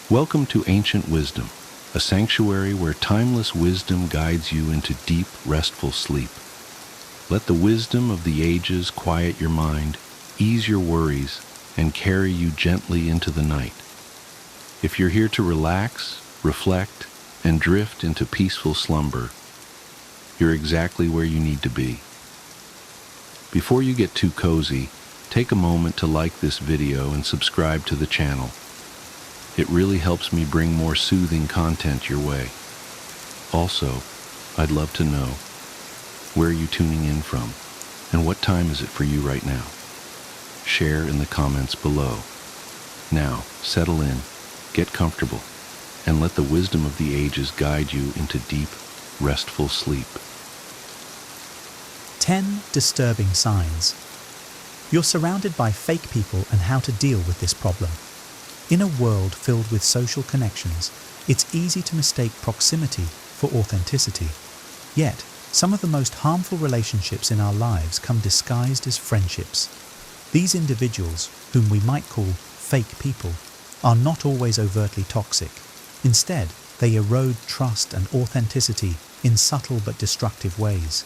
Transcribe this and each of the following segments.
Welcome to Ancient Wisdom, a sanctuary where timeless wisdom guides you into deep, restful sleep. Let the wisdom of the ages quiet your mind, ease your worries, and carry you gently into the night. If you're here to relax, reflect, and drift into peaceful slumber, you're exactly where you need to be. Before you get too cozy, take a moment to like this video and subscribe to the channel. It really helps me bring more soothing content your way. Also, I'd love to know, where are you tuning in from, and what time is it for you right now? Share in the comments below. Now, settle in, get comfortable, and let the wisdom of the ages guide you into deep, restful sleep. 10 disturbing signs. You're surrounded by fake people and how to deal with this problem. In a world filled with social connections, it's easy to mistake proximity for authenticity. Yet, some of the most harmful relationships in our lives come disguised as friendships. These individuals, whom we might call fake people, are not always overtly toxic. Instead, they erode trust and authenticity in subtle but destructive ways.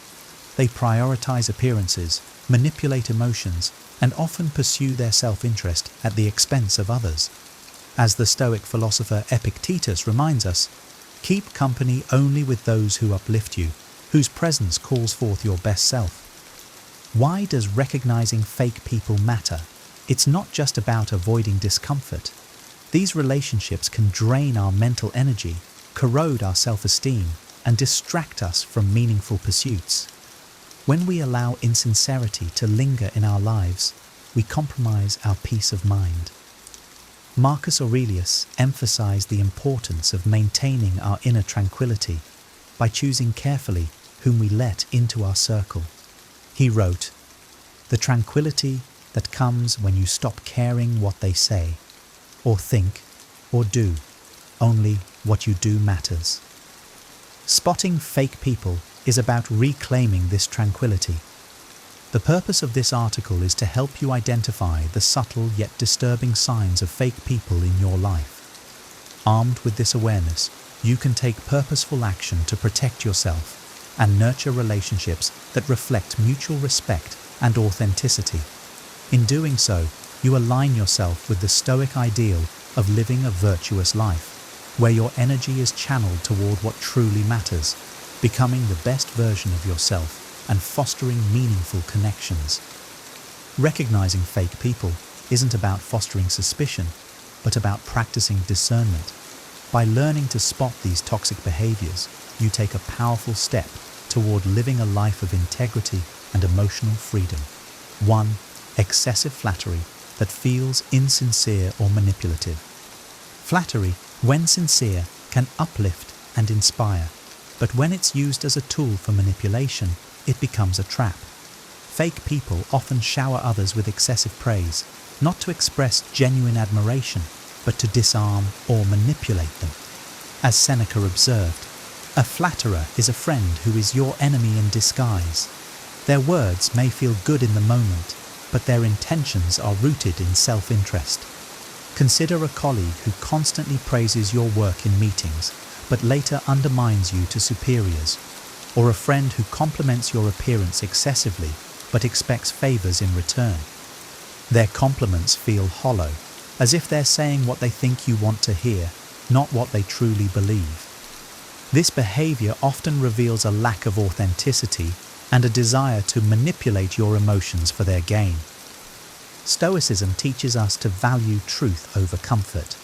They prioritize appearances, manipulate emotions, and often pursue their self-interest at the expense of others. As the Stoic philosopher Epictetus reminds us, keep company only with those who uplift you, whose presence calls forth your best self. Why does recognizing fake people matter? It's not just about avoiding discomfort. These relationships can drain our mental energy, corrode our self-esteem, and distract us from meaningful pursuits. When we allow insincerity to linger in our lives, we compromise our peace of mind. Marcus Aurelius emphasized the importance of maintaining our inner tranquility by choosing carefully whom we let into our circle. He wrote, "The tranquility that comes when you stop caring what they say, or think, or do, only what you do matters." Spotting fake people is about reclaiming this tranquility. The purpose of this article is to help you identify the subtle yet disturbing signs of fake people in your life. Armed with this awareness, you can take purposeful action to protect yourself and nurture relationships that reflect mutual respect and authenticity. In doing so, you align yourself with the Stoic ideal of living a virtuous life, where your energy is channeled toward what truly matters, becoming the best version of yourself and fostering meaningful connections. Recognizing fake people isn't about fostering suspicion, but about practicing discernment. By learning to spot these toxic behaviors, you take a powerful step toward living a life of integrity and emotional freedom. 1. Excessive flattery that feels insincere or manipulative. Flattery, when sincere, can uplift and inspire, but when it's used as a tool for manipulation, it becomes a trap. Fake people often shower others with excessive praise, not to express genuine admiration, but to disarm or manipulate them. As Seneca observed, a flatterer is a friend who is your enemy in disguise. Their words may feel good in the moment, but their intentions are rooted in self-interest. Consider a colleague who constantly praises your work in meetings, but later undermines you to superiors, or a friend who compliments your appearance excessively but expects favors in return. Their compliments feel hollow, as if they're saying what they think you want to hear, not what they truly believe. This behavior often reveals a lack of authenticity and a desire to manipulate your emotions for their gain. Stoicism teaches us to value truth over comfort.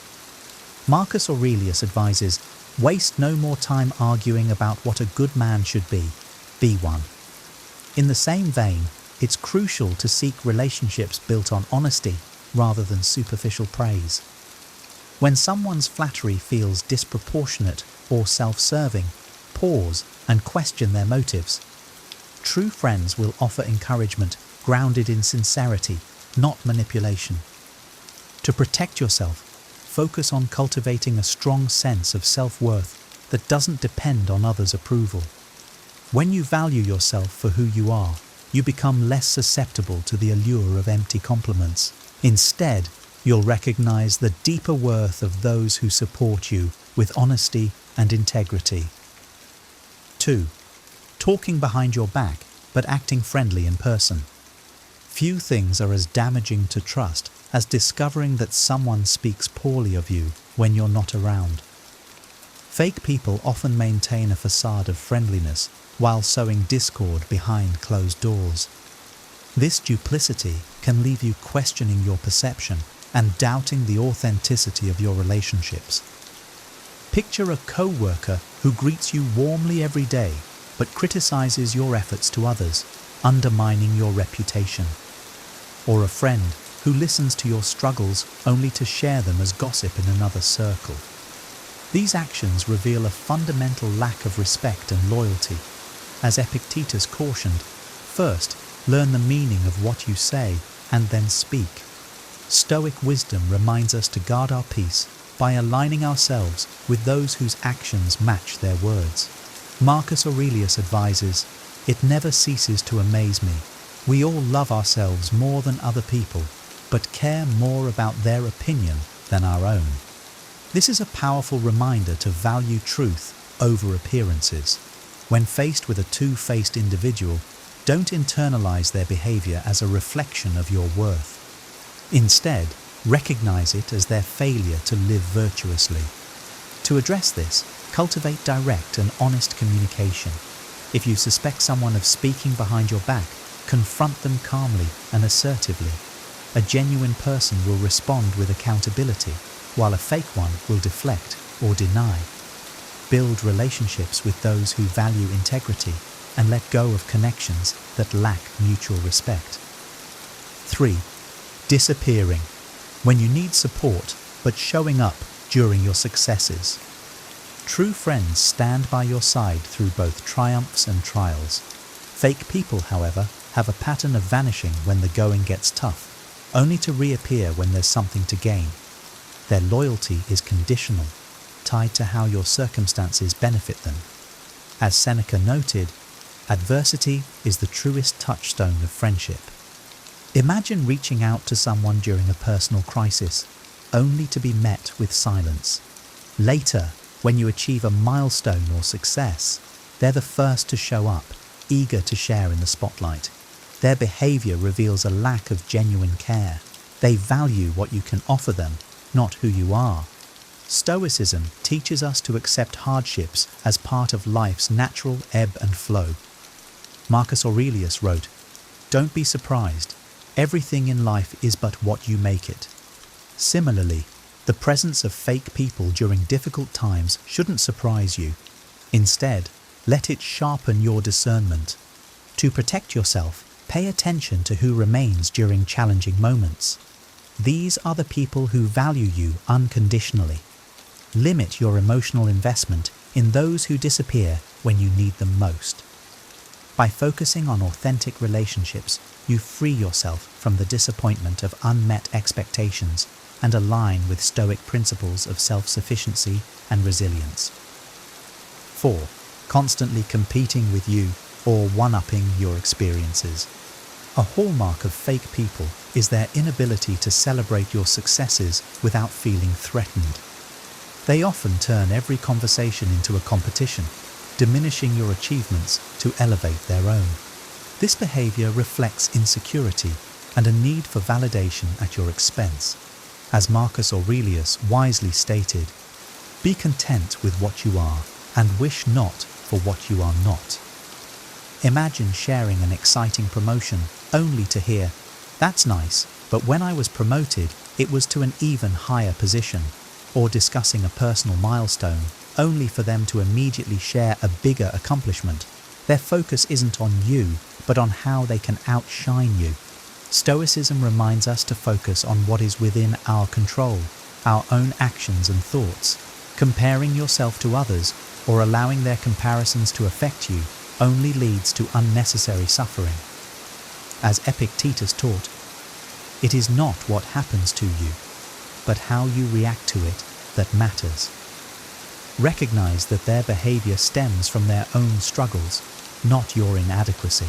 Marcus Aurelius advises, "Waste no more time arguing about what a good man should be. Be one." In the same vein, it's crucial to seek relationships built on honesty rather than superficial praise. When someone's flattery feels disproportionate or self-serving, pause and question their motives. True friends will offer encouragement grounded in sincerity, not manipulation. To protect yourself, focus on cultivating a strong sense of self-worth that doesn't depend on others' approval. When you value yourself for who you are, you become less susceptible to the allure of empty compliments. Instead, you'll recognize the deeper worth of those who support you with honesty and integrity. 2. Talking behind your back, but acting friendly in person. Few things are as damaging to trust as discovering that someone speaks poorly of you when you're not around. Fake people often maintain a facade of friendliness while sowing discord behind closed doors. This duplicity can leave you questioning your perception and doubting the authenticity of your relationships. Picture a co-worker who greets you warmly every day but criticizes your efforts to others, undermining your reputation. Or a friend who listens to your struggles only to share them as gossip in another circle. These actions reveal a fundamental lack of respect and loyalty. As Epictetus cautioned, first, learn the meaning of what you say and then speak. Stoic wisdom reminds us to guard our peace by aligning ourselves with those whose actions match their words. Marcus Aurelius advises, "It never ceases to amaze me. We all love ourselves more than other people, but care more about their opinion than our own." This is a powerful reminder to value truth over appearances. When faced with a two-faced individual, don't internalize their behavior as a reflection of your worth. Instead, recognize it as their failure to live virtuously. To address this, cultivate direct and honest communication. If you suspect someone of speaking behind your back, confront them calmly and assertively. A genuine person will respond with accountability, while a fake one will deflect or deny. Build relationships with those who value integrity and let go of connections that lack mutual respect. 3. Disappearing. When you need support, but showing up during your successes. True friends stand by your side through both triumphs and trials. Fake people, however, have a pattern of vanishing when the going gets tough, only to reappear when there's something to gain. Their loyalty is conditional, tied to how your circumstances benefit them. As Seneca noted, adversity is the truest touchstone of friendship. Imagine reaching out to someone during a personal crisis, only to be met with silence. Later, when you achieve a milestone or success, they're the first to show up, eager to share in the spotlight. Their behavior reveals a lack of genuine care. They value what you can offer them, not who you are. Stoicism teaches us to accept hardships as part of life's natural ebb and flow. Marcus Aurelius wrote, "Don't be surprised. Everything in life is but what you make it." Similarly, the presence of fake people during difficult times shouldn't surprise you. Instead, let it sharpen your discernment. To protect yourself, pay attention to who remains during challenging moments. These are the people who value you unconditionally. Limit your emotional investment in those who disappear when you need them most. By focusing on authentic relationships, you free yourself from the disappointment of unmet expectations and align with Stoic principles of self-sufficiency and resilience. 4. Constantly competing with you or one-upping your experiences. A hallmark of fake people is their inability to celebrate your successes without feeling threatened. They often turn every conversation into a competition, diminishing your achievements to elevate their own. This behavior reflects insecurity and a need for validation at your expense. As Marcus Aurelius wisely stated, "Be content with what you are and wish not for what you are not." Imagine sharing an exciting promotion only to hear, "That's nice, but when I was promoted, it was to an even higher position," or discussing a personal milestone only for them to immediately share a bigger accomplishment. Their focus isn't on you, but on how they can outshine you. Stoicism reminds us to focus on what is within our control, our own actions and thoughts. Comparing yourself to others or allowing their comparisons to affect you only leads to unnecessary suffering. As Epictetus taught, it is not what happens to you, but how you react to it that matters. Recognize that their behavior stems from their own struggles, not your inadequacy.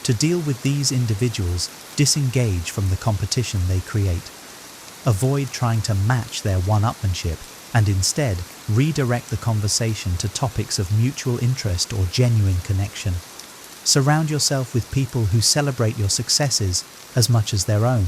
To deal with these individuals, disengage from the competition they create. Avoid trying to match their one-upmanship and instead redirect the conversation to topics of mutual interest or genuine connection. Surround yourself with people who celebrate your successes as much as their own.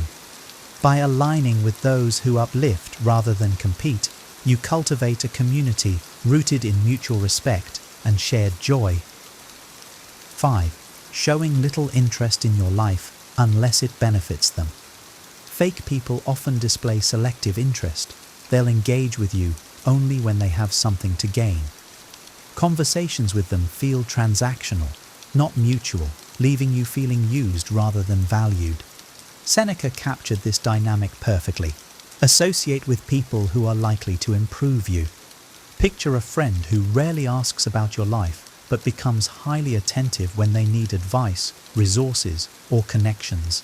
By aligning with those who uplift rather than compete, you cultivate a community rooted in mutual respect and shared joy. 5. Showing little interest in your life unless it benefits them. Fake people often display selective interest. They'll engage with you only when they have something to gain. Conversations with them feel transactional, not mutual, leaving you feeling used rather than valued. Seneca captured this dynamic perfectly. Associate with people who are likely to improve you. Picture a friend who rarely asks about your life but becomes highly attentive when they need advice, resources, or connections.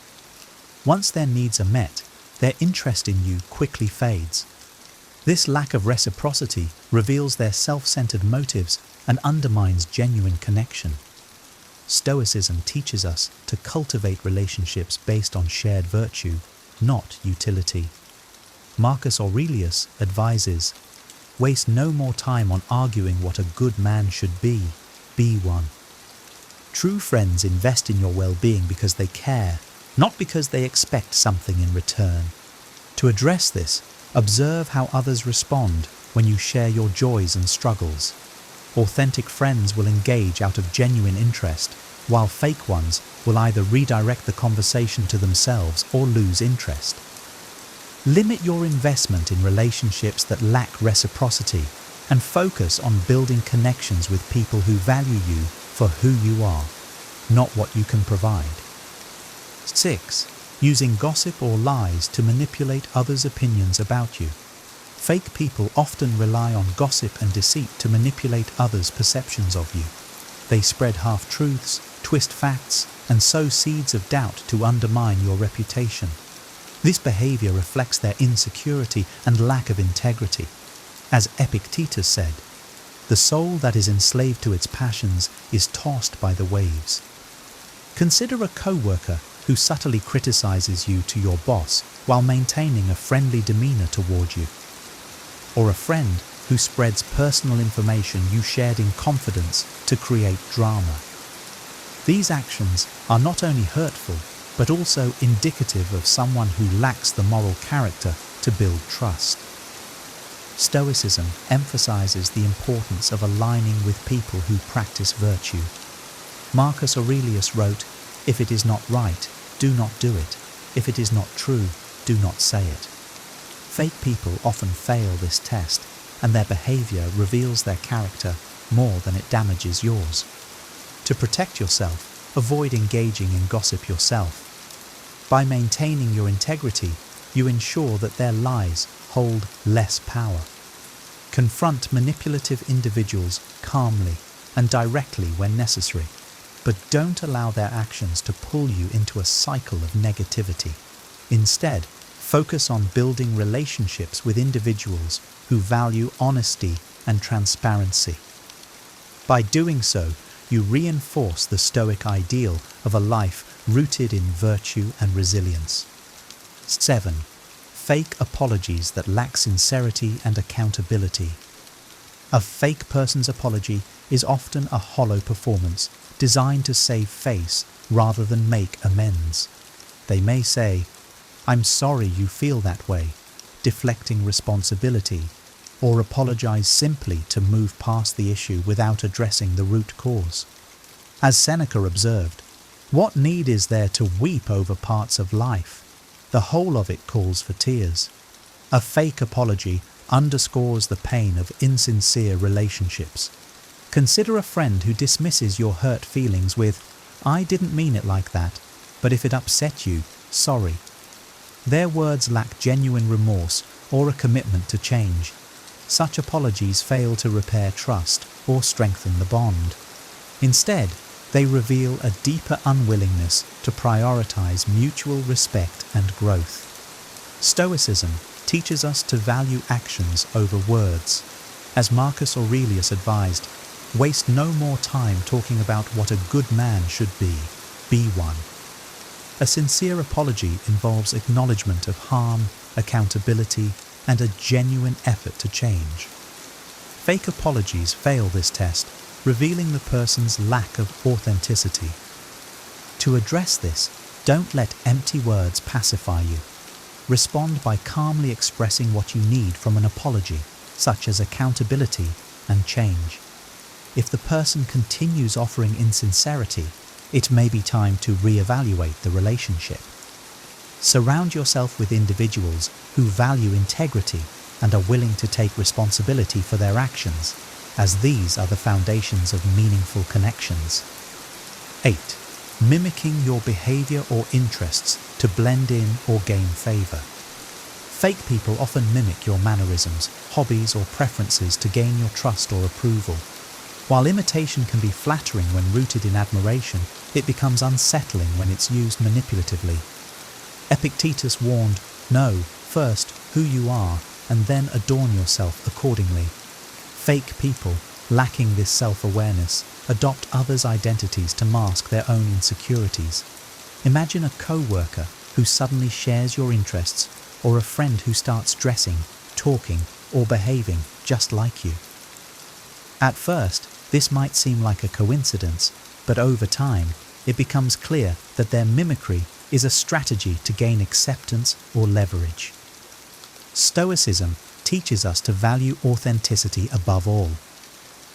Once their needs are met, their interest in you quickly fades. This lack of reciprocity reveals their self-centered motives and undermines genuine connection. Stoicism teaches us to cultivate relationships based on shared virtue, not utility. Marcus Aurelius advises, "Waste no more time on arguing what a good man should be one." True friends invest in your well-being because they care, not because they expect something in return. To address this, observe how others respond when you share your joys and struggles. Authentic friends will engage out of genuine interest, while fake ones will either redirect the conversation to themselves or lose interest. Limit your investment in relationships that lack reciprocity and focus on building connections with people who value you for who you are, not what you can provide. 6. Using gossip or lies to manipulate others' opinions about you. Fake people often rely on gossip and deceit to manipulate others' perceptions of you. They spread half-truths, twist facts, and sow seeds of doubt to undermine your reputation. This behavior reflects their insecurity and lack of integrity. As Epictetus said, "The soul that is enslaved to its passions is tossed by the waves." Consider a co-worker who subtly criticizes you to your boss while maintaining a friendly demeanor toward you, or a friend who spreads personal information you shared in confidence to create drama. These actions are not only hurtful, but also indicative of someone who lacks the moral character to build trust. Stoicism emphasizes the importance of aligning with people who practice virtue. Marcus Aurelius wrote, "If it is not right, do not do it. If it is not true, do not say it." Fake people often fail this test, and their behavior reveals their character more than it damages yours. To protect yourself, avoid engaging in gossip yourself. By maintaining your integrity, you ensure that their lies hold less power. Confront manipulative individuals calmly and directly when necessary, but don't allow their actions to pull you into a cycle of negativity. Instead, focus on building relationships with individuals who value honesty and transparency. By doing so, you reinforce the Stoic ideal of a life rooted in virtue and resilience. 7. Fake apologies that lack sincerity and accountability. A fake person's apology is often a hollow performance designed to save face rather than make amends. They may say, "I'm sorry you feel that way," deflecting responsibility, or apologize simply to move past the issue without addressing the root cause. As Seneca observed, "What need is there to weep over parts of life? The whole of it calls for tears." A fake apology underscores the pain of insincere relationships. Consider a friend who dismisses your hurt feelings with, "I didn't mean it like that, but if it upset you, sorry." Their words lack genuine remorse or a commitment to change. Such apologies fail to repair trust or strengthen the bond. Instead, they reveal a deeper unwillingness to prioritize mutual respect and growth. Stoicism teaches us to value actions over words. As Marcus Aurelius advised, "Waste no more time talking about what a good man should be one." A sincere apology involves acknowledgement of harm, accountability, and a genuine effort to change. Fake apologies fail this test, revealing the person's lack of authenticity. To address this, don't let empty words pacify you. Respond by calmly expressing what you need from an apology, such as accountability and change. If the person continues offering insincerity, it may be time to reevaluate the relationship. Surround yourself with individuals who value integrity and are willing to take responsibility for their actions, as these are the foundations of meaningful connections. 8. Mimicking your behavior or interests to blend in or gain favor. Fake people often mimic your mannerisms, hobbies, or preferences to gain your trust or approval. While imitation can be flattering when rooted in admiration, it becomes unsettling when it's used manipulatively. Epictetus warned, "Know, first, who you are, and then adorn yourself accordingly." Fake people, lacking this self-awareness, adopt others' identities to mask their own insecurities. Imagine a co-worker who suddenly shares your interests, or a friend who starts dressing, talking, or behaving just like you. At first, this might seem like a coincidence, but over time, it becomes clear that their mimicry is a strategy to gain acceptance or leverage. Stoicism teaches us to value authenticity above all.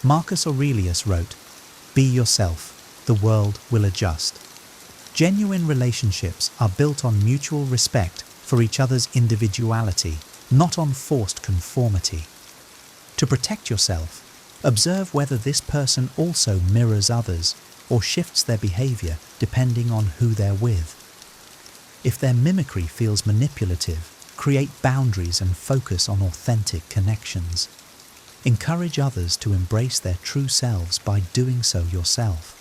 Marcus Aurelius wrote, "Be yourself, the world will adjust." Genuine relationships are built on mutual respect for each other's individuality, not on forced conformity. To protect yourself, observe whether this person also mirrors others or shifts their behavior depending on who they're with. If their mimicry feels manipulative, create boundaries and focus on authentic connections. Encourage others to embrace their true selves by doing so yourself.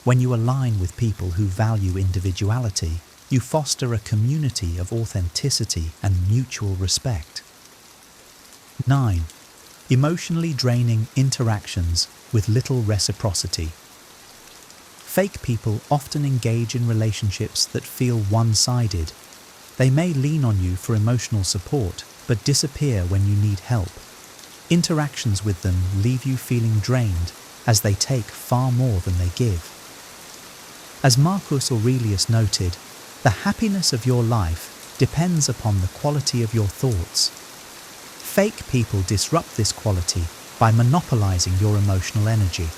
When you align with people who value individuality, you foster a community of authenticity and mutual respect. 9. Emotionally draining interactions with little reciprocity. Fake people often engage in relationships that feel one-sided. They may lean on you for emotional support, but disappear when you need help. Interactions with them leave you feeling drained, as they take far more than they give. As Marcus Aurelius noted, the happiness of your life depends upon the quality of your thoughts. Fake people disrupt this quality by monopolizing your emotional energy.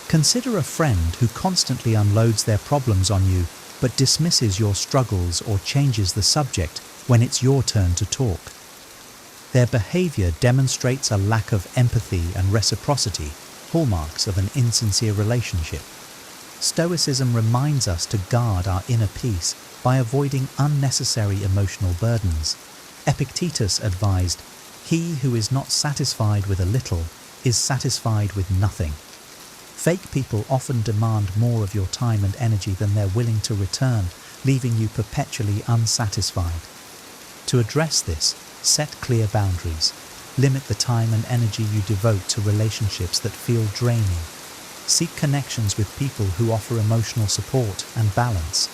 Consider a friend who constantly unloads their problems on you but dismisses your struggles or changes the subject when it's your turn to talk. Their behavior demonstrates a lack of empathy and reciprocity, hallmarks of an insincere relationship. Stoicism reminds us to guard our inner peace by avoiding unnecessary emotional burdens. Epictetus advised, "He who is not satisfied with a little is satisfied with nothing." Fake people often demand more of your time and energy than they're willing to return, leaving you perpetually unsatisfied. To address this, set clear boundaries. Limit the time and energy you devote to relationships that feel draining. Seek connections with people who offer emotional support and balance.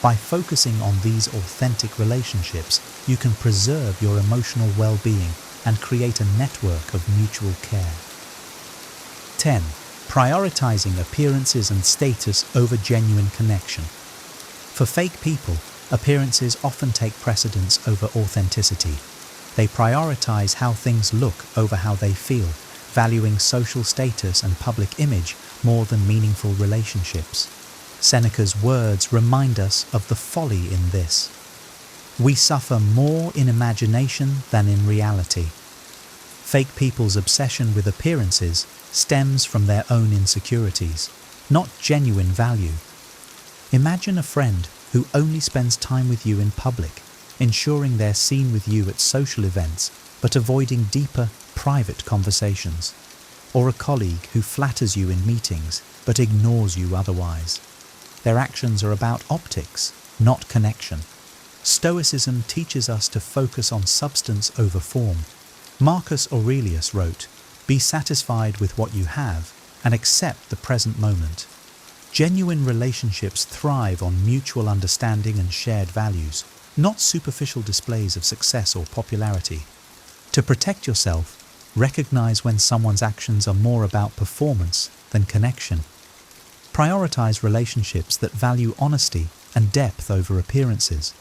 By focusing on these authentic relationships, you can preserve your emotional well-being and create a network of mutual care. 10. Prioritizing appearances and status over genuine connection. For fake people, appearances often take precedence over authenticity. They prioritize how things look over how they feel, valuing social status and public image more than meaningful relationships. Seneca's words remind us of the folly in this. We suffer more in imagination than in reality. Fake people's obsession with appearances stems from their own insecurities, not genuine value. Imagine a friend who only spends time with you in public, ensuring they're seen with you at social events, but avoiding deeper, private conversations. Or a colleague who flatters you in meetings, but ignores you otherwise. Their actions are about optics, not connection. Stoicism teaches us to focus on substance over form. Marcus Aurelius wrote, "Be satisfied with what you have and accept the present moment." Genuine relationships thrive on mutual understanding and shared values, not superficial displays of success or popularity. To protect yourself, recognize when someone's actions are more about performance than connection. Prioritize relationships that value honesty and depth over appearances.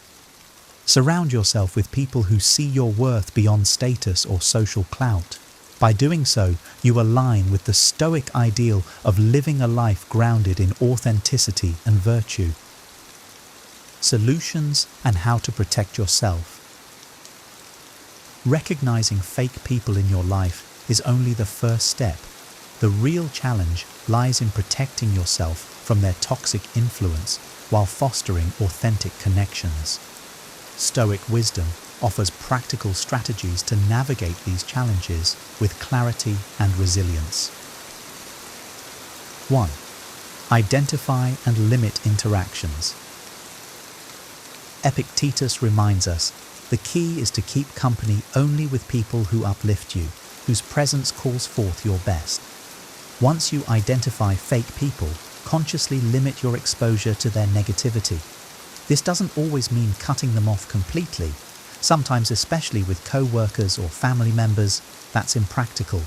Surround yourself with people who see your worth beyond status or social clout. By doing so, you align with the Stoic ideal of living a life grounded in authenticity and virtue. Solutions and how to protect yourself. Recognizing fake people in your life is only the first step. The real challenge lies in protecting yourself from their toxic influence while fostering authentic connections. Stoic wisdom offers practical strategies to navigate these challenges with clarity and resilience. 1. Identify and limit interactions. Epictetus reminds us, the key is to keep company only with people who uplift you, whose presence calls forth your best. Once you identify fake people, consciously limit your exposure to their negativity. This doesn't always mean cutting them off completely. Sometimes, especially with co-workers or family members, that's impractical.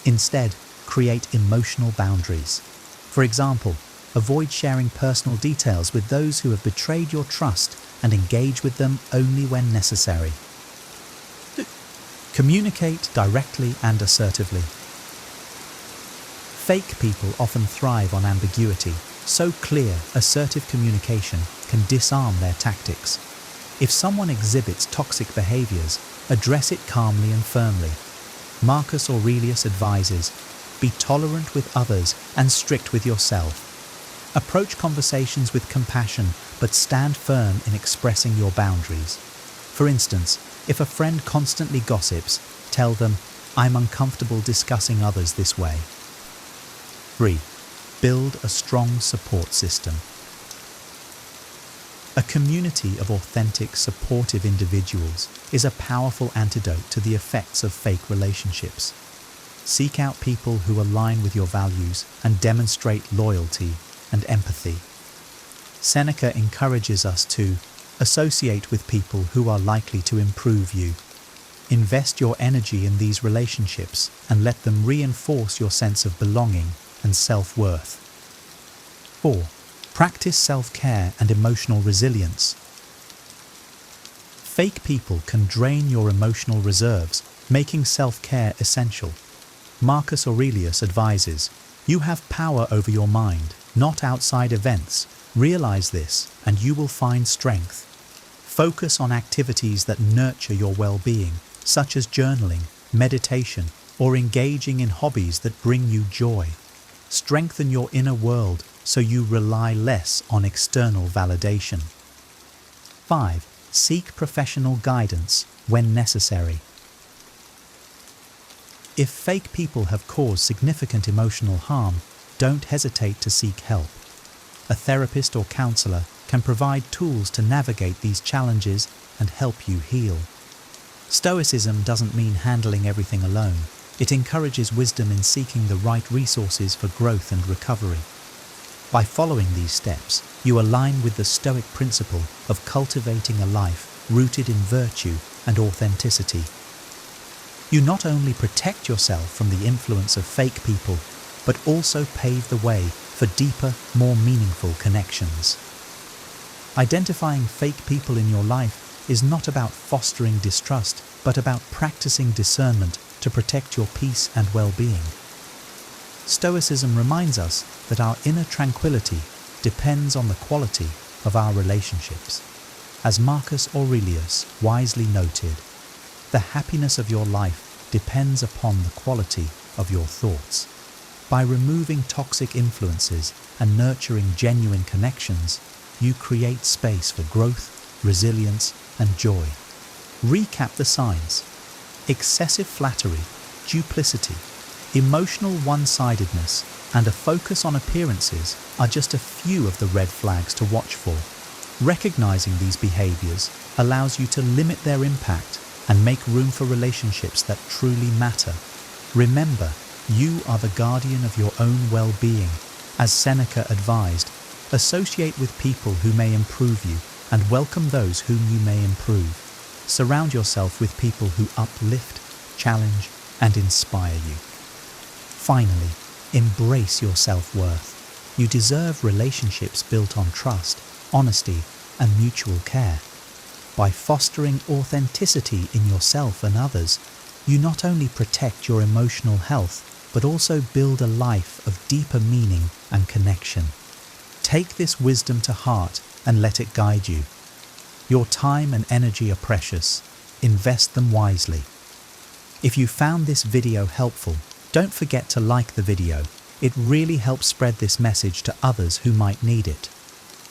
Instead, create emotional boundaries. For example, avoid sharing personal details with those who have betrayed your trust and engage with them only when necessary. Communicate directly and assertively. Fake people often thrive on ambiguity, so clear, assertive communication can disarm their tactics. If someone exhibits toxic behaviors, address it calmly and firmly. Marcus Aurelius advises, be tolerant with others and strict with yourself. Approach conversations with compassion, but stand firm in expressing your boundaries. For instance, if a friend constantly gossips, tell them, I'm uncomfortable discussing others this way. 3. Build a strong support system. A community of authentic, supportive individuals is a powerful antidote to the effects of fake relationships. Seek out people who align with your values and demonstrate loyalty and empathy. Seneca encourages us to associate with people who are likely to improve you. Invest your energy in these relationships and let them reinforce your sense of belonging and self-worth. 4. Practice self-care and emotional resilience. Fake people can drain your emotional reserves, making self-care essential. Marcus Aurelius advises, you have power over your mind, not outside events. Realize this, and you will find strength. Focus on activities that nurture your well-being, such as journaling, meditation, or engaging in hobbies that bring you joy. Strengthen your inner world so you rely less on external validation. 5. Seek professional guidance when necessary. If fake people have caused significant emotional harm, don't hesitate to seek help. A therapist or counselor can provide tools to navigate these challenges and help you heal. Stoicism doesn't mean handling everything alone. It encourages wisdom in seeking the right resources for growth and recovery. By following these steps, you align with the Stoic principle of cultivating a life rooted in virtue and authenticity. You not only protect yourself from the influence of fake people, but also pave the way for deeper, more meaningful connections. Identifying fake people in your life is not about fostering distrust, but about practicing discernment to protect your peace and well-being. Stoicism reminds us that our inner tranquility depends on the quality of our relationships. As Marcus Aurelius wisely noted, the happiness of your life depends upon the quality of your thoughts. By removing toxic influences and nurturing genuine connections, you create space for growth, resilience, and joy. Recap the signs. Excessive flattery, duplicity, emotional one-sidedness, and a focus on appearances are just a few of the red flags to watch for. Recognizing these behaviors allows you to limit their impact and make room for relationships that truly matter. Remember, you are the guardian of your own well-being. As Seneca advised, associate with people who may improve you, and welcome those whom you may improve. Surround yourself with people who uplift, challenge, and inspire you. Finally, embrace your self-worth. You deserve relationships built on trust, honesty, and mutual care. By fostering authenticity in yourself and others, you not only protect your emotional health, but also build a life of deeper meaning and connection. Take this wisdom to heart and let it guide you. Your time and energy are precious. Invest them wisely. If you found this video helpful, don't forget to like the video. It really helps spread this message to others who might need it.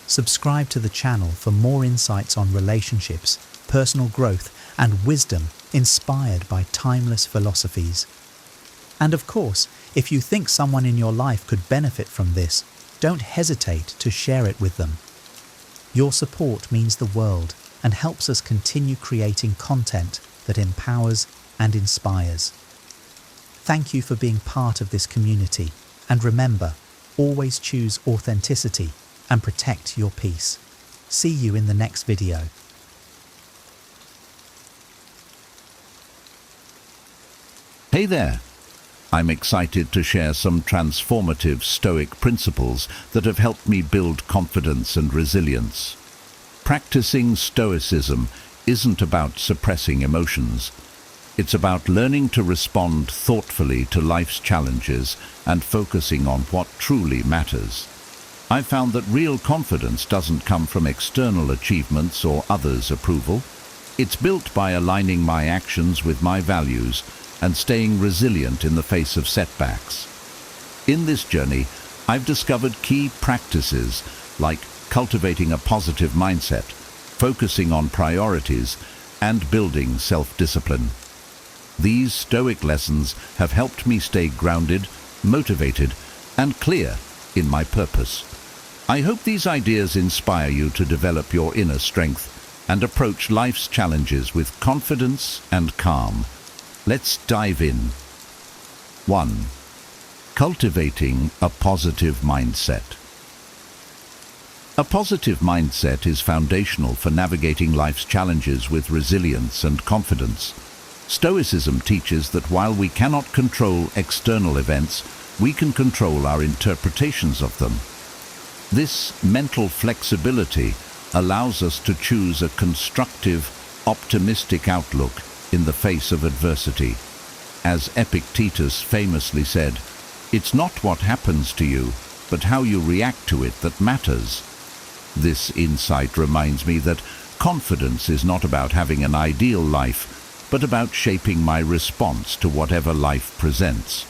Subscribe to the channel for more insights on relationships, personal growth, and wisdom inspired by timeless philosophies. And of course, if you think someone in your life could benefit from this, don't hesitate to share it with them. Your support means the world and helps us continue creating content that empowers and inspires. Thank you for being part of this community, and remember, always choose authenticity and protect your peace. See you in the next video. Hey there! I'm excited to share some transformative Stoic principles that have helped me build confidence and resilience. Practicing Stoicism isn't about suppressing emotions. It's about learning to respond thoughtfully to life's challenges and focusing on what truly matters. I've found that real confidence doesn't come from external achievements or others' approval. It's built by aligning my actions with my values and staying resilient in the face of setbacks. In this journey, I've discovered key practices like cultivating a positive mindset, focusing on priorities, and building self-discipline. These Stoic lessons have helped me stay grounded, motivated, and clear in my purpose. I hope these ideas inspire you to develop your inner strength and approach life's challenges with confidence and calm. Let's dive in. 1. Cultivating a positive mindset. A positive mindset is foundational for navigating life's challenges with resilience and confidence. Stoicism teaches that while we cannot control external events, we can control our interpretations of them. This mental flexibility allows us to choose a constructive, optimistic outlook in the face of adversity. As Epictetus famously said, "It's not what happens to you, but how you react to it that matters." This insight reminds me that confidence is not about having an ideal life, but about shaping my response to whatever life presents.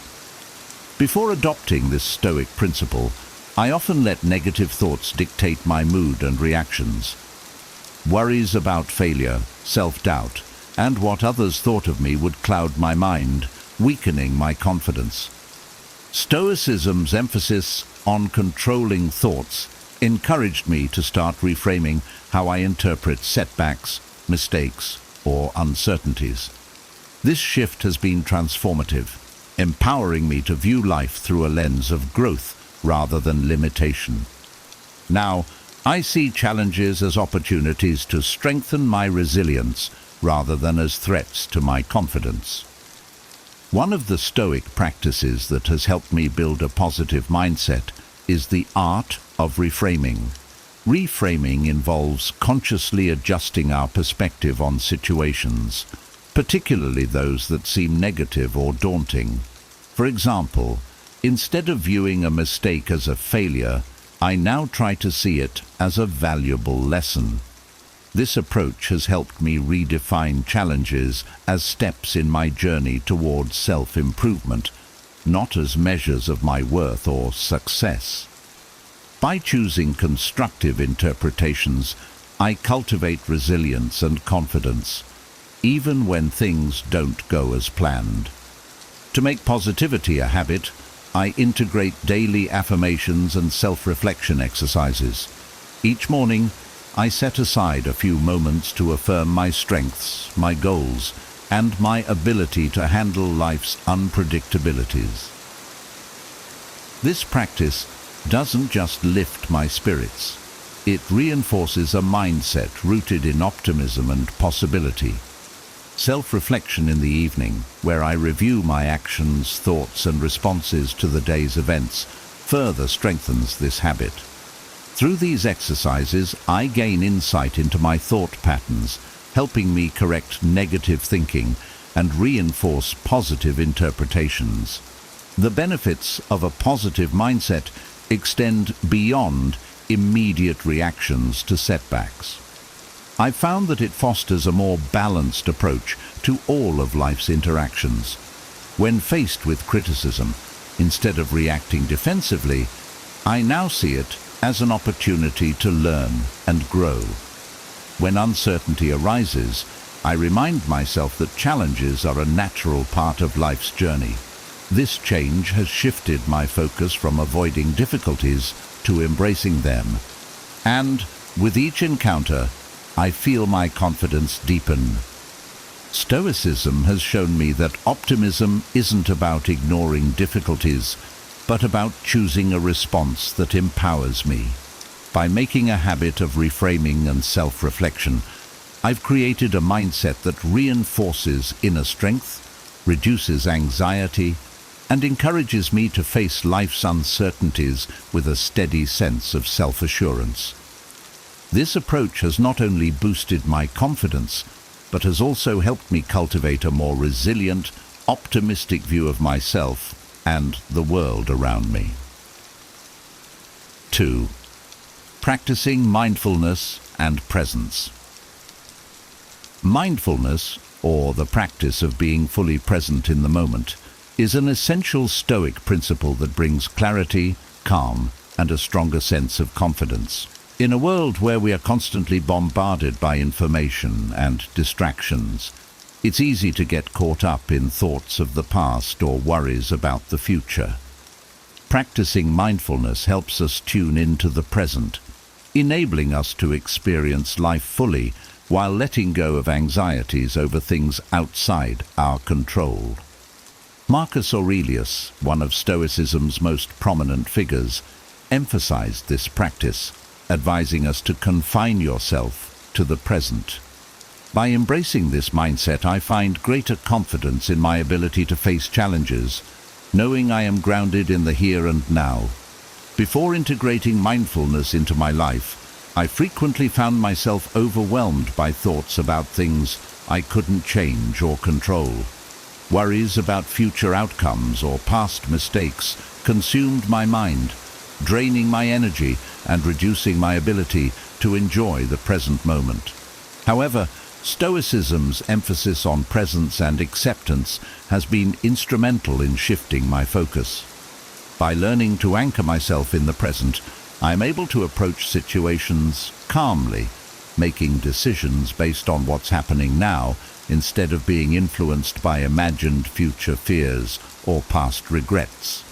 Before adopting this Stoic principle, I often let negative thoughts dictate my mood and reactions. Worries about failure, self-doubt, and what others thought of me would cloud my mind, weakening my confidence. Stoicism's emphasis on controlling thoughts encouraged me to start reframing how I interpret setbacks, mistakes, or uncertainties. This shift has been transformative, empowering me to view life through a lens of growth rather than limitation. Now, I see challenges as opportunities to strengthen my resilience rather than as threats to my confidence. One of the Stoic practices that has helped me build a positive mindset is the art of reframing. Reframing involves consciously adjusting our perspective on situations, particularly those that seem negative or daunting. For example, instead of viewing a mistake as a failure, I now try to see it as a valuable lesson. This approach has helped me redefine challenges as steps in my journey towards self-improvement, not as measures of my worth or success. By choosing constructive interpretations, I cultivate resilience and confidence, even when things don't go as planned. To make positivity a habit, I integrate daily affirmations and self-reflection exercises. Each morning, I set aside a few moments to affirm my strengths, my goals, and my ability to handle life's unpredictabilities. This practice doesn't just lift my spirits. it reinforces a mindset rooted in optimism and possibility. Self-reflection in the evening, where I review my actions, thoughts and responses to the day's events, further strengthens this habit. Through these exercises, I gain insight into my thought patterns, helping me correct negative thinking and reinforce positive interpretations. The benefits of a positive mindset extend beyond immediate reactions to setbacks. I've found that it fosters a more balanced approach to all of life's interactions. When faced with criticism, instead of reacting defensively, I now see it as an opportunity to learn and grow. When uncertainty arises, I remind myself that challenges are a natural part of life's journey. This change has shifted my focus from avoiding difficulties to embracing them. And with each encounter, I feel my confidence deepen. Stoicism has shown me that optimism isn't about ignoring difficulties, but about choosing a response that empowers me. By making a habit of reframing and self-reflection, I've created a mindset that reinforces inner strength, reduces anxiety, and encourages me to face life's uncertainties with a steady sense of self-assurance. This approach has not only boosted my confidence, but has also helped me cultivate a more resilient, optimistic view of myself and the world around me. 2. Practicing mindfulness and presence. Mindfulness, or the practice of being fully present in the moment, is an essential Stoic principle that brings clarity, calm, and a stronger sense of confidence. In a world where we are constantly bombarded by information and distractions, it's easy to get caught up in thoughts of the past or worries about the future. Practicing mindfulness helps us tune into the present, enabling us to experience life fully while letting go of anxieties over things outside our control. Marcus Aurelius, one of Stoicism's most prominent figures, emphasized this practice, advising us to confine yourself to the present. By embracing this mindset, I find greater confidence in my ability to face challenges, knowing I am grounded in the here and now. Before integrating mindfulness into my life, I frequently found myself overwhelmed by thoughts about things I couldn't change or control. Worries about future outcomes or past mistakes consumed my mind, draining my energy and reducing my ability to enjoy the present moment. However, Stoicism's emphasis on presence and acceptance has been instrumental in shifting my focus. By learning to anchor myself in the present, I am able to approach situations calmly, making decisions based on what's happening now instead of being influenced by imagined future fears or past regrets.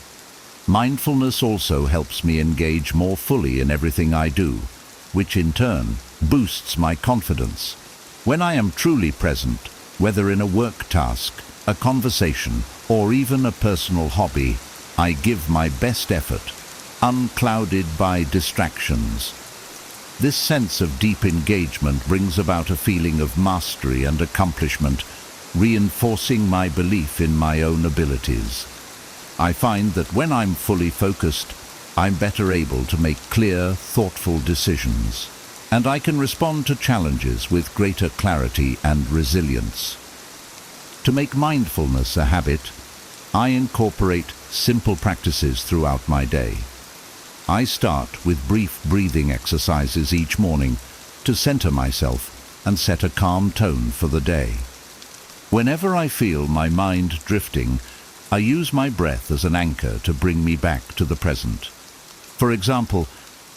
Mindfulness also helps me engage more fully in everything I do, which in turn boosts my confidence. When I am truly present, whether in a work task, a conversation, or even a personal hobby, I give my best effort, unclouded by distractions. This sense of deep engagement brings about a feeling of mastery and accomplishment, reinforcing my belief in my own abilities. I find that when I'm fully focused, I'm better able to make clear, thoughtful decisions, and I can respond to challenges with greater clarity and resilience. To make mindfulness a habit, I incorporate simple practices throughout my day. I start with brief breathing exercises each morning to center myself and set a calm tone for the day. Whenever I feel my mind drifting, I use my breath as an anchor to bring me back to the present. For example,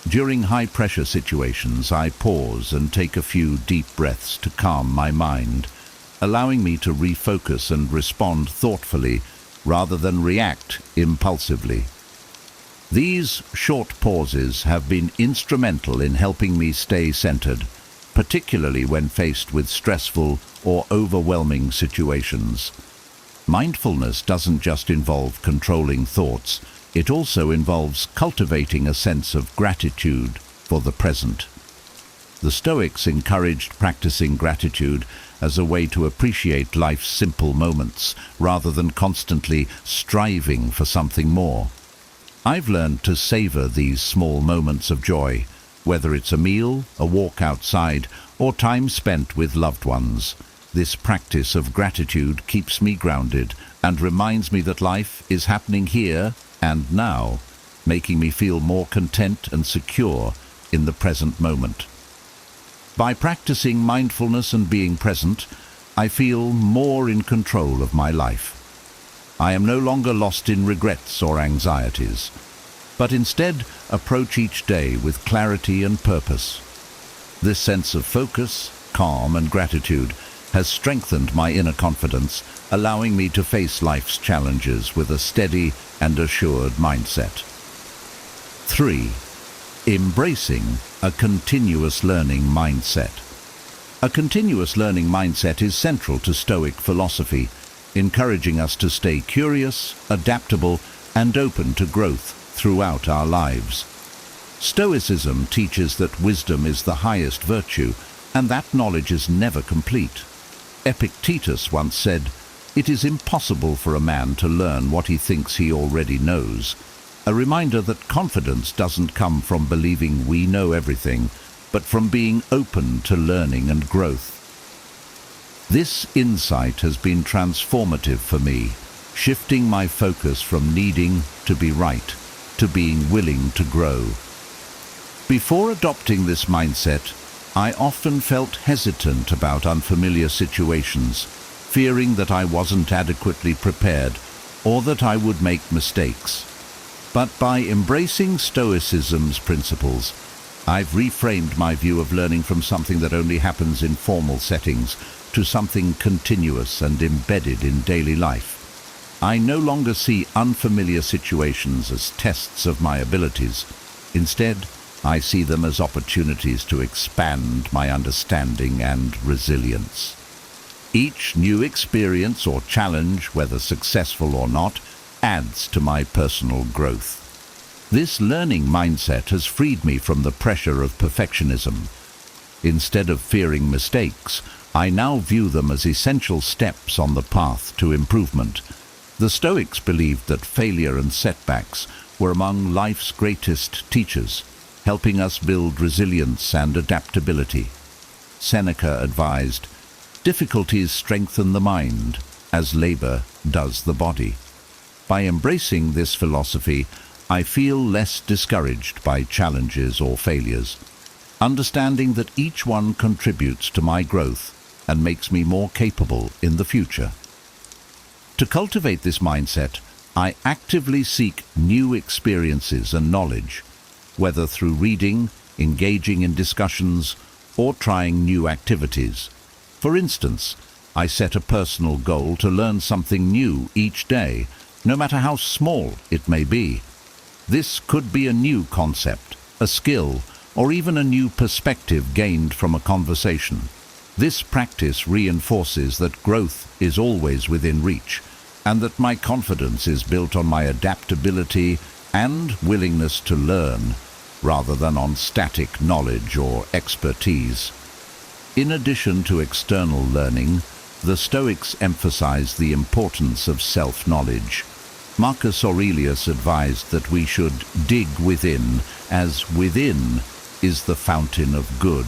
during high-pressure situations, I pause and take a few deep breaths to calm my mind, allowing me to refocus and respond thoughtfully rather than react impulsively. These short pauses have been instrumental in helping me stay centered, particularly when faced with stressful or overwhelming situations. Mindfulness doesn't just involve controlling thoughts, it also involves cultivating a sense of gratitude, for the present. The Stoics encouraged practicing gratitude as a way to appreciate life's simple moments rather than constantly striving for something more. I've learned to savor these small moments of joy, whether it's a meal, a walk outside, or time spent with loved ones. This practice of gratitude keeps me grounded and reminds me that life is happening here and now, making me feel more content and secure in the present moment. By practicing mindfulness and being present, I feel more in control of my life. I am no longer lost in regrets or anxieties, but instead approach each day with clarity and purpose. This sense of focus, calm, and gratitude has strengthened my inner confidence, allowing me to face life's challenges with a steady and assured mindset. 3. Embracing a continuous learning mindset. A continuous learning mindset is central to Stoic philosophy, encouraging us to stay curious, adaptable, and open to growth throughout our lives. Stoicism teaches that wisdom is the highest virtue, and that knowledge is never complete. Epictetus once said, "It is impossible for a man to learn what he thinks he already knows," a reminder that confidence doesn't come from believing we know everything, but from being open to learning and growth. This insight has been transformative for me, shifting my focus from needing to be right to being willing to grow. Before adopting this mindset, I often felt hesitant about unfamiliar situations, fearing that I wasn't adequately prepared or that I would make mistakes. But by embracing Stoicism's principles, I've reframed my view of learning from something that only happens in formal settings to something continuous and embedded in daily life. I no longer see unfamiliar situations as tests of my abilities. Instead, I see them as opportunities to expand my understanding and resilience. Each new experience or challenge, whether successful or not, adds to my personal growth. This learning mindset has freed me from the pressure of perfectionism. Instead of fearing mistakes, I now view them as essential steps on the path to improvement. The Stoics believed that failure and setbacks were among life's greatest teachers, helping us build resilience and adaptability. Seneca advised, "Difficulties strengthen the mind, as labor does the body." By embracing this philosophy, I feel less discouraged by challenges or failures, understanding that each one contributes to my growth and makes me more capable in the future. To cultivate this mindset, I actively seek new experiences and knowledge, whether through reading, engaging in discussions, or trying new activities. For instance, I set a personal goal to learn something new each day, no matter how small it may be. This could be a new concept, a skill, or even a new perspective gained from a conversation. This practice reinforces that growth is always within reach, and that my confidence is built on my adaptability and willingness to learn, rather than on static knowledge or expertise. In addition to external learning, the Stoics emphasize the importance of self-knowledge. Marcus Aurelius advised that we should dig within, as within is the fountain of good.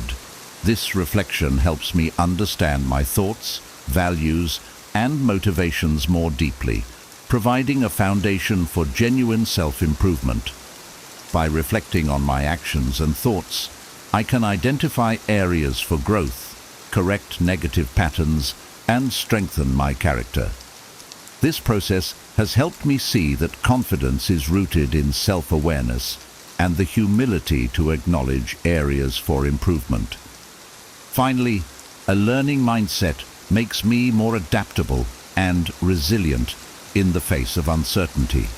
This reflection helps me understand my thoughts, values, and motivations more deeply, providing a foundation for genuine self-improvement. By reflecting on my actions and thoughts, I can identify areas for growth, correct negative patterns, and strengthen my character. This process has helped me see that confidence is rooted in self-awareness and the humility to acknowledge areas for improvement. Finally, a learning mindset makes me more adaptable and resilient in the face of uncertainty.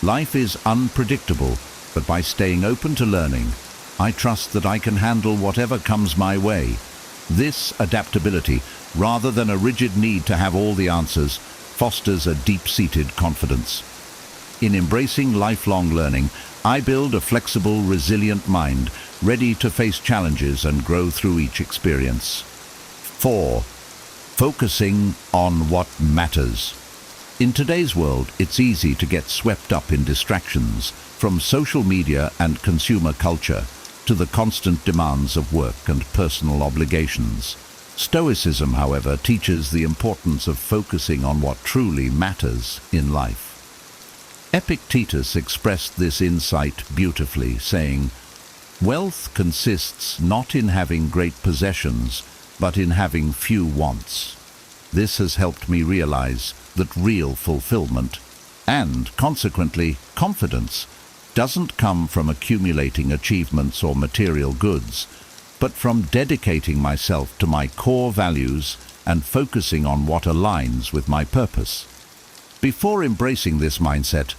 Life is unpredictable, but by staying open to learning, I trust that I can handle whatever comes my way. This adaptability, rather than a rigid need to have all the answers, fosters a deep-seated confidence. In embracing lifelong learning, I build a flexible, resilient mind, ready to face challenges and grow through each experience. 4. Focusing on what matters. In today's world, it's easy to get swept up in distractions, from social media and consumer culture to the constant demands of work and personal obligations. Stoicism, however, teaches the importance of focusing on what truly matters in life. Epictetus expressed this insight beautifully, saying, "Wealth consists not in having great possessions, but in having few wants." This has helped me realize that real fulfillment, and consequently confidence, doesn't come from accumulating achievements or material goods, but from dedicating myself to my core values and focusing on what aligns with my purpose. Before embracing this mindset,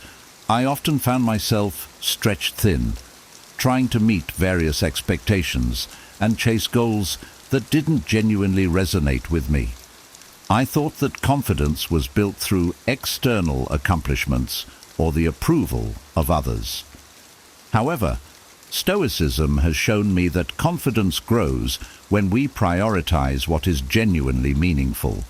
I often found myself stretched thin, trying to meet various expectations and chase goals that didn't genuinely resonate with me. I thought that confidence was built through external accomplishments or the approval of others. However, Stoicism has shown me that confidence grows when we prioritize what is genuinely meaningful,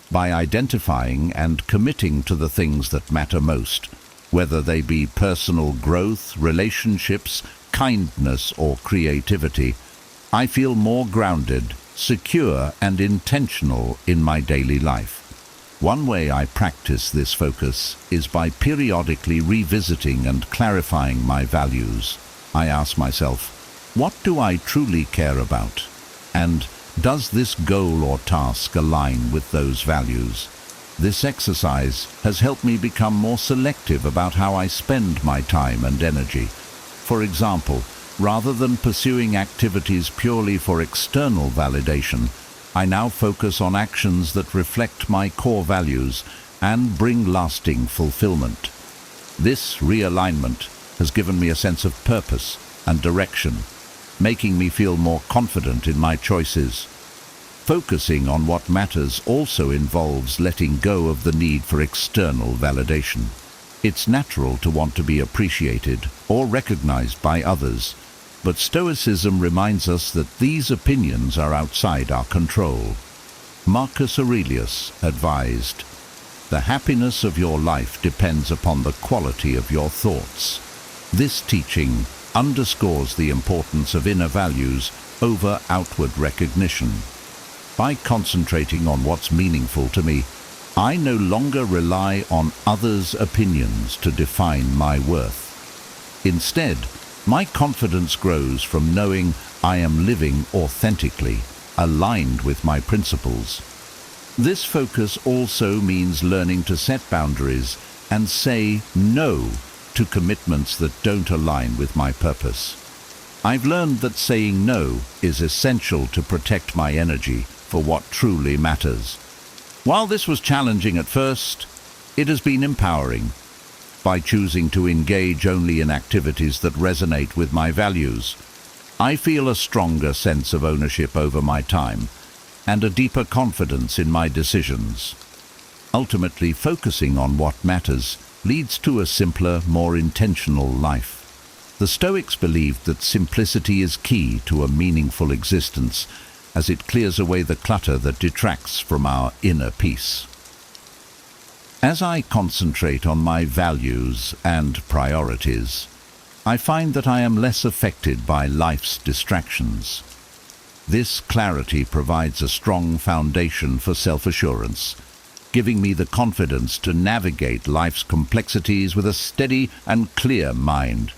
by identifying and committing to the things that matter most, whether they be personal growth, relationships, kindness, or creativity. I feel more grounded, secure, and intentional in my daily life. One way I practice this focus is by periodically revisiting and clarifying my values. I ask myself, what do I truly care about? And does this goal or task align with those values? This exercise has helped me become more selective about how I spend my time and energy. For example, rather than pursuing activities purely for external validation, I now focus on actions that reflect my core values and bring lasting fulfillment. This realignment has given me a sense of purpose and direction, making me feel more confident in my choices. Focusing on what matters also involves letting go of the need for external validation. It's natural to want to be appreciated or recognized by others, but Stoicism reminds us that these opinions are outside our control. Marcus Aurelius advised, "The happiness of your life depends upon the quality of your thoughts." This teaching underscores the importance of inner values over outward recognition. By concentrating on what's meaningful to me, I no longer rely on others' opinions to define my worth. Instead, my confidence grows from knowing I am living authentically, aligned with my principles. This focus also means learning to set boundaries and say no to commitments that don't align with my purpose. I've learned that saying no is essential to protect my energy for what truly matters. While this was challenging at first, it has been empowering. By choosing to engage only in activities that resonate with my values, I feel a stronger sense of ownership over my time and a deeper confidence in my decisions. Ultimately, focusing on what matters leads to a simpler, more intentional life. The Stoics believed that simplicity is key to a meaningful existence, as it clears away the clutter that detracts from our inner peace. As I concentrate on my values and priorities, I find that I am less affected by life's distractions. This clarity provides a strong foundation for self-assurance, giving me the confidence to navigate life's complexities with a steady and clear mind.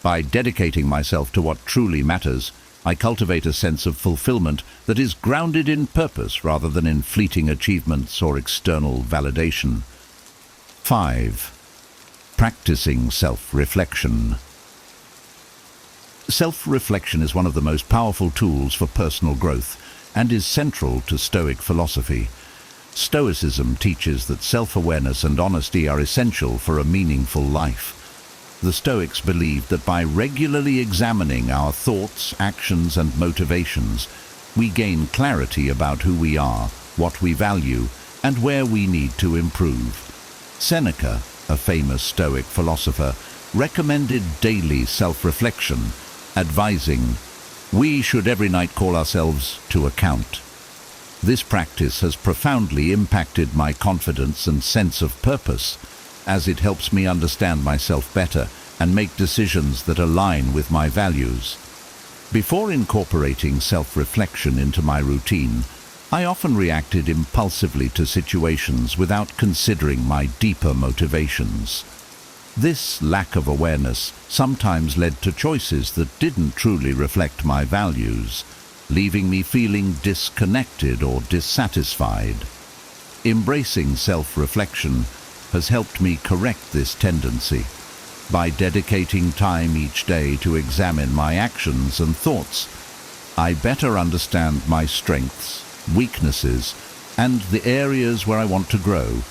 By dedicating myself to what truly matters, I cultivate a sense of fulfillment that is grounded in purpose rather than in fleeting achievements or external validation. 5. Practicing self-reflection. Self-reflection is one of the most powerful tools for personal growth and is central to Stoic philosophy. Stoicism teaches that self-awareness and honesty are essential for a meaningful life. The Stoics believed that by regularly examining our thoughts, actions, and motivations, we gain clarity about who we are, what we value, and where we need to improve. Seneca, a famous Stoic philosopher, recommended daily self-reflection, advising, "We should every night call ourselves to account." This practice has profoundly impacted my confidence and sense of purpose, as it helps me understand myself better and make decisions that align with my values. Before incorporating self-reflection into my routine, I often reacted impulsively to situations without considering my deeper motivations. This lack of awareness sometimes led to choices that didn't truly reflect my values, leaving me feeling disconnected or dissatisfied. Embracing self-reflection has helped me correct this tendency. By dedicating time each day to examine my actions and thoughts, I better understand my strengths, weaknesses, and the areas where I want to grow.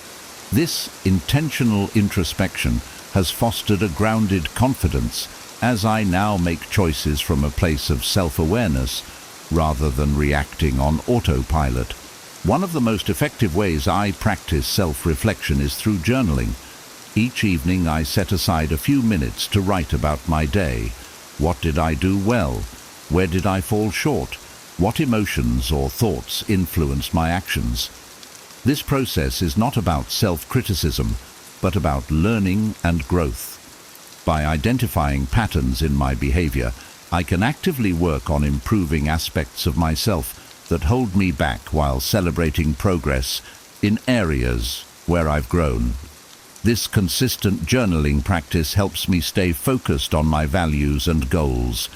This intentional introspection has fostered a grounded confidence, as I now make choices from a place of self-awareness rather than reacting on autopilot. One of the most effective ways I practice self-reflection is through journaling. Each evening I set aside a few minutes to write about my day. What did I do well? Where did I fall short? What emotions or thoughts influenced my actions? This process is not about self-criticism, but about learning and growth. By identifying patterns in my behavior, I can actively work on improving aspects of myself that hold me back while celebrating progress in areas where I've grown. This consistent journaling practice helps me stay focused on my values and goals,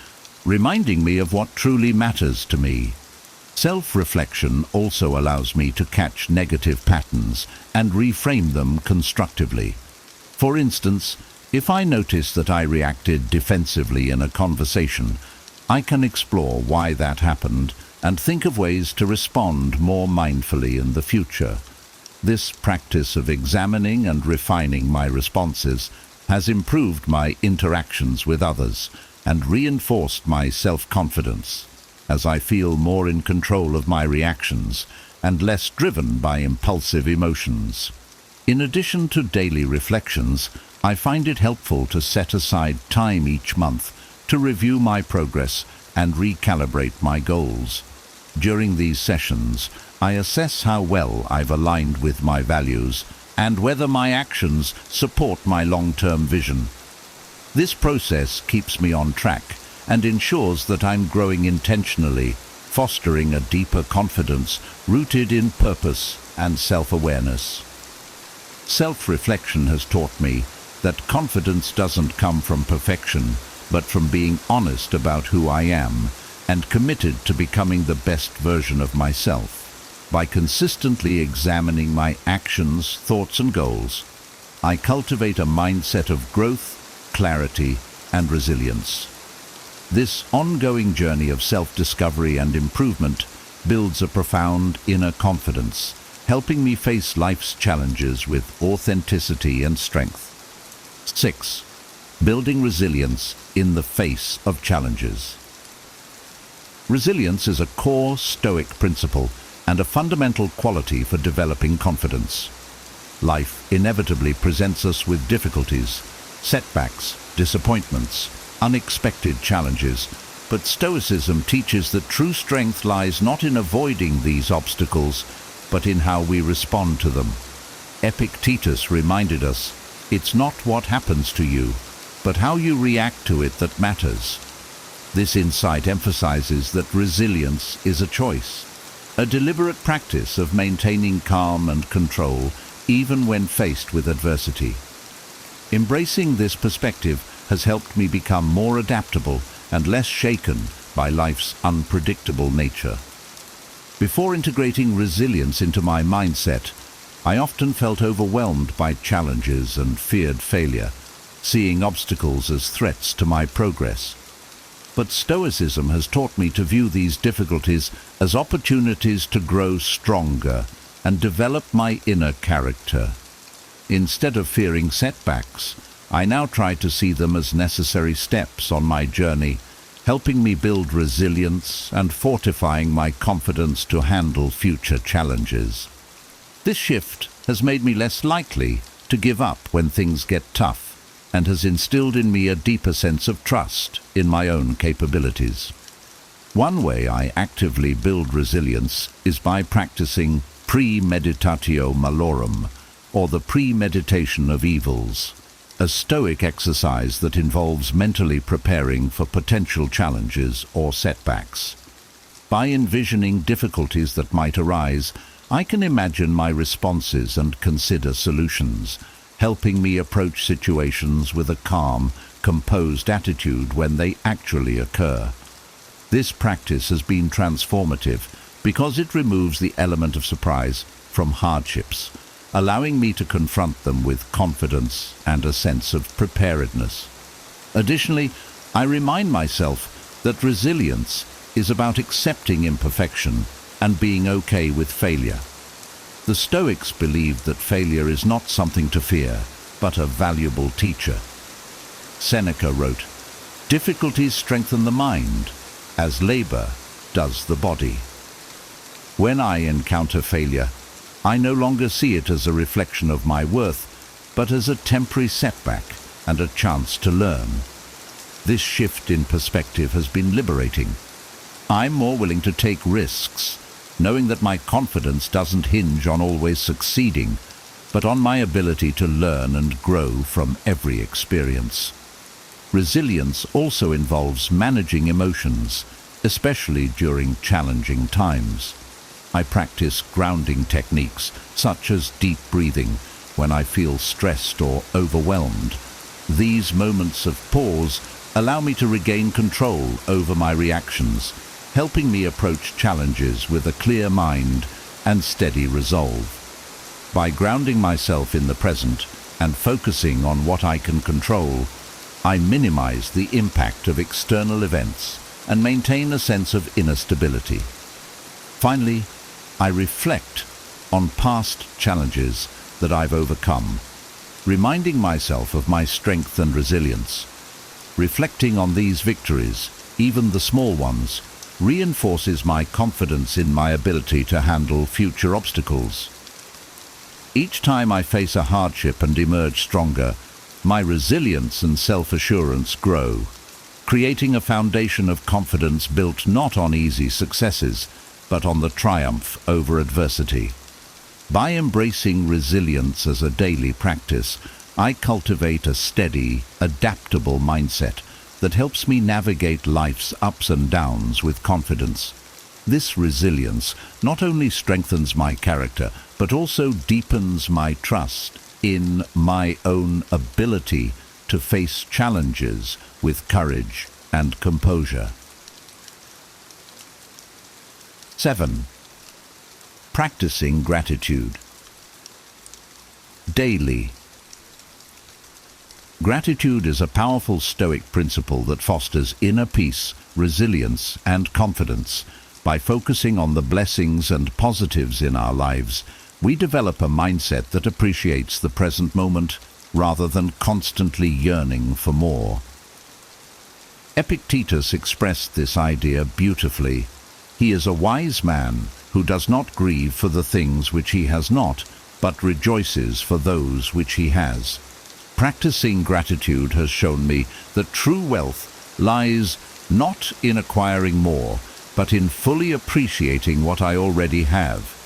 reminding me of what truly matters to me. Self-reflection also allows me to catch negative patterns and reframe them constructively. For instance, if I notice that I reacted defensively in a conversation, I can explore why that happened and think of ways to respond more mindfully in the future. This practice of examining and refining my responses has improved my interactions with others and reinforced my self-confidence, as I feel more in control of my reactions and less driven by impulsive emotions. In addition to daily reflections, I find it helpful to set aside time each month to review my progress and recalibrate my goals. During these sessions, I assess how well I've aligned with my values and whether my actions support my long-term vision. This process keeps me on track and ensures that I'm growing intentionally, fostering a deeper confidence rooted in purpose and self-awareness. Self-reflection has taught me that confidence doesn't come from perfection, but from being honest about who I am and committed to becoming the best version of myself. By consistently examining my actions, thoughts, and goals, I cultivate a mindset of growth, clarity, and resilience. This ongoing journey of self-discovery and improvement builds a profound inner confidence, helping me face life's challenges with authenticity and strength. 6. Building resilience in the face of challenges. Resilience is a core Stoic principle and a fundamental quality for developing confidence. Life inevitably presents us with difficulties, setbacks, disappointments, unexpected challenges, but Stoicism teaches that true strength lies not in avoiding these obstacles, but in how we respond to them. Epictetus reminded us, "It's not what happens to you, but how you react to it that matters." This insight emphasizes that resilience is a choice, a deliberate practice of maintaining calm and control even when faced with adversity. Embracing this perspective has helped me become more adaptable and less shaken by life's unpredictable nature. Before integrating resilience into my mindset, I often felt overwhelmed by challenges and feared failure, seeing obstacles as threats to my progress. But Stoicism has taught me to view these difficulties as opportunities to grow stronger and develop my inner character. Instead of fearing setbacks, I now try to see them as necessary steps on my journey, helping me build resilience and fortifying my confidence to handle future challenges. This shift has made me less likely to give up when things get tough, and has instilled in me a deeper sense of trust in my own capabilities. One way I actively build resilience is by practicing premeditatio malorum, or the premeditation of evils, a Stoic exercise that involves mentally preparing for potential challenges or setbacks. By envisioning difficulties that might arise, I can imagine my responses and consider solutions, helping me approach situations with a calm, composed attitude when they actually occur. This practice has been transformative because it removes the element of surprise from hardships, allowing me to confront them with confidence and a sense of preparedness. Additionally, I remind myself that resilience is about accepting imperfection and being okay with failure. The Stoics believed that failure is not something to fear, but a valuable teacher. Seneca wrote, "Difficulties strengthen the mind, as labor does the body." When I encounter failure, I no longer see it as a reflection of my worth, but as a temporary setback and a chance to learn. This shift in perspective has been liberating. I'm more willing to take risks, knowing that my confidence doesn't hinge on always succeeding, but on my ability to learn and grow from every experience. Resilience also involves managing emotions, especially during challenging times. I practice grounding techniques, such as deep breathing, when I feel stressed or overwhelmed. These moments of pause allow me to regain control over my reactions, helping me approach challenges with a clear mind and steady resolve. By grounding myself in the present and focusing on what I can control, I minimize the impact of external events and maintain a sense of inner stability. Finally, I reflect on past challenges that I've overcome, reminding myself of my strength and resilience. Reflecting on these victories, even the small ones, reinforces my confidence in my ability to handle future obstacles. Each time I face a hardship and emerge stronger, my resilience and self-assurance grow, creating a foundation of confidence built not on easy successes, but on the triumph over adversity. By embracing resilience as a daily practice, I cultivate a steady, adaptable mindset that helps me navigate life's ups and downs with confidence. This resilience not only strengthens my character, but also deepens my trust in my own ability to face challenges with courage and composure. 7. Practicing gratitude. Daily. Gratitude is a powerful Stoic principle that fosters inner peace, resilience, and confidence. By focusing on the blessings and positives in our lives, we develop a mindset that appreciates the present moment rather than constantly yearning for more. Epictetus expressed this idea beautifully. He is a wise man who does not grieve for the things which he has not, but rejoices for those which he has. Practicing gratitude has shown me that true wealth lies not in acquiring more, but in fully appreciating what I already have.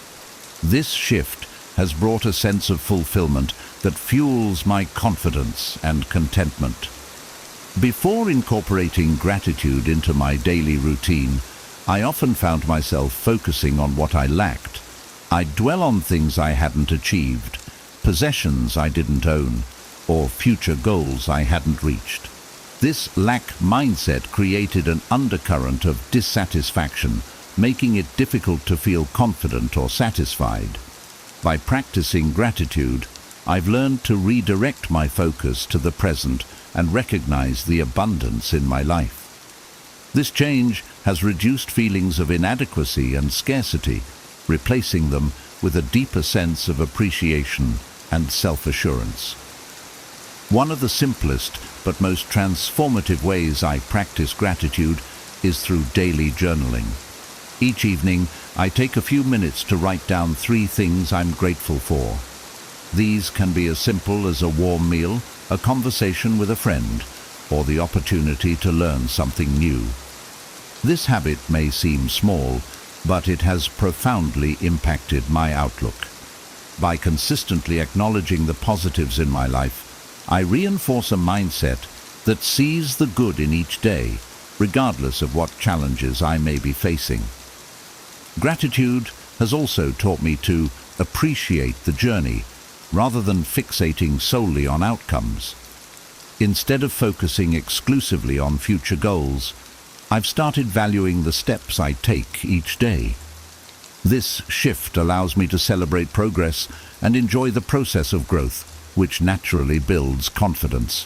This shift has brought a sense of fulfillment that fuels my confidence and contentment. Before incorporating gratitude into my daily routine, I often found myself focusing on what I lacked. I'd dwell on things I hadn't achieved, possessions I didn't own, or future goals I hadn't reached. This lack mindset created an undercurrent of dissatisfaction, making it difficult to feel confident or satisfied. By practicing gratitude, I've learned to redirect my focus to the present and recognize the abundance in my life. This change has reduced feelings of inadequacy and scarcity, replacing them with a deeper sense of appreciation and self-assurance. One of the simplest but most transformative ways I practice gratitude is through daily journaling. Each evening, I take a few minutes to write down 3 things I'm grateful for. These can be as simple as a warm meal, a conversation with a friend, or the opportunity to learn something new. This habit may seem small, but it has profoundly impacted my outlook. By consistently acknowledging the positives in my life, I reinforce a mindset that sees the good in each day, regardless of what challenges I may be facing. Gratitude has also taught me to appreciate the journey, rather than fixating solely on outcomes. Instead of focusing exclusively on future goals, I've started valuing the steps I take each day. This shift allows me to celebrate progress and enjoy the process of growth, which naturally builds confidence.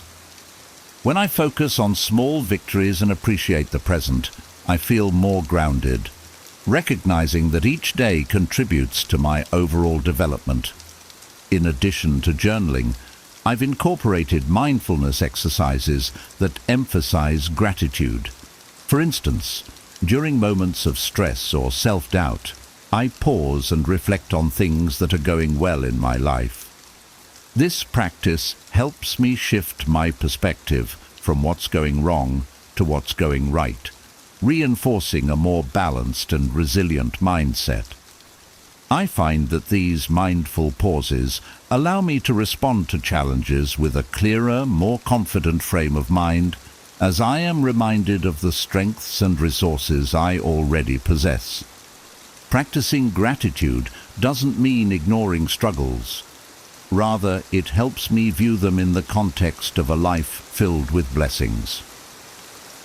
When I focus on small victories and appreciate the present, I feel more grounded, recognizing that each day contributes to my overall development. In addition to journaling, I've incorporated mindfulness exercises that emphasize gratitude. For instance, during moments of stress or self-doubt, I pause and reflect on things that are going well in my life. This practice helps me shift my perspective from what's going wrong to what's going right, reinforcing a more balanced and resilient mindset. I find that these mindful pauses allow me to respond to challenges with a clearer, more confident frame of mind, as I am reminded of the strengths and resources I already possess. Practicing gratitude doesn't mean ignoring struggles. Rather, it helps me view them in the context of a life filled with blessings.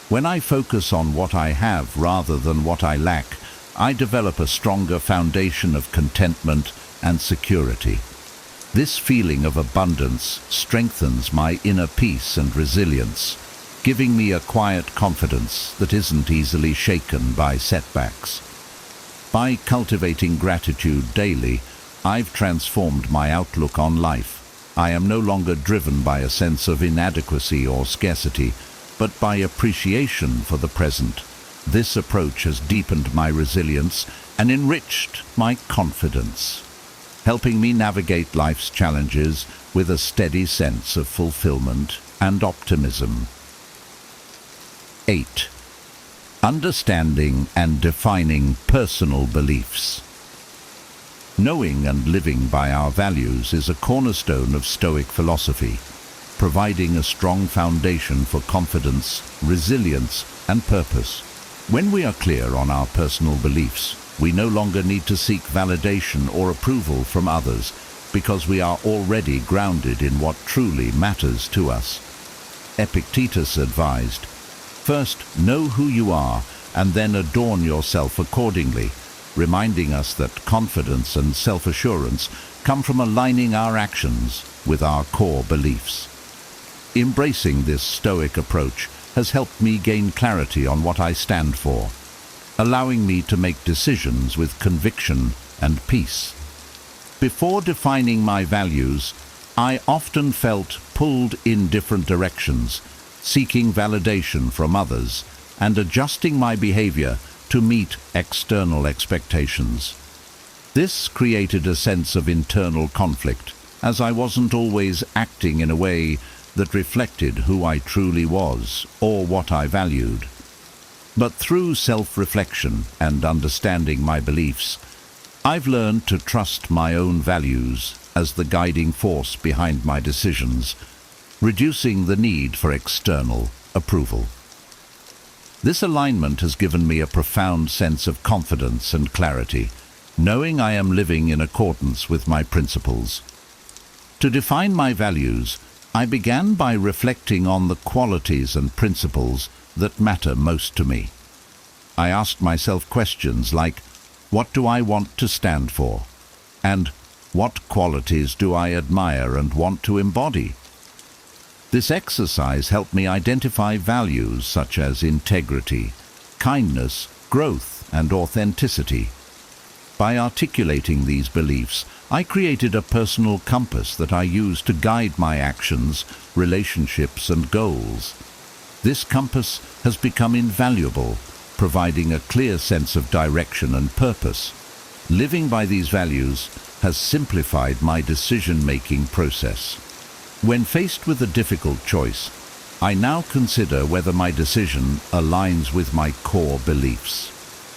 When I focus on what I have rather than what I lack, I develop a stronger foundation of contentment and security. This feeling of abundance strengthens my inner peace and resilience, giving me a quiet confidence that isn't easily shaken by setbacks. By cultivating gratitude daily, I've transformed my outlook on life. I am no longer driven by a sense of inadequacy or scarcity, but by appreciation for the present. This approach has deepened my resilience and enriched my confidence, helping me navigate life's challenges with a steady sense of fulfillment and optimism. 8. Understanding and defining personal beliefs. Knowing and living by our values is a cornerstone of Stoic philosophy, providing a strong foundation for confidence, resilience, and purpose. When we are clear on our personal beliefs, we no longer need to seek validation or approval from others because we are already grounded in what truly matters to us. Epictetus advised, "First, know who you are, and then adorn yourself accordingly," reminding us that confidence and self-assurance come from aligning our actions with our core beliefs. Embracing this Stoic approach has helped me gain clarity on what I stand for, allowing me to make decisions with conviction and peace. Before defining my values, I often felt pulled in different directions, seeking validation from others and adjusting my behavior to meet external expectations. This created a sense of internal conflict, as I wasn't always acting in a way that reflected who I truly was or what I valued. But through self-reflection and understanding my beliefs, I've learned to trust my own values as the guiding force behind my decisions, reducing the need for external approval. This alignment has given me a profound sense of confidence and clarity, knowing I am living in accordance with my principles. To define my values, I began by reflecting on the qualities and principles that matter most to me. I asked myself questions like, what do I want to stand for? And what qualities do I admire and want to embody? This exercise helped me identify values such as integrity, kindness, growth, and authenticity. By articulating these beliefs, I created a personal compass that I use to guide my actions, relationships, and goals. This compass has become invaluable, providing a clear sense of direction and purpose. Living by these values has simplified my decision-making process. When faced with a difficult choice, I now consider whether my decision aligns with my core beliefs.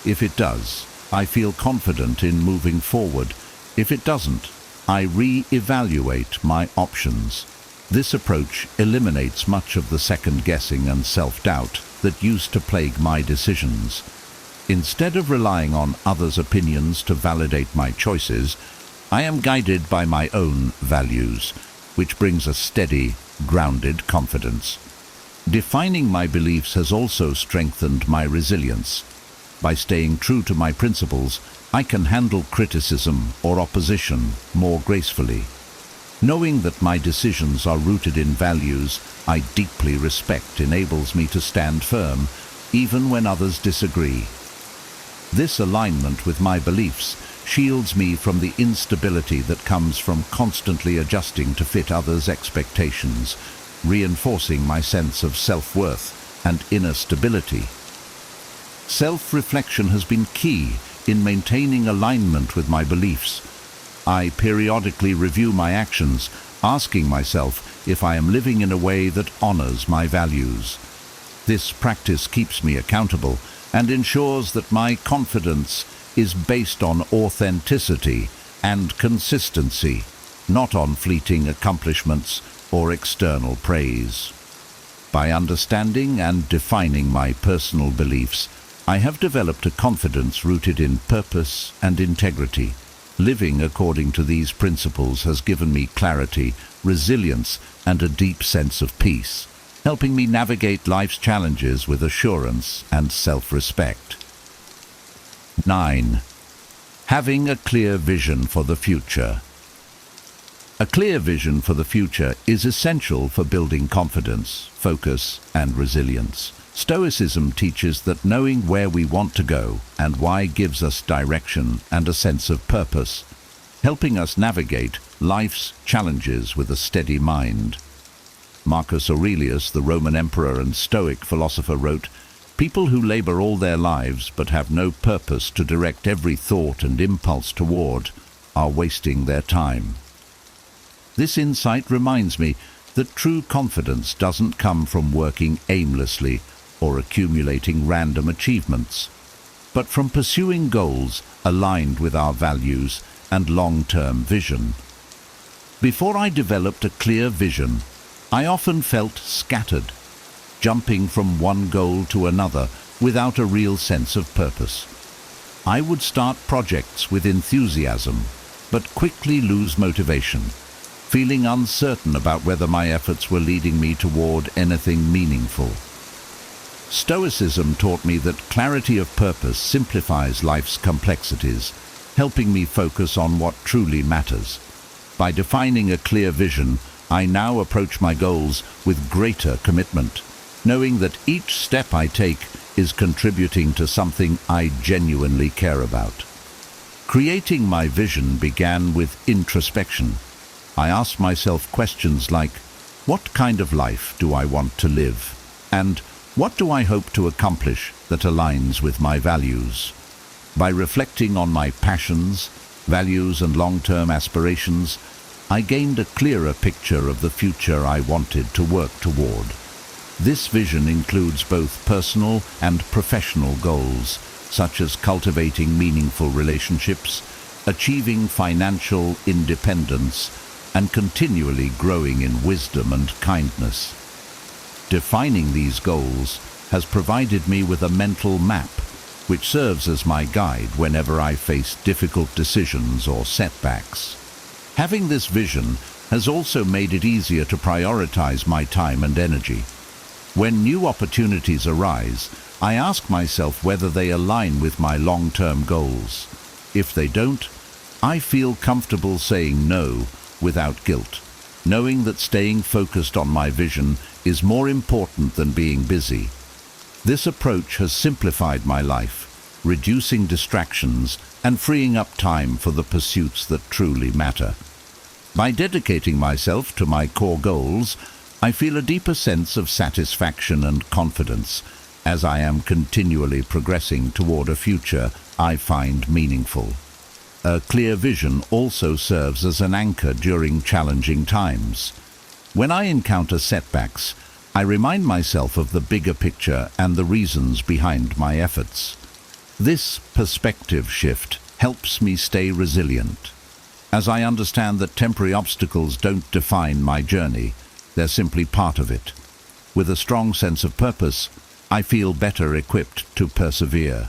If it does, I feel confident in moving forward. If it doesn't, I re-evaluate my options. This approach eliminates much of the second-guessing and self-doubt that used to plague my decisions. Instead of relying on others' opinions to validate my choices, I am guided by my own values, which brings a steady, grounded confidence. Defining my beliefs has also strengthened my resilience. By staying true to my principles, I can handle criticism or opposition more gracefully. Knowing that my decisions are rooted in values I deeply respect enables me to stand firm, even when others disagree. This alignment with my beliefs shields me from the instability that comes from constantly adjusting to fit others' expectations, reinforcing my sense of self-worth and inner stability. Self-reflection has been key in maintaining alignment with my beliefs. I periodically review my actions, asking myself if I am living in a way that honors my values. This practice keeps me accountable and ensures that my confidence is based on authenticity and consistency, not on fleeting accomplishments or external praise. By understanding and defining my personal beliefs, I have developed a confidence rooted in purpose and integrity. Living according to these principles has given me clarity, resilience, and a deep sense of peace, helping me navigate life's challenges with assurance and self-respect. 9. Having a clear vision for the future. A clear vision for the future is essential for building confidence, focus, and resilience. Stoicism teaches that knowing where we want to go and why gives us direction and a sense of purpose, helping us navigate life's challenges with a steady mind. Marcus Aurelius, the Roman emperor and Stoic philosopher, wrote, "People who labor all their lives but have no purpose to direct every thought and impulse toward are wasting their time." This insight reminds me that true confidence doesn't come from working aimlessly or accumulating random achievements, but from pursuing goals aligned with our values and long-term vision. Before I developed a clear vision, I often felt scattered, jumping from one goal to another without a real sense of purpose. I would start projects with enthusiasm, but quickly lose motivation, feeling uncertain about whether my efforts were leading me toward anything meaningful. Stoicism taught me that clarity of purpose simplifies life's complexities, helping me focus on what truly matters. By defining a clear vision, I now approach my goals with greater commitment, knowing that each step I take is contributing to something I genuinely care about. Creating my vision began with introspection. I asked myself questions like, what kind of life do I want to live? And what do I hope to accomplish that aligns with my values? By reflecting on my passions, values, and long-term aspirations, I gained a clearer picture of the future I wanted to work toward. This vision includes both personal and professional goals, such as cultivating meaningful relationships, achieving financial independence, and continually growing in wisdom and kindness. Defining these goals has provided me with a mental map, which serves as my guide whenever I face difficult decisions or setbacks. Having this vision has also made it easier to prioritize my time and energy. When new opportunities arise, I ask myself whether they align with my long-term goals. If they don't, I feel comfortable saying no without guilt, knowing that staying focused on my vision is more important than being busy. This approach has simplified my life, reducing distractions and freeing up time for the pursuits that truly matter. By dedicating myself to my core goals, I feel a deeper sense of satisfaction and confidence as I am continually progressing toward a future I find meaningful. a clear vision also serves as an anchor during challenging times. When I encounter setbacks, I remind myself of the bigger picture and the reasons behind my efforts. This perspective shift helps me stay resilient, as I understand that temporary obstacles don't define my journey, they're simply part of it. With a strong sense of purpose, I feel better equipped to persevere,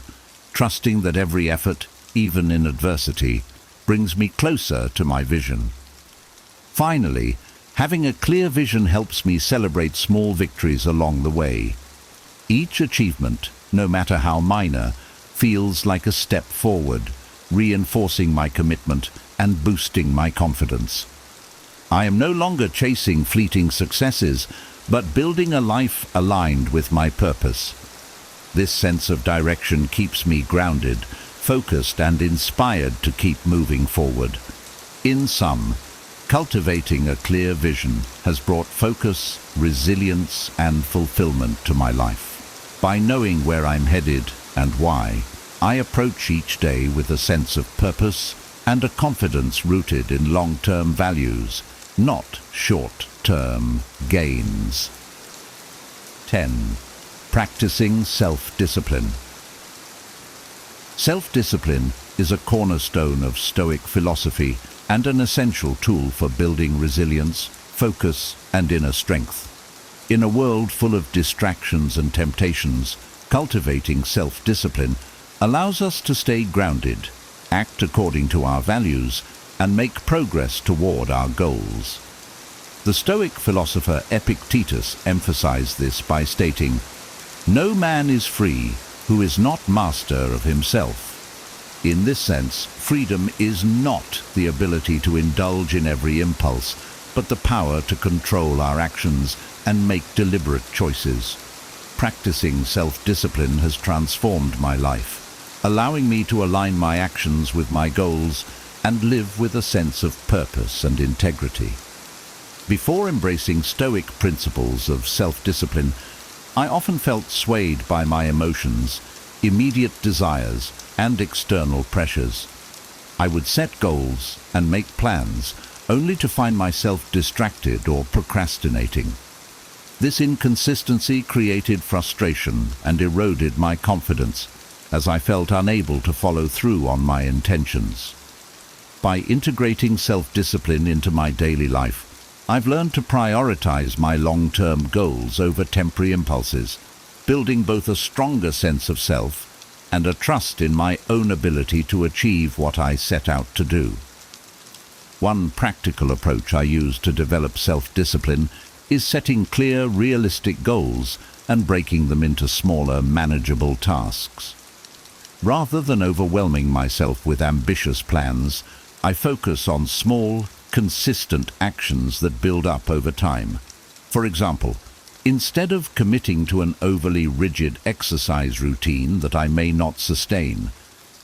trusting that every effort, even in adversity, brings me closer to my vision. Finally, having a clear vision helps me celebrate small victories along the way. Each achievement, no matter how minor, feels like a step forward, reinforcing my commitment and boosting my confidence. I am no longer chasing fleeting successes, but building a life aligned with my purpose. This sense of direction keeps me grounded, focused and inspired to keep moving forward. In sum, cultivating a clear vision has brought focus, resilience and fulfillment to my life. By knowing where I'm headed and why, I approach each day with a sense of purpose and a confidence rooted in long-term values, not short-term gains. 10. Practicing self-discipline. Self-discipline is a cornerstone of Stoic philosophy and an essential tool for building resilience, focus, and inner strength. In a world full of distractions and temptations, cultivating self-discipline allows us to stay grounded, act according to our values, and make progress toward our goals. The Stoic philosopher Epictetus emphasized this by stating, "No man is free who is not master of himself." In this sense, freedom is not the ability to indulge in every impulse, but the power to control our actions and make deliberate choices. Practicing self-discipline has transformed my life, allowing me to align my actions with my goals and live with a sense of purpose and integrity. Before embracing Stoic principles of self-discipline, I often felt swayed by my emotions, immediate desires, and external pressures. I would set goals and make plans, only to find myself distracted or procrastinating. This inconsistency created frustration and eroded my confidence, as I felt unable to follow through on my intentions. By integrating self-discipline into my daily life, I've learned to prioritize my long-term goals over temporary impulses, building both a stronger sense of self and a trust in my own ability to achieve what I set out to do. One practical approach I use to develop self-discipline is setting clear, realistic goals and breaking them into smaller, manageable tasks. Rather than overwhelming myself with ambitious plans, I focus on small, consistent actions that build up over time. For example, instead of committing to an overly rigid exercise routine that I may not sustain,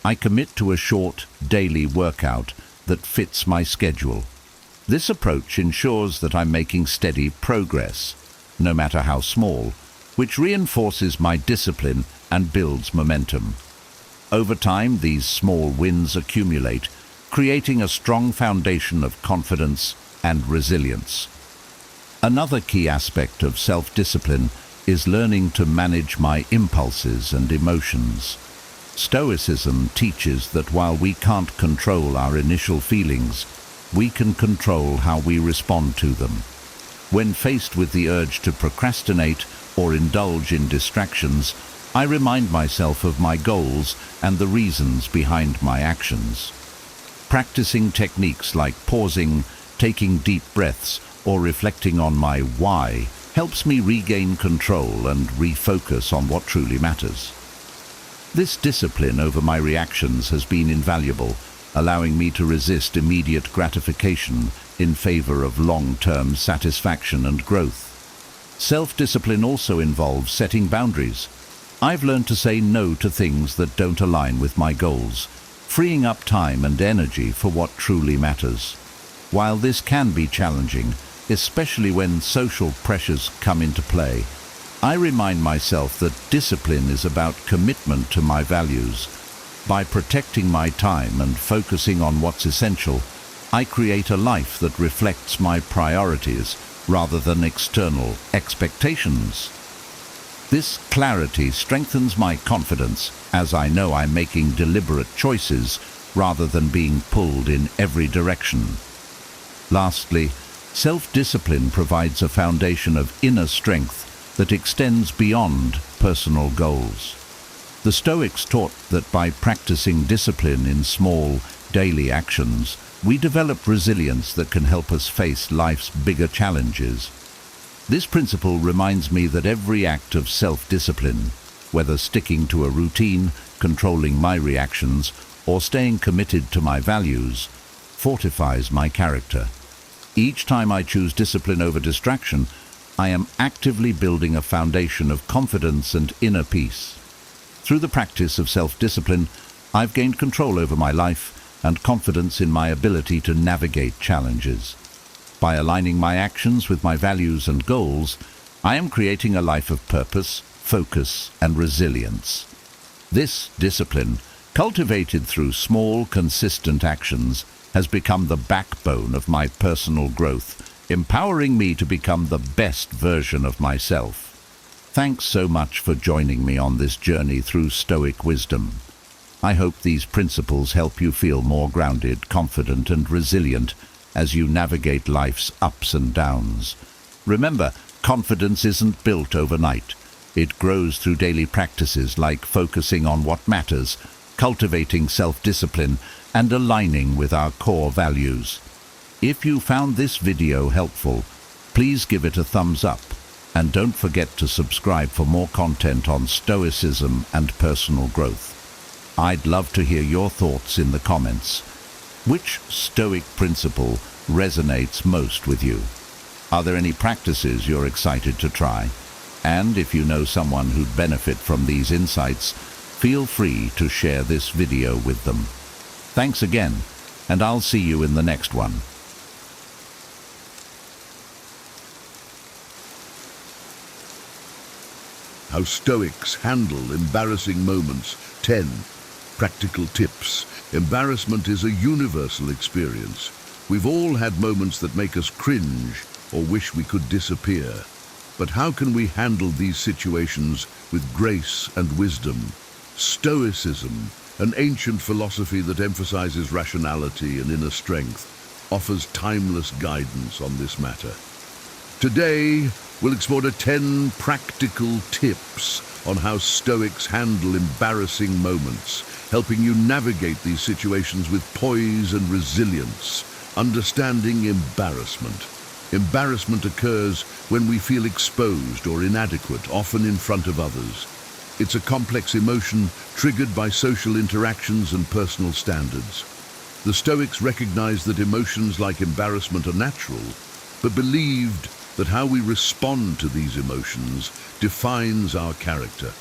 I commit to a short, daily workout that fits my schedule. This approach ensures that I'm making steady progress, no matter how small, which reinforces my discipline and builds momentum. Over time, these small wins accumulate, creating a strong foundation of confidence and resilience. Another key aspect of self-discipline is learning to manage my impulses and emotions. Stoicism teaches that while we can't control our initial feelings, we can control how we respond to them. When faced with the urge to procrastinate or indulge in distractions, I remind myself of my goals and the reasons behind my actions. Practicing techniques like pausing, taking deep breaths, or reflecting on my why helps me regain control and refocus on what truly matters. This discipline over my reactions has been invaluable, allowing me to resist immediate gratification in favor of long-term satisfaction and growth. Self-discipline also involves setting boundaries. I've learned to say no to things that don't align with my goals, freeing up time and energy for what truly matters. While this can be challenging, especially when social pressures come into play, I remind myself that discipline is about commitment to my values. By protecting my time and focusing on what's essential, I create a life that reflects my priorities rather than external expectations. This clarity strengthens my confidence, as I know I'm making deliberate choices rather than being pulled in every direction. Lastly, self-discipline provides a foundation of inner strength that extends beyond personal goals. The Stoics taught that by practicing discipline in small, daily actions, we develop resilience that can help us face life's bigger challenges. This principle reminds me that every act of self-discipline, whether sticking to a routine, controlling my reactions, or staying committed to my values, fortifies my character. Each time I choose discipline over distraction, I am actively building a foundation of confidence and inner peace. Through the practice of self-discipline, I've gained control over my life and confidence in my ability to navigate challenges. By aligning my actions with my values and goals, I am creating a life of purpose, focus, and resilience. This discipline, cultivated through small, consistent actions, has become the backbone of my personal growth, empowering me to become the best version of myself. Thanks so much for joining me on this journey through Stoic wisdom. I hope these principles help you feel more grounded, confident, and resilient as you navigate life's ups and downs. Remember, confidence isn't built overnight. It grows through daily practices like focusing on what matters, cultivating self-discipline, and aligning with our core values. If you found this video helpful, please give it a thumbs up, and don't forget to subscribe for more content on Stoicism and personal growth. I'd love to hear your thoughts in the comments. Which Stoic principle resonates most with you? Are there any practices you're excited to try? And if you know someone who'd benefit from these insights, feel free to share this video with them. Thanks again, and I'll see you in the next one. How Stoics handle embarrassing moments. 10 practical tips. Embarrassment is a universal experience. We've all had moments that make us cringe or wish we could disappear. But how can we handle these situations with grace and wisdom? Stoicism, an ancient philosophy that emphasizes rationality and inner strength, offers timeless guidance on this matter. Today, we'll explore the 10 practical tips on how Stoics handle embarrassing moments, helping you navigate these situations with poise and resilience. Understanding embarrassment. Embarrassment occurs when we feel exposed or inadequate, often in front of others. It's a complex emotion triggered by social interactions and personal standards. The Stoics recognized that emotions like embarrassment are natural, but believed that how we respond to these emotions defines our character.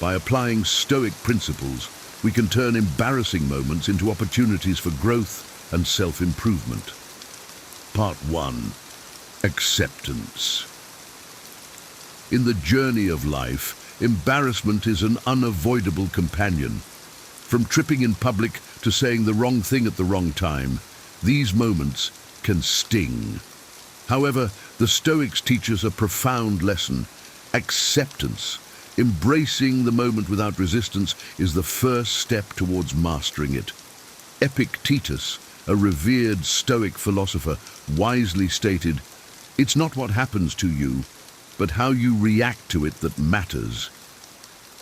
By applying Stoic principles, we can turn embarrassing moments into opportunities for growth and self-improvement. Part 1. Acceptance. In the journey of life, embarrassment is an unavoidable companion. From tripping in public to saying the wrong thing at the wrong time, these moments can sting. However, the Stoics teach us a profound lesson. Acceptance. Embracing the moment without resistance is the first step towards mastering it. Epictetus, a revered Stoic philosopher, wisely stated, "It's not what happens to you, but how you react to it that matters."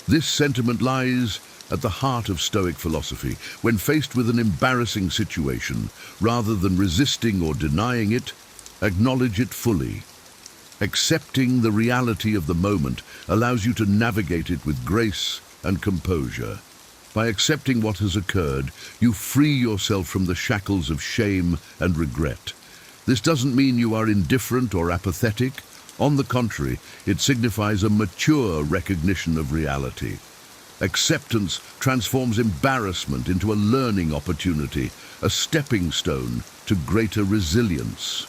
This sentiment lies at the heart of Stoic philosophy. When faced with an embarrassing situation, rather than resisting or denying it, acknowledge it fully. Accepting the reality of the moment allows you to navigate it with grace and composure. By accepting what has occurred, you free yourself from the shackles of shame and regret. This doesn't mean you are indifferent or apathetic. On the contrary, it signifies a mature recognition of reality. Acceptance transforms embarrassment into a learning opportunity, a stepping stone to greater resilience.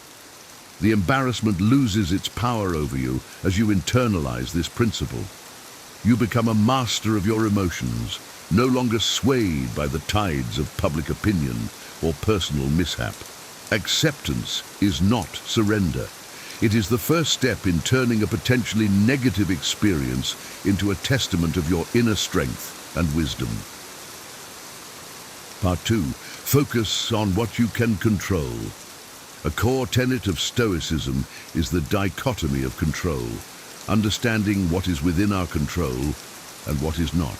The embarrassment loses its power over you as you internalize this principle. You become a master of your emotions, no longer swayed by the tides of public opinion or personal mishap. Acceptance is not surrender. It is the first step in turning a potentially negative experience into a testament of your inner strength and wisdom. Part 2. Focus on what you can control. A core tenet of Stoicism is the dichotomy of control, understanding what is within our control and what is not.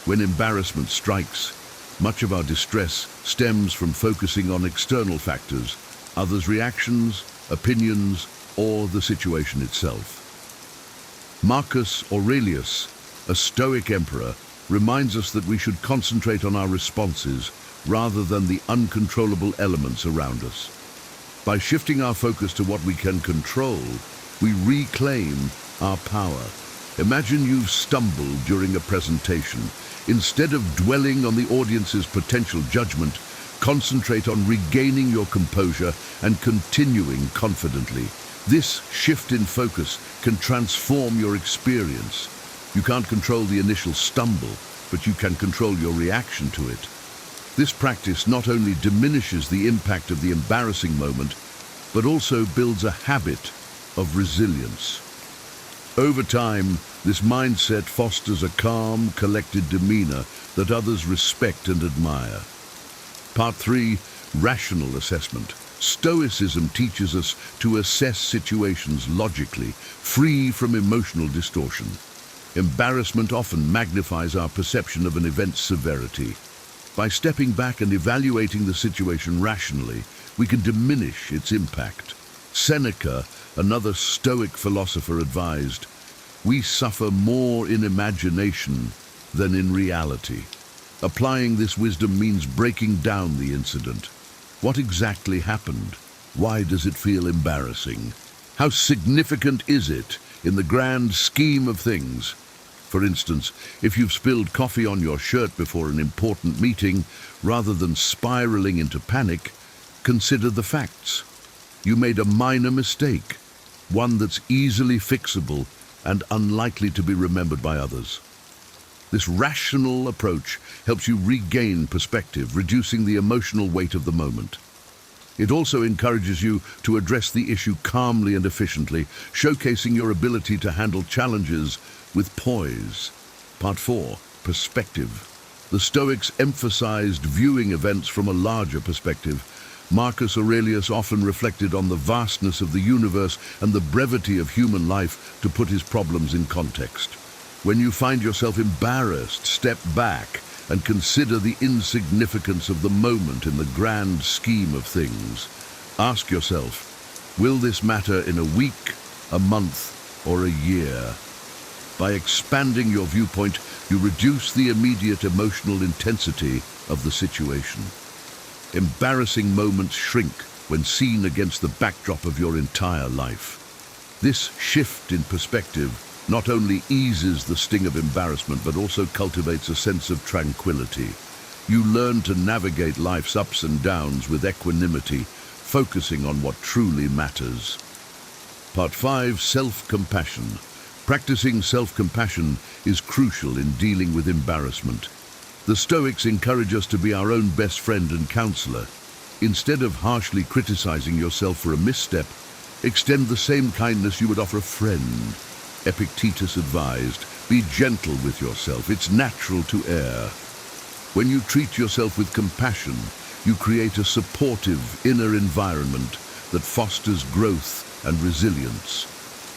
When embarrassment strikes, much of our distress stems from focusing on external factors, others' reactions, opinions, or the situation itself. Marcus Aurelius, a Stoic emperor, reminds us that we should concentrate on our responses rather than the uncontrollable elements around us. By shifting our focus to what we can control, we reclaim our power. Imagine you've stumbled during a presentation. Instead of dwelling on the audience's potential judgment, concentrate on regaining your composure and continuing confidently. This shift in focus can transform your experience. You can't control the initial stumble, but you can control your reaction to it. This practice not only diminishes the impact of the embarrassing moment, but also builds a habit of resilience. Over time, this mindset fosters a calm, collected demeanor that others respect and admire. Part 3. Rational assessment. Stoicism teaches us to assess situations logically, free from emotional distortion. Embarrassment often magnifies our perception of an event's severity. By stepping back and evaluating the situation rationally, we can diminish its impact. Seneca, another Stoic philosopher, advised, "We suffer more in imagination than in reality." Applying this wisdom means breaking down the incident. What exactly happened? Why does it feel embarrassing? How significant is it in the grand scheme of things? For instance, if you've spilled coffee on your shirt before an important meeting, rather than spiraling into panic, consider the facts. You made a minor mistake, one that's easily fixable and unlikely to be remembered by others. This rational approach helps you regain perspective, reducing the emotional weight of the moment. It also encourages you to address the issue calmly and efficiently, showcasing your ability to handle challenges with poise. Part 4. Perspective. The Stoics emphasized viewing events from a larger perspective. Marcus Aurelius often reflected on the vastness of the universe and the brevity of human life to put his problems in context. When you find yourself embarrassed, step back and consider the insignificance of the moment in the grand scheme of things. Ask yourself, will this matter in a week, a month, or a year? By expanding your viewpoint, you reduce the immediate emotional intensity of the situation. Embarrassing moments shrink when seen against the backdrop of your entire life. This shift in perspective not only eases the sting of embarrassment, but also cultivates a sense of tranquility. You learn to navigate life's ups and downs with equanimity, focusing on what truly matters. Part 5. Self-compassion. Practicing self-compassion is crucial in dealing with embarrassment. The Stoics encourage us to be our own best friend and counselor. Instead of harshly criticizing yourself for a misstep, extend the same kindness you would offer a friend. Epictetus advised, be gentle with yourself. It's natural to err. When you treat yourself with compassion, you create a supportive inner environment that fosters growth and resilience.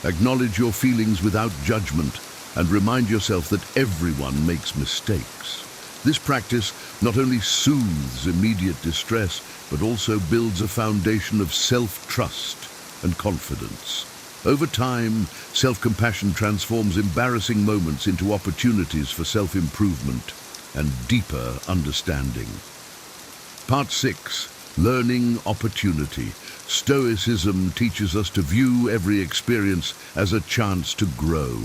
Acknowledge your feelings without judgment and remind yourself that everyone makes mistakes. This practice not only soothes immediate distress, but also builds a foundation of self-trust and confidence. Over time, self-compassion transforms embarrassing moments into opportunities for self-improvement and deeper understanding. Part 6. Learning opportunity. Stoicism teaches us to view every experience as a chance to grow.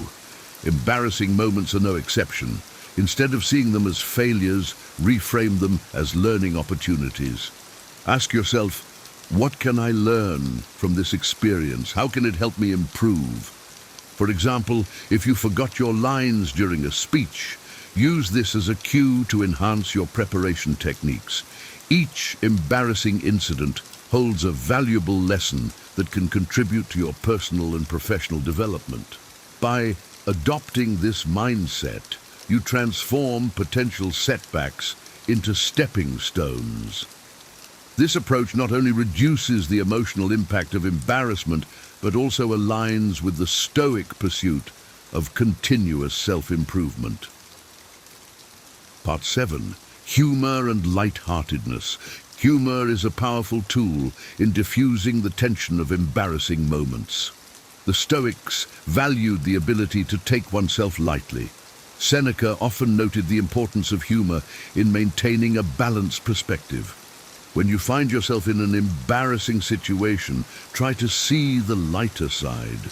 Embarrassing moments are no exception. Instead of seeing them as failures, reframe them as learning opportunities. Ask yourself, what can I learn from this experience? How can it help me improve? For example, if you forgot your lines during a speech, Use this as a cue to enhance your preparation techniques. Each embarrassing incident holds a valuable lesson that can contribute to your personal and professional development. By adopting this mindset, you transform potential setbacks into stepping stones. This approach not only reduces the emotional impact of embarrassment, but also aligns with the Stoic pursuit of continuous self-improvement. Part 7. Humor and lightheartedness. Humor is a powerful tool in diffusing the tension of embarrassing moments. The Stoics valued the ability to take oneself lightly. Seneca often noted the importance of humor in maintaining a balanced perspective. When you find yourself in an embarrassing situation, try to see the lighter side.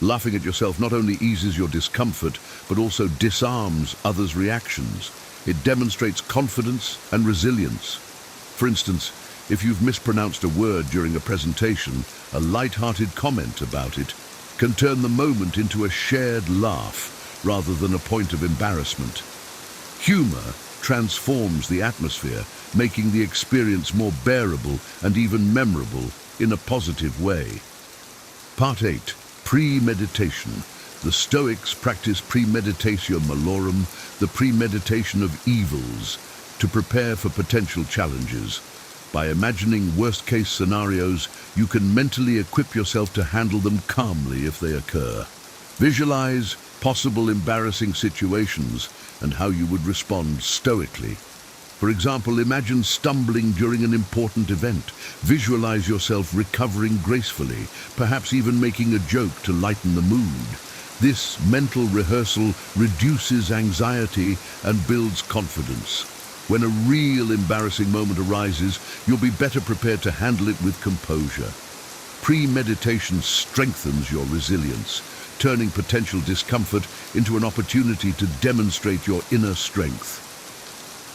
Laughing at yourself not only eases your discomfort, but also disarms others' reactions. It demonstrates confidence and resilience. For instance, if you've mispronounced a word during a presentation, a light-hearted comment about it can turn the moment into a shared laugh rather than a point of embarrassment. Humor transforms the atmosphere, making the experience more bearable and even memorable in a positive way. Part 8. Premeditation. The Stoics practice premeditatio malorum, the premeditation of evils, to prepare for potential challenges. By imagining worst-case scenarios, you can mentally equip yourself to handle them calmly if they occur. Visualize possible embarrassing situations and how you would respond stoically. For example, imagine stumbling during an important event. Visualize yourself recovering gracefully, perhaps even making a joke to lighten the mood. This mental rehearsal reduces anxiety and builds confidence. When a real embarrassing moment arises, you'll be better prepared to handle it with composure. Premeditation strengthens your resilience, turning potential discomfort into an opportunity to demonstrate your inner strength.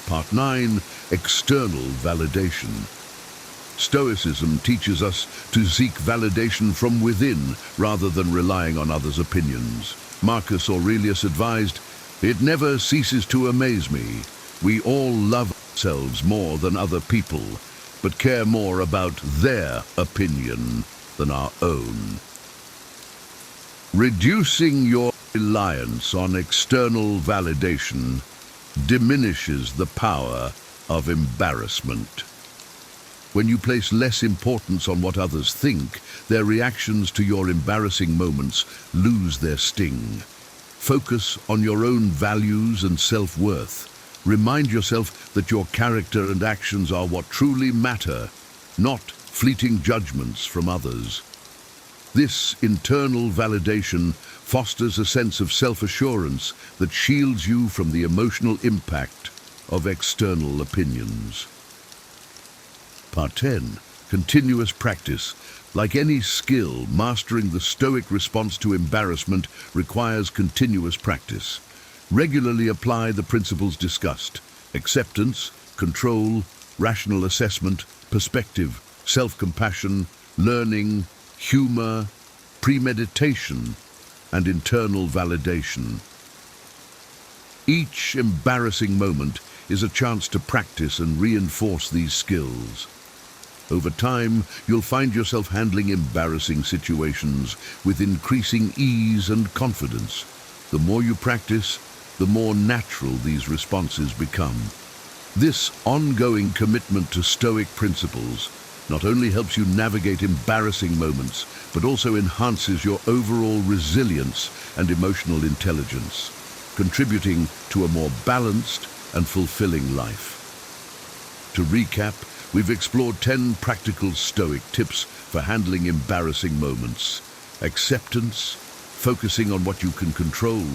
Part 9. External validation. Stoicism teaches us to seek validation from within rather than relying on others' opinions. Marcus Aurelius advised, "It never ceases to amaze me. We all love ourselves more than other people, but care more about their opinion than our own." Reducing your reliance on external validation diminishes the power of embarrassment. When you place less importance on what others think, their reactions to your embarrassing moments lose their sting. Focus on your own values and self-worth. Remind yourself that your character and actions are what truly matter, not fleeting judgments from others. This internal validation fosters a sense of self-assurance that shields you from the emotional impact of external opinions. Part 10. Continuous practice. Like any skill, mastering the Stoic response to embarrassment requires continuous practice. Regularly apply the principles discussed: acceptance, control, rational assessment, perspective, self-compassion, learning, humor, premeditation, and internal validation. Each embarrassing moment is a chance to practice and reinforce these skills. Over time, you'll find yourself handling embarrassing situations with increasing ease and confidence. The more you practice, the more natural these responses become. This ongoing commitment to Stoic principles not only helps you navigate embarrassing moments, but also enhances your overall resilience and emotional intelligence, contributing to a more balanced and fulfilling life. To recap, we've explored 10 practical Stoic tips for handling embarrassing moments: acceptance, focusing on what you can control;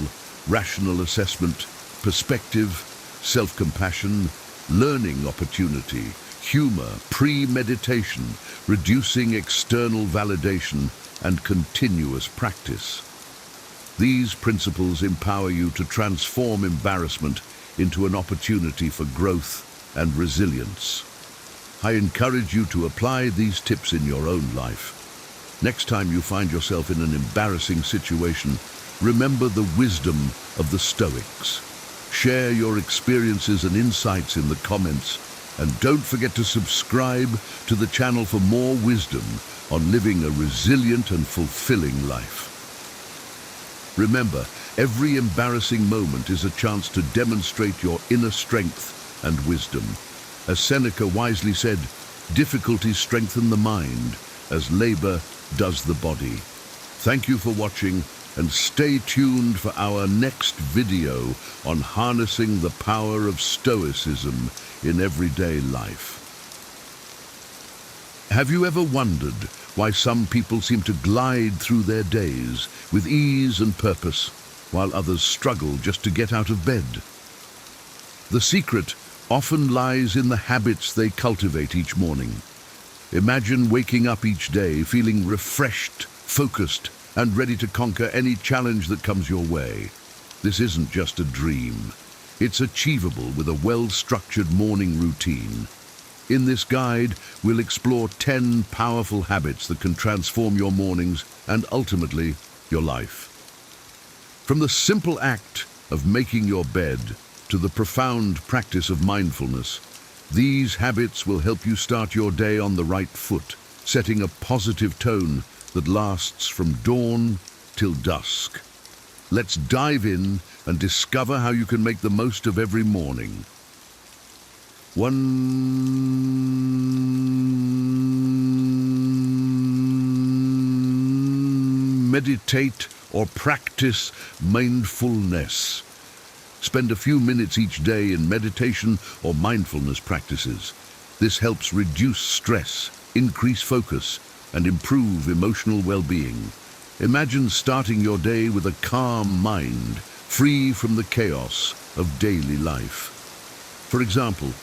rational assessment; perspective; self-compassion; learning opportunity; humor; premeditation; reducing external validation; and continuous practice. These principles empower you to transform embarrassment into an opportunity for growth and resilience. I encourage you to apply these tips in your own life. Next time you find yourself in an embarrassing situation, remember the wisdom of the Stoics. Share your experiences and insights in the comments, and don't forget to subscribe to the channel for more wisdom on living a resilient and fulfilling life. Remember, every embarrassing moment is a chance to demonstrate your inner strength and wisdom. As Seneca wisely said, difficulties strengthen the mind as labor does the body. Thank you for watching, and stay tuned for our next video on harnessing the power of Stoicism in everyday life. Have you ever wondered why some people seem to glide through their days with ease and purpose, while others struggle just to get out of bed? The secret often lies in the habits they cultivate each morning. Imagine waking up each day feeling refreshed, focused, and ready to conquer any challenge that comes your way. This isn't just a dream. It's achievable with a well-structured morning routine. In this guide, we'll explore 10 powerful habits that can transform your mornings and ultimately your life. From the simple act of making your bed to the profound practice of mindfulness, these habits will help you start your day on the right foot, setting a positive tone that lasts from dawn till dusk. Let's dive in and discover how you can make the most of every morning. 1. Meditate or practice mindfulness. Spend a few minutes each day in meditation or mindfulness practices. This helps reduce stress, increase focus, and improve emotional well-being. Imagine starting your day with a calm mind, free from the chaos of daily life. For example,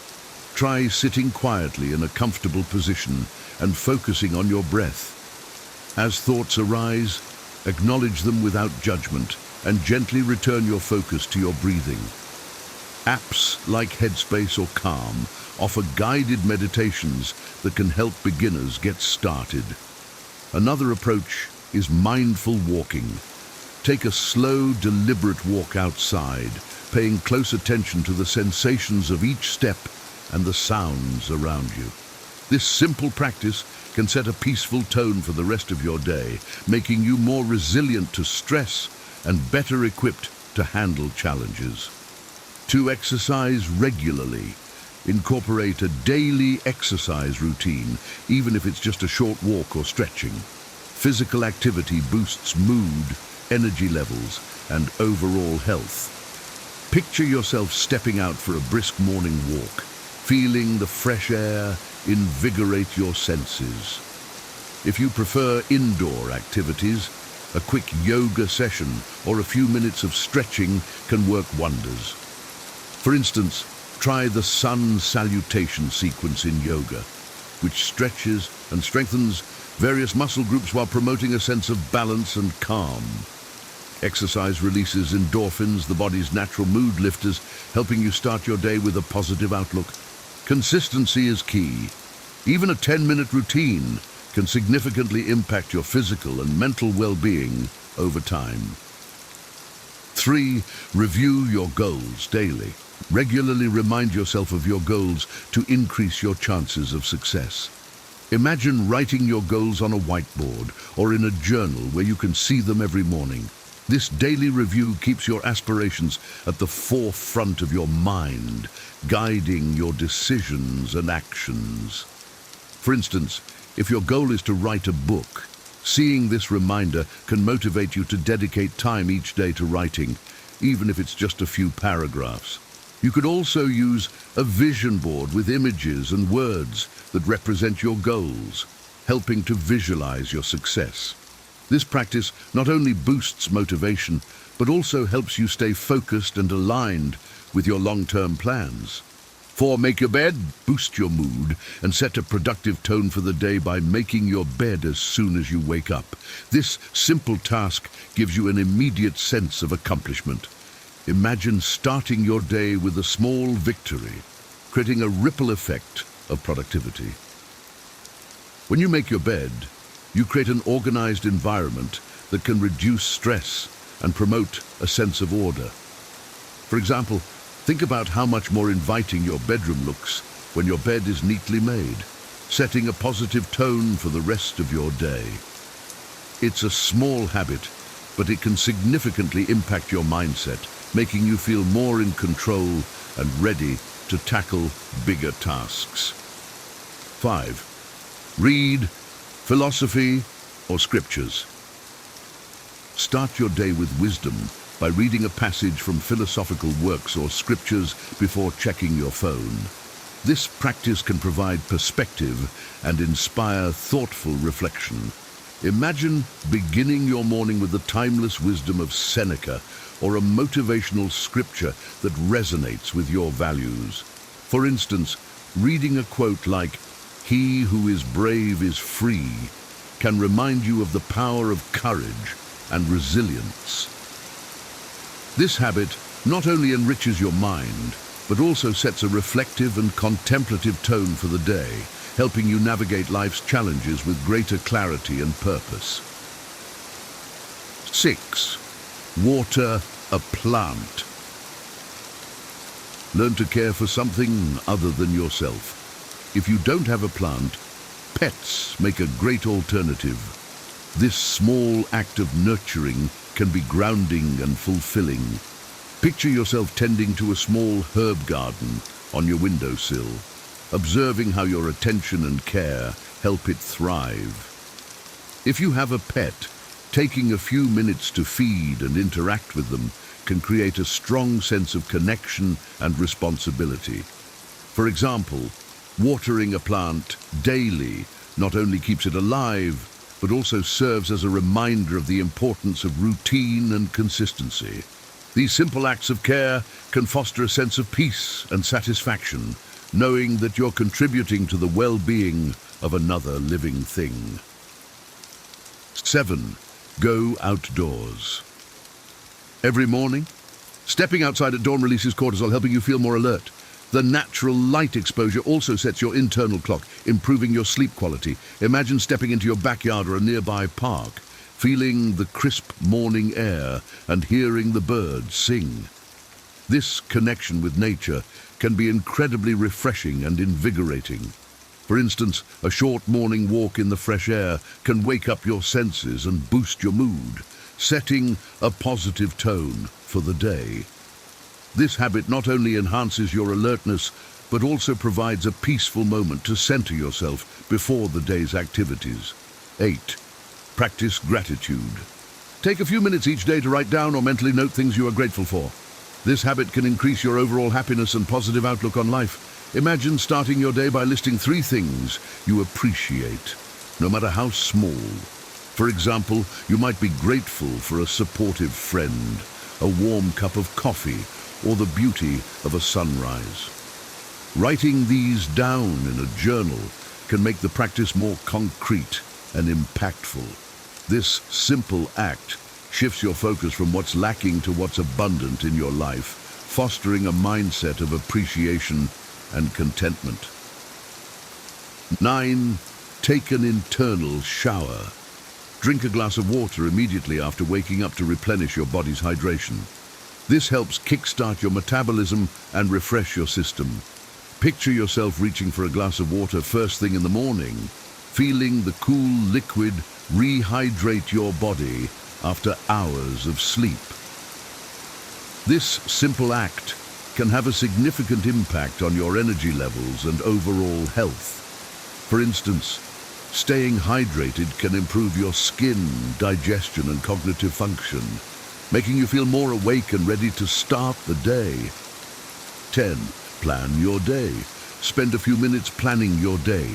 try sitting quietly in a comfortable position and focusing on your breath. As thoughts arise, acknowledge them without judgment and gently return your focus to your breathing. Apps like Headspace or Calm offer guided meditations that can help beginners get started. Another approach is mindful walking. Take a slow, deliberate walk outside, paying close attention to the sensations of each step and the sounds around you. This simple practice can set a peaceful tone for the rest of your day, making you more resilient to stress and better equipped to handle challenges. To exercise regularly. Incorporate a daily exercise routine, even if it's just a short walk or stretching. Physical activity boosts mood, energy levels, and overall health. Picture yourself stepping out for a brisk morning walk, feeling the fresh air invigorate your senses. If you prefer indoor activities, a quick yoga session or a few minutes of stretching can work wonders. For instance, try the sun salutation sequence in yoga, which stretches and strengthens various muscle groups while promoting a sense of balance and calm. Exercise releases endorphins, the body's natural mood lifters, helping you start your day with a positive outlook. Consistency is key. Even a 10-minute routine can significantly impact your physical and mental well-being over time. 3. Review your goals daily. Regularly remind yourself of your goals to increase your chances of success. Imagine writing your goals on a whiteboard or in a journal where you can see them every morning. This daily review keeps your aspirations at the forefront of your mind, guiding your decisions and actions. For instance, if your goal is to write a book, seeing this reminder can motivate you to dedicate time each day to writing, even if it's just a few paragraphs. You could also use a vision board with images and words that represent your goals, helping to visualize your success. This practice not only boosts motivation, but also helps you stay focused and aligned with your long-term plans. 4. Make your bed, boost your mood, and set a productive tone for the day by making your bed as soon as you wake up. This simple task gives you an immediate sense of accomplishment. Imagine starting your day with a small victory, creating a ripple effect of productivity. When you make your bed, you create an organized environment that can reduce stress and promote a sense of order. For example, Think about how much more inviting your bedroom looks when your bed is neatly made, setting a positive tone for the rest of your day. It's a small habit, but it can significantly impact your mindset, making you feel more in control and ready to tackle bigger tasks. 5. Read philosophy or scriptures. Start your day with wisdom by reading a passage from philosophical works or scriptures before checking your phone. This practice can provide perspective and inspire thoughtful reflection. Imagine beginning your morning with the timeless wisdom of Seneca or a motivational scripture that resonates with your values. For instance, reading a quote like, "He who is brave is free," can remind you of the power of courage and resilience. This habit not only enriches your mind, but also sets a reflective and contemplative tone for the day, helping you navigate life's challenges with greater clarity and purpose. 6. Water a plant. Learn to care for something other than yourself. If you don't have a plant, pets make a great alternative. This small act of nurturing can be grounding and fulfilling. Picture yourself tending to a small herb garden on your windowsill, observing how your attention and care help it thrive. If you have a pet, taking a few minutes to feed and interact with them can create a strong sense of connection and responsibility. For example, watering a plant daily not only keeps it alive, but also serves as a reminder of the importance of routine and consistency. These simple acts of care can foster a sense of peace and satisfaction, knowing that you're contributing to the well-being of another living thing. 7. Go outdoors. Every morning, stepping outside at dawn releases cortisol, helping you feel more alert. The natural light exposure also sets your internal clock, improving your sleep quality. Imagine stepping into your backyard or a nearby park, feeling the crisp morning air and hearing the birds sing. This connection with nature can be incredibly refreshing and invigorating. For instance, a short morning walk in the fresh air can wake up your senses and boost your mood, setting a positive tone for the day. This habit not only enhances your alertness, but also provides a peaceful moment to center yourself before the day's activities. 8. Practice gratitude. Take a few minutes each day to write down or mentally note things you are grateful for. This habit can increase your overall happiness and positive outlook on life. Imagine starting your day by listing 3 things you appreciate, no matter how small. For example, you might be grateful for a supportive friend, a warm cup of coffee, or the beauty of a sunrise. Writing these down in a journal can make the practice more concrete and impactful. This simple act shifts your focus from what's lacking to what's abundant in your life, fostering a mindset of appreciation and contentment. 9. Take an internal shower. Drink a glass of water immediately after waking up to replenish your body's hydration. This helps kickstart your metabolism and refresh your system. Picture yourself reaching for a glass of water first thing in the morning, feeling the cool liquid rehydrate your body after hours of sleep. This simple act can have a significant impact on your energy levels and overall health. For instance, staying hydrated can improve your skin, digestion, and cognitive function, making you feel more awake and ready to start the day. 10. Plan your day. Spend a few minutes planning your day.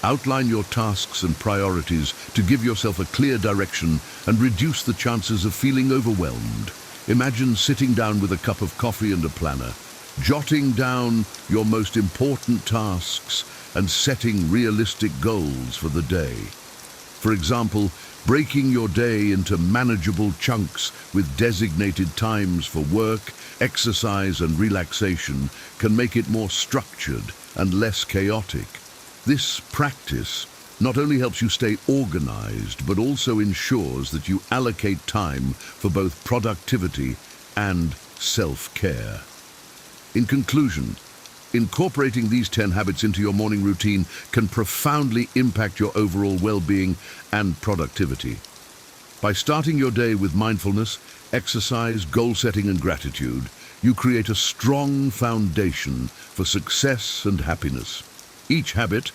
Outline your tasks and priorities to give yourself a clear direction and reduce the chances of feeling overwhelmed. Imagine sitting down with a cup of coffee and a planner, jotting down your most important tasks and setting realistic goals for the day. For example, breaking your day into manageable chunks with designated times for work, exercise, and relaxation can make it more structured and less chaotic. This practice not only helps you stay organized, but also ensures that you allocate time for both productivity and self-care. In conclusion, incorporating these 10 habits into your morning routine can profoundly impact your overall well-being and productivity. By starting your day with mindfulness, exercise, goal setting, and gratitude, you create a strong foundation for success and happiness. Each habit,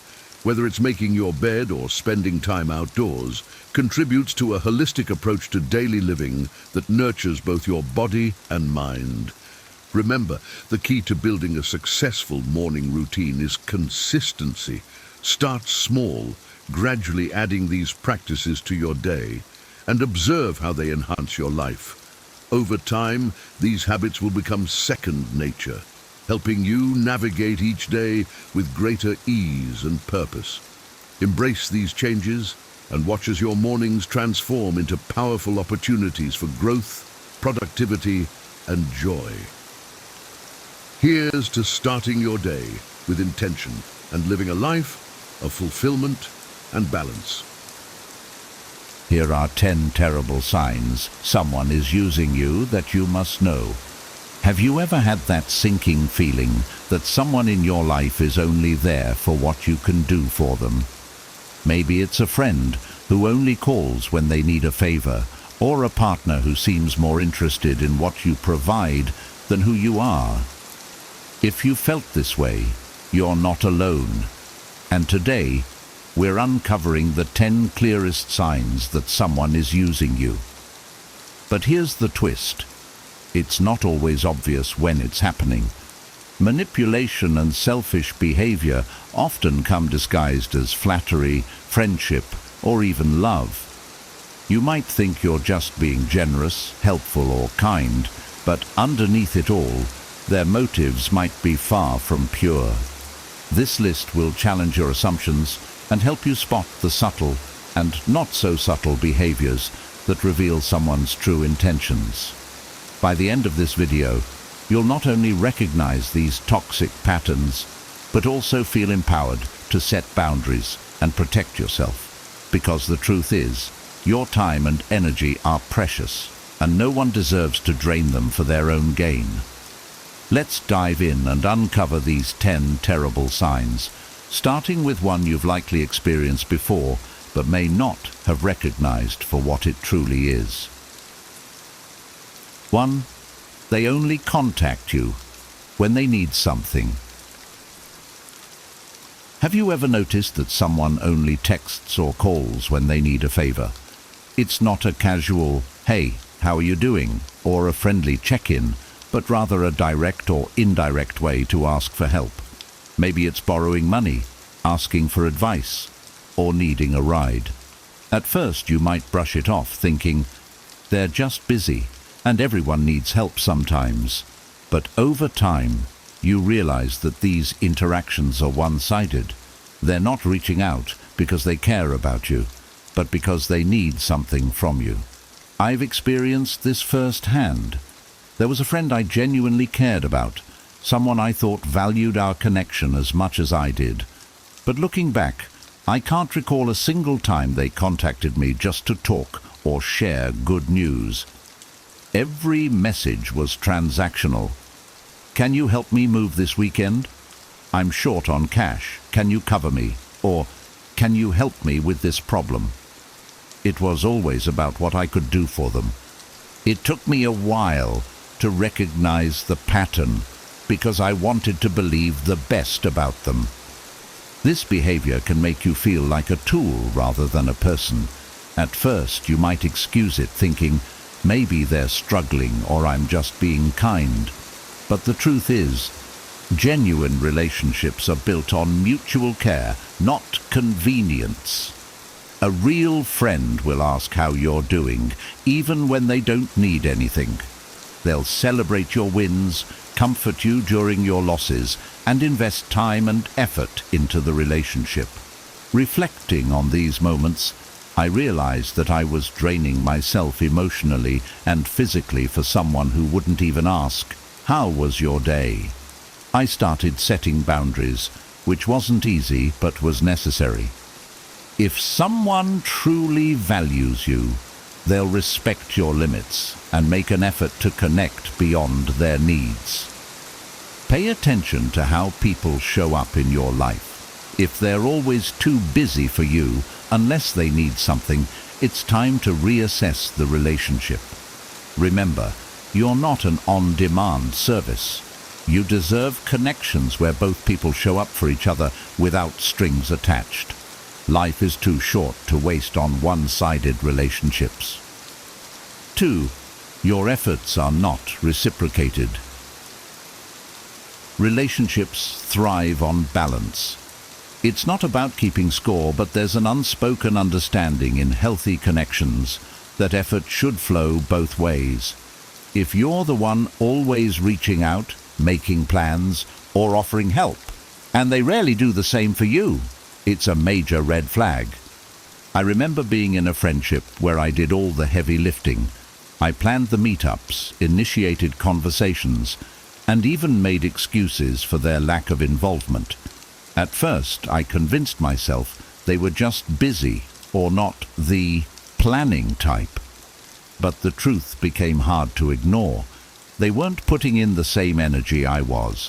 whether it's making your bed or spending time outdoors, contributes to a holistic approach to daily living that nurtures both your body and mind. Remember, the key to building a successful morning routine is consistency. Start small, gradually adding these practices to your day, and observe how they enhance your life. Over time, these habits will become second nature, helping you navigate each day with greater ease and purpose. Embrace these changes and watch as your mornings transform into powerful opportunities for growth, productivity, and joy. Here's to starting your day with intention and living a life of fulfillment and balance. Here are 10 terrible signs someone is using you that you must know. Have you ever had that sinking feeling that someone in your life is only there for what you can do for them? Maybe it's a friend who only calls when they need a favor, or a partner who seems more interested in what you provide than who you are. If you felt this way, you're not alone. And today, we're uncovering the 10 clearest signs that someone is using you. But here's the twist. It's not always obvious when it's happening. Manipulation and selfish behavior often come disguised as flattery, friendship, or even love. You might think you're just being generous, helpful, or kind, but underneath it all, their motives might be far from pure. This list will challenge your assumptions and help you spot the subtle and not so subtle behaviors that reveal someone's true intentions. By the end of this video, you'll not only recognize these toxic patterns, but also feel empowered to set boundaries and protect yourself. Because the truth is, your time and energy are precious, and no one deserves to drain them for their own gain. Let's dive in and uncover these 10 terrible signs, starting with one you've likely experienced before, but may not have recognized for what it truly is. 1. They only contact you when they need something. Have you ever noticed that someone only texts or calls when they need a favor? It's not a casual, "Hey, how are you doing?" or a friendly check-in, but rather a direct or indirect way to ask for help. Maybe it's borrowing money, asking for advice, or needing a ride. At first you might brush it off, thinking, they're just busy, and everyone needs help sometimes. But over time, you realize that these interactions are one-sided. They're not reaching out because they care about you, but because they need something from you. I've experienced this firsthand. There was a friend I genuinely cared about, someone I thought valued our connection as much as I did. But looking back, I can't recall a single time they contacted me just to talk or share good news. Every message was transactional. "Can you help me move this weekend? I'm short on cash. Can you cover me?" Or, "Can you help me with this problem?" It was always about what I could do for them. It took me a while to recognize the pattern because I wanted to believe the best about them. This behavior can make you feel like a tool rather than a person. At first, you might excuse it, thinking, maybe they're struggling or I'm just being kind. But the truth is, genuine relationships are built on mutual care, not convenience. A real friend will ask how you're doing, even when they don't need anything. They'll celebrate your wins, comfort you during your losses, and invest time and effort into the relationship. Reflecting on these moments, I realized that I was draining myself emotionally and physically for someone who wouldn't even ask, "How was your day?" I started setting boundaries, which wasn't easy but was necessary. If someone truly values you, they'll respect your limits and make an effort to connect beyond their needs. Pay attention to how people show up in your life. If they're always too busy for you, unless they need something, it's time to reassess the relationship. Remember, you're not an on-demand service. You deserve connections where both people show up for each other without strings attached. Life is too short to waste on one-sided relationships. 2. Your efforts are not reciprocated. Relationships thrive on balance. It's not about keeping score, but there's an unspoken understanding in healthy connections that effort should flow both ways. If you're the one always reaching out, making plans, or offering help, and they rarely do the same for you, it's a major red flag. I remember being in a friendship where I did all the heavy lifting. I planned the meetups, initiated conversations, and even made excuses for their lack of involvement. At first, I convinced myself they were just busy or not the planning type. But the truth became hard to ignore. They weren't putting in the same energy I was.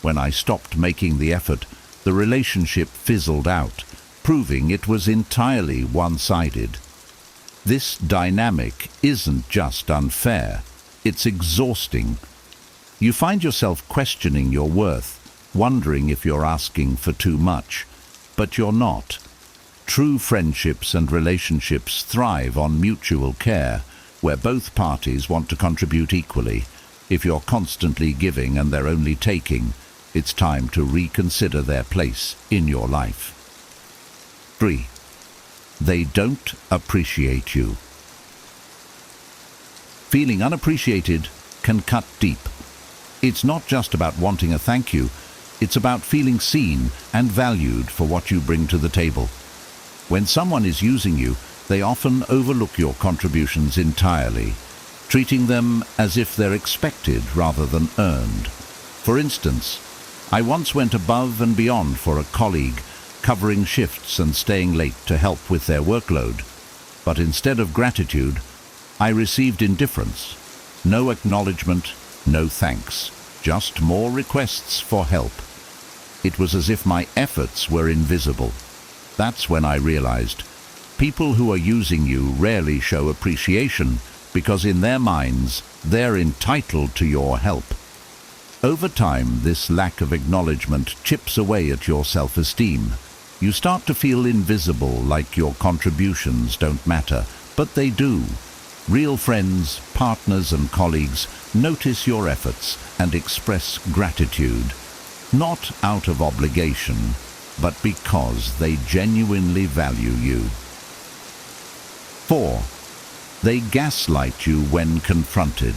When I stopped making the effort, the relationship fizzled out, proving it was entirely one-sided. This dynamic isn't just unfair, it's exhausting. You find yourself questioning your worth, wondering if you're asking for too much, but you're not. True friendships and relationships thrive on mutual care, where both parties want to contribute equally. If you're constantly giving and they're only taking, it's time to reconsider their place in your life. 3. They don't appreciate you. Feeling unappreciated can cut deep. It's not just about wanting a thank you, it's about feeling seen and valued for what you bring to the table. When someone is using you, they often overlook your contributions entirely, treating them as if they're expected rather than earned. For instance, I once went above and beyond for a colleague, covering shifts and staying late to help with their workload. But instead of gratitude, I received indifference. No acknowledgement, no thanks, just more requests for help. It was as if my efforts were invisible. That's when I realized people who are using you rarely show appreciation because in their minds, they're entitled to your help. Over time, this lack of acknowledgement chips away at your self-esteem. You start to feel invisible, like your contributions don't matter, but they do. Real friends, partners and colleagues notice your efforts and express gratitude, not out of obligation, but because they genuinely value you. 4. They gaslight you when confronted.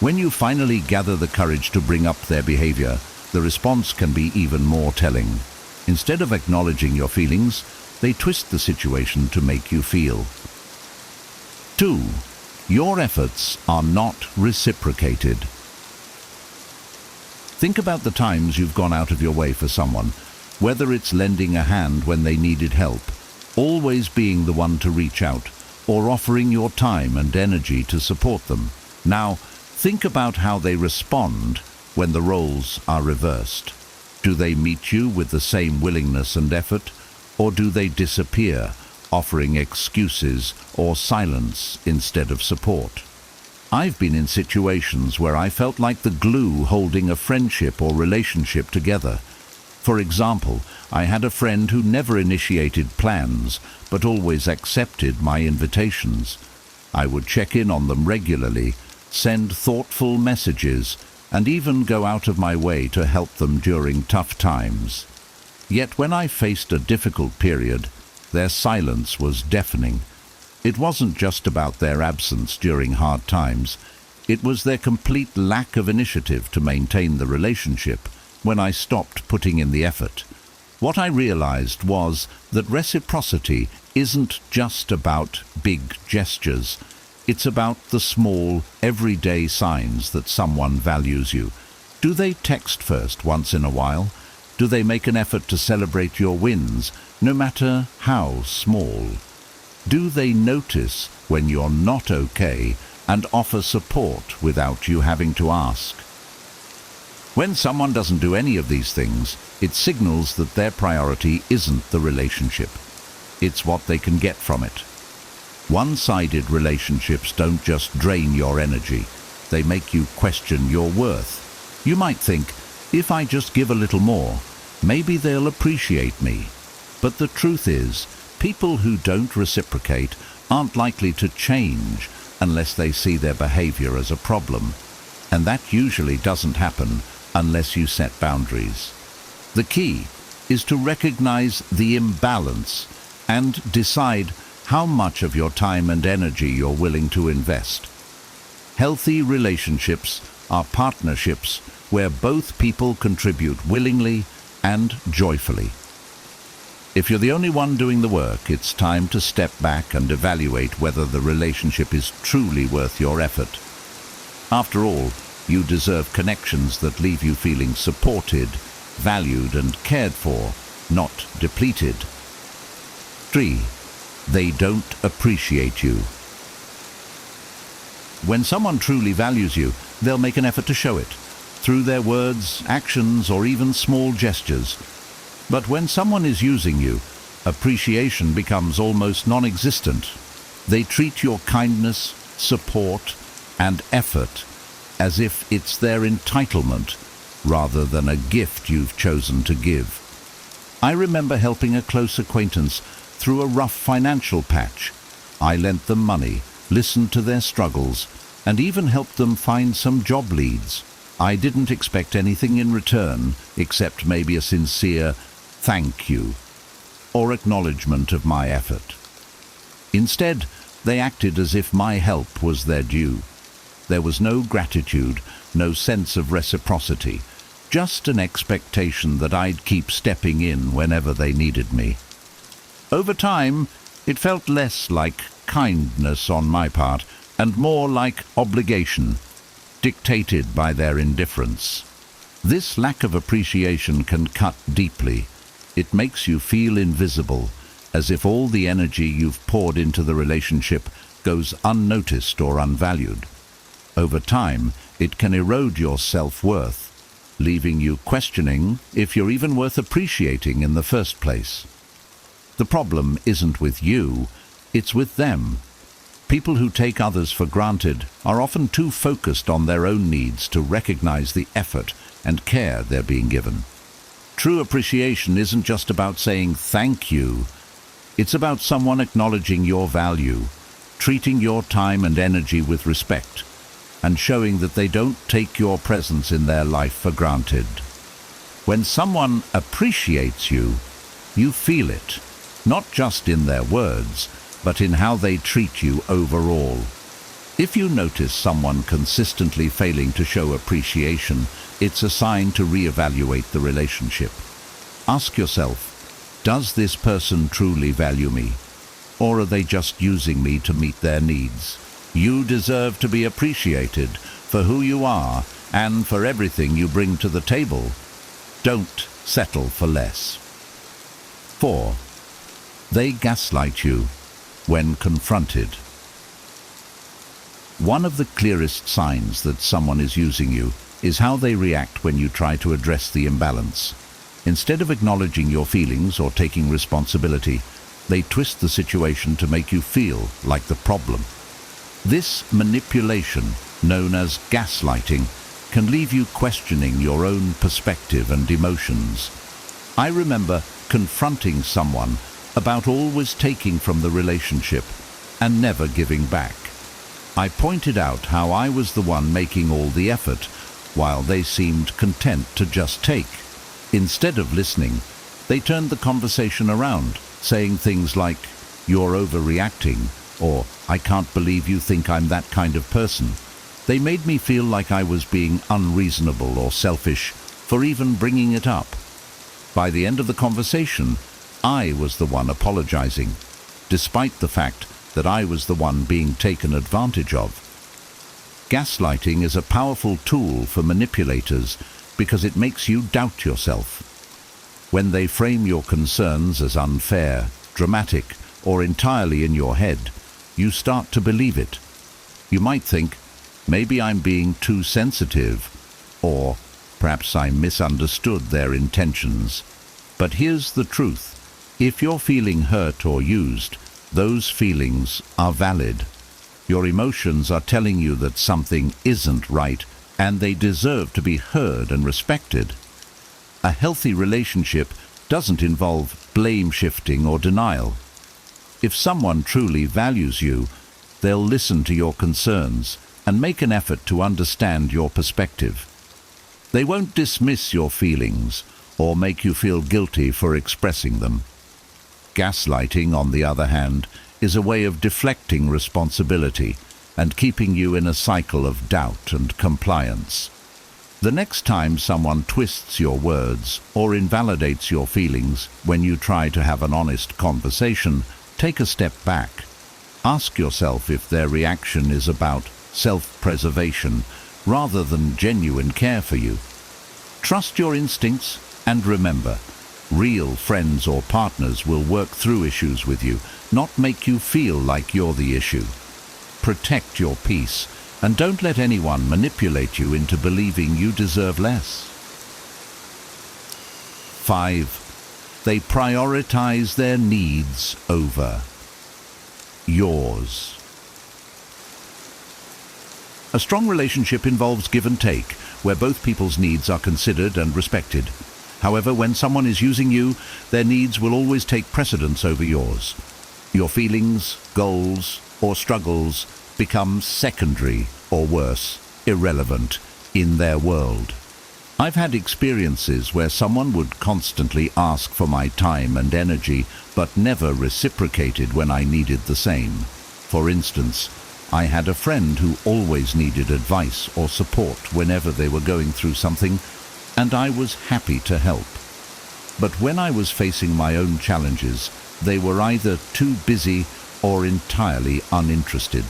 When you finally gather the courage to bring up their behavior, the response can be even more telling. Instead of acknowledging your feelings, they twist the situation to make you feel. 2. Your efforts are not reciprocated. Think about the times you've gone out of your way for someone, whether it's lending a hand when they needed help, always being the one to reach out, or offering your time and energy to support them. Now, think about how they respond when the roles are reversed. Do they meet you with the same willingness and effort, or do they disappear, offering excuses or silence instead of support? I've been in situations where I felt like the glue holding a friendship or relationship together. For example, I had a friend who never initiated plans, but always accepted my invitations. I would check in on them regularly, send thoughtful messages, and even go out of my way to help them during tough times. Yet when I faced a difficult period, their silence was deafening. It wasn't just about their absence during hard times. It was their complete lack of initiative to maintain the relationship when I stopped putting in the effort. What I realized was that reciprocity isn't just about big gestures. It's about the small, everyday signs that someone values you. Do they text first once in a while? Do they make an effort to celebrate your wins, no matter how small? Do they notice when you're not okay and offer support without you having to ask? When someone doesn't do any of these things, it signals that their priority isn't the relationship. It's what they can get from it. One-sided relationships don't just drain your energy, they make you question your worth. You might think, if I just give a little more, maybe they'll appreciate me. But the truth is, people who don't reciprocate aren't likely to change unless they see their behavior as a problem. And that usually doesn't happen unless you set boundaries. The key is to recognize the imbalance and decide how much of your time and energy you're willing to invest. Healthy relationships are partnerships where both people contribute willingly and joyfully. If you're the only one doing the work, it's time to step back and evaluate whether the relationship is truly worth your effort. After all, you deserve connections that leave you feeling supported, valued and cared for, not depleted. 3. They don't appreciate you. When someone truly values you, they'll make an effort to show it, through their words, actions, or even small gestures. But when someone is using you, appreciation becomes almost non-existent. They treat your kindness, support, and effort as if it's their entitlement, rather than a gift you've chosen to give. I remember helping a close acquaintance through a rough financial patch. I lent them money, listened to their struggles, and even helped them find some job leads. I didn't expect anything in return, except maybe a sincere thank you, or acknowledgement of my effort. Instead, they acted as if my help was their due. There was no gratitude, no sense of reciprocity, just an expectation that I'd keep stepping in whenever they needed me. Over time, it felt less like kindness on my part and more like obligation, dictated by their indifference. This lack of appreciation can cut deeply. It makes you feel invisible, as if all the energy you've poured into the relationship goes unnoticed or unvalued. Over time, it can erode your self-worth, leaving you questioning if you're even worth appreciating in the first place. The problem isn't with you, it's with them. People who take others for granted are often too focused on their own needs to recognize the effort and care they're being given. True appreciation isn't just about saying thank you. It's about someone acknowledging your value, treating your time and energy with respect, and showing that they don't take your presence in their life for granted. When someone appreciates you, you feel it, not just in their words, but in how they treat you overall. If you notice someone consistently failing to show appreciation, it's a sign to reevaluate the relationship. Ask yourself, does this person truly value me? Or are they just using me to meet their needs? You deserve to be appreciated for who you are and for everything you bring to the table. Don't settle for less. 4. They gaslight you when confronted. One of the clearest signs that someone is using you is how they react when you try to address the imbalance. Instead of acknowledging your feelings or taking responsibility, they twist the situation to make you feel like the problem. This manipulation, known as gaslighting, can leave you questioning your own perspective and emotions. I remember confronting someone about always taking from the relationship and never giving back. I pointed out how I was the one making all the effort, while they seemed content to just take. Instead of listening, they turned the conversation around, saying things like, "You're overreacting," or "I can't believe you think I'm that kind of person." They made me feel like I was being unreasonable or selfish for even bringing it up. By the end of the conversation, I was the one apologizing, despite the fact that I was the one being taken advantage of. Gaslighting is a powerful tool for manipulators because it makes you doubt yourself. When they frame your concerns as unfair, dramatic, or entirely in your head, you start to believe it. You might think, maybe I'm being too sensitive, or Perhaps I misunderstood their intentions. But here's the truth. If you're feeling hurt or used, those feelings are valid. Your emotions are telling you that something isn't right, and they deserve to be heard and respected. A healthy relationship doesn't involve blame shifting or denial. If someone truly values you, they'll listen to your concerns and make an effort to understand your perspective. They won't dismiss your feelings or make you feel guilty for expressing them. Gaslighting, on the other hand, is a way of deflecting responsibility and keeping you in a cycle of doubt and compliance. The next time someone twists your words or invalidates your feelings when you try to have an honest conversation, take a step back. Ask yourself if their reaction is about self-preservation rather than genuine care for you. Trust your instincts and remember, real friends or partners will work through issues with you, not make you feel like you're the issue. Protect your peace and don't let anyone manipulate you into believing you deserve less. 5. They prioritize their needs over yours. A strong relationship involves give and take, where both people's needs are considered and respected. However, when someone is using you, their needs will always take precedence over yours. Your feelings, goals, or struggles become secondary, or worse, irrelevant, in their world. I've had experiences where someone would constantly ask for my time and energy, but never reciprocated when I needed the same. For instance, I had a friend who always needed advice or support whenever they were going through something, and I was happy to help. But when I was facing my own challenges, they were either too busy or entirely uninterested.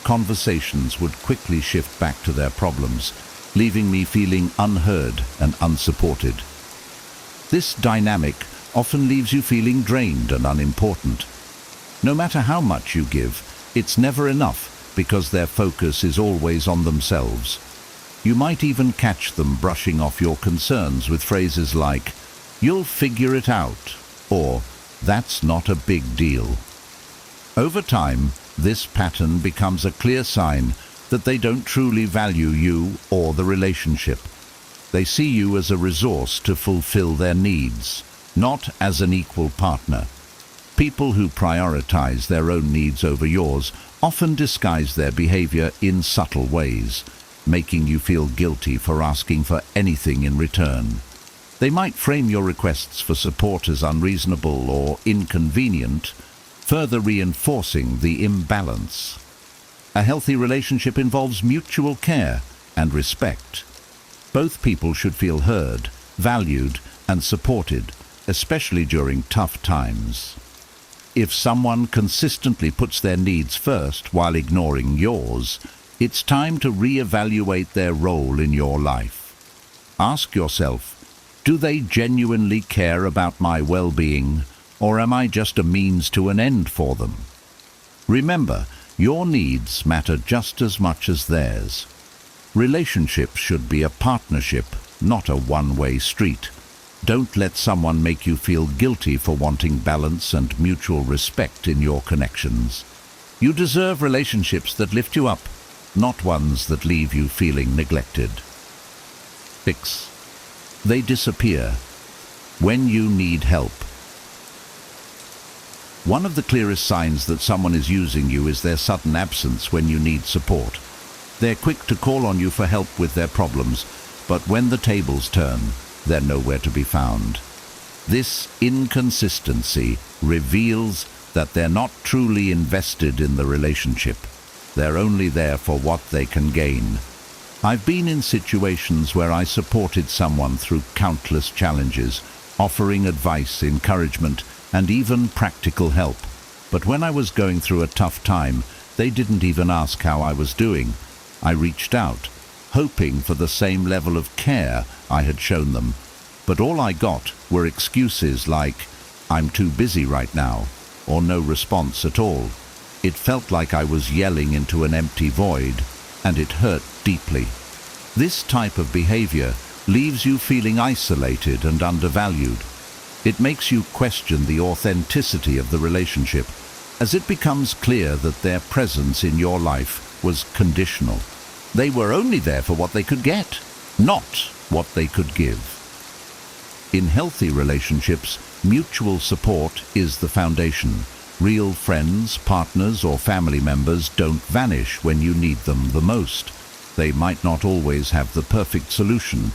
Conversations would quickly shift back to their problems, leaving me feeling unheard and unsupported. This dynamic often leaves you feeling drained and unimportant. No matter how much you give, it's never enough because their focus is always on themselves. You might even catch them brushing off your concerns with phrases like, "You'll figure it out," or "That's not a big deal." Over time, this pattern becomes a clear sign that they don't truly value you or the relationship. They see you as a resource to fulfill their needs, not as an equal partner. People who prioritize their own needs over yours often disguise their behavior in subtle ways, making you feel guilty for asking for anything in return. They might frame your requests for support as unreasonable or inconvenient, further reinforcing the imbalance. A healthy relationship involves mutual care and respect. Both people should feel heard, valued, and supported, especially during tough times. If someone consistently puts their needs first while ignoring yours, it's time to reevaluate their role in your life. Ask yourself, do they genuinely care about my well-being, or am I just a means to an end for them? Remember, your needs matter just as much as theirs. Relationships should be a partnership, not a one-way street. Don't let someone make you feel guilty for wanting balance and mutual respect in your connections. You deserve relationships that lift you up, not ones that leave you feeling neglected. 6. They disappear when you need help. One of the clearest signs that someone is using you is their sudden absence when you need support. They're quick to call on you for help with their problems, but when the tables turn, they're nowhere to be found. This inconsistency reveals that they're not truly invested in the relationship. They're only there for what they can gain. I've been in situations where I supported someone through countless challenges, offering advice, encouragement, and even practical help. But when I was going through a tough time, they didn't even ask how I was doing. I reached out, hoping for the same level of care I had shown them. But all I got were excuses like, "I'm too busy right now," or no response at all. It felt like I was yelling into an empty void, and it hurt deeply. This type of behavior leaves you feeling isolated and undervalued. It makes you question the authenticity of the relationship, as it becomes clear that their presence in your life was conditional. They were only there for what they could get, not what they could give. In healthy relationships, mutual support is the foundation. Real friends, partners, or family members don't vanish when you need them the most. They might not always have the perfect solution,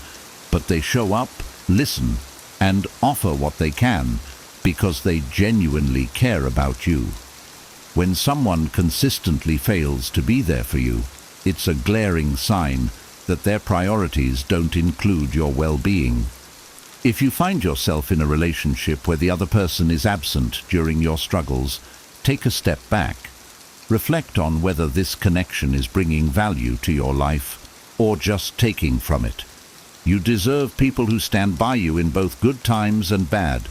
but they show up, listen, and offer what they can because they genuinely care about you. When someone consistently fails to be there for you, it's a glaring sign that their priorities don't include your well-being. If you find yourself in a relationship where the other person is absent during your struggles, take a step back. Reflect on whether this connection is bringing value to your life or just taking from it. You deserve people who stand by you in both good times and bad,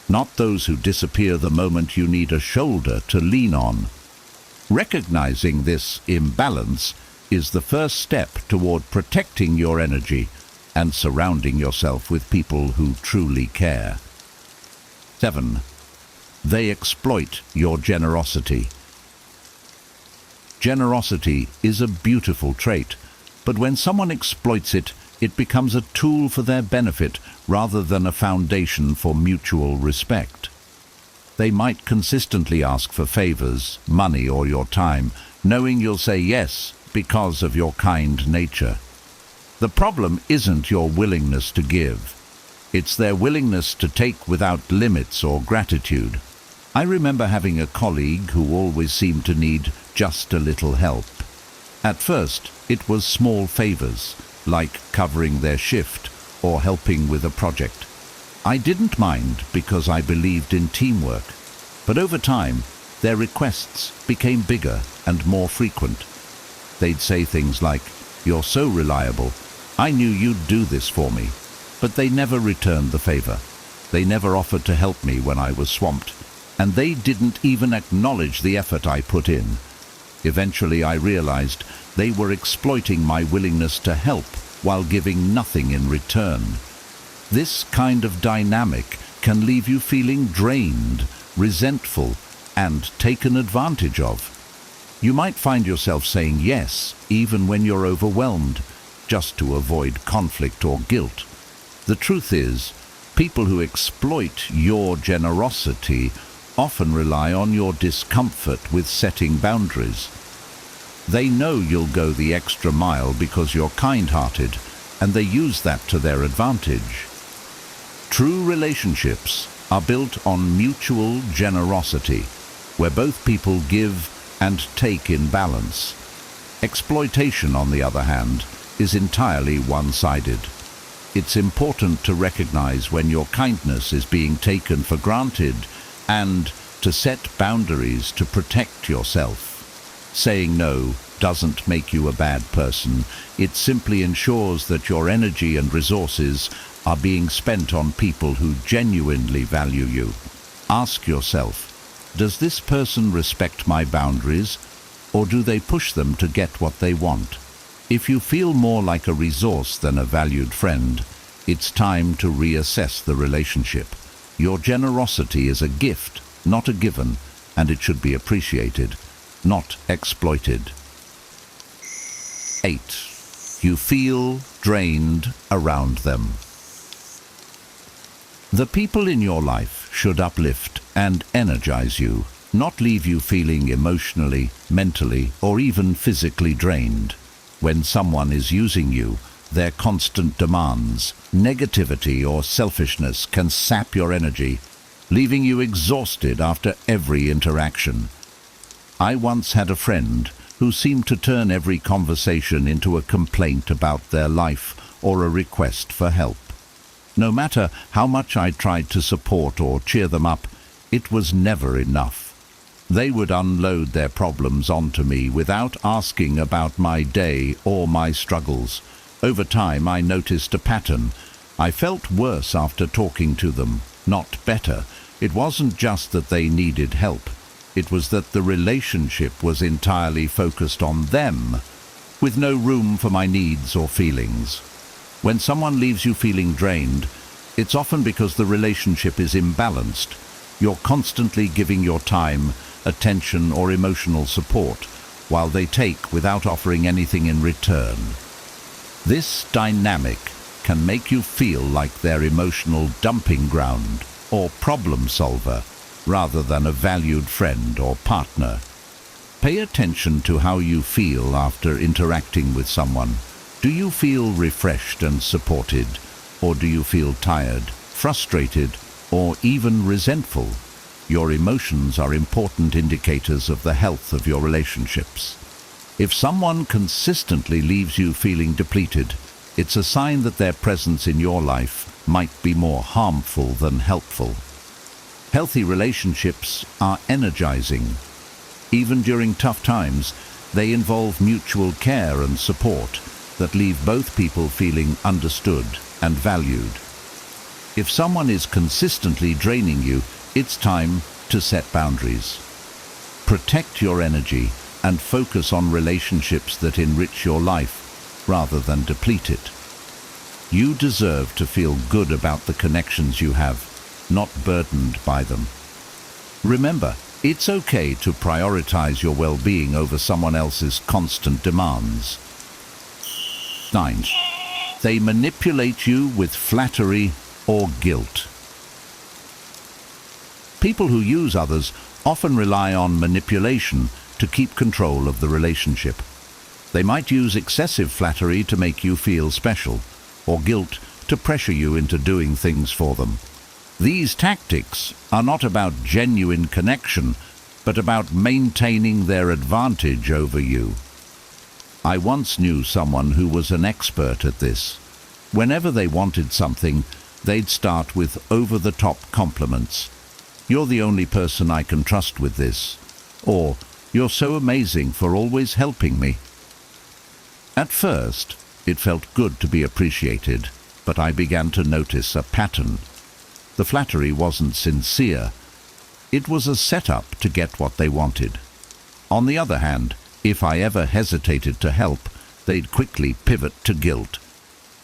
not those who disappear the moment you need a shoulder to lean on. Recognizing this imbalance is the first step toward protecting your energy and surrounding yourself with people who truly care. 7. They exploit your generosity. Generosity is a beautiful trait, but when someone exploits it, it becomes a tool for their benefit rather than a foundation for mutual respect. They might consistently ask for favors, money, or your time, knowing you'll say yes because of your kind nature. The problem isn't your willingness to give. It's their willingness to take without limits or gratitude. I remember having a colleague who always seemed to need just a little help. At first, it was small favors, like covering their shift or helping with a project. I didn't mind because I believed in teamwork, but over time, their requests became bigger and more frequent. They'd say things like, "You're so reliable. I knew you'd do this for me." But they never returned the favor. They never offered to help me when I was swamped, and they didn't even acknowledge the effort I put in. Eventually, I realized they were exploiting my willingness to help while giving nothing in return. This kind of dynamic can leave you feeling drained, resentful, and taken advantage of. You might find yourself saying yes, even when you're overwhelmed, just to avoid conflict or guilt. The truth is, people who exploit your generosity often rely on your discomfort with setting boundaries. They know you'll go the extra mile because you're kind-hearted, and they use that to their advantage. True relationships are built on mutual generosity, where both people give and take in balance. Exploitation, on the other hand, is entirely one-sided. It's important to recognize when your kindness is being taken for granted and to set boundaries to protect yourself. Saying no doesn't make you a bad person. It simply ensures that your energy and resources are being spent on people who genuinely value you. Ask yourself, does this person respect my boundaries, or do they push them to get what they want? If you feel more like a resource than a valued friend, it's time to reassess the relationship. Your generosity is a gift, not a given, and it should be appreciated, not exploited. 8. You feel drained around them. The people in your life should uplift and energize you, not leave you feeling emotionally, mentally, or even physically drained. When someone is using you, their constant demands, negativity, or selfishness can sap your energy, leaving you exhausted after every interaction. I once had a friend who seemed to turn every conversation into a complaint about their life or a request for help. No matter how much I tried to support or cheer them up, it was never enough. They would unload their problems onto me without asking about my day or my struggles. Over time, I noticed a pattern. I felt worse after talking to them, not better. It wasn't just that they needed help. It was that the relationship was entirely focused on them. with no room for my needs or feelings. When someone leaves you feeling drained, it's often because the relationship is imbalanced. You're constantly giving your time, attention, or emotional support, while they take without offering anything in return. This dynamic can make you feel like their emotional dumping ground or problem solver, rather than a valued friend or partner. Pay attention to how you feel after interacting with someone. Do you feel refreshed and supported, or do you feel tired, frustrated, or even resentful? Your emotions are important indicators of the health of your relationships. If someone consistently leaves you feeling depleted, it's a sign that their presence in your life might be more harmful than helpful. Healthy relationships are energizing. Even during tough times, they involve mutual care and support that leave both people feeling understood and valued. If someone is consistently draining you, it's time to set boundaries. Protect your energy and focus on relationships that enrich your life rather than deplete it. You deserve to feel good about the connections you have, not burdened by them. Remember, it's okay to prioritize your well-being over someone else's constant demands. 9. They manipulate you with flattery or guilt. People who use others often rely on manipulation to keep control of the relationship. They might use excessive flattery to make you feel special, or guilt to pressure you into doing things for them. These tactics are not about genuine connection, but about maintaining their advantage over you. I once knew someone who was an expert at this. Whenever they wanted something, they'd start with over-the-top compliments. "You're the only person I can trust with this," or "You're so amazing for always helping me." At first, it felt good to be appreciated, but I began to notice a pattern. The flattery wasn't sincere. It was a setup to get what they wanted. On the other hand, if I ever hesitated to help, they'd quickly pivot to guilt.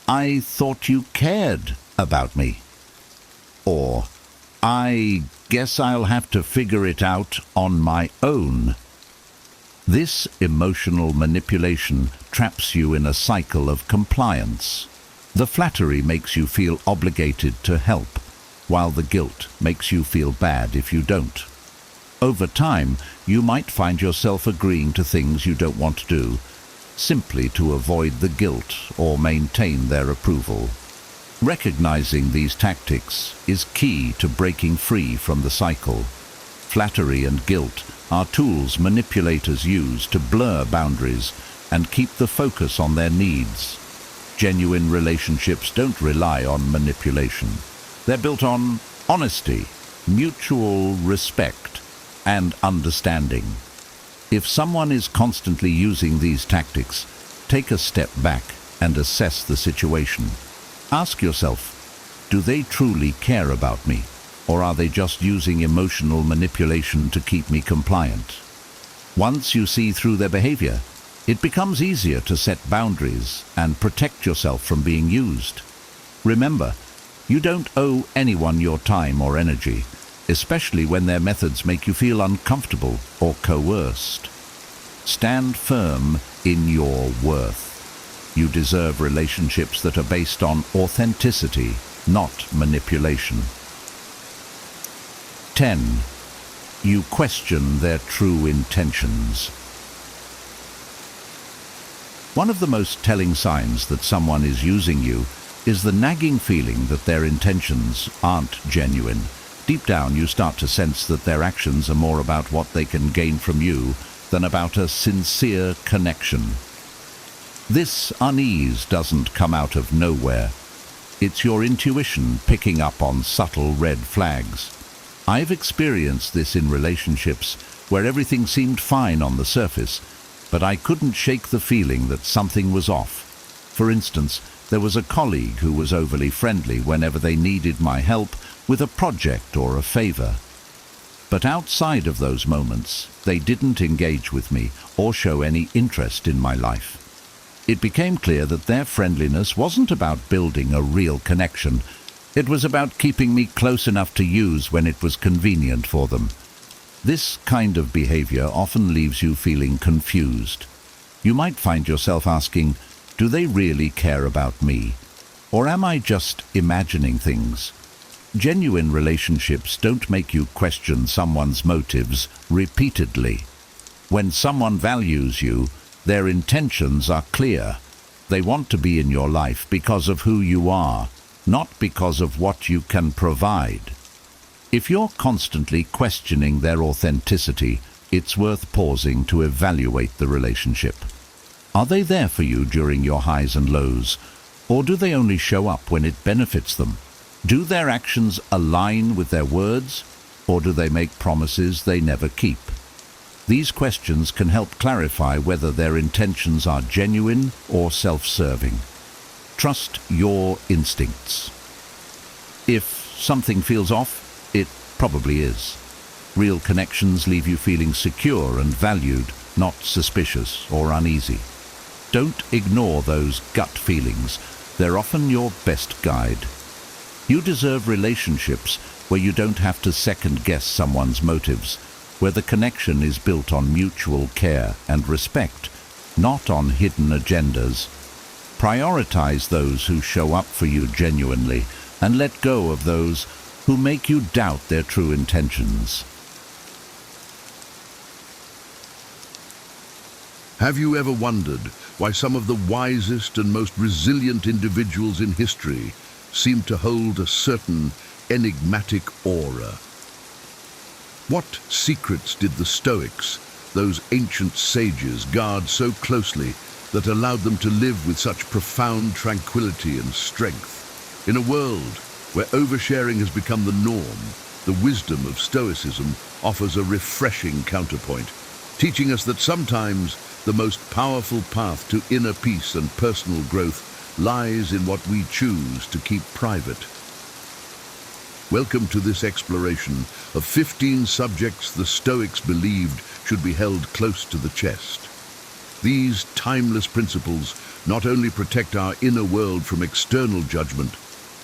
"I thought you cared about me." Or, "I guess I'll have to figure it out on my own." This emotional manipulation traps you in a cycle of compliance. The flattery makes you feel obligated to help, while the guilt makes you feel bad if you don't. Over time, you might find yourself agreeing to things you don't want to do, simply to avoid the guilt or maintain their approval. Recognizing these tactics is key to breaking free from the cycle. Flattery and guilt are tools manipulators use to blur boundaries and keep the focus on their needs. Genuine relationships don't rely on manipulation. They're built on honesty, mutual respect, and understanding. If someone is constantly using these tactics, take a step back and assess the situation. Ask yourself, do they truly care about me, or are they just using emotional manipulation to keep me compliant? Once you see through their behavior, it becomes easier to set boundaries and protect yourself from being used. Remember, you don't owe anyone your time or energy, especially when their methods make you feel uncomfortable or coerced. Stand firm in your worth. You deserve relationships that are based on authenticity, not manipulation. 10. You question their true intentions. One of the most telling signs that someone is using you is the nagging feeling that their intentions aren't genuine. Deep down, you start to sense that their actions are more about what they can gain from you than about a sincere connection. This unease doesn't come out of nowhere. It's your intuition picking up on subtle red flags. I've experienced this in relationships where everything seemed fine on the surface, but I couldn't shake the feeling that something was off. For instance, there was a colleague who was overly friendly whenever they needed my help with a project or a favor. But outside of those moments, they didn't engage with me or show any interest in my life. It became clear that their friendliness wasn't about building a real connection. It was about keeping me close enough to use when it was convenient for them. This kind of behavior often leaves you feeling confused. You might find yourself asking, do they really care about me? Or am I just imagining things? Genuine relationships don't make you question someone's motives repeatedly. When someone values you, their intentions are clear. They want to be in your life because of who you are, not because of what you can provide. If you're constantly questioning their authenticity, it's worth pausing to evaluate the relationship. Are they there for you during your highs and lows, or do they only show up when it benefits them? Do their actions align with their words, or do they make promises they never keep? These questions can help clarify whether their intentions are genuine or self-serving. Trust your instincts. If something feels off, it probably is. Real connections leave you feeling secure and valued, not suspicious or uneasy. Don't ignore those gut feelings. They're often your best guide. You deserve relationships where you don't have to second-guess someone's motives, where the connection is built on mutual care and respect, not on hidden agendas. Prioritize those who show up for you genuinely, and let go of those who make you doubt their true intentions. Have you ever wondered why some of the wisest and most resilient individuals in history seem to hold a certain enigmatic aura? What secrets did the Stoics, those ancient sages, guard so closely that allowed them to live with such profound tranquility and strength? In a world where oversharing has become the norm, the wisdom of Stoicism offers a refreshing counterpoint, teaching us that sometimes the most powerful path to inner peace and personal growth lies in what we choose to keep private. Welcome to this exploration of 15 subjects the Stoics believed should be held close to the chest. These timeless principles not only protect our inner world from external judgment,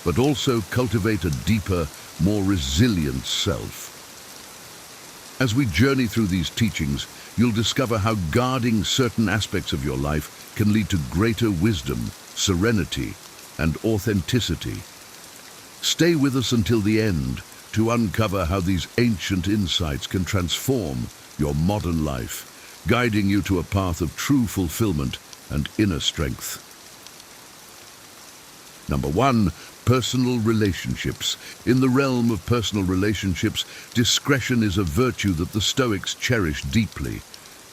but also cultivate a deeper, more resilient self. As we journey through these teachings, you'll discover how guarding certain aspects of your life can lead to greater wisdom, serenity, and authenticity. Stay with us until the end to uncover how these ancient insights can transform your modern life, guiding you to a path of true fulfillment and inner strength. Number 1, personal relationships. In the realm of personal relationships, discretion is a virtue that the Stoics cherish deeply.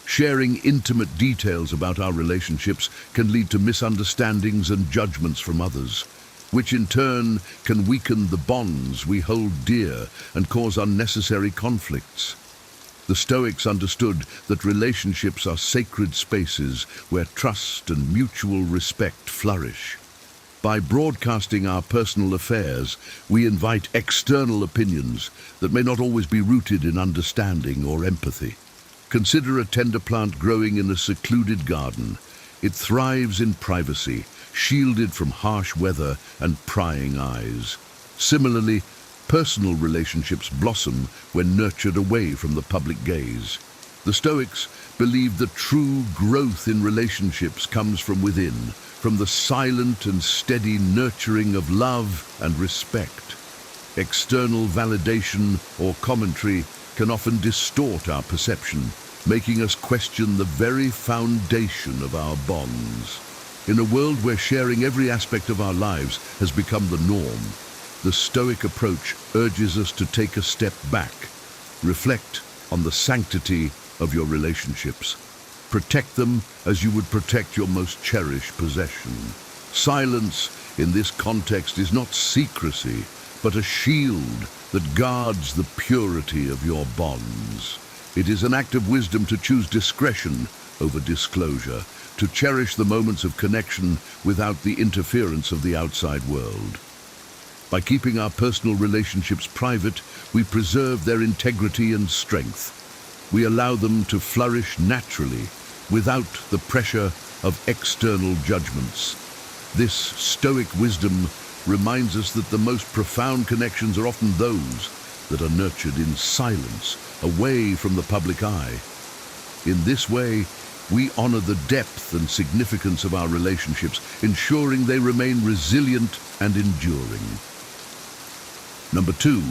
Sharing intimate details about our relationships can lead to misunderstandings and judgments from others, which in turn can weaken the bonds we hold dear and cause unnecessary conflicts. The Stoics understood that relationships are sacred spaces where trust and mutual respect flourish. By broadcasting our personal affairs, we invite external opinions that may not always be rooted in understanding or empathy. Consider a tender plant growing in a secluded garden. It thrives in privacy, shielded from harsh weather and prying eyes. Similarly, personal relationships blossom when nurtured away from the public gaze. The Stoics believed that true growth in relationships comes from within, from the silent and steady nurturing of love and respect. External validation or commentary can often distort our perception, making us question the very foundation of our bonds. In a world where sharing every aspect of our lives has become the norm, the Stoic approach urges us to take a step back, reflect on the sanctity of your relationships. Protect them as you would protect your most cherished possession. Silence in this context is not secrecy, but a shield that guards the purity of your bonds. It is an act of wisdom to choose discretion over disclosure, to cherish the moments of connection without the interference of the outside world. By keeping our personal relationships private, we preserve their integrity and strength. We allow them to flourish naturally, without the pressure of external judgments. This Stoic wisdom reminds us that the most profound connections are often those that are nurtured in silence, away from the public eye. In this way, we honor the depth and significance of our relationships, ensuring they remain resilient and enduring. Number 2,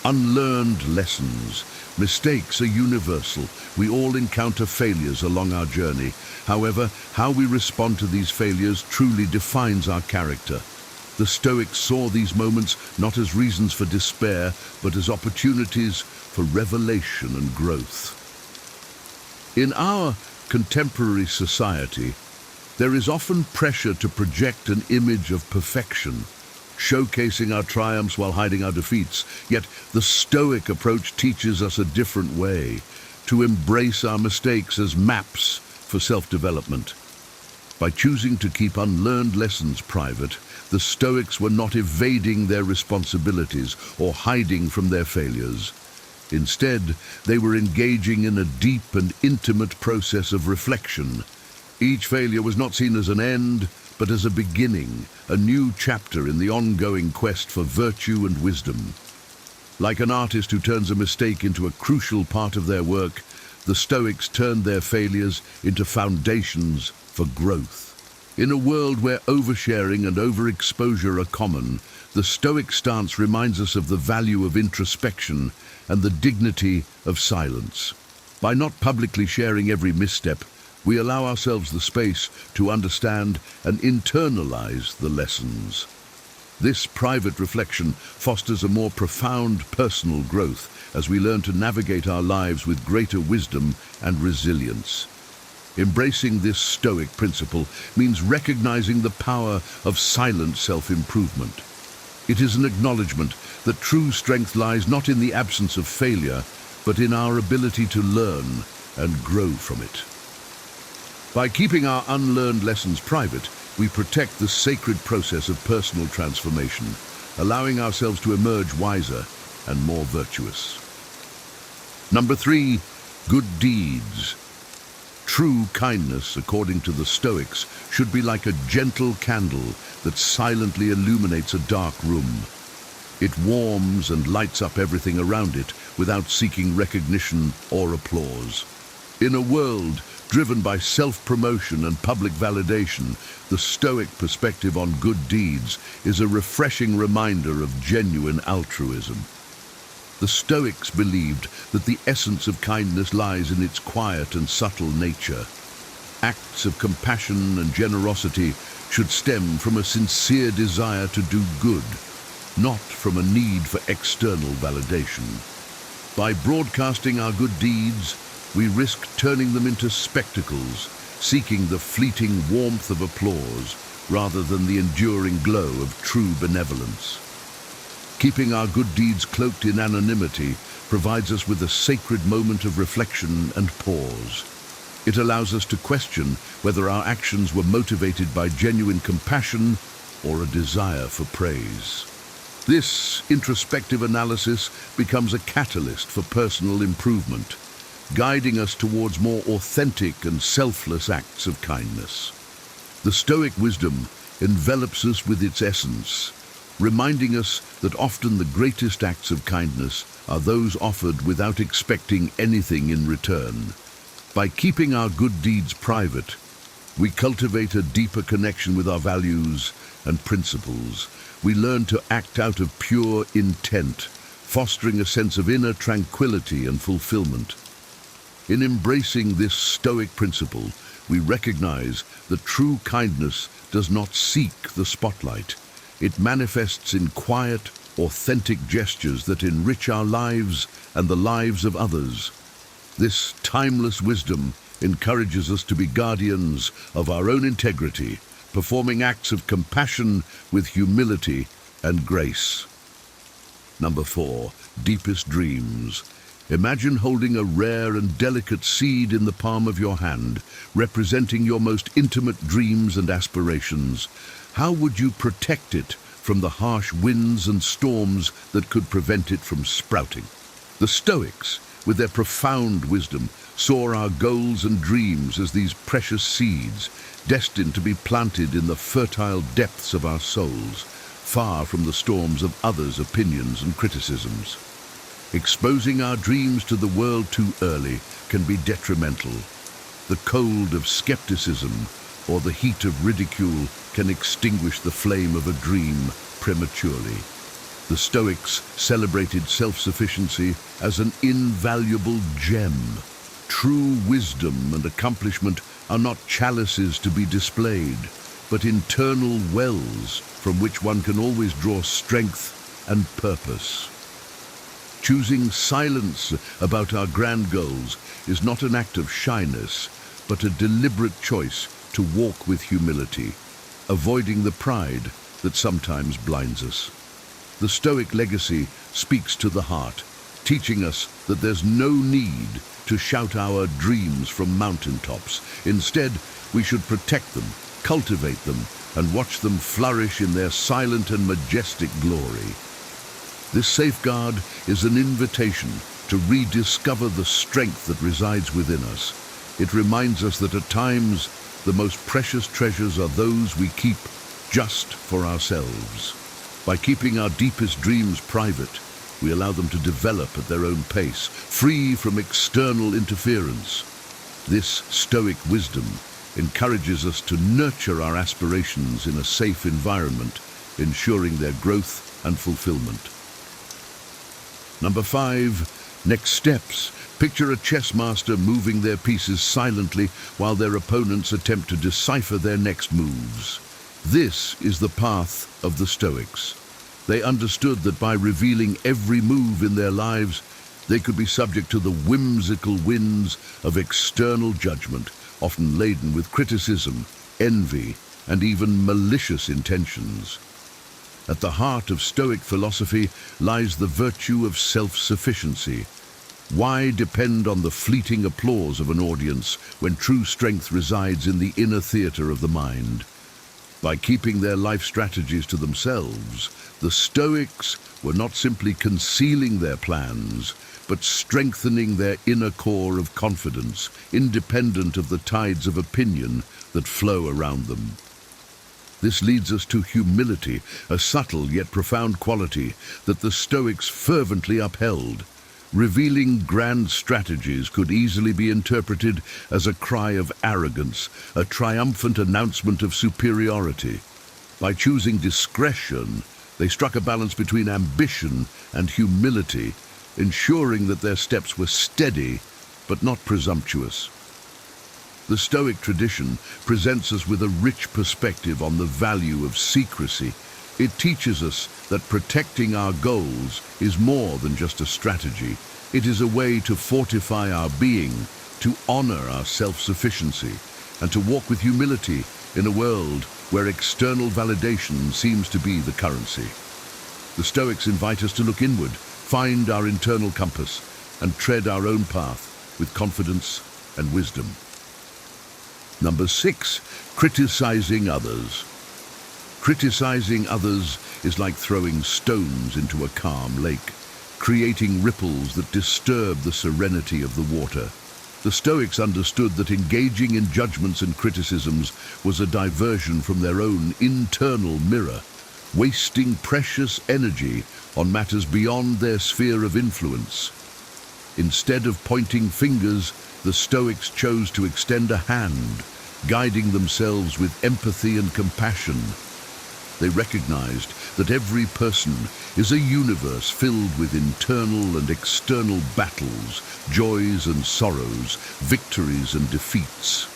unlearned lessons. Mistakes are universal. We all encounter failures along our journey. However, how we respond to these failures truly defines our character. The Stoics saw these moments not as reasons for despair, but as opportunities for revelation and growth. In our contemporary society, there is often pressure to project an image of perfection, showcasing our triumphs while hiding our defeats. Yet the Stoic approach teaches us a different way, to embrace our mistakes as maps for self-development. By choosing to keep unlearned lessons private, the Stoics were not evading their responsibilities or hiding from their failures. Instead, they were engaging in a deep and intimate process of reflection. Each failure was not seen as an end, but as a beginning, a new chapter in the ongoing quest for virtue and wisdom. Like an artist who turns a mistake into a crucial part of their work, the Stoics turned their failures into foundations for growth. In a world where oversharing and overexposure are common, the Stoic stance reminds us of the value of introspection and the dignity of silence. By not publicly sharing every misstep, we allow ourselves the space to understand and internalize the lessons. This private reflection fosters a more profound personal growth as we learn to navigate our lives with greater wisdom and resilience. Embracing this Stoic principle means recognizing the power of silent self-improvement. It is an acknowledgement that true strength lies not in the absence of failure, but in our ability to learn and grow from it. By keeping our unlearned lessons private, we protect the sacred process of personal transformation, allowing ourselves to emerge wiser and more virtuous. Number 3, good deeds. True kindness, according to the Stoics, should be like a gentle candle that silently illuminates a dark room. It warms and lights up everything around it without seeking recognition or applause. In a world driven by self-promotion and public validation, the Stoic perspective on good deeds is a refreshing reminder of genuine altruism. The Stoics believed that the essence of kindness lies in its quiet and subtle nature. Acts of compassion and generosity should stem from a sincere desire to do good, not from a need for external validation. By broadcasting our good deeds, we risk turning them into spectacles, seeking the fleeting warmth of applause rather than the enduring glow of true benevolence. Keeping our good deeds cloaked in anonymity provides us with a sacred moment of reflection and pause. It allows us to question whether our actions were motivated by genuine compassion or a desire for praise. This introspective analysis becomes a catalyst for personal improvement, guiding us towards more authentic and selfless acts of kindness. The Stoic wisdom envelops us with its essence, reminding us that often the greatest acts of kindness are those offered without expecting anything in return. By keeping our good deeds private, we cultivate a deeper connection with our values and principles. We learn to act out of pure intent, fostering a sense of inner tranquility and fulfillment. In embracing this Stoic principle, we recognize that true kindness does not seek the spotlight. It manifests in quiet, authentic gestures that enrich our lives and the lives of others. This timeless wisdom encourages us to be guardians of our own integrity, performing acts of compassion with humility and grace. Number 4, deepest dreams. Imagine holding a rare and delicate seed in the palm of your hand, representing your most intimate dreams and aspirations. How would you protect it from the harsh winds and storms that could prevent it from sprouting? The Stoics, with their profound wisdom, saw our goals and dreams as these precious seeds, destined to be planted in the fertile depths of our souls, far from the storms of others' opinions and criticisms. Exposing our dreams to the world too early can be detrimental. The cold of skepticism or the heat of ridicule can extinguish the flame of a dream prematurely. The Stoics celebrated self-sufficiency as an invaluable gem. True wisdom and accomplishment are not chalices to be displayed, but internal wells from which one can always draw strength and purpose. Choosing silence about our grand goals is not an act of shyness, but a deliberate choice to walk with humility, avoiding the pride that sometimes blinds us. The Stoic legacy speaks to the heart, teaching us that there's no need to shout our dreams from mountaintops. Instead, we should protect them, cultivate them, and watch them flourish in their silent and majestic glory. This safeguard is an invitation to rediscover the strength that resides within us. It reminds us that at times, the most precious treasures are those we keep just for ourselves. By keeping our deepest dreams private, we allow them to develop at their own pace, free from external interference. This Stoic wisdom encourages us to nurture our aspirations in a safe environment, ensuring their growth and fulfillment. Number 5, next steps. Picture a chess master moving their pieces silently while their opponents attempt to decipher their next moves. This is the path of the Stoics. They understood that by revealing every move in their lives, they could be subject to the whimsical winds of external judgment, often laden with criticism, envy, and even malicious intentions. At the heart of Stoic philosophy lies the virtue of self-sufficiency. Why depend on the fleeting applause of an audience when true strength resides in the inner theater of the mind? By keeping their life strategies to themselves, the Stoics were not simply concealing their plans, but strengthening their inner core of confidence, independent of the tides of opinion that flow around them. This leads us to humility, a subtle yet profound quality that the Stoics fervently upheld. Revealing grand strategies could easily be interpreted as a cry of arrogance, a triumphant announcement of superiority. By choosing discretion, they struck a balance between ambition and humility, ensuring that their steps were steady but not presumptuous. The Stoic tradition presents us with a rich perspective on the value of secrecy. It teaches us that protecting our goals is more than just a strategy. It is a way to fortify our being, to honor our self-sufficiency, and to walk with humility in a world where external validation seems to be the currency. The Stoics invite us to look inward, find our internal compass, and tread our own path with confidence and wisdom. Number 6, criticizing others. Criticizing others is like throwing stones into a calm lake, creating ripples that disturb the serenity of the water. The Stoics understood that engaging in judgments and criticisms was a diversion from their own internal mirror, wasting precious energy on matters beyond their sphere of influence. Instead of pointing fingers, the Stoics chose to extend a hand, guiding themselves with empathy and compassion. They recognized that every person is a universe filled with internal and external battles, joys and sorrows, victories and defeats.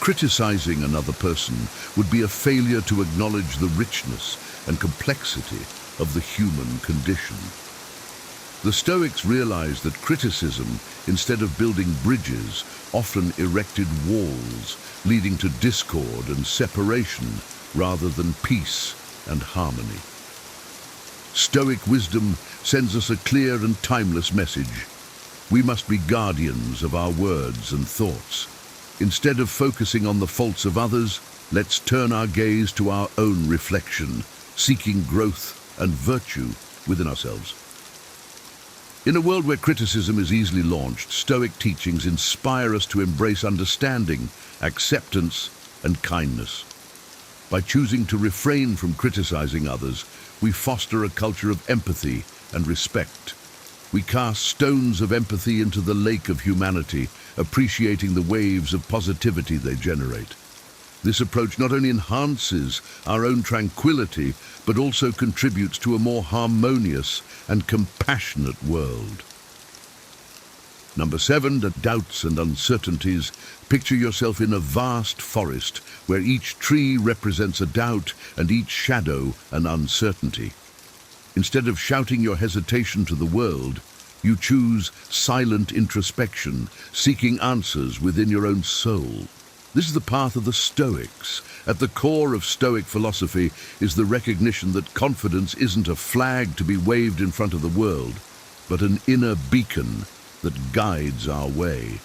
Criticizing another person would be a failure to acknowledge the richness and complexity of the human condition. The Stoics realized that criticism, instead of building bridges, often erected walls, leading to discord and separation rather than peace and harmony. Stoic wisdom sends us a clear and timeless message. We must be guardians of our words and thoughts. Instead of focusing on the faults of others, let's turn our gaze to our own reflection, seeking growth and virtue within ourselves. In a world where criticism is easily launched, Stoic teachings inspire us to embrace understanding, acceptance, and kindness. By choosing to refrain from criticizing others, we foster a culture of empathy and respect. We cast stones of empathy into the lake of humanity, appreciating the waves of positivity they generate. This approach not only enhances our own tranquility, but also contributes to a more harmonious and compassionate world. Number 7, the doubts and uncertainties. Picture yourself in a vast forest where each tree represents a doubt and each shadow an uncertainty. Instead of shouting your hesitation to the world, you choose silent introspection, seeking answers within your own soul. This is the path of the Stoics. At the core of Stoic philosophy is the recognition that confidence isn't a flag to be waved in front of the world, but an inner beacon that guides our way.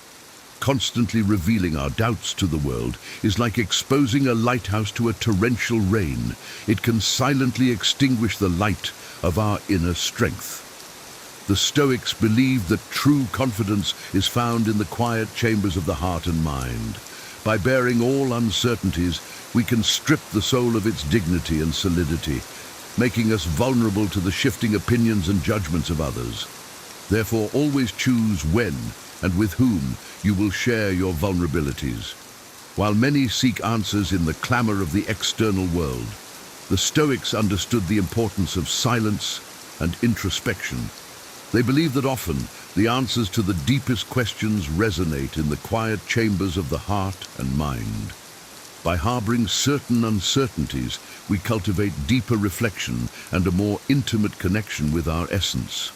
Constantly revealing our doubts to the world is like exposing a lighthouse to a torrential rain. It can silently extinguish the light of our inner strength. The Stoics believed that true confidence is found in the quiet chambers of the heart and mind. By bearing all uncertainties, we can strip the soul of its dignity and solidity, making us vulnerable to the shifting opinions and judgments of others. Therefore, always choose when and with whom you will share your vulnerabilities. While many seek answers in the clamor of the external world, the Stoics understood the importance of silence and introspection. They believed that often the answers to the deepest questions resonate in the quiet chambers of the heart and mind. By harboring certain uncertainties, we cultivate deeper reflection and a more intimate connection with our essence.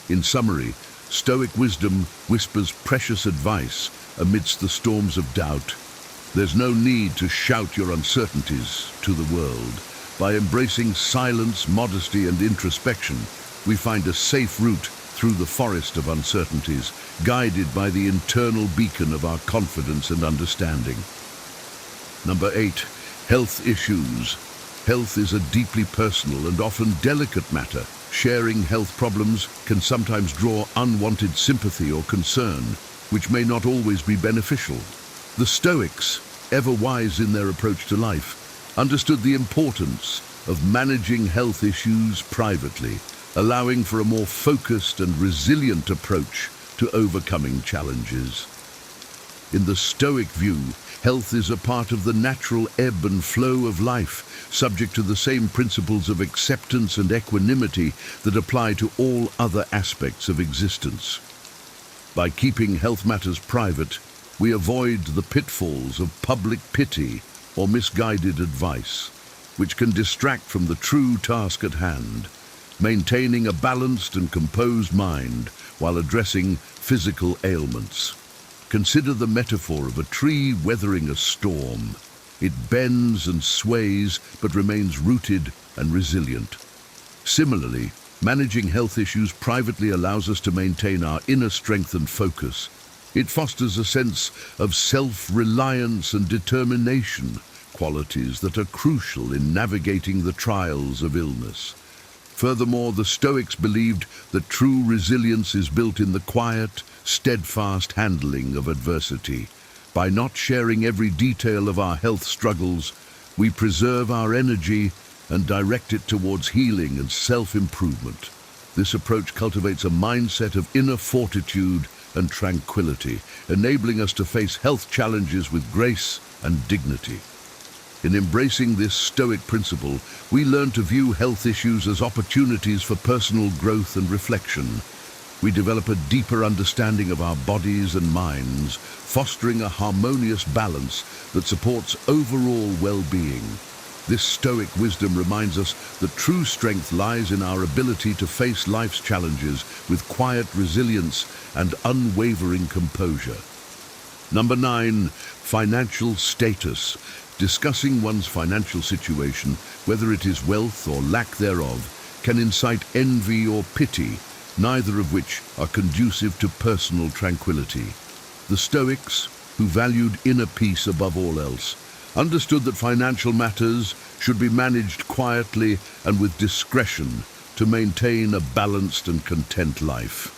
In summary, Stoic wisdom whispers precious advice amidst the storms of doubt. There's no need to shout your uncertainties to the world. By embracing silence, modesty, and introspection, we find a safe route through the forest of uncertainties, guided by the internal beacon of our confidence and understanding. Number 8, health issues. Health is a deeply personal and often delicate matter. Sharing health problems can sometimes draw unwanted sympathy or concern, which may not always be beneficial. The Stoics, ever wise in their approach to life, understood the importance of managing health issues privately, allowing for a more focused and resilient approach to overcoming challenges. In the Stoic view, health is a part of the natural ebb and flow of life, subject to the same principles of acceptance and equanimity that apply to all other aspects of existence. By keeping health matters private, we avoid the pitfalls of public pity or misguided advice, which can distract from the true task at hand. Maintaining a balanced and composed mind while addressing physical ailments. Consider the metaphor of a tree weathering a storm. It bends and sways, but remains rooted and resilient. Similarly, managing health issues privately allows us to maintain our inner strength and focus. It fosters a sense of self-reliance and determination, qualities that are crucial in navigating the trials of illness. Furthermore, the Stoics believed that true resilience is built in the quiet, steadfast handling of adversity. By not sharing every detail of our health struggles, we preserve our energy and direct it towards healing and self-improvement. This approach cultivates a mindset of inner fortitude and tranquility, enabling us to face health challenges with grace and dignity. In embracing this Stoic principle, we learn to view health issues as opportunities for personal growth and reflection. We develop a deeper understanding of our bodies and minds, fostering a harmonious balance that supports overall well-being. This Stoic wisdom reminds us that true strength lies in our ability to face life's challenges with quiet resilience and unwavering composure. Number 9, financial status. Discussing one's financial situation, whether it is wealth or lack thereof, can incite envy or pity, neither of which are conducive to personal tranquility. The Stoics, who valued inner peace above all else, understood that financial matters should be managed quietly and with discretion to maintain a balanced and content life.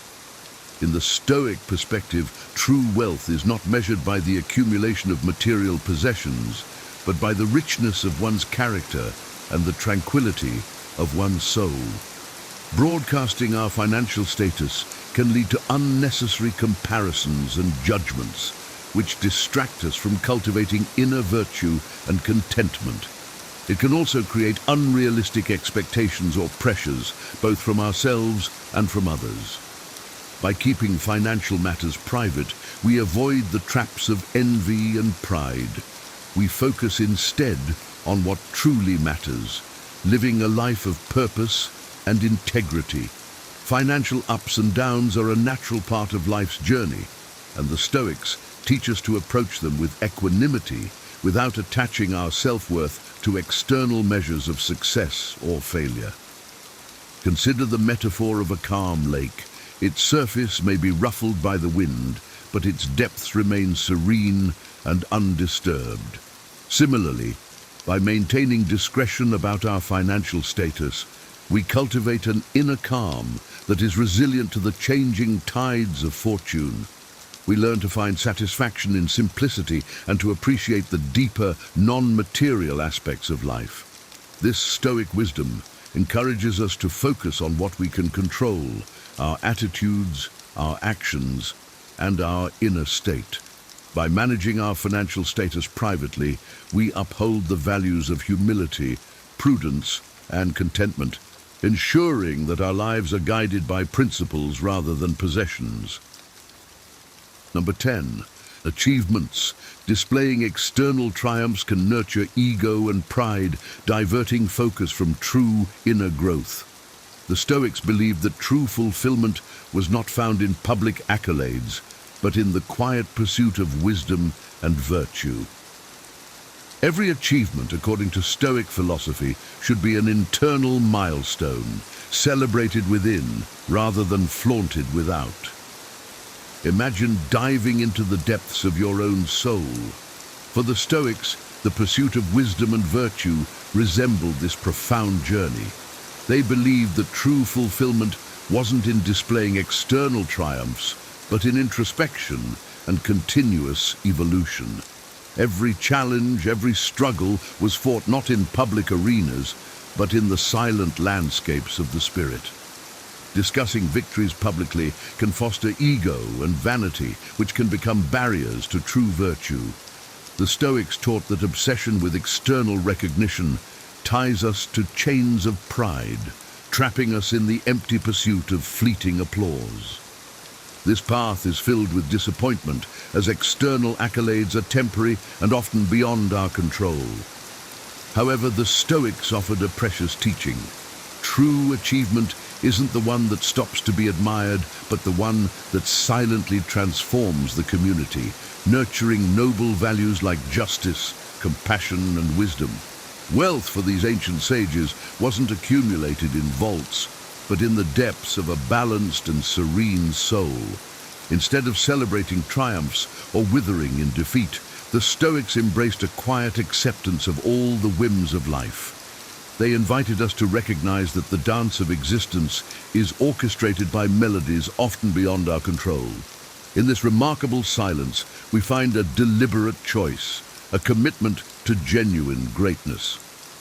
In the Stoic perspective, true wealth is not measured by the accumulation of material possessions, but by the richness of one's character and the tranquility of one's soul. Broadcasting our financial status can lead to unnecessary comparisons and judgments, which distract us from cultivating inner virtue and contentment. It can also create unrealistic expectations or pressures, both from ourselves and from others. By keeping financial matters private, we avoid the traps of envy and pride. We focus instead on what truly matters, living a life of purpose and integrity. Financial ups and downs are a natural part of life's journey, and the Stoics teach us to approach them with equanimity without attaching our self-worth to external measures of success or failure. Consider the metaphor of a calm lake. Its surface may be ruffled by the wind, but its depths remain serene and undisturbed. Similarly, by maintaining discretion about our financial status, we cultivate an inner calm that is resilient to the changing tides of fortune. We learn to find satisfaction in simplicity and to appreciate the deeper, non-material aspects of life. This Stoic wisdom encourages us to focus on what we can control: our attitudes, our actions, and our inner state. By managing our financial status privately, we uphold the values of humility, prudence, and contentment, ensuring that our lives are guided by principles rather than possessions. Number 10. Achievements. Displaying external triumphs can nurture ego and pride, diverting focus from true inner growth. The Stoics believed that true fulfillment was not found in public accolades, but in the quiet pursuit of wisdom and virtue. Every achievement, according to Stoic philosophy, should be an internal milestone, celebrated within rather than flaunted without. Imagine diving into the depths of your own soul. For the Stoics, the pursuit of wisdom and virtue resembled this profound journey. They believed that true fulfillment wasn't in displaying external triumphs, but in introspection and continuous evolution. Every challenge, every struggle was fought not in public arenas, but in the silent landscapes of the spirit. Discussing victories publicly can foster ego and vanity, which can become barriers to true virtue. The Stoics taught that obsession with external recognition ties us to chains of pride, trapping us in the empty pursuit of fleeting applause. This path is filled with disappointment, as external accolades are temporary and often beyond our control. However, the Stoics offered a precious teaching. True achievement isn't the one that stops to be admired, but the one that silently transforms the community, nurturing noble values like justice, compassion, and wisdom. Wealth for these ancient sages wasn't accumulated in vaults, but in the depths of a balanced and serene soul. Instead of celebrating triumphs or withering in defeat, the Stoics embraced a quiet acceptance of all the whims of life. They invited us to recognize that the dance of existence is orchestrated by melodies often beyond our control. In this remarkable silence, we find a deliberate choice, a commitment to genuine greatness.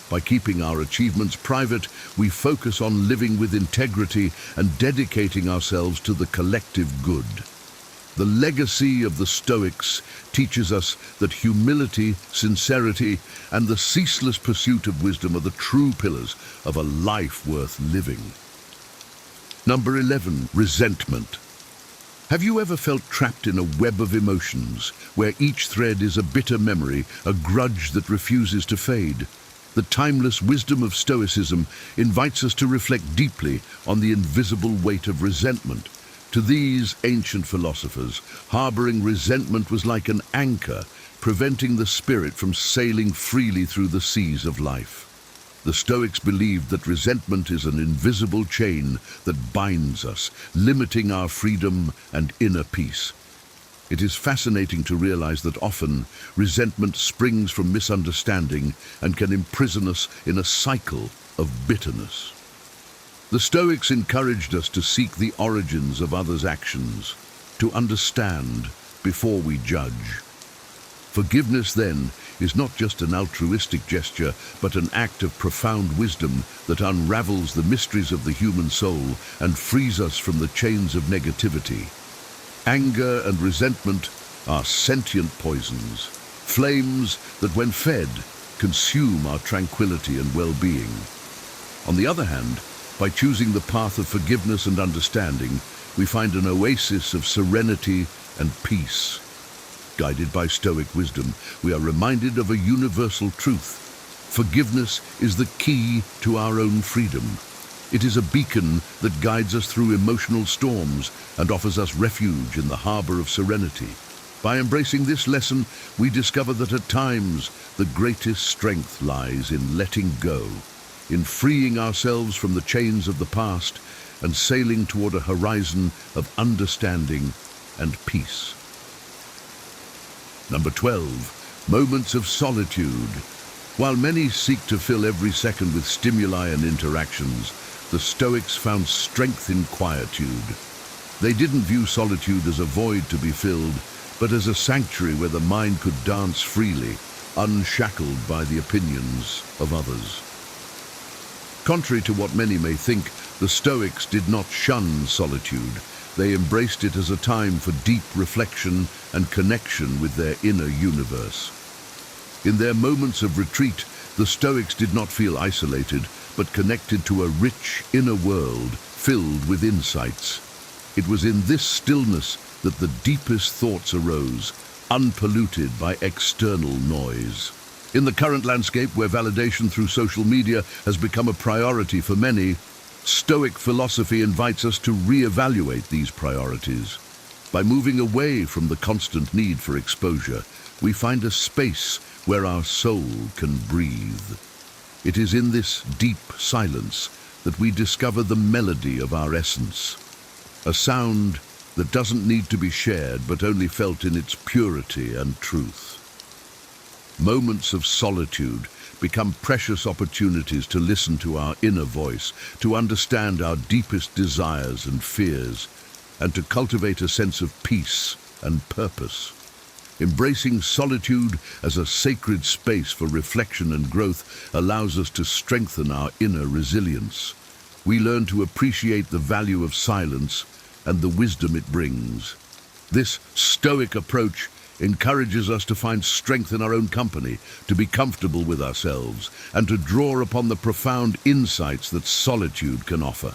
By keeping our achievements private, we focus on living with integrity and dedicating ourselves to the collective good. The legacy of the Stoics teaches us that humility, sincerity, and the ceaseless pursuit of wisdom are the true pillars of a life worth living. Number 11, resentment. Have you ever felt trapped in a web of emotions, where each thread is a bitter memory, a grudge that refuses to fade? The timeless wisdom of Stoicism invites us to reflect deeply on the invisible weight of resentment. To these ancient philosophers, harboring resentment was like an anchor, preventing the spirit from sailing freely through the seas of life. The Stoics believed that resentment is an invisible chain that binds us, limiting our freedom and inner peace. It is fascinating to realize that often resentment springs from misunderstanding and can imprison us in a cycle of bitterness. The Stoics encouraged us to seek the origins of others' actions, to understand before we judge. Forgiveness, then, is not just an altruistic gesture, but an act of profound wisdom that unravels the mysteries of the human soul and frees us from the chains of negativity. Anger and resentment are sentient poisons, flames that, when fed, consume our tranquility and well-being. On the other hand, by choosing the path of forgiveness and understanding, we find an oasis of serenity and peace. Guided by Stoic wisdom, we are reminded of a universal truth. Forgiveness is the key to our own freedom. It is a beacon that guides us through emotional storms and offers us refuge in the harbor of serenity. By embracing this lesson, we discover that at times the greatest strength lies in letting go, in freeing ourselves from the chains of the past and sailing toward a horizon of understanding and peace. Number 12, moments of solitude. While many seek to fill every second with stimuli and interactions, the Stoics found strength in quietude. They didn't view solitude as a void to be filled, but as a sanctuary where the mind could dance freely, unshackled by the opinions of others. Contrary to what many may think, the Stoics did not shun solitude. They embraced it as a time for deep reflection and connection with their inner universe. In their moments of retreat, the Stoics did not feel isolated, but connected to a rich inner world filled with insights. It was in this stillness that the deepest thoughts arose, unpolluted by external noise. In the current landscape, where validation through social media has become a priority for many, Stoic philosophy invites us to re-evaluate these priorities. By moving away from the constant need for exposure, we find a space where our soul can breathe. It is in this deep silence that we discover the melody of our essence, a sound that doesn't need to be shared but only felt in its purity and truth. Moments of solitude become precious opportunities to listen to our inner voice, to understand our deepest desires and fears, and to cultivate a sense of peace and purpose. Embracing solitude as a sacred space for reflection and growth allows us to strengthen our inner resilience. We learn to appreciate the value of silence and the wisdom it brings. This Stoic approach encourages us to find strength in our own company, to be comfortable with ourselves, and to draw upon the profound insights that solitude can offer.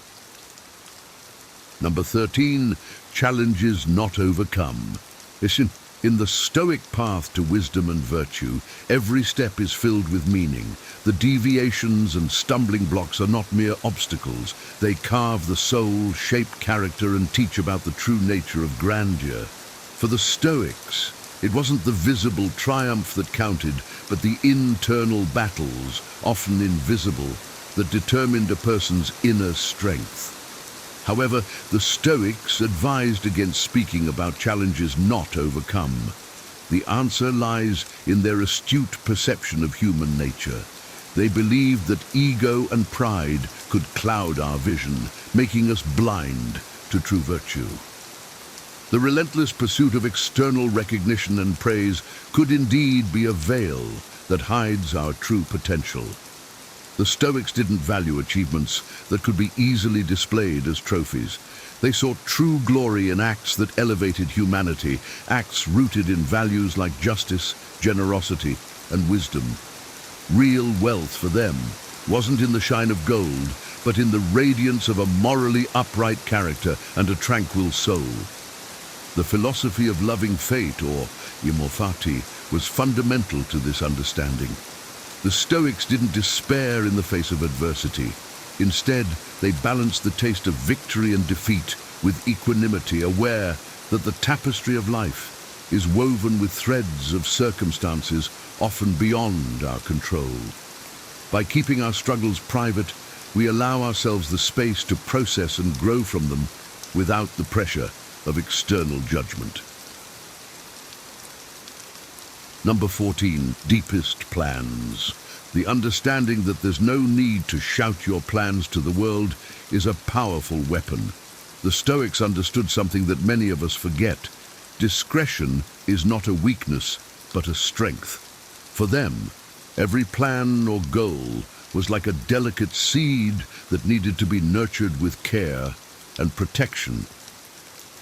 Number 13, challenges not overcome. Listen, in the Stoic path to wisdom and virtue, every step is filled with meaning. The deviations and stumbling blocks are not mere obstacles. They carve the soul, shape character, and teach about the true nature of grandeur. For the Stoics, it wasn't the visible triumph that counted, but the internal battles, often invisible, that determined a person's inner strength. However, the Stoics advised against speaking about challenges not overcome. The answer lies in their astute perception of human nature. They believed that ego and pride could cloud our vision, making us blind to true virtue. The relentless pursuit of external recognition and praise could indeed be a veil that hides our true potential. The Stoics didn't value achievements that could be easily displayed as trophies. They sought true glory in acts that elevated humanity, acts rooted in values like justice, generosity, and wisdom. Real wealth for them wasn't in the shine of gold, but in the radiance of a morally upright character and a tranquil soul. The philosophy of loving fate, or immortality, was fundamental to this understanding. The Stoics didn't despair in the face of adversity. Instead, they balanced the taste of victory and defeat with equanimity, aware that the tapestry of life is woven with threads of circumstances often beyond our control. By keeping our struggles private, we allow ourselves the space to process and grow from them without the pressure of external judgment. Number 14, deepest plans. The understanding that there's no need to shout your plans to the world is a powerful weapon. The Stoics understood something that many of us forget. Discretion is not a weakness, but a strength. For them, every plan or goal was like a delicate seed that needed to be nurtured with care and protection.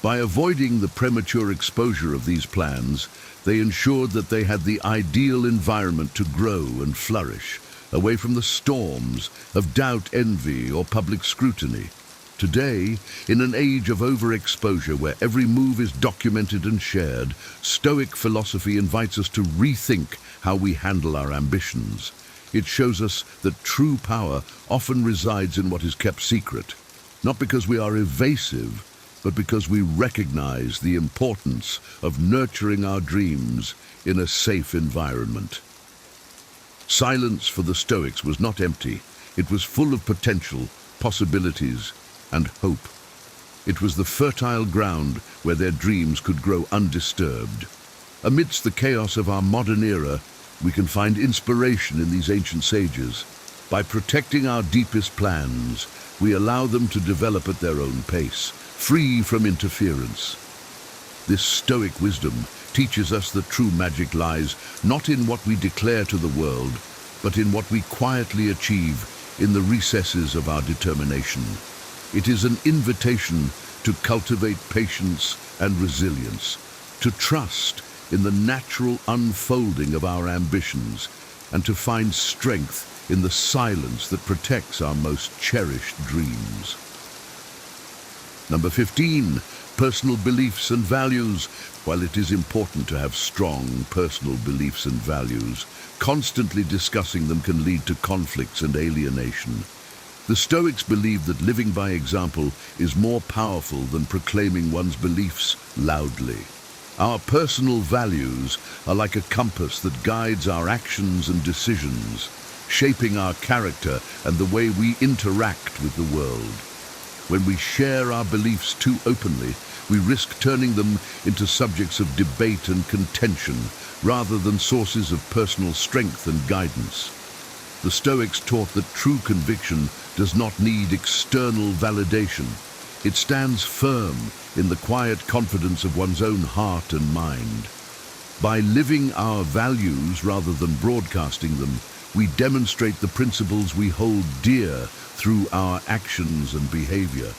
By avoiding the premature exposure of these plans, they ensured that they had the ideal environment to grow and flourish, away from the storms of doubt, envy, or public scrutiny. Today, in an age of overexposure where every move is documented and shared, Stoic philosophy invites us to rethink how we handle our ambitions. It shows us that true power often resides in what is kept secret, not because we are evasive, but because we recognize the importance of nurturing our dreams in a safe environment. Silence for the Stoics was not empty. It was full of potential, possibilities, and hope. It was the fertile ground where their dreams could grow undisturbed. Amidst the chaos of our modern era, we can find inspiration in these ancient sages. By protecting our deepest plans, we allow them to develop at their own pace, free from interference. This Stoic wisdom teaches us that true magic lies not in what we declare to the world, but in what we quietly achieve in the recesses of our determination. It is an invitation to cultivate patience and resilience, to trust in the natural unfolding of our ambitions, and to find strength in the silence that protects our most cherished dreams. Number 15, personal beliefs and values. While it is important to have strong personal beliefs and values, constantly discussing them can lead to conflicts and alienation. The Stoics believed that living by example is more powerful than proclaiming one's beliefs loudly. Our personal values are like a compass that guides our actions and decisions, shaping our character and the way we interact with the world. When we share our beliefs too openly, we risk turning them into subjects of debate and contention rather than sources of personal strength and guidance. The Stoics taught that true conviction does not need external validation. It stands firm in the quiet confidence of one's own heart and mind. By living our values rather than broadcasting them, we demonstrate the principles we hold dear through our actions and behavior.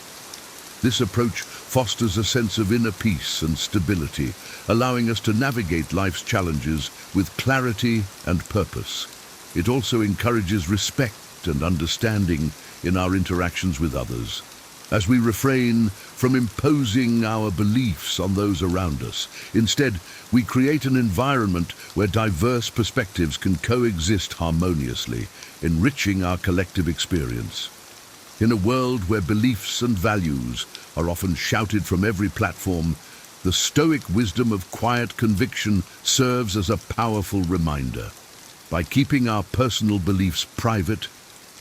This approach fosters a sense of inner peace and stability, allowing us to navigate life's challenges with clarity and purpose. It also encourages respect and understanding in our interactions with others. As we refrain from imposing our beliefs on those around us, instead, we create an environment where diverse perspectives can coexist harmoniously, enriching our collective experience. In a world where beliefs and values are often shouted from every platform, the Stoic wisdom of quiet conviction serves as a powerful reminder. By keeping our personal beliefs private,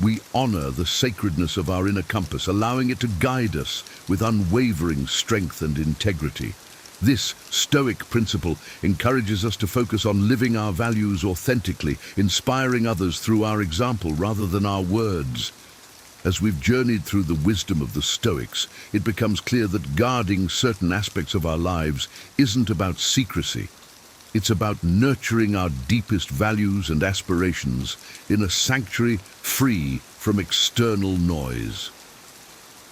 we honor the sacredness of our inner compass, allowing it to guide us with unwavering strength and integrity. This Stoic principle encourages us to focus on living our values authentically, inspiring others through our example rather than our words. As we've journeyed through the wisdom of the Stoics, it becomes clear that guarding certain aspects of our lives isn't about secrecy. It's about nurturing our deepest values and aspirations in a sanctuary free from external noise.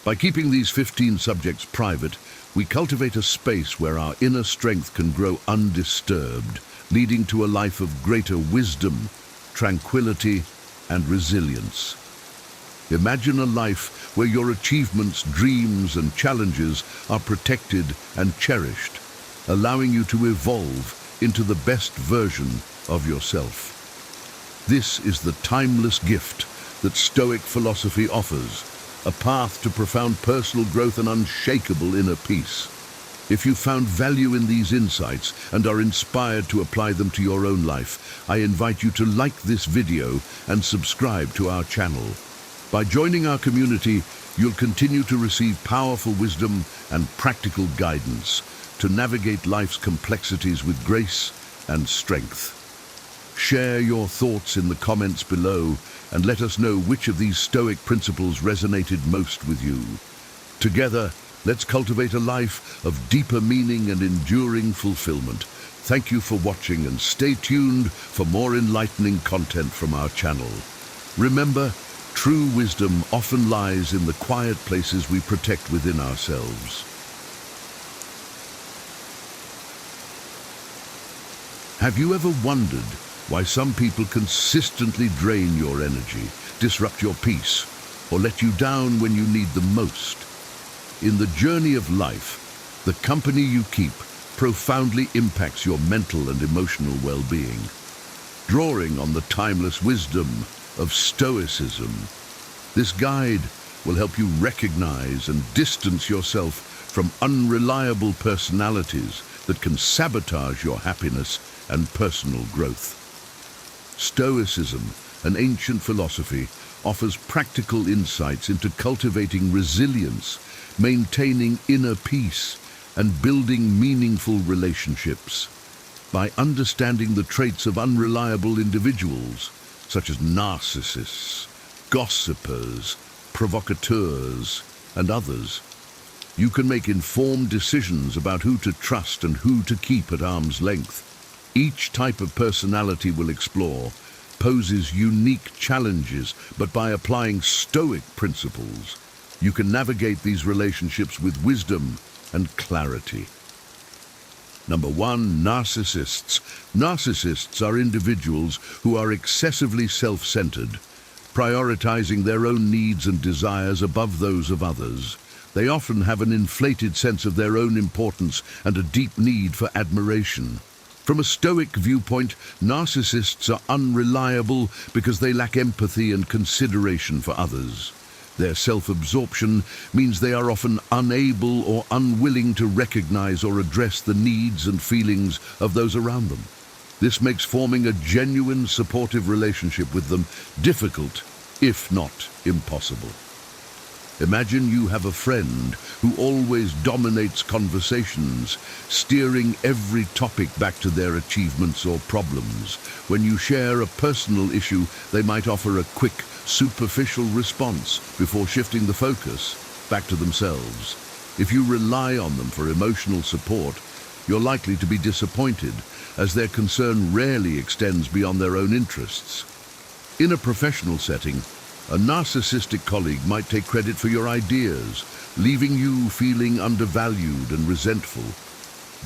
By keeping these 15 subjects private, we cultivate a space where our inner strength can grow undisturbed, leading to a life of greater wisdom, tranquility, and resilience. Imagine a life where your achievements, dreams, and challenges are protected and cherished, allowing you to evolve into the best version of yourself. This is the timeless gift that Stoic philosophy offers, a path to profound personal growth and unshakable inner peace. If you found value in these insights and are inspired to apply them to your own life, I invite you to like this video and subscribe to our channel. By joining our community, you'll continue to receive powerful wisdom and practical guidance to navigate life's complexities with grace and strength. Share your thoughts in the comments below and let us know which of these Stoic principles resonated most with you. Together, let's cultivate a life of deeper meaning and enduring fulfillment. Thank you for watching and stay tuned for more enlightening content from our channel. Remember, true wisdom often lies in the quiet places we protect within ourselves. Have you ever wondered why some people consistently drain your energy, disrupt your peace, or let you down when you need them most? In the journey of life, the company you keep profoundly impacts your mental and emotional well-being. Drawing on the timeless wisdom of Stoicism, this guide will help you recognize and distance yourself from unreliable personalities that can sabotage your happiness and personal growth. Stoicism, an ancient philosophy, offers practical insights into cultivating resilience, maintaining inner peace, and building meaningful relationships. By understanding the traits of unreliable individuals, such as narcissists, gossipers, provocateurs, and others, you can make informed decisions about who to trust and who to keep at arm's length. Each type of personality we'll explore poses unique challenges, but by applying Stoic principles, you can navigate these relationships with wisdom and clarity. Number 1, narcissists. Narcissists are individuals who are excessively self-centered, prioritizing their own needs and desires above those of others. They often have an inflated sense of their own importance and a deep need for admiration. From a Stoic viewpoint, narcissists are unreliable because they lack empathy and consideration for others. Their self-absorption means they are often unable or unwilling to recognize or address the needs and feelings of those around them. This makes forming a genuine, supportive relationship with them difficult, if not impossible. Imagine you have a friend who always dominates conversations, steering every topic back to their achievements or problems. When you share a personal issue, they might offer a quick, superficial response before shifting the focus back to themselves. If you rely on them for emotional support, you're likely to be disappointed, as their concern rarely extends beyond their own interests. In a professional setting, a narcissistic colleague might take credit for your ideas, leaving you feeling undervalued and resentful.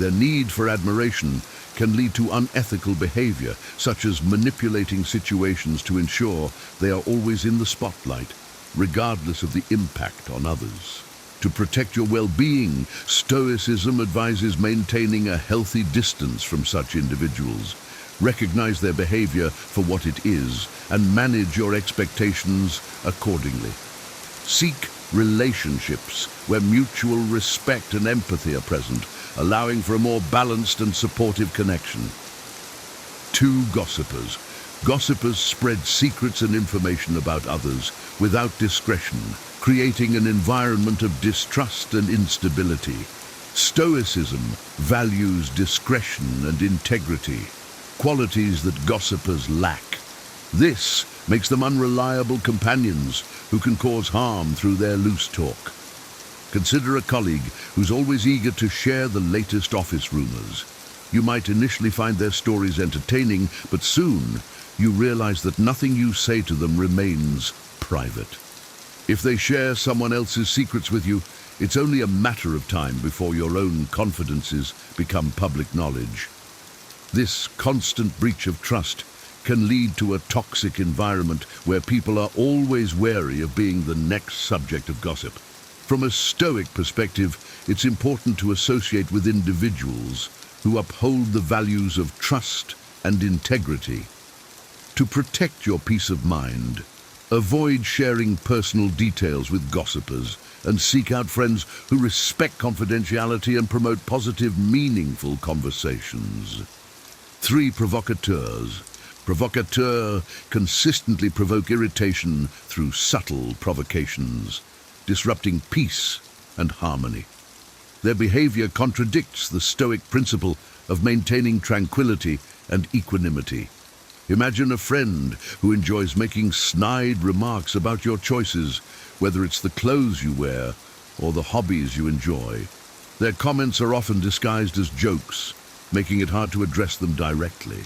Their need for admiration can lead to unethical behavior, such as manipulating situations to ensure they are always in the spotlight, regardless of the impact on others. To protect your well-being, Stoicism advises maintaining a healthy distance from such individuals. Recognize their behavior for what it is and manage your expectations accordingly. Seek relationships where mutual respect and empathy are present, allowing for a more balanced and supportive connection. 2, gossipers. Gossipers spread secrets and information about others without discretion, creating an environment of distrust and instability. Stoicism values discretion and integrity, qualities that gossipers lack. This makes them unreliable companions who can cause harm through their loose talk. Consider a colleague who's always eager to share the latest office rumors. You might initially find their stories entertaining, but soon you realize that nothing you say to them remains private. If they share someone else's secrets with you, it's only a matter of time before your own confidences become public knowledge. This constant breach of trust can lead to a toxic environment where people are always wary of being the next subject of gossip. From a Stoic perspective, it's important to associate with individuals who uphold the values of trust and integrity. To protect your peace of mind, avoid sharing personal details with gossipers and seek out friends who respect confidentiality and promote positive, meaningful conversations. 3, provocateurs. Provocateurs consistently provoke irritation through subtle provocations, disrupting peace and harmony. Their behavior contradicts the Stoic principle of maintaining tranquility and equanimity. Imagine a friend who enjoys making snide remarks about your choices, whether it's the clothes you wear or the hobbies you enjoy. Their comments are often disguised as jokes, making it hard to address them directly.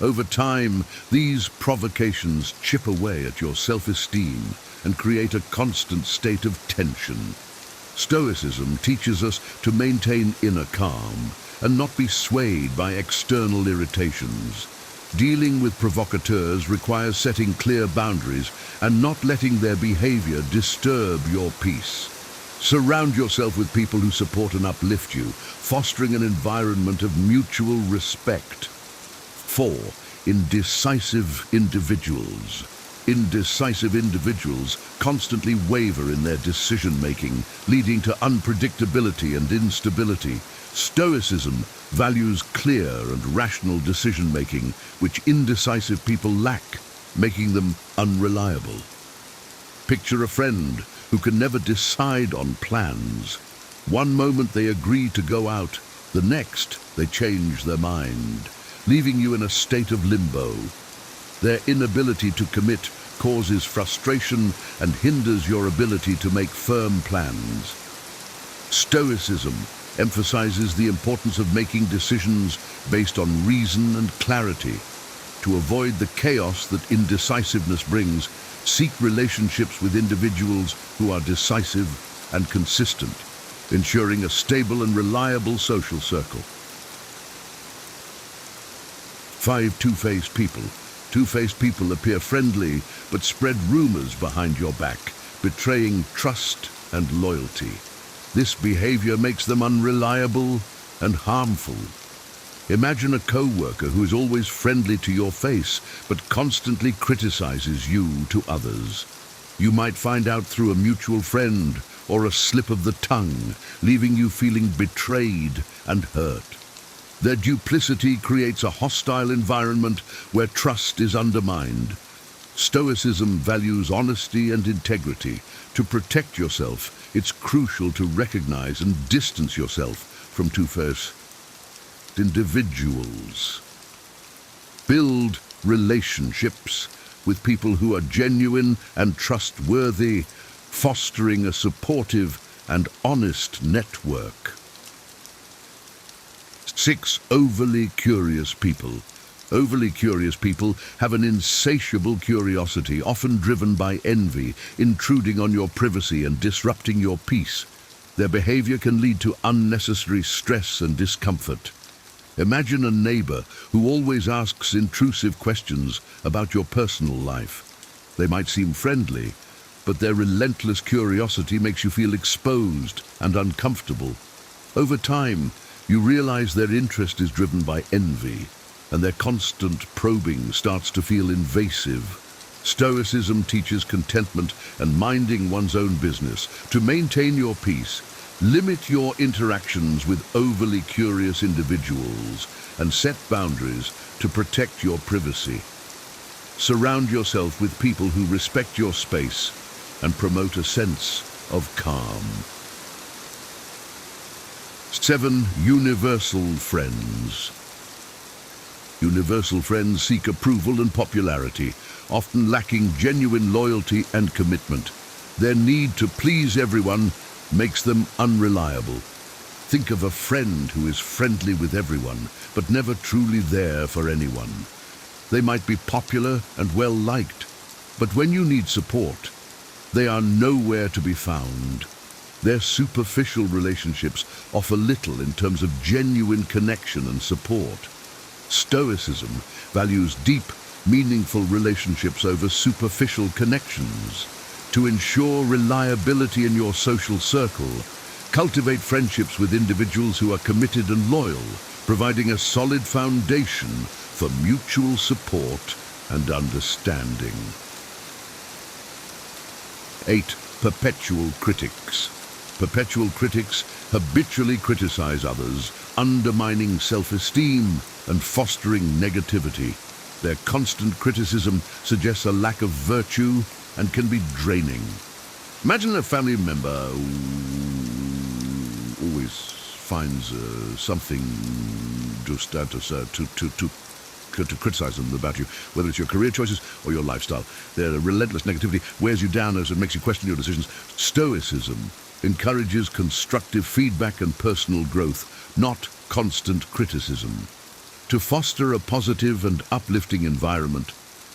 Over time, these provocations chip away at your self-esteem and create a constant state of tension. Stoicism teaches us to maintain inner calm and not be swayed by external irritations. Dealing with provocateurs requires setting clear boundaries and not letting their behavior disturb your peace. Surround yourself with people who support and uplift you, fostering an environment of mutual respect. 4. Indecisive individuals. Indecisive individuals constantly waver in their decision-making, leading to unpredictability and instability. Stoicism values clear and rational decision-making, which indecisive people lack, making them unreliable. Picture a friend who can never decide on plans. One moment they agree to go out, the next they change their mind, leaving you in a state of limbo. Their inability to commit causes frustration and hinders your ability to make firm plans. Stoicism emphasizes the importance of making decisions based on reason and clarity. To avoid the chaos that indecisiveness brings, seek relationships with individuals who are decisive and consistent, ensuring a stable and reliable social circle. 5. Two-faced people. Two-faced people appear friendly but spread rumors behind your back, betraying trust and loyalty. This behavior makes them unreliable and harmful. Imagine a co-worker who is always friendly to your face but constantly criticizes you to others. You might find out through a mutual friend or a slip of the tongue, leaving you feeling betrayed and hurt. Their duplicity creates a hostile environment where trust is undermined. Stoicism values honesty and integrity. To protect yourself, it's crucial to recognize and distance yourself from two-faced individuals. Build relationships with people who are genuine and trustworthy, fostering a supportive and honest network. 6. Overly curious people. Overly curious people have an insatiable curiosity, often driven by envy, intruding on your privacy and disrupting your peace. Their behavior can lead to unnecessary stress and discomfort. Imagine a neighbor who always asks intrusive questions about your personal life. They might seem friendly, but their relentless curiosity makes you feel exposed and uncomfortable. Over time, you realize their interest is driven by envy, and their constant probing starts to feel invasive. Stoicism teaches contentment and minding one's own business. To maintain your peace, limit your interactions with overly curious individuals and set boundaries to protect your privacy. Surround yourself with people who respect your space and promote a sense of calm. 7. Universal friends. Universal friends seek approval and popularity, often lacking genuine loyalty and commitment. Their need to please everyone makes them unreliable. Think of a friend who is friendly with everyone, but never truly there for anyone. They might be popular and well-liked, but when you need support, they are nowhere to be found. Their superficial relationships offer little in terms of genuine connection and support. Stoicism values deep, meaningful relationships over superficial connections. To ensure reliability in your social circle, cultivate friendships with individuals who are committed and loyal, providing a solid foundation for mutual support and understanding. 8. Perpetual critics. Perpetual critics habitually criticize others, undermining self-esteem and fostering negativity. Their constant criticism suggests a lack of virtue and can be draining. Imagine a family member who always finds something just to to criticize them about you, whether it's your career choices or your lifestyle. Their relentless negativity wears you down as it makes you question your decisions. Stoicism encourages constructive feedback and personal growth, not constant criticism. To foster a positive and uplifting environment,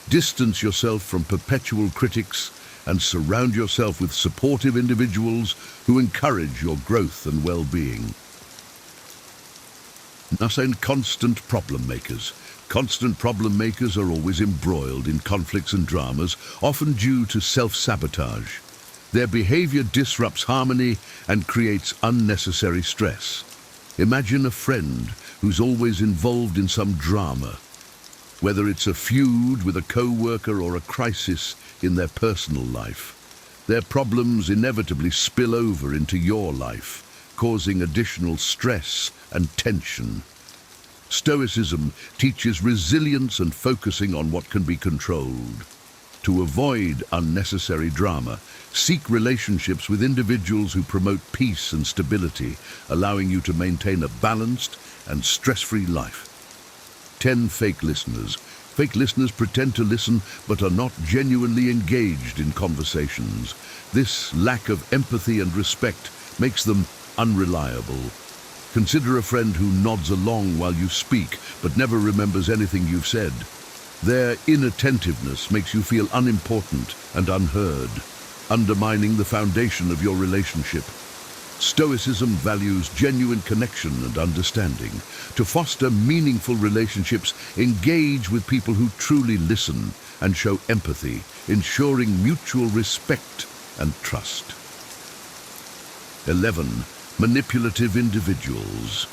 distance yourself from perpetual critics and surround yourself with supportive individuals who encourage your growth and well-being. Thus, constant problem makers. Constant problem makers are always embroiled in conflicts and dramas, often due to self-sabotage. Their behavior disrupts harmony and creates unnecessary stress. Imagine a friend who's always involved in some drama, whether it's a feud with a co-worker or a crisis in their personal life. Their problems inevitably spill over into your life, causing additional stress and tension. Stoicism teaches resilience and focusing on what can be controlled. To avoid unnecessary drama, seek relationships with individuals who promote peace and stability, allowing you to maintain a balanced and stress-free life. 10 fake listeners. Fake listeners pretend to listen but are not genuinely engaged in conversations. This lack of empathy and respect makes them unreliable. Consider a friend who nods along while you speak but never remembers anything you've said. Their inattentiveness makes you feel unimportant and unheard, undermining the foundation of your relationship. Stoicism values genuine connection and understanding. To foster meaningful relationships, engage with people who truly listen and show empathy, ensuring mutual respect and trust. 11. Manipulative individuals.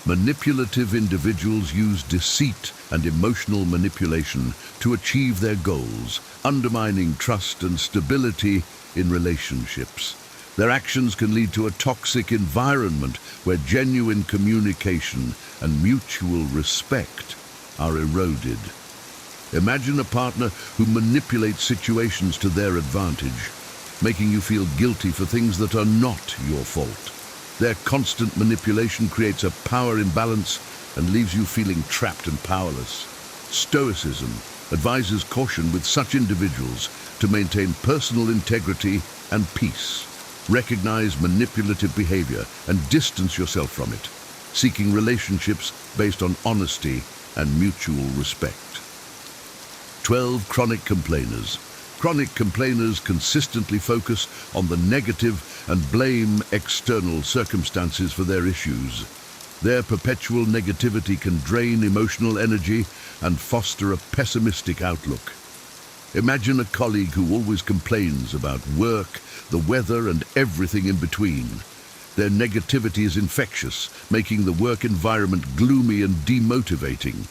Manipulative individuals use deceit and emotional manipulation to achieve their goals, undermining trust and stability in relationships. Their actions can lead to a toxic environment where genuine communication and mutual respect are eroded. Imagine a partner who manipulates situations to their advantage, making you feel guilty for things that are not your fault. Their constant manipulation creates a power imbalance and leaves you feeling trapped and powerless. Stoicism advises caution with such individuals to maintain personal integrity and peace. Recognize manipulative behavior and distance yourself from it, seeking relationships based on honesty and mutual respect. 12 chronic complainers. Chronic complainers consistently focus on the negative and blame external circumstances for their issues. Their perpetual negativity can drain emotional energy and foster a pessimistic outlook. Imagine a colleague who always complains about work, the weather, and everything in between. Their negativity is infectious, making the work environment gloomy and demotivating.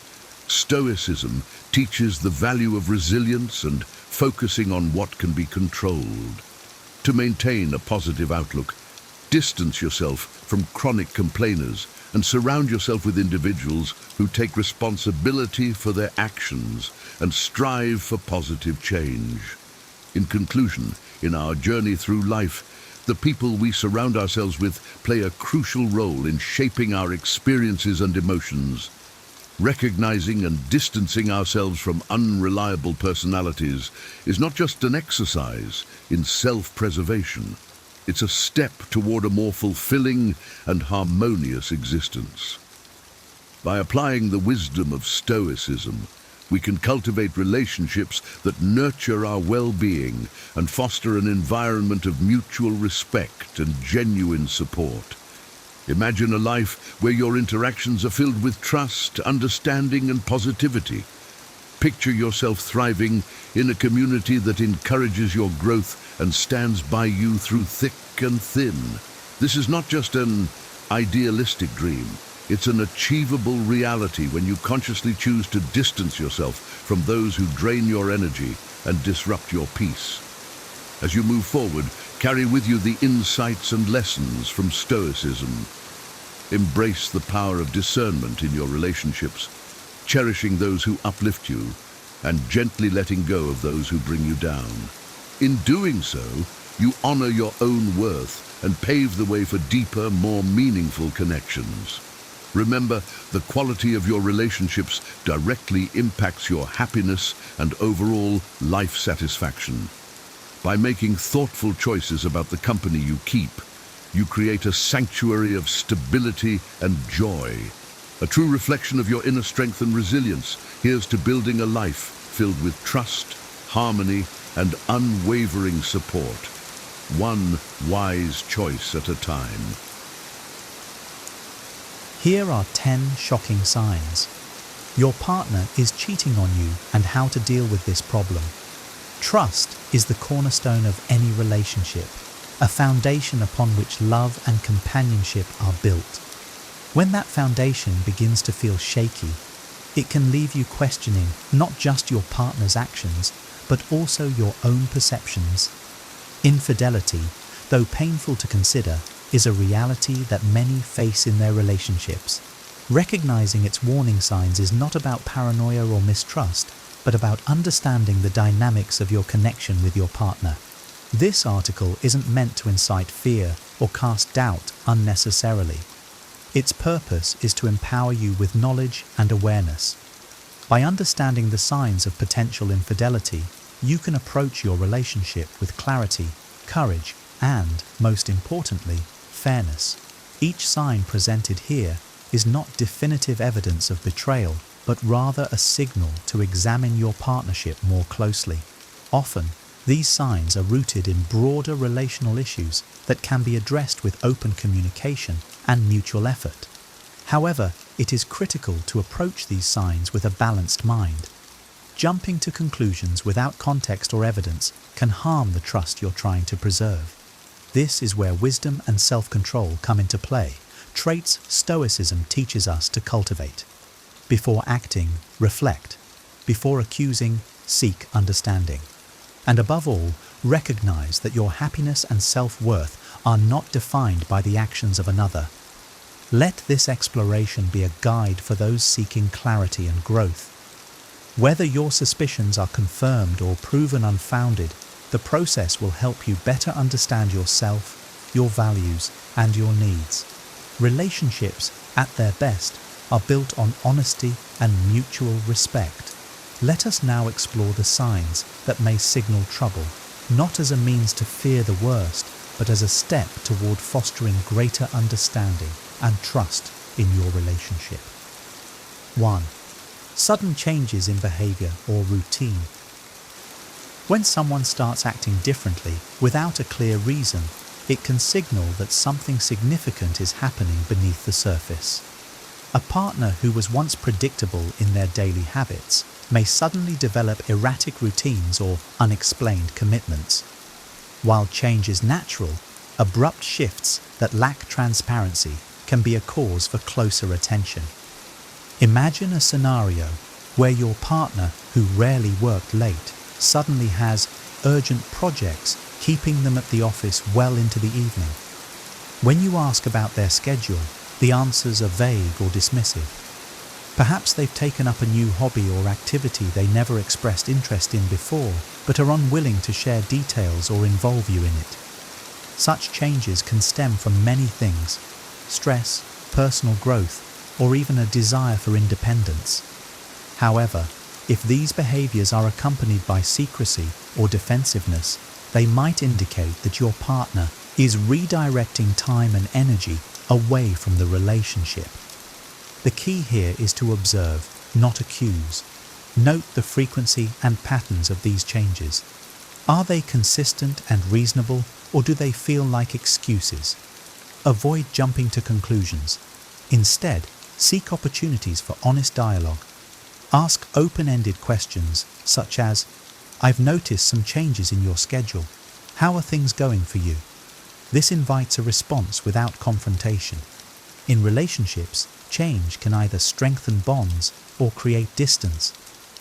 Stoicism teaches the value of resilience and focusing on what can be controlled. To maintain a positive outlook, distance yourself from chronic complainers and surround yourself with individuals who take responsibility for their actions and strive for positive change. In conclusion, in our journey through life, the people we surround ourselves with play a crucial role in shaping our experiences and emotions. Recognizing and distancing ourselves from unreliable personalities is not just an exercise in self-preservation. It's a step toward a more fulfilling and harmonious existence. By applying the wisdom of Stoicism, we can cultivate relationships that nurture our well-being and foster an environment of mutual respect and genuine support. Imagine a life where your interactions are filled with trust, understanding, and positivity. Picture yourself thriving in a community that encourages your growth and stands by you through thick and thin. This is not just an idealistic dream. It's an achievable reality when you consciously choose to distance yourself from those who drain your energy and disrupt your peace. As you move forward, carry with you the insights and lessons from Stoicism. Embrace the power of discernment in your relationships, cherishing those who uplift you and gently letting go of those who bring you down. In doing so, you honor your own worth and pave the way for deeper, more meaningful connections. Remember, the quality of your relationships directly impacts your happiness and overall life satisfaction. By making thoughtful choices about the company you keep, you create a sanctuary of stability and joy. A true reflection of your inner strength and resilience. Here's to building a life filled with trust, harmony, and unwavering support. One wise choice at a time. Here are 10 shocking signs. Your partner is cheating on you and how to deal with this problem. Trust is the cornerstone of any relationship, a foundation upon which love and companionship are built. When that foundation begins to feel shaky, it can leave you questioning not just your partner's actions, but also your own perceptions. Infidelity, though painful to consider, is a reality that many face in their relationships. Recognizing its warning signs is not about paranoia or mistrust, but about understanding the dynamics of your connection with your partner. This article isn't meant to incite fear or cast doubt unnecessarily. Its purpose is to empower you with knowledge and awareness. By understanding the signs of potential infidelity, you can approach your relationship with clarity, courage, and, most importantly, fairness. Each sign presented here is not definitive evidence of betrayal, but rather a signal to examine your partnership more closely. Often, these signs are rooted in broader relational issues that can be addressed with open communication and mutual effort. However, it is critical to approach these signs with a balanced mind. Jumping to conclusions without context or evidence can harm the trust you're trying to preserve. This is where wisdom and self-control come into play, traits Stoicism teaches us to cultivate. Before acting, reflect. Before accusing, seek understanding. And above all, recognize that your happiness and self-worth are not defined by the actions of another. Let this exploration be a guide for those seeking clarity and growth. Whether your suspicions are confirmed or proven unfounded, the process will help you better understand yourself, your values, and your needs. Relationships, at their best, are built on honesty and mutual respect. Let us now explore the signs that may signal trouble, not as a means to fear the worst, but as a step toward fostering greater understanding and trust in your relationship. 1. Sudden changes in behavior or routine. When someone starts acting differently without a clear reason, it can signal that something significant is happening beneath the surface. A partner who was once predictable in their daily habits may suddenly develop erratic routines or unexplained commitments. While change is natural, abrupt shifts that lack transparency can be a cause for closer attention. Imagine a scenario where your partner, who rarely worked late, suddenly has urgent projects keeping them at the office well into the evening. When you ask about their schedule, the answers are vague or dismissive. Perhaps they've taken up a new hobby or activity they never expressed interest in before, but are unwilling to share details or involve you in it. Such changes can stem from many things: stress, personal growth, or even a desire for independence. However, if these behaviors are accompanied by secrecy or defensiveness, they might indicate that your partner is redirecting time and energy away from the relationship. The key here is to observe, not accuse. Note the frequency and patterns of these changes. Are they consistent and reasonable, or do they feel like excuses? Avoid jumping to conclusions. Instead, seek opportunities for honest dialogue. Ask open-ended questions such as, "I've noticed some changes in your schedule. How are things going for you?" This invites a response without confrontation. In relationships, change can either strengthen bonds or create distance.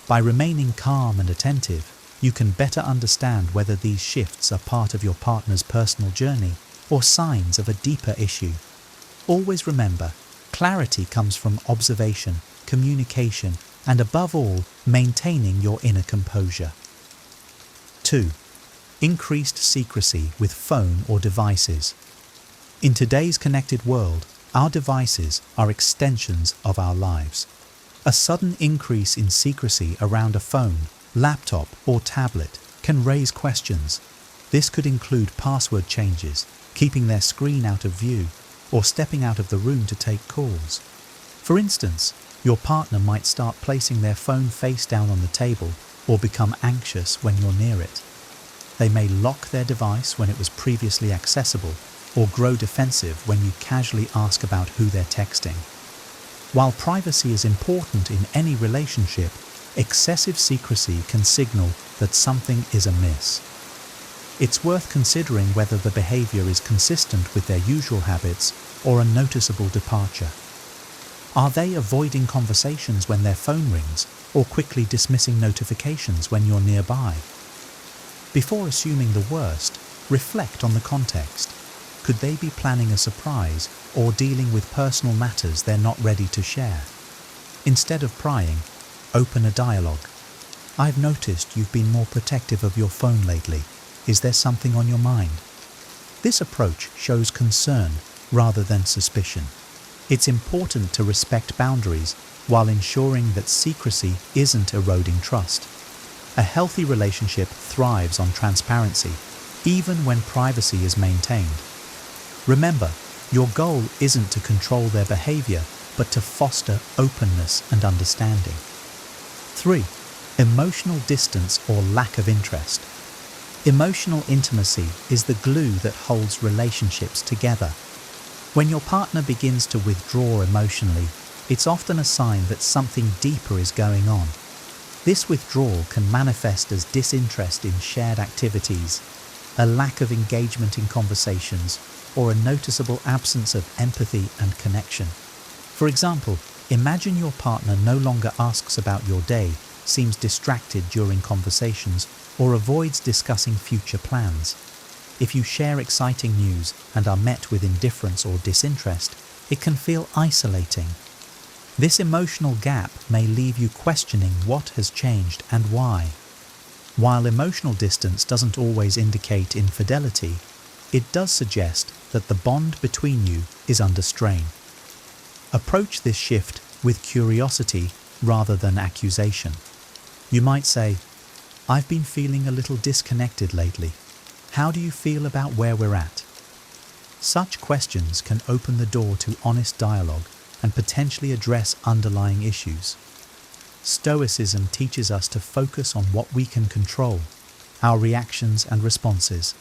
By remaining calm and attentive, you can better understand whether these shifts are part of your partner's personal journey or signs of a deeper issue. Always remember, clarity comes from observation, communication, and above all, maintaining your inner composure. 2. Increased secrecy with phone or devices. In today's connected world, Our devices are extensions of our lives. A sudden increase in secrecy around a phone, laptop, or tablet can raise questions. This could include password changes, keeping their screen out of view, or stepping out of the room to take calls. For instance, your partner might start placing their phone face down on the table or become anxious when you're near it. They may lock their device when it was previously accessible or grow defensive when you casually ask about who they're texting. While privacy is important in any relationship, excessive secrecy can signal that something is amiss. It's worth considering whether the behavior is consistent with their usual habits or a noticeable departure. Are they avoiding conversations when their phone rings or quickly dismissing notifications when you're nearby? Before assuming the worst, reflect on the context. Could they be planning a surprise or dealing with personal matters they're not ready to share? Instead of prying, open a dialogue. I've noticed you've been more protective of your phone lately. Is there something on your mind? This approach shows concern rather than suspicion. It's important to respect boundaries while ensuring that secrecy isn't eroding trust. A healthy relationship thrives on transparency, even when privacy is maintained. Remember, your goal isn't to control their behavior, but to foster openness and understanding. 3. Emotional distance or lack of interest. Emotional intimacy is the glue that holds relationships together. When your partner begins to withdraw emotionally, it's often a sign that something deeper is going on. This withdrawal can manifest as disinterest in shared activities, a lack of engagement in conversations, or a noticeable absence of empathy and connection. For example, imagine your partner no longer asks about your day, seems distracted during conversations, or avoids discussing future plans. If you share exciting news and are met with indifference or disinterest, it can feel isolating. This emotional gap may leave you questioning what has changed and why. While emotional distance doesn't always indicate infidelity, it does suggest that the bond between you is under strain. Approach this shift with curiosity rather than accusation. You might say, "I've been feeling a little disconnected lately. How do you feel about where we're at?" Such questions can open the door to honest dialogue and potentially address underlying issues. Stoicism teaches us to focus on what we can control, our reactions and responses.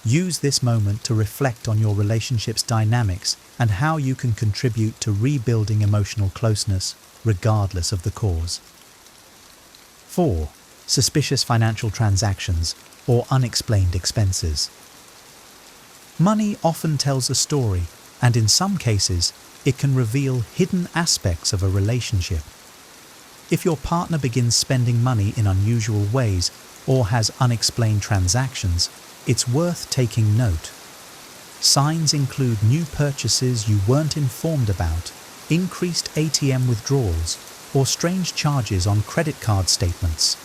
Use this moment to reflect on your relationship's dynamics and how you can contribute to rebuilding emotional closeness, regardless of the cause. 4. Suspicious financial transactions or unexplained expenses. Money often tells a story, and in some cases, it can reveal hidden aspects of a relationship. If your partner begins spending money in unusual ways or has unexplained transactions, it's worth taking note. Signs include new purchases you weren't informed about, increased ATM withdrawals, or strange charges on credit card statements.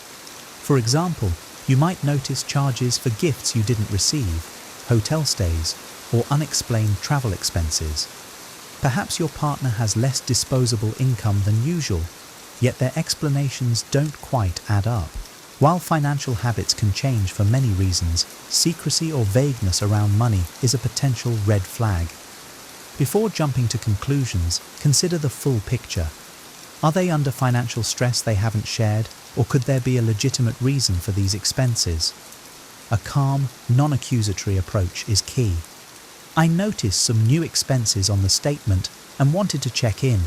For example, you might notice charges for gifts you didn't receive, hotel stays, or unexplained travel expenses. Perhaps your partner has less disposable income than usual, yet their explanations don't quite add up. While financial habits can change for many reasons, secrecy or vagueness around money is a potential red flag. Before jumping to conclusions, consider the full picture. Are they under financial stress they haven't shared, or could there be a legitimate reason for these expenses? A calm, non-accusatory approach is key. I noticed some new expenses on the statement and wanted to check in.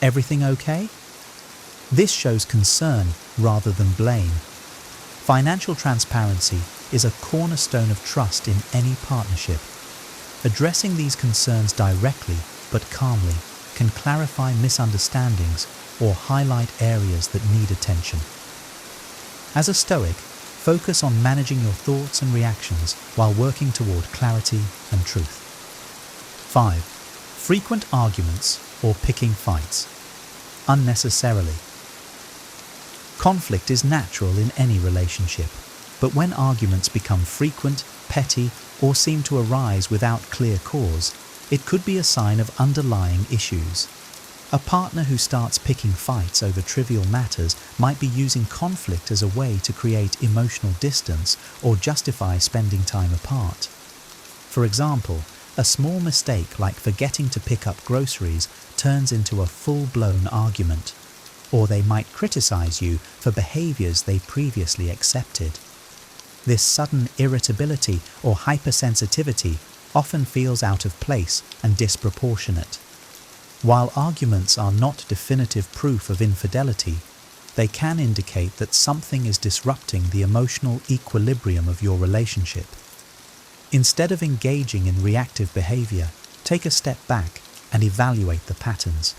Everything okay? This shows concern rather than blame. Financial transparency is a cornerstone of trust in any partnership. Addressing these concerns directly but calmly can clarify misunderstandings or highlight areas that need attention. As a Stoic, focus on managing your thoughts and reactions while working toward clarity and truth. 5. Frequent arguments or picking fights. Unnecessarily. Conflict is natural in any relationship, but when arguments become frequent, petty, or seem to arise without clear cause, it could be a sign of underlying issues. A partner who starts picking fights over trivial matters might be using conflict as a way to create emotional distance or justify spending time apart. For example, a small mistake like forgetting to pick up groceries turns into a full-blown argument, or they might criticize you for behaviors they previously accepted. This sudden irritability or hypersensitivity often feels out of place and disproportionate. While arguments are not definitive proof of infidelity, they can indicate that something is disrupting the emotional equilibrium of your relationship. Instead of engaging in reactive behavior, take a step back and evaluate the patterns.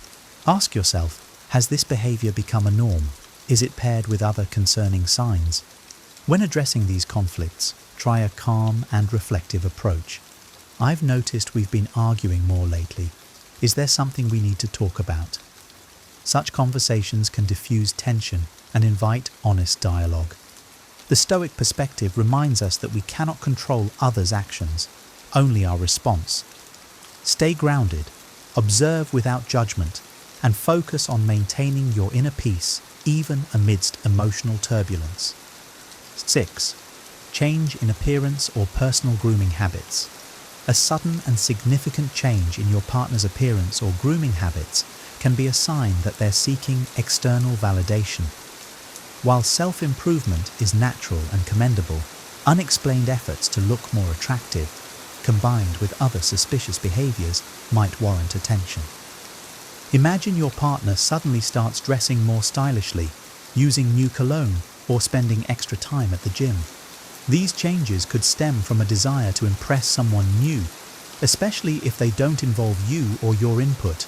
Ask yourself, has this behavior become a norm? Is it paired with other concerning signs? When addressing these conflicts, try a calm and reflective approach. I've noticed we've been arguing more lately. Is there something we need to talk about? Such conversations can diffuse tension and invite honest dialogue. The Stoic perspective reminds us that we cannot control others' actions, only our response. Stay grounded, observe without judgment, and focus on maintaining your inner peace even amidst emotional turbulence. 6. Change in appearance or personal grooming habits. A sudden and significant change in your partner's appearance or grooming habits can be a sign that they're seeking external validation. While self-improvement is natural and commendable, unexplained efforts to look more attractive, combined with other suspicious behaviors, might warrant attention. Imagine your partner suddenly starts dressing more stylishly, using new cologne, or spending extra time at the gym. These changes could stem from a desire to impress someone new, especially if they don't involve you or your input.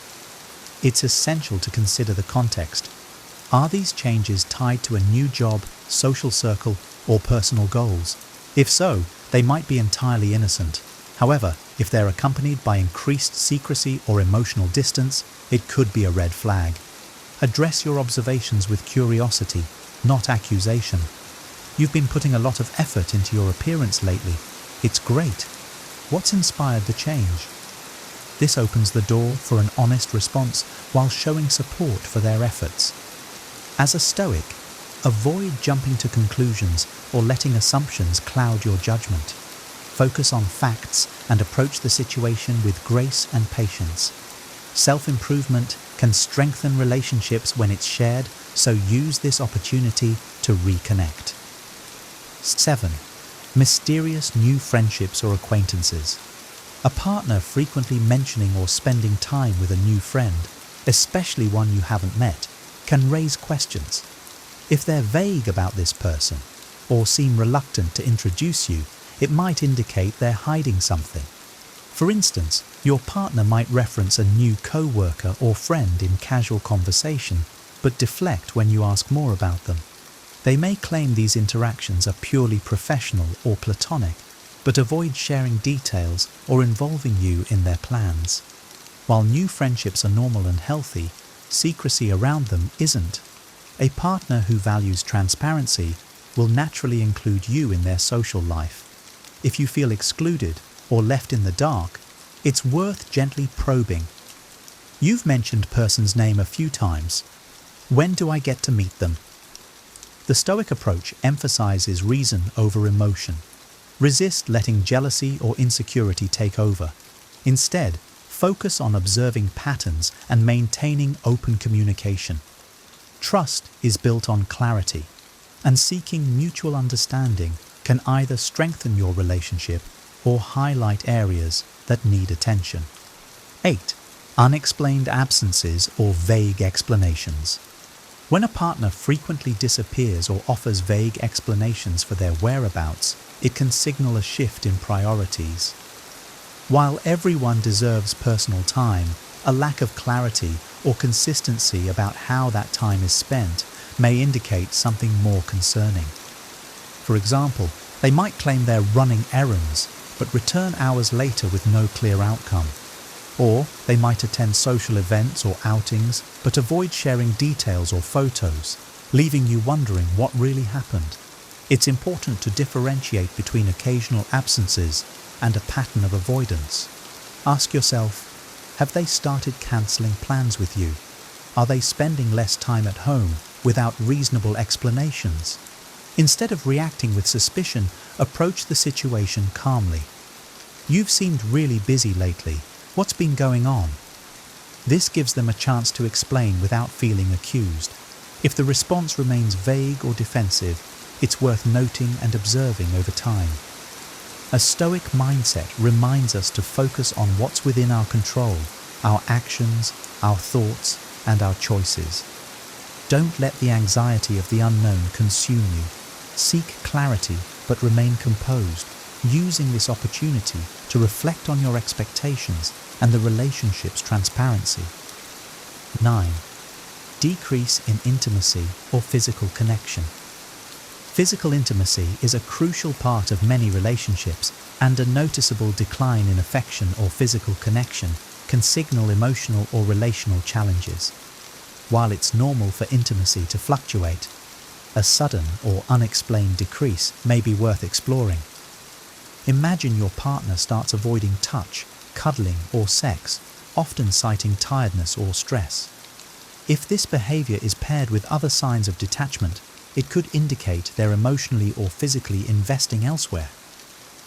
It's essential to consider the context. Are these changes tied to a new job, social circle, or personal goals? If so, they might be entirely innocent. However, if they're accompanied by increased secrecy or emotional distance, it could be a red flag. Address your observations with curiosity, not accusation. You've been putting a lot of effort into your appearance lately. It's great. What's inspired the change? This opens the door for an honest response while showing support for their efforts. As a Stoic, avoid jumping to conclusions or letting assumptions cloud your judgment. Focus on facts and approach the situation with grace and patience. Self-improvement can strengthen relationships when it's shared, so use this opportunity to reconnect. 7. Mysterious new friendships or acquaintances. A partner frequently mentioning or spending time with a new friend, especially one you haven't met, can raise questions. If they're vague about this person or seem reluctant to introduce you, it might indicate they're hiding something. For instance, your partner might reference a new co-worker or friend in casual conversation, but deflect when you ask more about them. They may claim these interactions are purely professional or platonic, but avoid sharing details or involving you in their plans. While new friendships are normal and healthy, secrecy around them isn't. A partner who values transparency will naturally include you in their social life. If you feel excluded or left in the dark, it's worth gently probing. You've mentioned person's name a few times. When do I get to meet them? The Stoic approach emphasizes reason over emotion. Resist letting jealousy or insecurity take over. Instead, focus on observing patterns and maintaining open communication. Trust is built on clarity, and seeking mutual understanding can either strengthen your relationship or highlight areas that need attention. 8. Unexplained absences or vague explanations. When a partner frequently disappears or offers vague explanations for their whereabouts, it can signal a shift in priorities. While everyone deserves personal time, a lack of clarity or consistency about how that time is spent may indicate something more concerning. For example, they might claim they're running errands, but return hours later with no clear outcome. Or they might attend social events or outings, but avoid sharing details or photos, leaving you wondering what really happened. It's important to differentiate between occasional absences and a pattern of avoidance. Ask yourself, have they started cancelling plans with you? Are they spending less time at home without reasonable explanations? Instead of reacting with suspicion, approach the situation calmly. You've seemed really busy lately. What's been going on? This gives them a chance to explain without feeling accused. If the response remains vague or defensive, it's worth noting and observing over time. A Stoic mindset reminds us to focus on what's within our control, our actions, our thoughts, and our choices. Don't let the anxiety of the unknown consume you. Seek clarity, but remain composed, using this opportunity to reflect on your expectations and the relationship's transparency. 9. Decrease in intimacy or physical connection. Physical intimacy is a crucial part of many relationships, and a noticeable decline in affection or physical connection can signal emotional or relational challenges. While it's normal for intimacy to fluctuate, a sudden or unexplained decrease may be worth exploring. Imagine your partner starts avoiding touch, cuddling, or sex, often citing tiredness or stress. If this behavior is paired with other signs of detachment, it could indicate they're emotionally or physically investing elsewhere.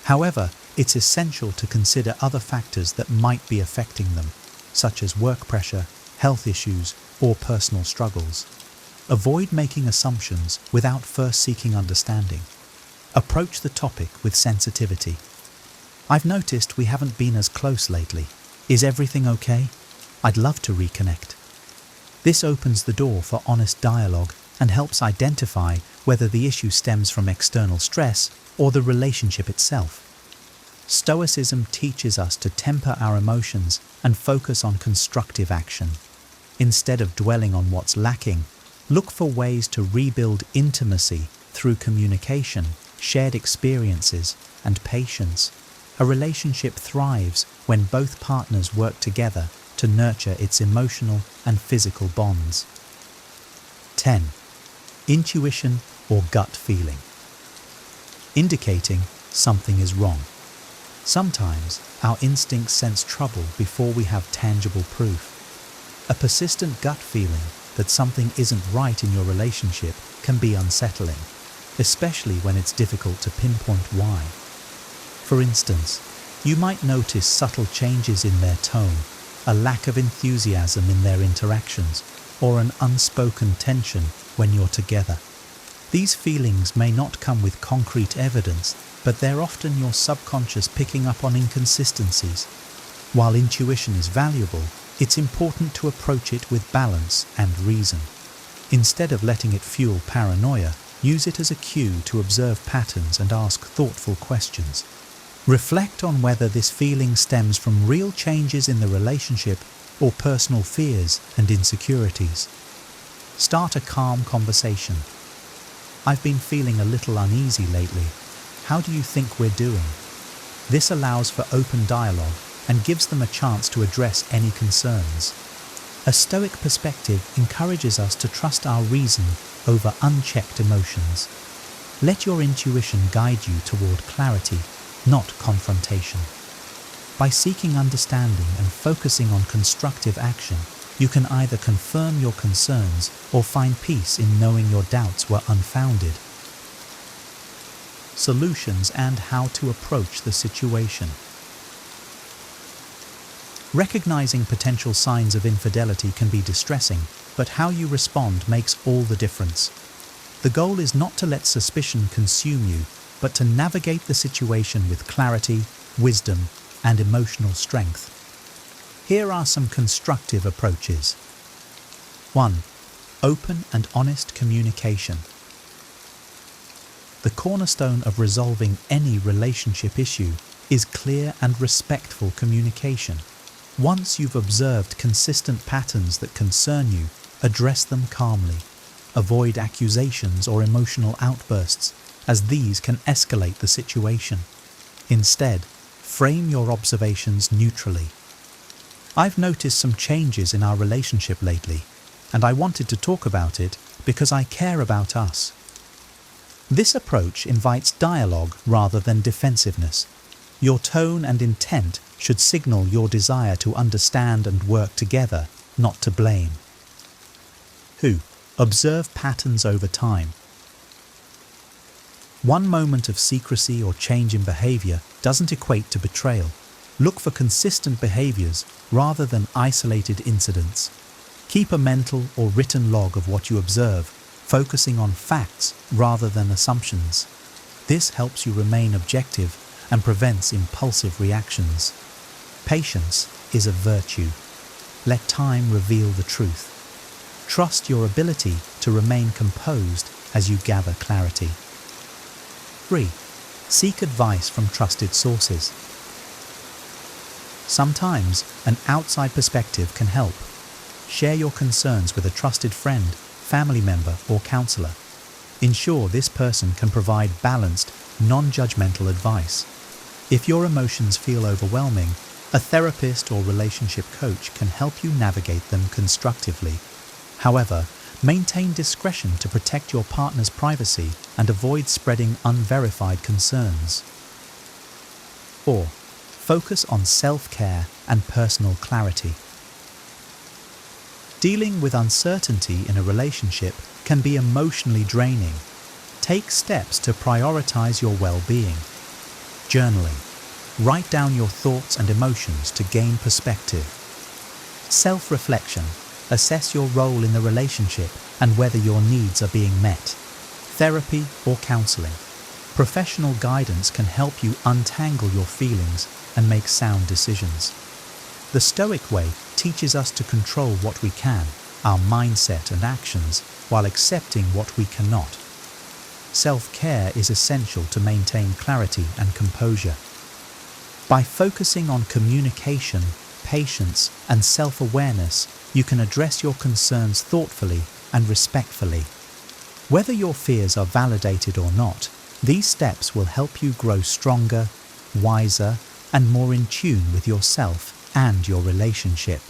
However, it's essential to consider other factors that might be affecting them, such as work pressure, health issues, or personal struggles. Avoid making assumptions without first seeking understanding. Approach the topic with sensitivity. I've noticed we haven't been as close lately. Is everything okay? I'd love to reconnect. This opens the door for honest dialogue and helps identify whether the issue stems from external stress or the relationship itself. Stoicism teaches us to temper our emotions and focus on constructive action. Instead of dwelling on what's lacking, look for ways to rebuild intimacy through communication, shared experiences, and patience. A relationship thrives when both partners work together to nurture its emotional and physical bonds. 10. Intuition or gut feeling. Indicating something is wrong. Sometimes our instincts sense trouble before we have tangible proof. A persistent gut feeling that something isn't right in your relationship can be unsettling, especially when it's difficult to pinpoint why. For instance, you might notice subtle changes in their tone, a lack of enthusiasm in their interactions, or an unspoken tension when you're together. These feelings may not come with concrete evidence, but they're often your subconscious picking up on inconsistencies. While intuition is valuable, it's important to approach it with balance and reason. Instead of letting it fuel paranoia, use it as a cue to observe patterns and ask thoughtful questions. Reflect on whether this feeling stems from real changes in the relationship or personal fears and insecurities. Start a calm conversation. I've been feeling a little uneasy lately. How do you think we're doing? This allows for open dialogue and gives them a chance to address any concerns. A Stoic perspective encourages us to trust our reason over unchecked emotions. Let your intuition guide you toward clarity, not confrontation. By seeking understanding and focusing on constructive action, you can either confirm your concerns or find peace in knowing your doubts were unfounded. Solutions and how to approach the situation. Recognizing potential signs of infidelity can be distressing, but how you respond makes all the difference. The goal is not to let suspicion consume you, but to navigate the situation with clarity, wisdom, and emotional strength. Here are some constructive approaches. 1. Open and honest communication. The cornerstone of resolving any relationship issue is clear and respectful communication. Once you've observed consistent patterns that concern you, address them calmly. Avoid accusations or emotional outbursts, as these can escalate the situation. Instead, frame your observations neutrally. I've noticed some changes in our relationship lately, and I wanted to talk about it because I care about us. This approach invites dialogue rather than defensiveness. Your tone and intent should signal your desire to understand and work together, not to blame. 2. Observe patterns over time. One moment of secrecy or change in behavior doesn't equate to betrayal. Look for consistent behaviors rather than isolated incidents. Keep a mental or written log of what you observe, focusing on facts rather than assumptions. This helps you remain objective and prevents impulsive reactions. Patience is a virtue. Let time reveal the truth. Trust your ability to remain composed as you gather clarity. 3. Seek advice from trusted sources. Sometimes an outside perspective can help. Share your concerns with a trusted friend, family member, or counselor. Ensure this person can provide balanced, non-judgmental advice. If your emotions feel overwhelming, a therapist or relationship coach can help you navigate them constructively. However, maintain discretion to protect your partner's privacy and avoid spreading unverified concerns. 4. Focus on self-care and personal clarity. Dealing with uncertainty in a relationship can be emotionally draining. Take steps to prioritize your well-being. Journaling. Write down your thoughts and emotions to gain perspective. Self-reflection. Assess your role in the relationship and whether your needs are being met. Therapy or counseling. Professional guidance can help you untangle your feelings and make sound decisions. The Stoic way teaches us to control what we can, our mindset and actions, while accepting what we cannot. Self-care is essential to maintain clarity and composure. By focusing on communication, patience, and self-awareness, you can address your concerns thoughtfully and respectfully. Whether your fears are validated or not, these steps will help you grow stronger, wiser, and more in tune with yourself and your relationship.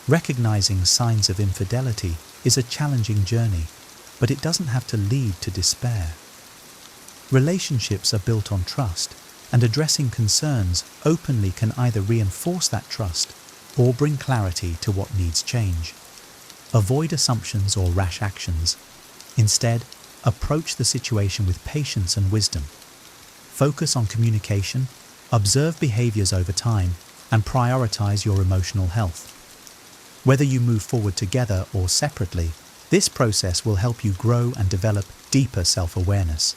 Recognizing signs of infidelity is a challenging journey, but it doesn't have to lead to despair. Relationships are built on trust, and addressing concerns openly can either reinforce that trust or bring clarity to what needs change. Avoid assumptions or rash actions. Instead, approach the situation with patience and wisdom. Focus on communication, observe behaviors over time, and prioritize your emotional health. Whether you move forward together or separately, this process will help you grow and develop deeper self-awareness.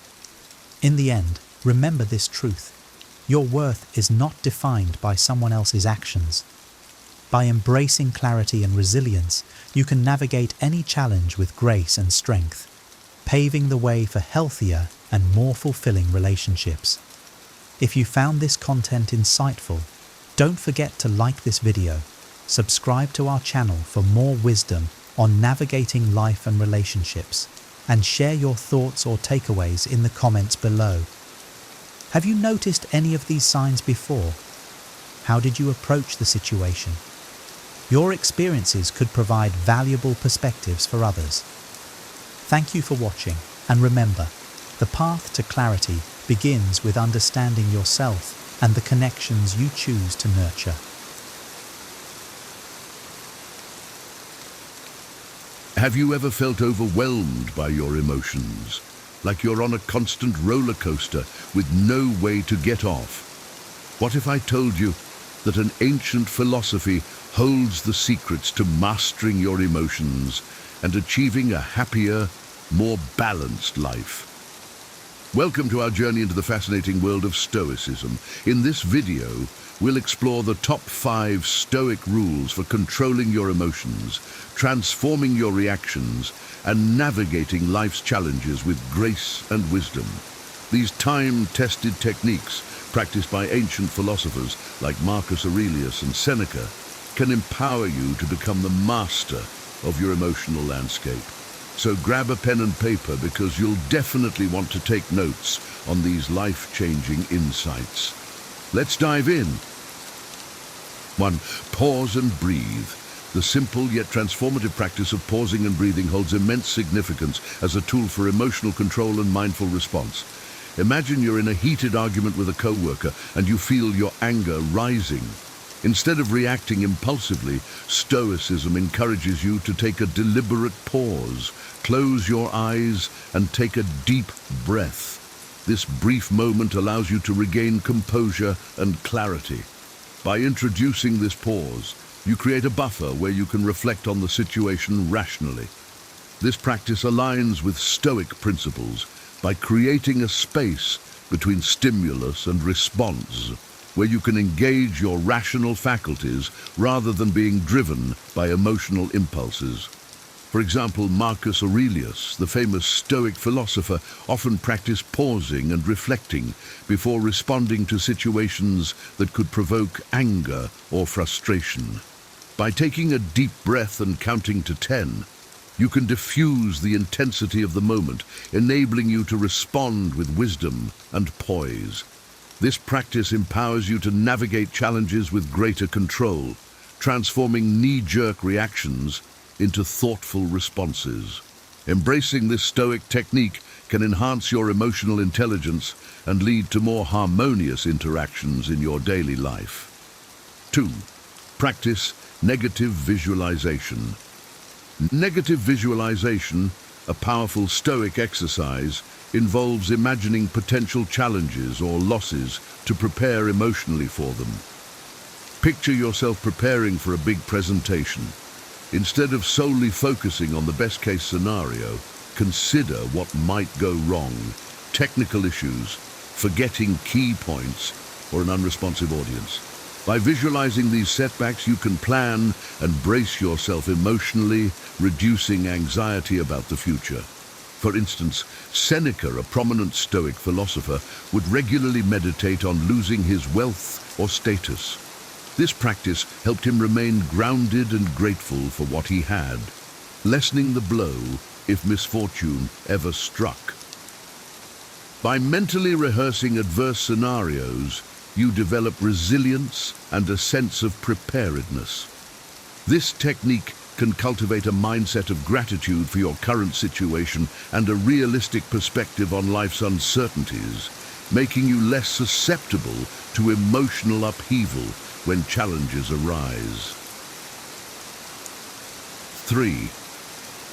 In the end, remember this truth: your worth is not defined by someone else's actions. By embracing clarity and resilience, you can navigate any challenge with grace and strength, paving the way for healthier and more fulfilling relationships. If you found this content insightful, don't forget to like this video, subscribe to our channel for more wisdom on navigating life and relationships, and share your thoughts or takeaways in the comments below. Have you noticed any of these signs before? How did you approach the situation? Your experiences could provide valuable perspectives for others. Thank you for watching, and remember, the path to clarity begins with understanding yourself and the connections you choose to nurture. Have you ever felt overwhelmed by your emotions? Like you're on a constant roller coaster with no way to get off? What if I told you that an ancient philosophy holds the secrets to mastering your emotions and achieving a happier, more balanced life? Welcome to our journey into the fascinating world of Stoicism. In this video, we'll explore the top 5 Stoic rules for controlling your emotions, transforming your reactions, and navigating life's challenges with grace and wisdom. These time-tested techniques, practiced by ancient philosophers like Marcus Aurelius and Seneca, can empower you to become the master of your emotional landscape. So grab a pen and paper, because you'll definitely want to take notes on these life-changing insights. Let's dive in. 1. Pause and breathe. The simple yet transformative practice of pausing and breathing holds immense significance as a tool for emotional control and mindful response. Imagine you're in a heated argument with a coworker and you feel your anger rising. Instead of reacting impulsively, Stoicism encourages you to take a deliberate pause, close your eyes, and take a deep breath. This brief moment allows you to regain composure and clarity. By introducing this pause, you create a buffer where you can reflect on the situation rationally. This practice aligns with Stoic principles by creating a space between stimulus and response, where you can engage your rational faculties rather than being driven by emotional impulses. For example, Marcus Aurelius, the famous Stoic philosopher, often practiced pausing and reflecting before responding to situations that could provoke anger or frustration. By taking a deep breath and counting to 10, you can diffuse the intensity of the moment, enabling you to respond with wisdom and poise. This practice empowers you to navigate challenges with greater control, transforming knee-jerk reactions into thoughtful responses. Embracing this Stoic technique can enhance your emotional intelligence and lead to more harmonious interactions in your daily life. 2. Practice negative visualization. Negative visualization, a powerful Stoic exercise, involves imagining potential challenges or losses to prepare emotionally for them. Picture yourself preparing for a big presentation. Instead of solely focusing on the best-case scenario, consider what might go wrong, technical issues, forgetting key points, or an unresponsive audience. By visualizing these setbacks, you can plan and brace yourself emotionally, reducing anxiety about the future. For instance, Seneca, a prominent Stoic philosopher, would regularly meditate on losing his wealth or status. This practice helped him remain grounded and grateful for what he had, lessening the blow if misfortune ever struck. By mentally rehearsing adverse scenarios, you develop resilience and a sense of preparedness. This technique can cultivate a mindset of gratitude for your current situation and a realistic perspective on life's uncertainties, making you less susceptible to emotional upheaval when challenges arise. 3.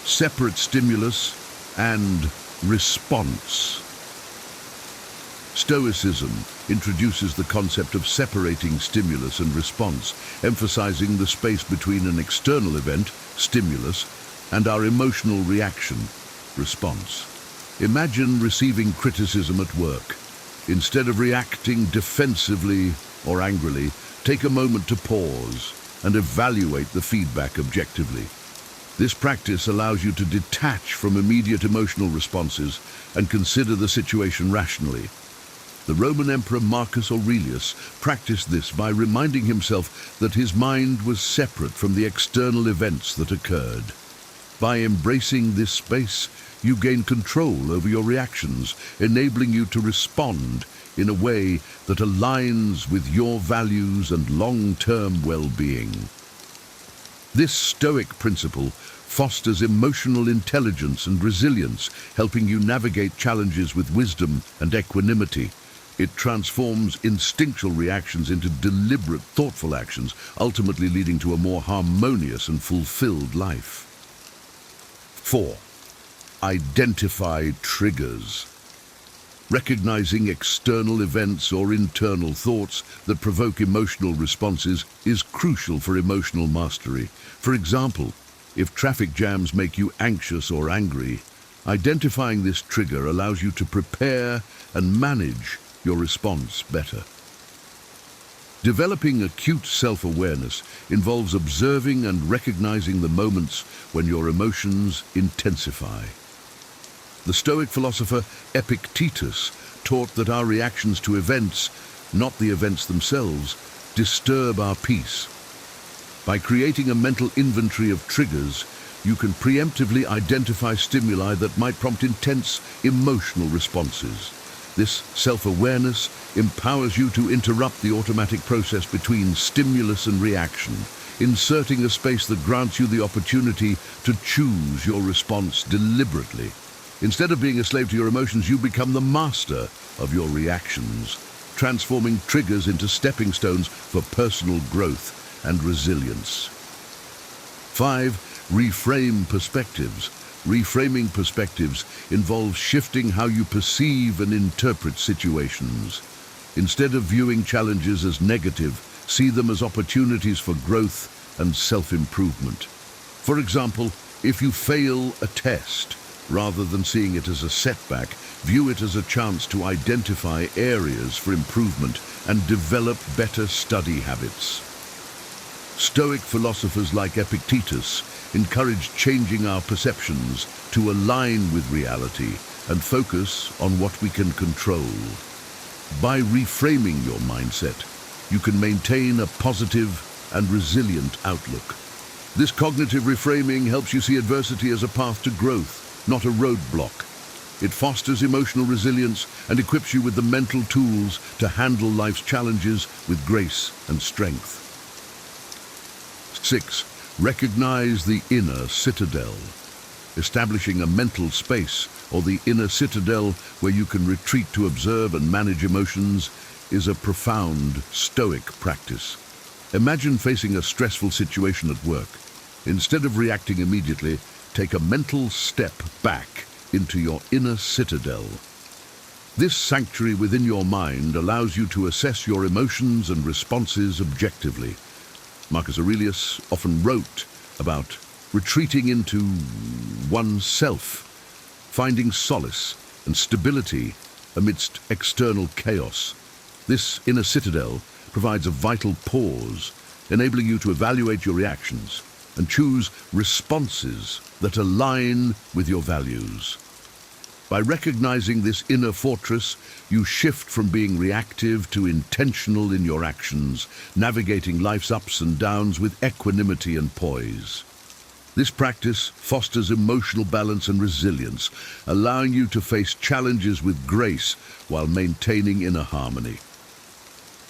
Separate stimulus and response. Stoicism introduces the concept of separating stimulus and response, emphasizing the space between an external event, stimulus, and our emotional reaction, response. Imagine receiving criticism at work. Instead of reacting defensively or angrily, take a moment to pause and evaluate the feedback objectively. This practice allows you to detach from immediate emotional responses and consider the situation rationally. The Roman Emperor Marcus Aurelius practiced this by reminding himself that his mind was separate from the external events that occurred. By embracing this space, you gain control over your reactions, enabling you to respond in a way that aligns with your values and long-term well-being. This Stoic principle fosters emotional intelligence and resilience, helping you navigate challenges with wisdom and equanimity. It transforms instinctual reactions into deliberate, thoughtful actions, ultimately leading to a more harmonious and fulfilled life. 4. Identify triggers. Recognizing external events or internal thoughts that provoke emotional responses is crucial for emotional mastery. For example, if traffic jams make you anxious or angry, identifying this trigger allows you to prepare and manage your response better. Developing acute self-awareness involves observing and recognizing the moments when your emotions intensify. The Stoic philosopher Epictetus taught that our reactions to events, not the events themselves, disturb our peace. By creating a mental inventory of triggers, you can preemptively identify stimuli that might prompt intense emotional responses. This self-awareness empowers you to interrupt the automatic process between stimulus and reaction, inserting a space that grants you the opportunity to choose your response deliberately. Instead of being a slave to your emotions, you become the master of your reactions, transforming triggers into stepping stones for personal growth and resilience. 5. Reframe perspectives. Reframing perspectives involves shifting how you perceive and interpret situations. Instead of viewing challenges as negative, see them as opportunities for growth and self-improvement. For example, if you fail a test, rather than seeing it as a setback, view it as a chance to identify areas for improvement and develop better study habits. Stoic philosophers like Epictetus encourage changing our perceptions to align with reality and focus on what we can control. By reframing your mindset, you can maintain a positive and resilient outlook. This cognitive reframing helps you see adversity as a path to growth, not a roadblock. It fosters emotional resilience and equips you with the mental tools to handle life's challenges with grace and strength. 6. Recognize the inner citadel. Establishing a mental space, or the inner citadel where you can retreat to observe and manage emotions, is a profound Stoic practice. Imagine facing a stressful situation at work. Instead of reacting immediately, take a mental step back into your inner citadel. This sanctuary within your mind allows you to assess your emotions and responses objectively. Marcus Aurelius often wrote about retreating into oneself, finding solace and stability amidst external chaos. This inner citadel provides a vital pause, enabling you to evaluate your reactions and choose responses that align with your values. By recognizing this inner fortress, you shift from being reactive to intentional in your actions, navigating life's ups and downs with equanimity and poise. This practice fosters emotional balance and resilience, allowing you to face challenges with grace while maintaining inner harmony.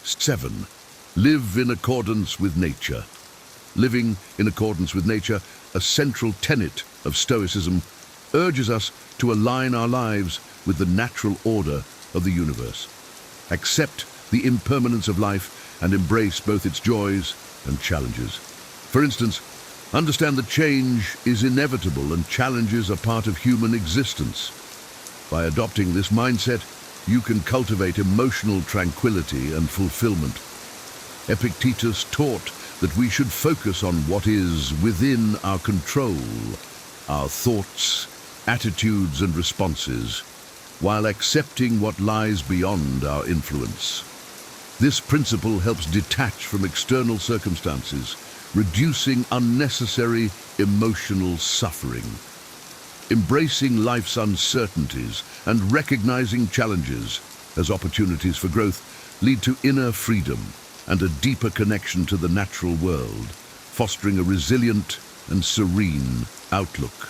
7. Live in accordance with nature. Living in accordance with nature, a central tenet of Stoicism, urges us to align our lives with the natural order of the universe. Accept the impermanence of life and embrace both its joys and challenges. For instance, understand that change is inevitable and challenges are part of human existence. By adopting this mindset, you can cultivate emotional tranquility and fulfillment. Epictetus taught that we should focus on what is within our control, our thoughts, attitudes and responses, while accepting what lies beyond our influence. This principle helps detach from external circumstances, reducing unnecessary emotional suffering. Embracing life's uncertainties and recognizing challenges as opportunities for growth lead to inner freedom and a deeper connection to the natural world, fostering a resilient and serene outlook.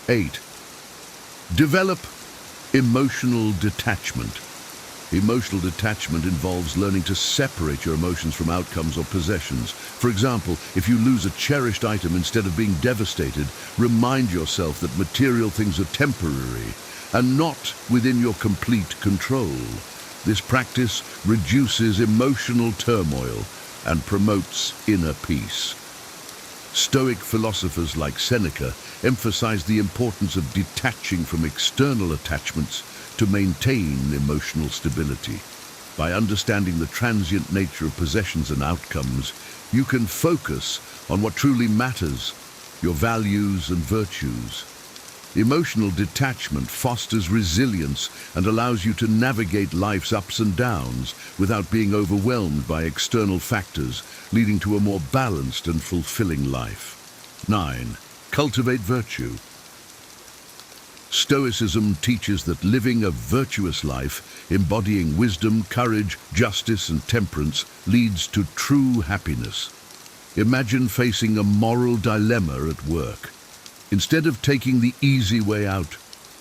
8. Develop emotional detachment. Emotional detachment involves learning to separate your emotions from outcomes or possessions. For example, if you lose a cherished item, instead of being devastated, remind yourself that material things are temporary and not within your complete control. This practice reduces emotional turmoil and promotes inner peace. Stoic philosophers like Seneca emphasize the importance of detaching from external attachments to maintain emotional stability. By understanding the transient nature of possessions and outcomes, you can focus on what truly matters, your values and virtues. Emotional detachment fosters resilience and allows you to navigate life's ups and downs without being overwhelmed by external factors, leading to a more balanced and fulfilling life. 9. Cultivate virtue. Stoicism teaches that living a virtuous life, embodying wisdom, courage, justice, and temperance, leads to true happiness. Imagine facing a moral dilemma at work. Instead of taking the easy way out,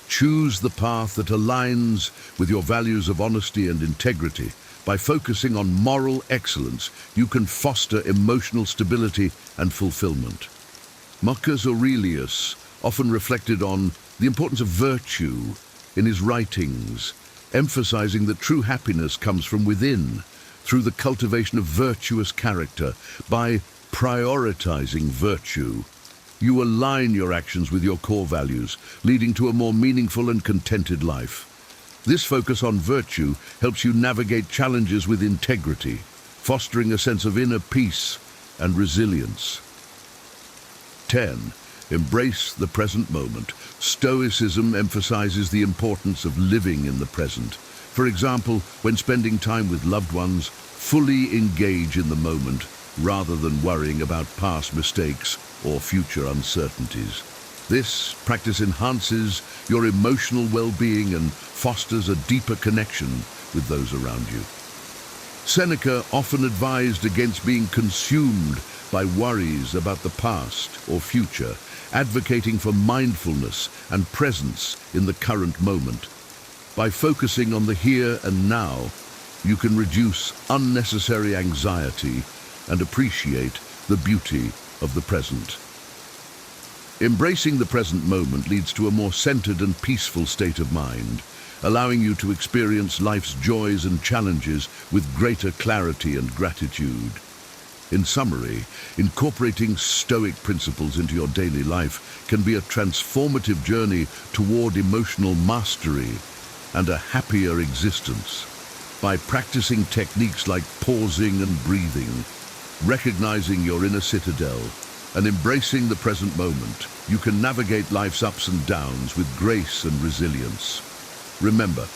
choose the path that aligns with your values of honesty and integrity. By focusing on moral excellence, you can foster emotional stability and fulfillment. Marcus Aurelius often reflected on the importance of virtue in his writings, emphasizing that true happiness comes from within, through the cultivation of virtuous character. By prioritizing virtue, you align your actions with your core values, leading to a more meaningful and contented life. This focus on virtue helps you navigate challenges with integrity, fostering a sense of inner peace and resilience. 10. Embrace the present moment. Stoicism emphasizes the importance of living in the present. For example, when spending time with loved ones, fully engage in the moment rather than worrying about past mistakes or future uncertainties. This practice enhances your emotional well-being and fosters a deeper connection with those around you. Seneca often advised against being consumed by worries about the past or future, advocating for mindfulness and presence in the current moment. By focusing on the here and now, you can reduce unnecessary anxiety and appreciate the beauty of the present. Embracing the present moment leads to a more centered and peaceful state of mind, allowing you to experience life's joys and challenges with greater clarity and gratitude. In summary, incorporating Stoic principles into your daily life can be a transformative journey toward emotional mastery and a happier existence. By practicing techniques like pausing and breathing, recognizing your inner citadel, and embracing the present moment, you can navigate life's ups and downs with grace and resilience. Remember,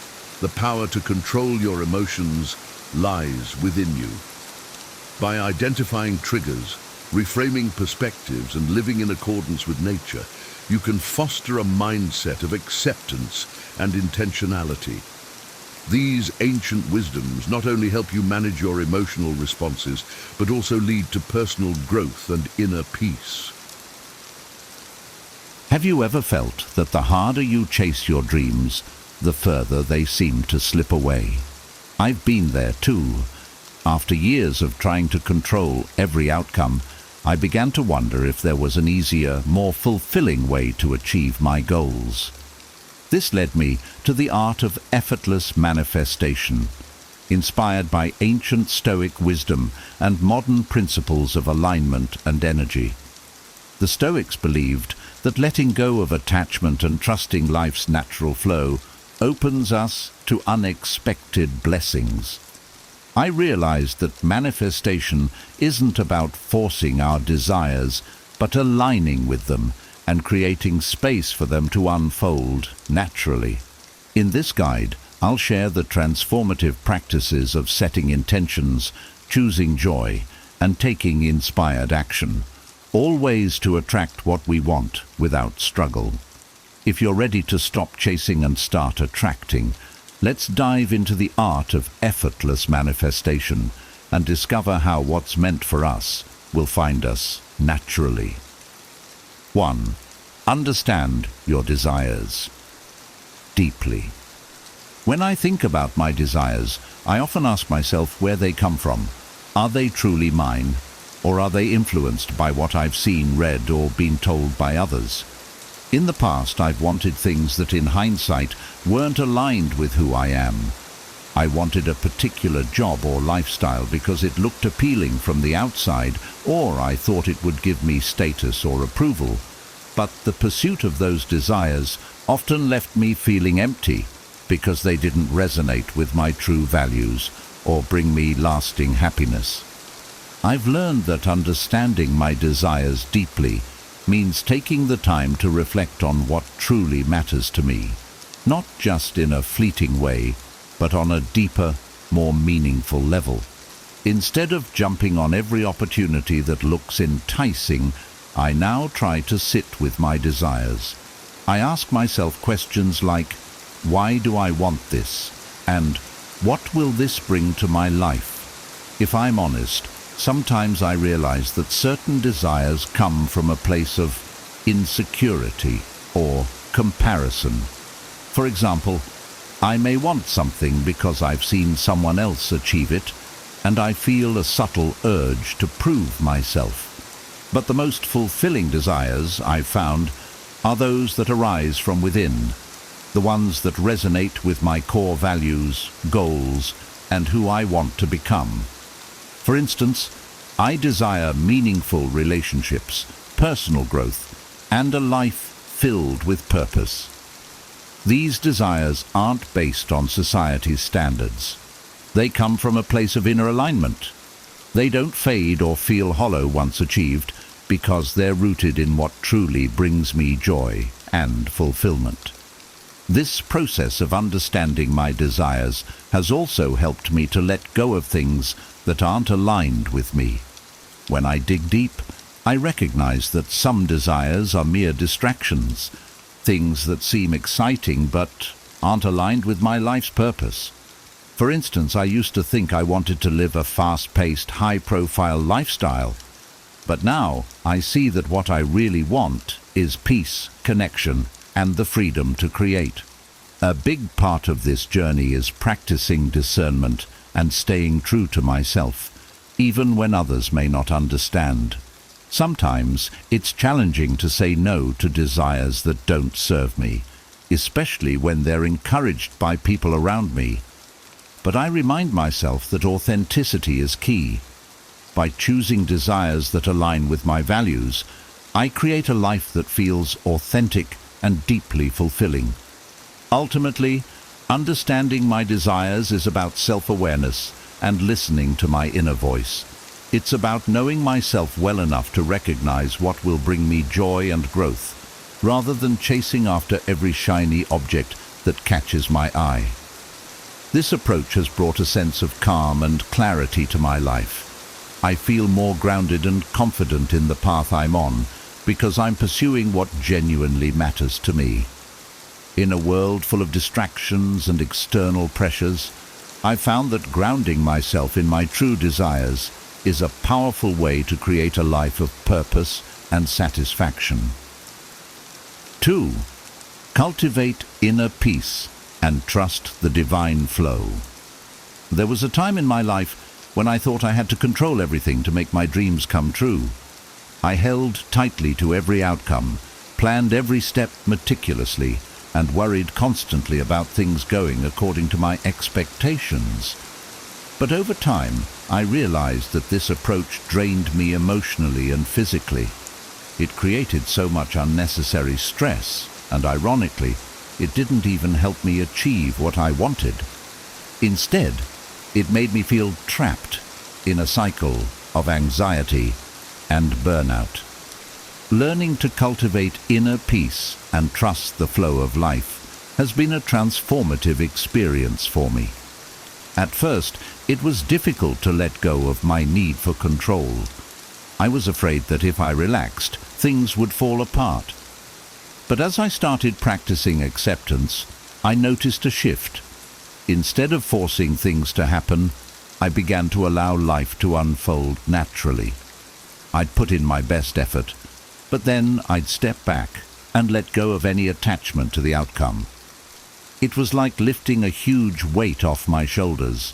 the power to control your emotions lies within you. By identifying triggers, reframing perspectives, and living in accordance with nature, you can foster a mindset of acceptance and intentionality. These ancient wisdoms not only help you manage your emotional responses, but also lead to personal growth and inner peace. Have you ever felt that the harder you chase your dreams, the further they seem to slip away? I've been there too. After years of trying to control every outcome, I began to wonder if there was an easier, more fulfilling way to achieve my goals. This led me to the art of effortless manifestation, inspired by ancient Stoic wisdom and modern principles of alignment and energy. The Stoics believed that letting go of attachment and trusting life's natural flow opens us to unexpected blessings. I realized that manifestation isn't about forcing our desires, but aligning with them and creating space for them to unfold naturally. In this guide, I'll share the transformative practices of setting intentions, choosing joy, and taking inspired action, all ways to attract what we want without struggle. If you're ready to stop chasing and start attracting, let's dive into the art of effortless manifestation and discover how what's meant for us will find us naturally. 1. Understand your desires deeply. When I think about my desires, I often ask myself where they come from. Are they truly mine, or are they influenced by what I've seen, read, or been told by others? In the past, I've wanted things that in hindsight weren't aligned with who I am. I wanted a particular job or lifestyle because it looked appealing from the outside, or I thought it would give me status or approval. But the pursuit of those desires often left me feeling empty because they didn't resonate with my true values or bring me lasting happiness. I've learned that understanding my desires deeply means taking the time to reflect on what truly matters to me, not just in a fleeting way, but on a deeper, more meaningful level. Instead of jumping on every opportunity that looks enticing, I now try to sit with my desires. I ask myself questions like, why do I want this? And what will this bring to my life? If I'm honest, sometimes I realize that certain desires come from a place of insecurity or comparison. For example, I may want something because I've seen someone else achieve it, and I feel a subtle urge to prove myself. But the most fulfilling desires, I've found, are those that arise from within, the ones that resonate with my core values, goals, and who I want to become. For instance, I desire meaningful relationships, personal growth, and a life filled with purpose. These desires aren't based on society's standards. They come from a place of inner alignment. They don't fade or feel hollow once achieved, because they're rooted in what truly brings me joy and fulfillment. This process of understanding my desires has also helped me to let go of things that aren't aligned with me. When I dig deep, I recognize that some desires are mere distractions, things that seem exciting but aren't aligned with my life's purpose. For instance, I used to think I wanted to live a fast-paced, high-profile lifestyle, but now I see that what I really want is peace, connection, and the freedom to create. A big part of this journey is practicing discernment and staying true to myself, even when others may not understand. Sometimes it's challenging to say no to desires that don't serve me, especially when they're encouraged by people around me. But I remind myself that authenticity is key. By choosing desires that align with my values, I create a life that feels authentic and deeply fulfilling. Ultimately, understanding my desires is about self-awareness and listening to my inner voice. It's about knowing myself well enough to recognize what will bring me joy and growth, rather than chasing after every shiny object that catches my eye. This approach has brought a sense of calm and clarity to my life. I feel more grounded and confident in the path I'm on because I'm pursuing what genuinely matters to me. In a world full of distractions and external pressures, I've found that grounding myself in my true desires is a powerful way to create a life of purpose and satisfaction. 2. Cultivate inner peace and trust the divine flow. There was a time in my life when I thought I had to control everything to make my dreams come true. I held tightly to every outcome, planned every step meticulously, and worried constantly about things going according to my expectations. But over time, I realized that this approach drained me emotionally and physically. It created so much unnecessary stress, and ironically, it didn't even help me achieve what I wanted. Instead, it made me feel trapped in a cycle of anxiety and burnout. Learning to cultivate inner peace and trust the flow of life has been a transformative experience for me. At first, it was difficult to let go of my need for control. I was afraid that if I relaxed, things would fall apart. But as I started practicing acceptance, I noticed a shift. Instead of forcing things to happen, I began to allow life to unfold naturally. I'd put in my best effort, but then I'd step back and let go of any attachment to the outcome. It was like lifting a huge weight off my shoulders.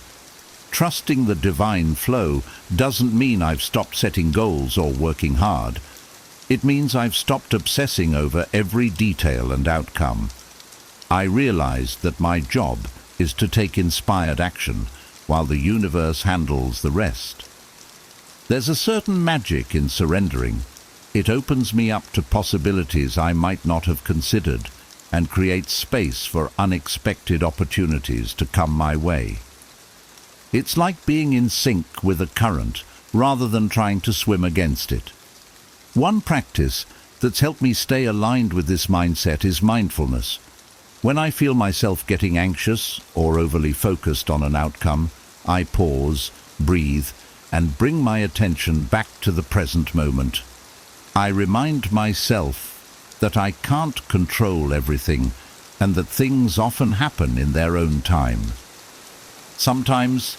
Trusting the divine flow doesn't mean I've stopped setting goals or working hard. It means I've stopped obsessing over every detail and outcome. I realized that my job is to take inspired action while the universe handles the rest. There's a certain magic in surrendering. It opens me up to possibilities I might not have considered and creates space for unexpected opportunities to come my way. It's like being in sync with a current rather than trying to swim against it. One practice that's helped me stay aligned with this mindset is mindfulness. When I feel myself getting anxious or overly focused on an outcome, I pause, breathe, and bring my attention back to the present moment. I remind myself that I can't control everything and that things often happen in their own time. Sometimes,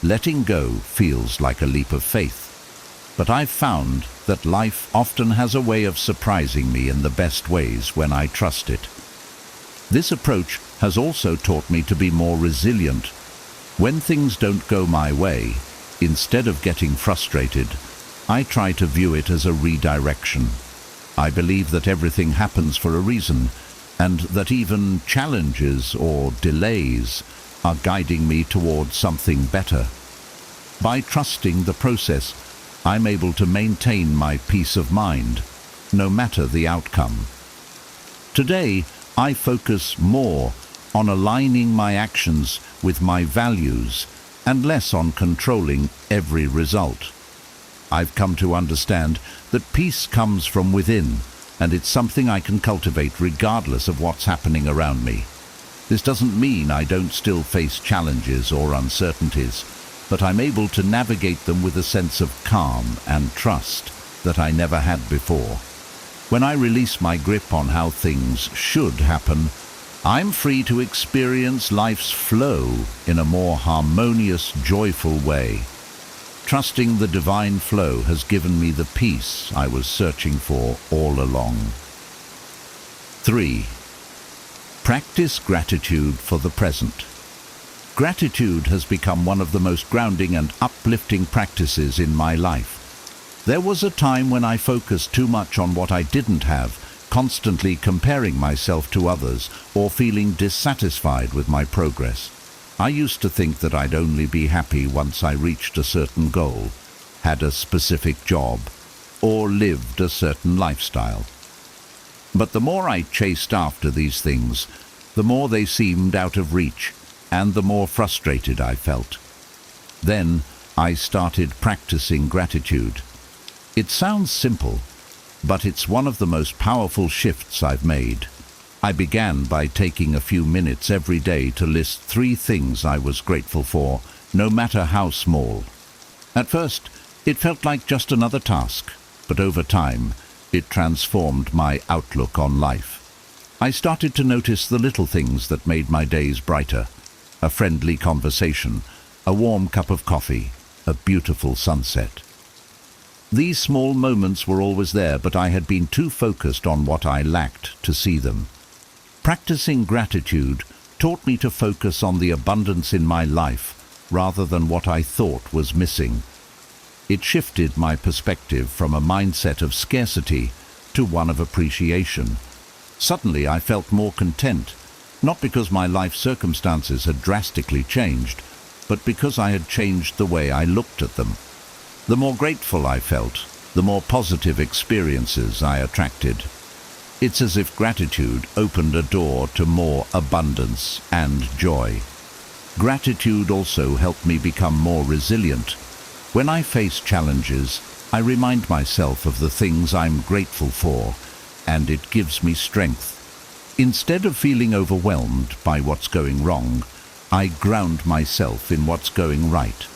letting go feels like a leap of faith, but I've found that life often has a way of surprising me in the best ways when I trust it. This approach has also taught me to be more resilient. When things don't go my way, instead of getting frustrated, I try to view it as a redirection. I believe that everything happens for a reason, and that even challenges or delays are guiding me towards something better. By trusting the process, I'm able to maintain my peace of mind, no matter the outcome. Today, I focus more on aligning my actions with my values and less on controlling every result. I've come to understand that peace comes from within, and it's something I can cultivate regardless of what's happening around me. This doesn't mean I don't still face challenges or uncertainties, but I'm able to navigate them with a sense of calm and trust that I never had before. When I release my grip on how things should happen, I'm free to experience life's flow in a more harmonious, joyful way. Trusting the divine flow has given me the peace I was searching for all along. 3. Practice gratitude for the present. Gratitude has become one of the most grounding and uplifting practices in my life. There was a time when I focused too much on what I didn't have, constantly comparing myself to others or feeling dissatisfied with my progress. I used to think that I'd only be happy once I reached a certain goal, had a specific job, or lived a certain lifestyle. But the more I chased after these things, the more they seemed out of reach, and the more frustrated I felt. Then I started practicing gratitude. It sounds simple, but it's one of the most powerful shifts I've made. I began by taking a few minutes every day to list 3 things I was grateful for, no matter how small. At first, it felt like just another task, but over time, it transformed my outlook on life. I started to notice the little things that made my days brighter. A friendly conversation, a warm cup of coffee, a beautiful sunset. These small moments were always there, but I had been too focused on what I lacked to see them. Practicing gratitude taught me to focus on the abundance in my life rather than what I thought was missing. It shifted my perspective from a mindset of scarcity to one of appreciation. Suddenly I felt more content, not because my life circumstances had drastically changed, but because I had changed the way I looked at them. The more grateful I felt, the more positive experiences I attracted. It's as if gratitude opened a door to more abundance and joy. Gratitude also helped me become more resilient. When I face challenges, I remind myself of the things I'm grateful for, and it gives me strength. Instead of feeling overwhelmed by what's going wrong, I ground myself in what's going right.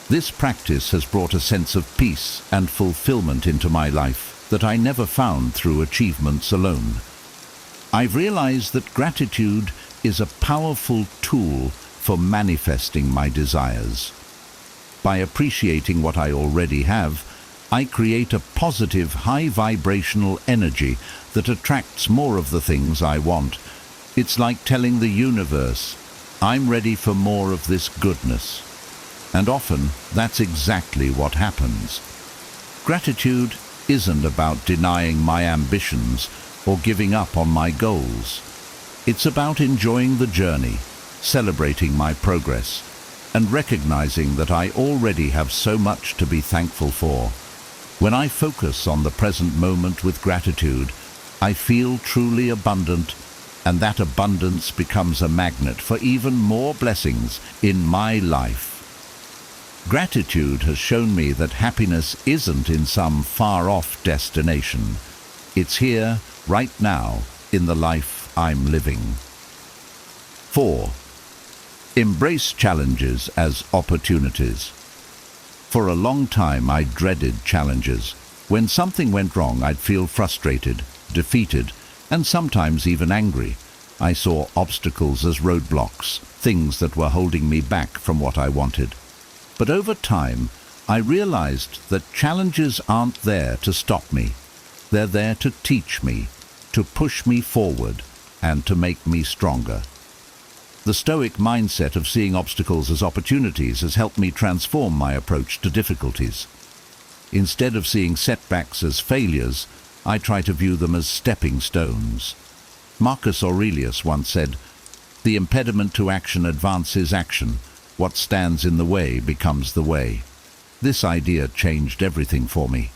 This practice has brought a sense of peace and fulfillment into my life that I never found through achievements alone. I've realized that gratitude is a powerful tool for manifesting my desires. By appreciating what I already have, I create a positive, high-vibrational energy that attracts more of the things I want. It's like telling the universe, I'm ready for more of this goodness. And often, that's exactly what happens. Gratitude isn't about denying my ambitions or giving up on my goals. It's about enjoying the journey, celebrating my progress, and recognizing that I already have so much to be thankful for. When I focus on the present moment with gratitude, I feel truly abundant, and that abundance becomes a magnet for even more blessings in my life. Gratitude has shown me that happiness isn't in some far-off destination. It's here, right now, in the life I'm living. 4. Embrace challenges as opportunities. For a long time, I dreaded challenges. When something went wrong, I'd feel frustrated, defeated, and sometimes even angry. I saw obstacles as roadblocks, things that were holding me back from what I wanted. But over time, I realized that challenges aren't there to stop me. They're there to teach me, to push me forward, and to make me stronger. The Stoic mindset of seeing obstacles as opportunities has helped me transform my approach to difficulties. Instead of seeing setbacks as failures, I try to view them as stepping stones. Marcus Aurelius once said, "The impediment to action advances action. What stands in the way becomes the way." This idea changed everything for me.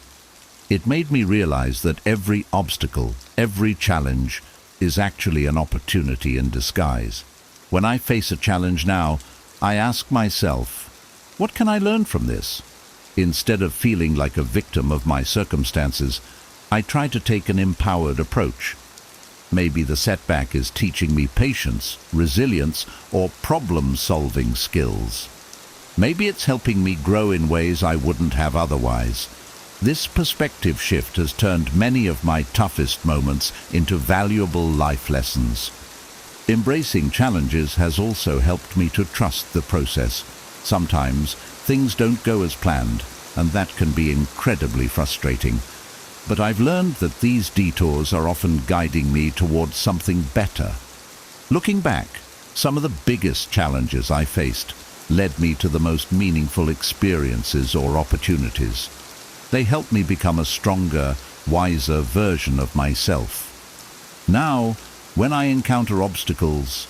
It made me realize that every obstacle, every challenge, is actually an opportunity in disguise. When I face a challenge now, I ask myself, what can I learn from this? Instead of feeling like a victim of my circumstances, I try to take an empowered approach. Maybe the setback is teaching me patience, resilience, or problem-solving skills. Maybe it's helping me grow in ways I wouldn't have otherwise. This perspective shift has turned many of my toughest moments into valuable life lessons. Embracing challenges has also helped me to trust the process. Sometimes things don't go as planned, and that can be incredibly frustrating. But I've learned that these detours are often guiding me towards something better. Looking back, some of the biggest challenges I faced led me to the most meaningful experiences or opportunities. They helped me become a stronger, wiser version of myself. Now, when I encounter obstacles,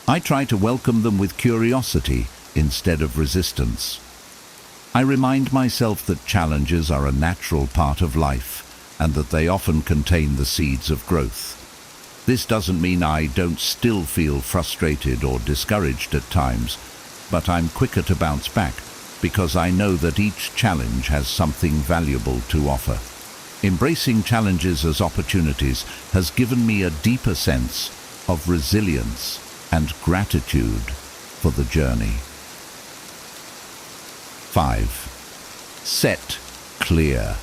I try to welcome them with curiosity instead of resistance. I remind myself that challenges are a natural part of life and that they often contain the seeds of growth. This doesn't mean I don't still feel frustrated or discouraged at times, but I'm quicker to bounce back because I know that each challenge has something valuable to offer. Embracing challenges as opportunities has given me a deeper sense of resilience and gratitude for the journey. 5. Set clear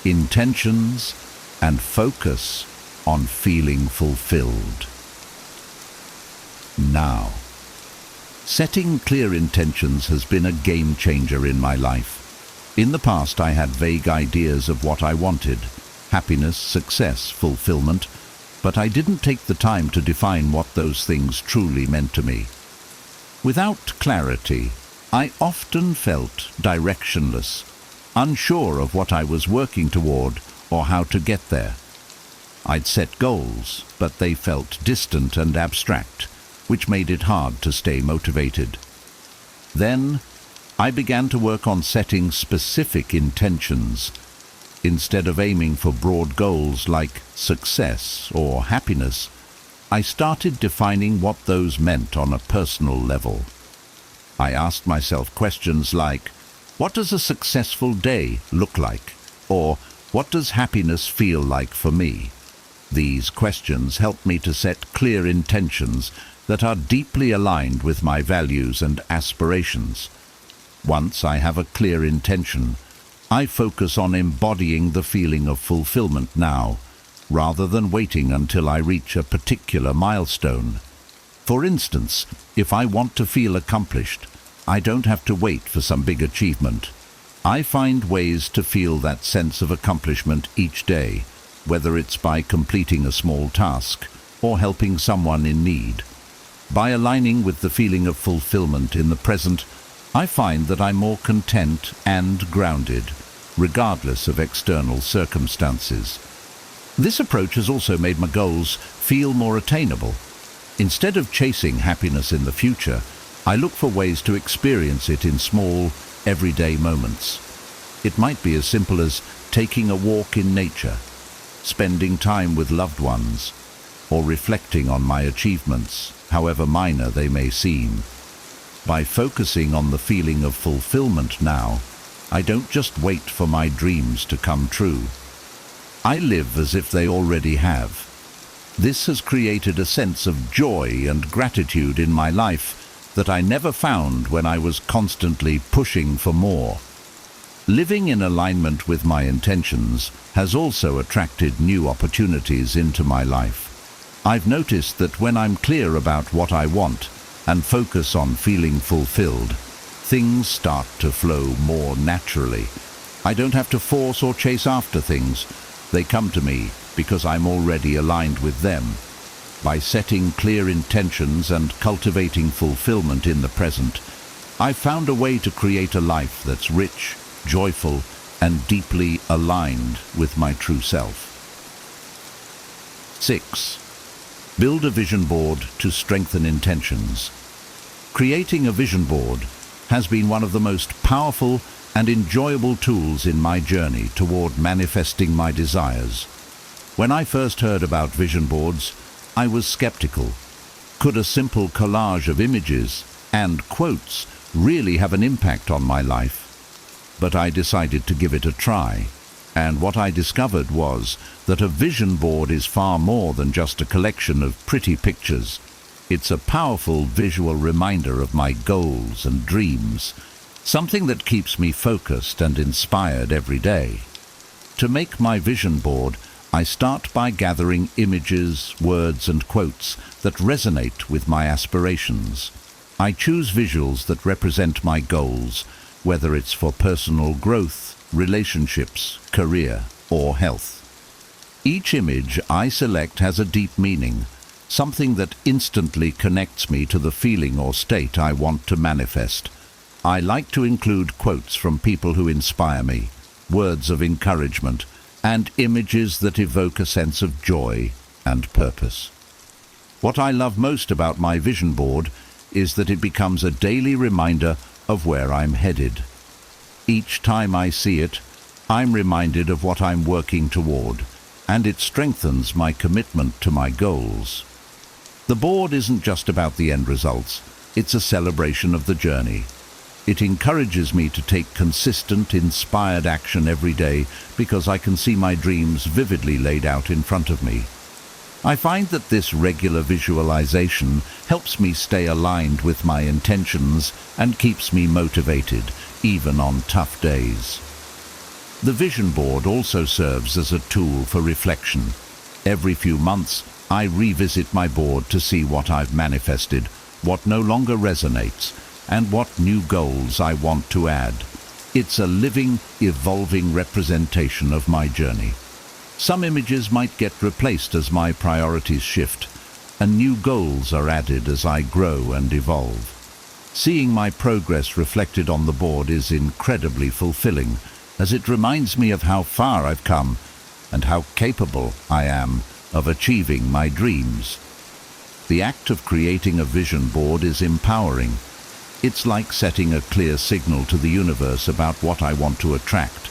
intentions and focus on feeling fulfilled. Now, setting clear intentions has been a game changer in my life. In the past, I had vague ideas of what I wanted: happiness, success, fulfillment, but I didn't take the time to define what those things truly meant to me. Without clarity, I often felt directionless, unsure of what I was working toward or how to get there. I'd set goals, but they felt distant and abstract, which made it hard to stay motivated. Then, I began to work on setting specific intentions. Instead of aiming for broad goals like success or happiness, I started defining what those meant on a personal level. I asked myself questions like, what does a successful day look like? Or, what does happiness feel like for me? These questions helped me to set clear intentions that are deeply aligned with my values and aspirations. Once I have a clear intention, I focus on embodying the feeling of fulfillment now, rather than waiting until I reach a particular milestone. For instance, if I want to feel accomplished, I don't have to wait for some big achievement. I find ways to feel that sense of accomplishment each day, whether it's by completing a small task or helping someone in need. By aligning with the feeling of fulfillment in the present, I find that I'm more content and grounded, regardless of external circumstances. This approach has also made my goals feel more attainable. Instead of chasing happiness in the future, I look for ways to experience it in small, everyday moments. It might be as simple as taking a walk in nature, spending time with loved ones, or reflecting on my achievements, however minor they may seem. By focusing on the feeling of fulfillment now, I don't just wait for my dreams to come true. I live as if they already have. This has created a sense of joy and gratitude in my life that I never found when I was constantly pushing for more. Living in alignment with my intentions has also attracted new opportunities into my life. I've noticed that when I'm clear about what I want and focus on feeling fulfilled, things start to flow more naturally. I don't have to force or chase after things. They come to me because I'm already aligned with them. By setting clear intentions and cultivating fulfillment in the present, I've found a way to create a life that's rich, joyful, and deeply aligned with my true self. 6. Build a vision board to strengthen intentions. Creating a vision board has been one of the most powerful and enjoyable tools in my journey toward manifesting my desires. When I first heard about vision boards, I was skeptical. Could a simple collage of images and quotes really have an impact on my life? But I decided to give it a try, and what I discovered was that a vision board is far more than just a collection of pretty pictures. It's a powerful visual reminder of my goals and dreams, something that keeps me focused and inspired every day. To make my vision board, I start by gathering images, words, and quotes that resonate with my aspirations. I choose visuals that represent my goals, whether it's for personal growth, relationships, career, or health. Each image I select has a deep meaning, something that instantly connects me to the feeling or state I want to manifest. I like to include quotes from people who inspire me, words of encouragement, and images that evoke a sense of joy and purpose. What I love most about my vision board is that it becomes a daily reminder of where I'm headed. Each time I see it, I'm reminded of what I'm working toward, and it strengthens my commitment to my goals. The board isn't just about the end results, it's a celebration of the journey. It encourages me to take consistent, inspired action every day because I can see my dreams vividly laid out in front of me. I find that this regular visualization helps me stay aligned with my intentions and keeps me motivated, even on tough days. The vision board also serves as a tool for reflection. Every few months, I revisit my board to see what I've manifested, what no longer resonates, and what new goals I want to add. It's a living, evolving representation of my journey. Some images might get replaced as my priorities shift, and new goals are added as I grow and evolve. Seeing my progress reflected on the board is incredibly fulfilling, as it reminds me of how far I've come and how capable I am of achieving my dreams. The act of creating a vision board is empowering. It's like setting a clear signal to the universe about what I want to attract,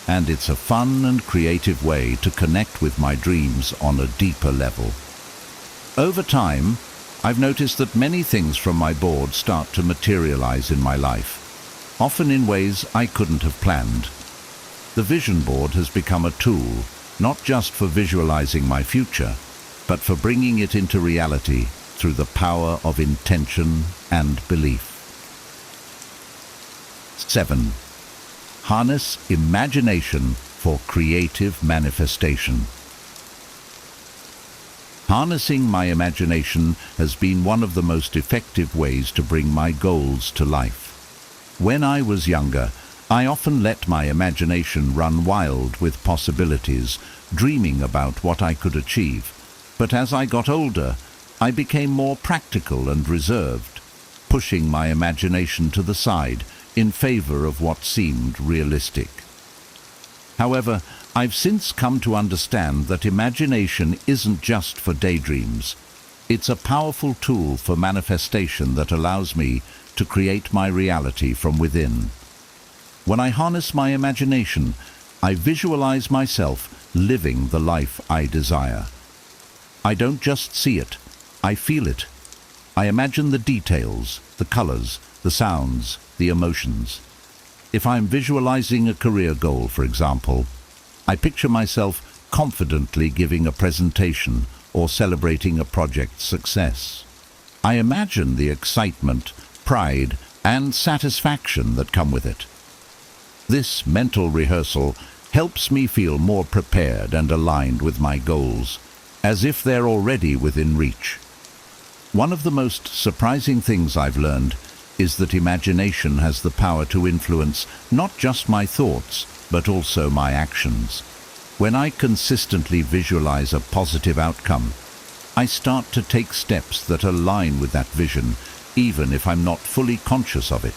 and it's a fun and creative way to connect with my dreams on a deeper level. Over time, I've noticed that many things from my board start to materialize in my life, often in ways I couldn't have planned. The vision board has become a tool, not just for visualizing my future, but for bringing it into reality through the power of intention and belief. 7. Harness imagination for creative manifestation. Harnessing my imagination has been one of the most effective ways to bring my goals to life. When I was younger, I often let my imagination run wild with possibilities, dreaming about what I could achieve. But as I got older, I became more practical and reserved, pushing my imagination to the side in favor of what seemed realistic. However, I've since come to understand that imagination isn't just for daydreams. It's a powerful tool for manifestation that allows me to create my reality from within. When I harness my imagination, I visualize myself living the life I desire. I don't just see it, I feel it. I imagine the details, the colors, the sounds, the emotions. If I'm visualizing a career goal, for example, I picture myself confidently giving a presentation or celebrating a project's success. I imagine the excitement, pride, and satisfaction that come with it. This mental rehearsal helps me feel more prepared and aligned with my goals, as if they're already within reach. One of the most surprising things I've learned is that imagination has the power to influence not just my thoughts, but also my actions. When I consistently visualize a positive outcome, I start to take steps that align with that vision, even if I'm not fully conscious of it.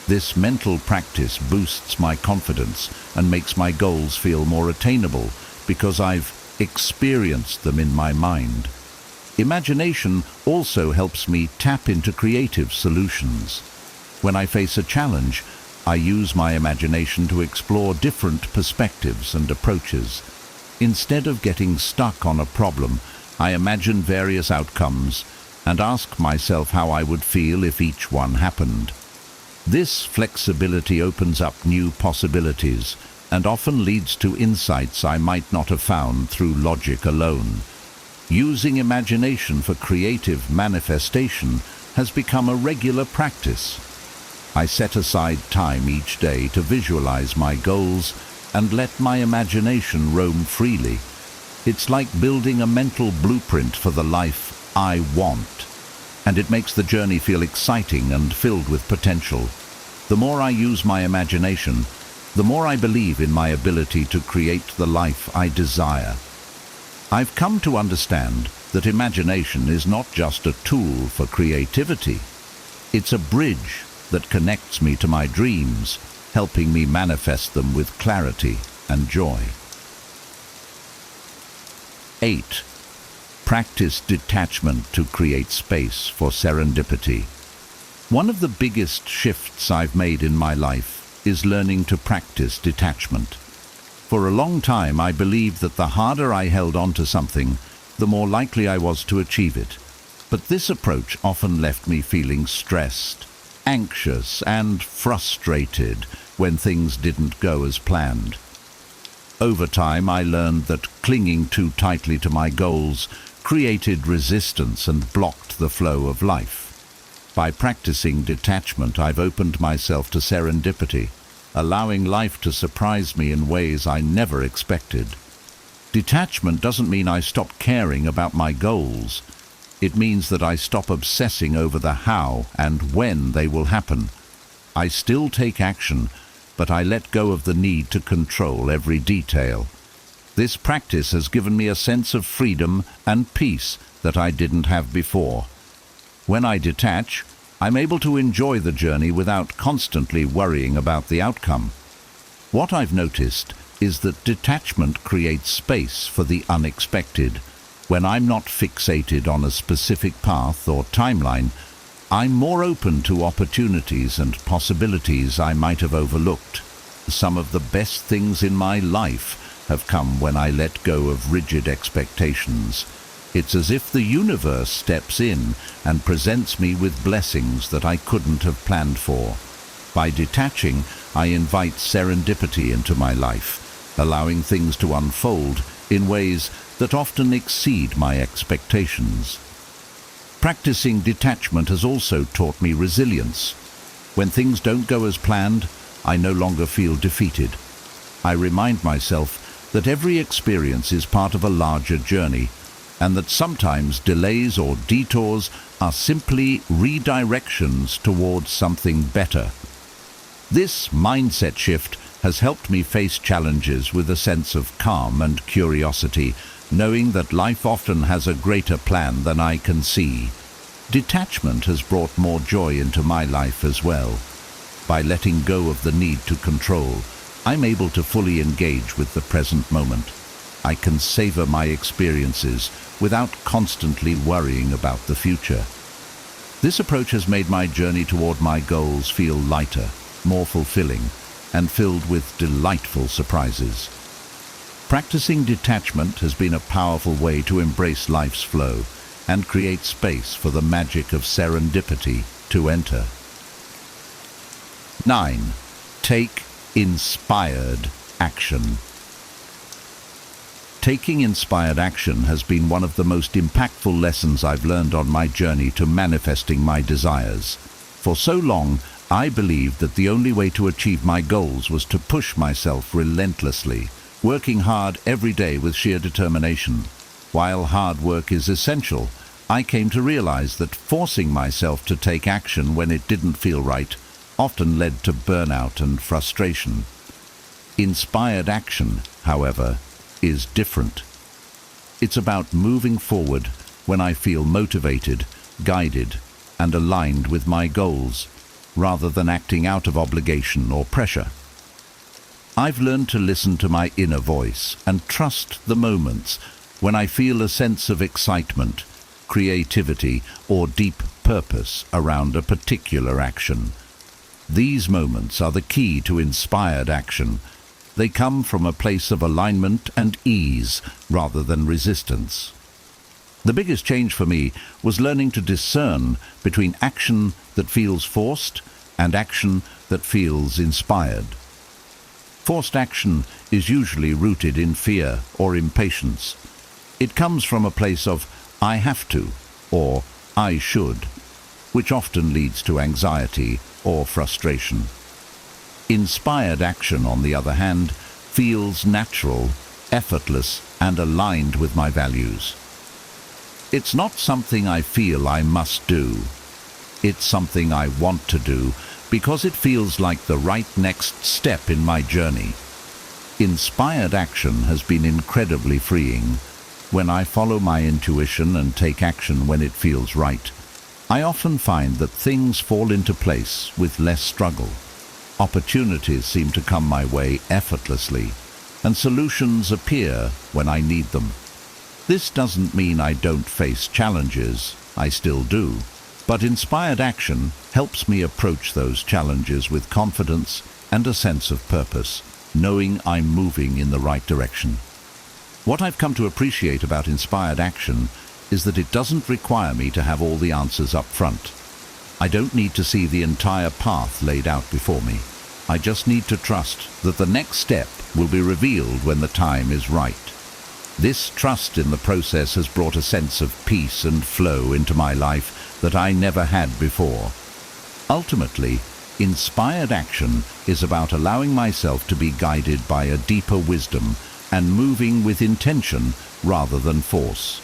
This mental practice boosts my confidence and makes my goals feel more attainable because I've experienced them in my mind. Imagination also helps me tap into creative solutions. When I face a challenge, I use my imagination to explore different perspectives and approaches. Instead of getting stuck on a problem, I imagine various outcomes and ask myself how I would feel if each one happened. This flexibility opens up new possibilities and often leads to insights I might not have found through logic alone. Using imagination for creative manifestation has become a regular practice. I set aside time each day to visualize my goals and let my imagination roam freely. It's like building a mental blueprint for the life I want, and it makes the journey feel exciting and filled with potential. The more I use my imagination, the more I believe in my ability to create the life I desire. I've come to understand that imagination is not just a tool for creativity. It's a bridge that connects me to my dreams, helping me manifest them with clarity and joy. 8. Practice detachment to create space for serendipity. One of the biggest shifts I've made in my life is learning to practice detachment. For a long time, I believed that the harder I held on to something, the more likely I was to achieve it. But this approach often left me feeling stressed, anxious, and frustrated when things didn't go as planned. Over time, I learned that clinging too tightly to my goals created resistance and blocked the flow of life. By practicing detachment, I've opened myself to serendipity, allowing life to surprise me in ways I never expected. Detachment doesn't mean I stop caring about my goals. It means that I stop obsessing over the how and when they will happen. I still take action, but I let go of the need to control every detail. This practice has given me a sense of freedom and peace that I didn't have before. When I detach, I'm able to enjoy the journey without constantly worrying about the outcome. What I've noticed is that detachment creates space for the unexpected. When I'm not fixated on a specific path or timeline, I'm more open to opportunities and possibilities I might have overlooked. Some of the best things in my life have come when I let go of rigid expectations. It's as if the universe steps in and presents me with blessings that I couldn't have planned for. By detaching, I invite serendipity into my life, allowing things to unfold in ways that often exceed my expectations. Practicing detachment has also taught me resilience. When things don't go as planned, I no longer feel defeated. I remind myself that every experience is part of a larger journey, and that sometimes delays or detours are simply redirections towards something better. This mindset shift has helped me face challenges with a sense of calm and curiosity, knowing that life often has a greater plan than I can see. Detachment has brought more joy into my life as well. By letting go of the need to control, I'm able to fully engage with the present moment. I can savor my experiences without constantly worrying about the future. This approach has made my journey toward my goals feel lighter, more fulfilling, and filled with delightful surprises. Practicing detachment has been a powerful way to embrace life's flow and create space for the magic of serendipity to enter. 9. Take inspired action. Taking inspired action has been one of the most impactful lessons I've learned on my journey to manifesting my desires. For so long, I believed that the only way to achieve my goals was to push myself relentlessly, working hard every day with sheer determination. While hard work is essential, I came to realize that forcing myself to take action when it didn't feel right often led to burnout and frustration. Inspired action, however, is different. It's about moving forward when I feel motivated, guided, and aligned with my goals. rather than acting out of obligation or pressure. I've learned to listen to my inner voice and trust the moments when I feel a sense of excitement, creativity, or deep purpose around a particular action. These moments are the key to inspired action. They come from a place of alignment and ease rather than resistance. The biggest change for me was learning to discern between action that feels forced and action that feels inspired. Forced action is usually rooted in fear or impatience. It comes from a place of "I have to" or "I should," which often leads to anxiety or frustration. Inspired action, on the other hand, feels natural, effortless, and aligned with my values. It's not something I feel I must do. It's something I want to do because it feels like the right next step in my journey. Inspired action has been incredibly freeing. When I follow my intuition and take action when it feels right, I often find that things fall into place with less struggle. Opportunities seem to come my way effortlessly, and solutions appear when I need them. This doesn't mean I don't face challenges. I still do. But inspired action helps me approach those challenges with confidence and a sense of purpose, knowing I'm moving in the right direction. What I've come to appreciate about inspired action is that it doesn't require me to have all the answers up front. I don't need to see the entire path laid out before me. I just need to trust that the next step will be revealed when the time is right. This trust in the process has brought a sense of peace and flow into my life that I never had before. Ultimately, inspired action is about allowing myself to be guided by a deeper wisdom and moving with intention rather than force.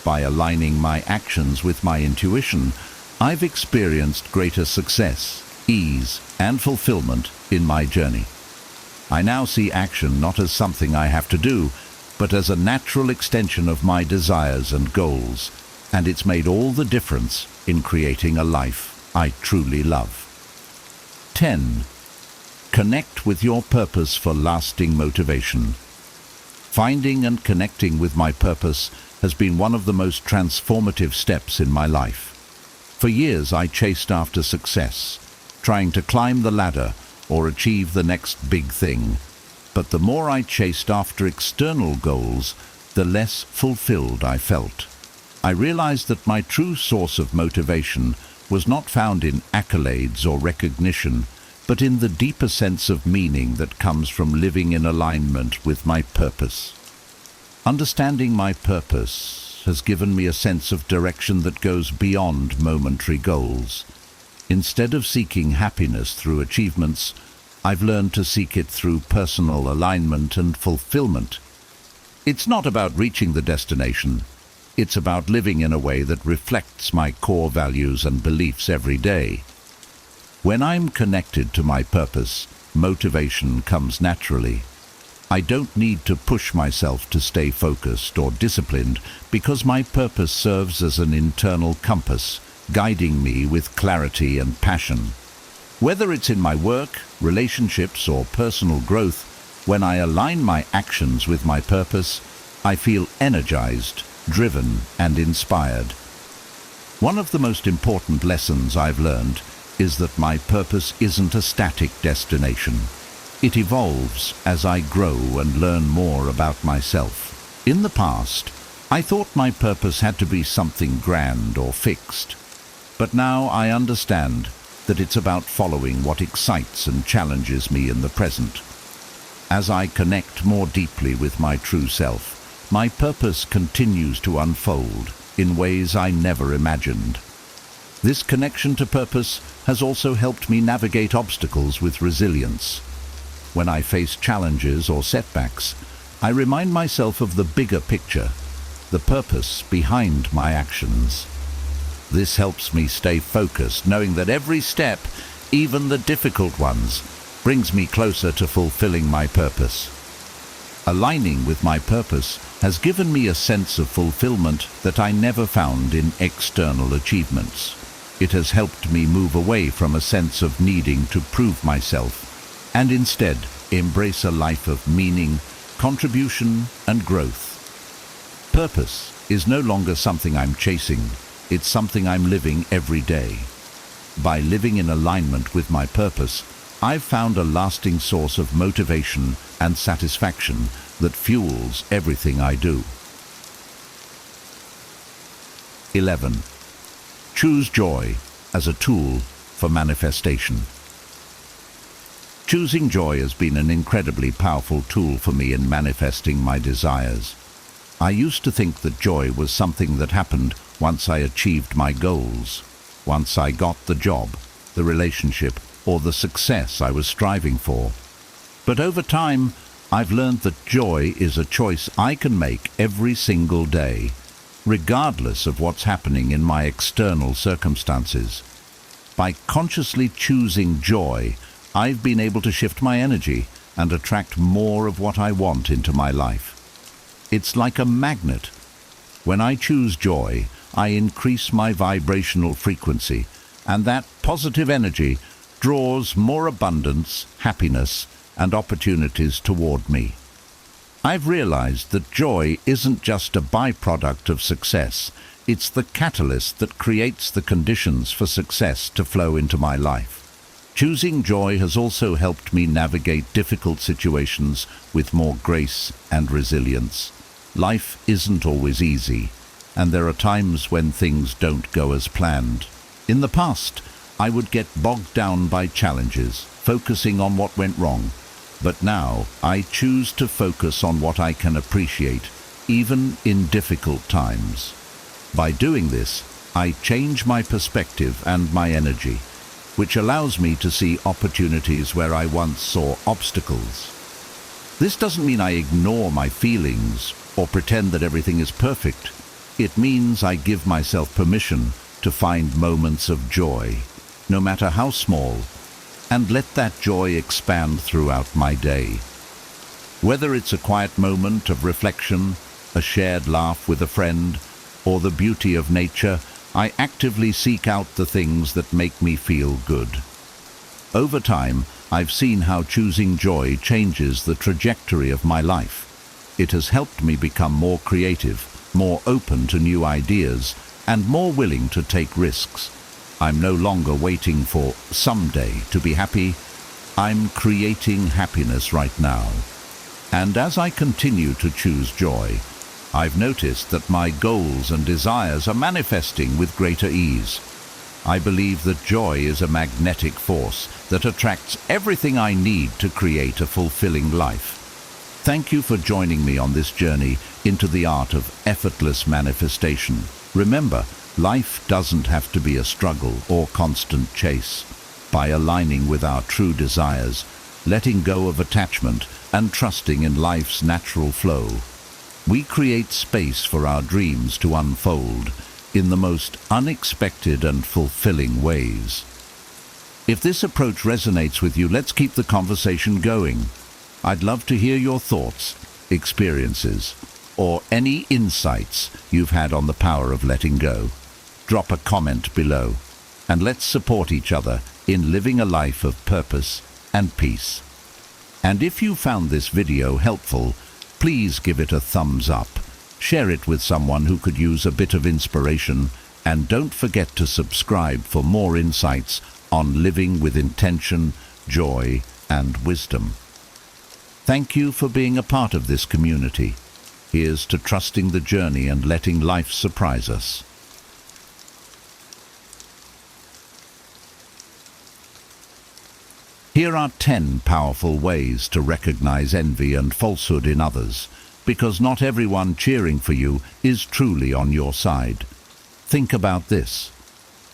By aligning my actions with my intuition, I've experienced greater success, ease, and fulfillment in my journey. I now see action not as something I have to do, but as a natural extension of my desires and goals, and it's made all the difference in creating a life I truly love. 10. Connect with your purpose for lasting motivation. Finding and connecting with my purpose has been one of the most transformative steps in my life. For years I chased after success, trying to climb the ladder or achieve the next big thing. But the more I chased after external goals, the less fulfilled I felt. I realized that my true source of motivation was not found in accolades or recognition, but in the deeper sense of meaning that comes from living in alignment with my purpose. Understanding my purpose has given me a sense of direction that goes beyond momentary goals. Instead of seeking happiness through achievements, I've learned to seek it through personal alignment and fulfillment. It's not about reaching the destination. It's about living in a way that reflects my core values and beliefs every day. When I'm connected to my purpose, motivation comes naturally. I don't need to push myself to stay focused or disciplined because my purpose serves as an internal compass, guiding me with clarity and passion. Whether it's in my work, relationships, or personal growth, when I align my actions with my purpose, I feel energized, driven, and inspired. One of the most important lessons I've learned is that my purpose isn't a static destination. It evolves as I grow and learn more about myself. In the past, I thought my purpose had to be something grand or fixed. But now I understand that it's about following what excites and challenges me in the present. As I connect more deeply with my true self, my purpose continues to unfold in ways I never imagined. This connection to purpose has also helped me navigate obstacles with resilience. When I face challenges or setbacks, I remind myself of the bigger picture, the purpose behind my actions. This helps me stay focused, knowing that every step, even the difficult ones, brings me closer to fulfilling my purpose. Aligning with my purpose has given me a sense of fulfillment that I never found in external achievements. It has helped me move away from a sense of needing to prove myself and instead embrace a life of meaning, contribution, and growth. Purpose is no longer something I'm chasing, it's something I'm living every day. By living in alignment with my purpose, I've found a lasting source of motivation and satisfaction that fuels everything I do. 11. Choose joy as a tool for manifestation. Choosing joy has been an incredibly powerful tool for me in manifesting my desires. I used to think that joy was something that happened once I achieved my goals, once I got the job, the relationship, or the success I was striving for. But over time, I've learned that joy is a choice I can make every single day, regardless of what's happening in my external circumstances. By consciously choosing joy, I've been able to shift my energy and attract more of what I want into my life. It's like a magnet. When I choose joy, I increase my vibrational frequency, and that positive energy draws more abundance, happiness, and opportunities toward me. I've realized that joy isn't just a byproduct of success, it's the catalyst that creates the conditions for success to flow into my life. Choosing joy has also helped me navigate difficult situations with more grace and resilience. Life isn't always easy, and there are times when things don't go as planned. In the past, I would get bogged down by challenges, focusing on what went wrong. But now, I choose to focus on what I can appreciate, even in difficult times. By doing this, I change my perspective and my energy, which allows me to see opportunities where I once saw obstacles. This doesn't mean I ignore my feelings or pretend that everything is perfect. It means I give myself permission to find moments of joy, no matter how small, and let that joy expand throughout my day. Whether it's a quiet moment of reflection, a shared laugh with a friend, or the beauty of nature, I actively seek out the things that make me feel good. Over time, I've seen how choosing joy changes the trajectory of my life. It has helped me become more creative, more open to new ideas, and more willing to take risks. I'm no longer waiting for someday to be happy. I'm creating happiness right now. And as I continue to choose joy, I've noticed that my goals and desires are manifesting with greater ease. I believe that joy is a magnetic force that attracts everything I need to create a fulfilling life. Thank you for joining me on this journey into the art of effortless manifestation. Remember, life doesn't have to be a struggle or constant chase. By aligning with our true desires, letting go of attachment, and trusting in life's natural flow, we create space for our dreams to unfold in the most unexpected and fulfilling ways. If this approach resonates with you, let's keep the conversation going. I'd love to hear your thoughts, experiences, or any insights you've had on the power of letting go. Drop a comment below, and let's support each other in living a life of purpose and peace. And if you found this video helpful, please give it a thumbs up, share it with someone who could use a bit of inspiration, and don't forget to subscribe for more insights on living with intention, joy, and wisdom. Thank you for being a part of this community. Here's to trusting the journey and letting life surprise us. Here are 10 powerful ways to recognize envy and falsehood in others, because not everyone cheering for you is truly on your side. Think about this.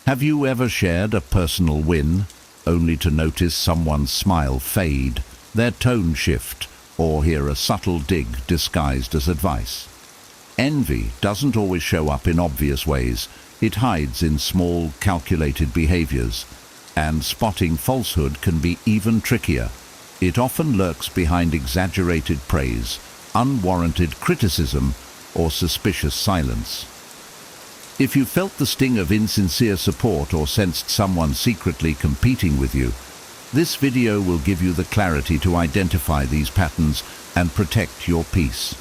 Have you ever shared a personal win, only to notice someone's smile fade, their tone shift, or hear a subtle dig disguised as advice? Envy doesn't always show up in obvious ways. It hides in small, calculated behaviors. And spotting falsehood can be even trickier. It often lurks behind exaggerated praise, unwarranted criticism, or suspicious silence. If you felt the sting of insincere support or sensed someone secretly competing with you, this video will give you the clarity to identify these patterns and protect your peace.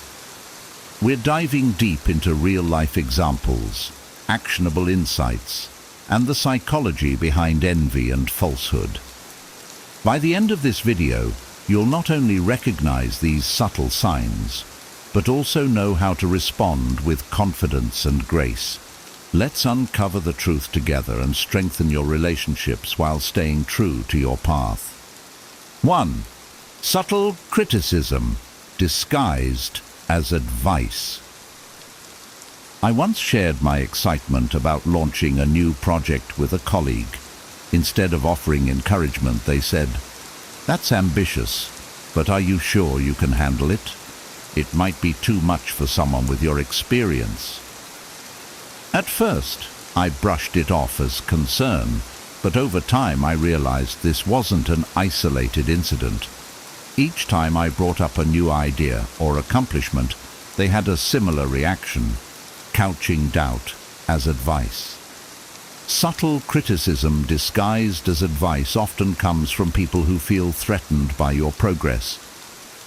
We're diving deep into real-life examples, actionable insights, and the psychology behind envy and falsehood. By the end of this video, you'll not only recognize these subtle signs, but also know how to respond with confidence and grace. Let's uncover the truth together and strengthen your relationships while staying true to your path. 1. Subtle criticism disguised as advice. I once shared my excitement about launching a new project with a colleague. Instead of offering encouragement, they said, "That's ambitious, but are you sure you can handle it? It might be too much for someone with your experience." At first, I brushed it off as concern, but over time I realized this wasn't an isolated incident. Each time I brought up a new idea or accomplishment, they had a similar reaction, couching doubt as advice. Subtle criticism disguised as advice often comes from people who feel threatened by your progress.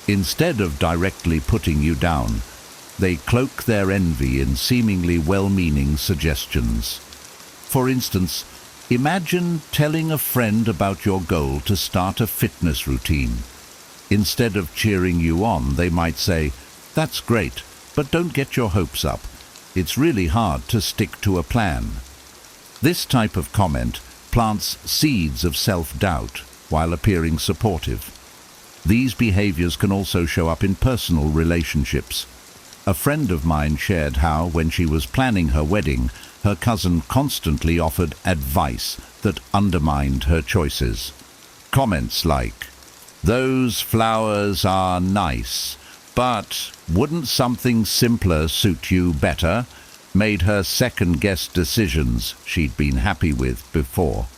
Instead of directly putting you down, they cloak their envy in seemingly well-meaning suggestions. For instance, imagine telling a friend about your goal to start a fitness routine. Instead of cheering you on, they might say, "That's great, but don't get your hopes up. It's really hard to stick to a plan." This type of comment plants seeds of self-doubt while appearing supportive. These behaviors can also show up in personal relationships. A friend of mine shared how, when she was planning her wedding, her cousin constantly offered advice that undermined her choices. Comments like, "Those flowers are nice, but wouldn't something simpler suit you better?" made her second-guess decisions she'd been happy with before.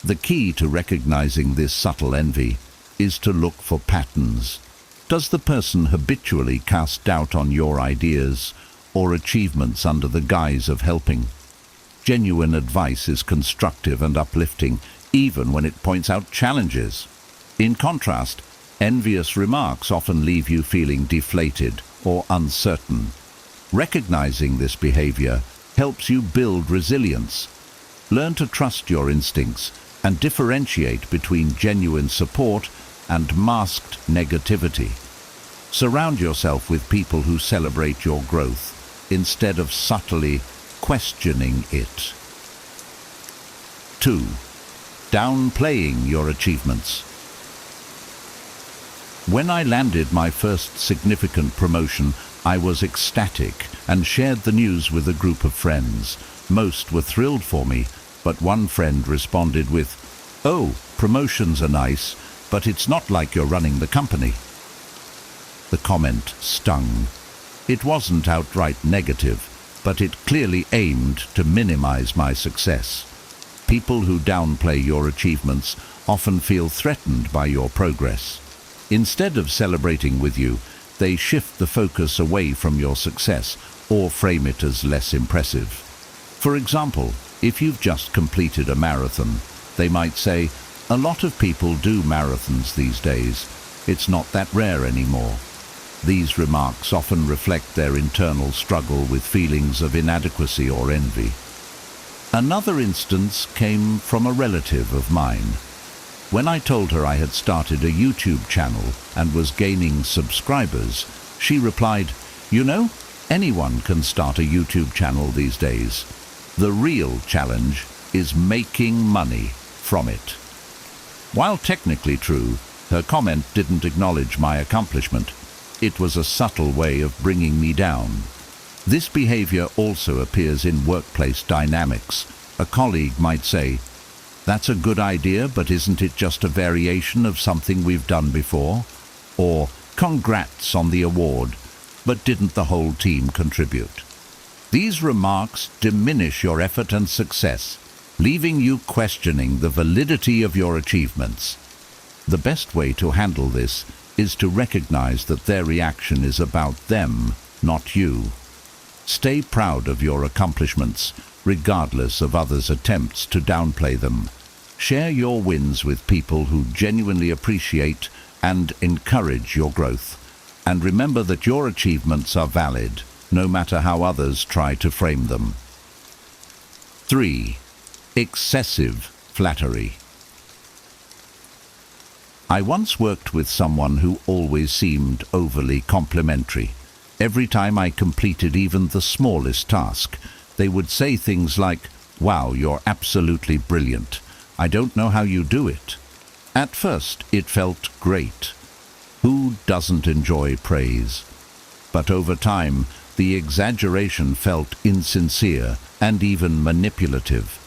The key to recognizing this subtle envy is to look for patterns. Does the person habitually cast doubt on your ideas or achievements under the guise of helping? Genuine advice is constructive and uplifting, even when it points out challenges. In contrast, envious remarks often leave you feeling deflated or uncertain. Recognizing this behavior helps you build resilience. Learn to trust your instincts and differentiate between genuine support and masked negativity. Surround yourself with people who celebrate your growth instead of subtly questioning it. 2. Downplaying your achievements. When I landed my first significant promotion, I was ecstatic and shared the news with a group of friends. Most were thrilled for me, but one friend responded with, "Oh, promotions are nice, but it's not like you're running the company." The comment stung. It wasn't outright negative, but it clearly aimed to minimize my success. People who downplay your achievements often feel threatened by your progress. Instead of celebrating with you, they shift the focus away from your success or frame it as less impressive. For example, if you've just completed a marathon, they might say, "A lot of people do marathons these days. It's not that rare anymore." These remarks often reflect their internal struggle with feelings of inadequacy or envy. Another instance came from a relative of mine. When I told her I had started a YouTube channel and was gaining subscribers, she replied, "You know, anyone can start a YouTube channel these days. The real challenge is making money from it." While technically true, her comment didn't acknowledge my accomplishment. It was a subtle way of bringing me down. This behavior also appears in workplace dynamics. A colleague might say, "That's a good idea, but isn't it just a variation of something we've done before?" Or, "Congrats on the award, but didn't the whole team contribute?" These remarks diminish your effort and success, leaving you questioning the validity of your achievements. The best way to handle this is to recognize that their reaction is about them, not you. Stay proud of your accomplishments, regardless of others' attempts to downplay them. Share your wins with people who genuinely appreciate and encourage your growth. And remember that your achievements are valid, no matter how others try to frame them. 3. Excessive flattery. I once worked with someone who always seemed overly complimentary. Every time I completed even the smallest task, they would say things like, "Wow, you're absolutely brilliant. I don't know how you do it." At first, it felt great. Who doesn't enjoy praise? But over time, the exaggeration felt insincere and even manipulative.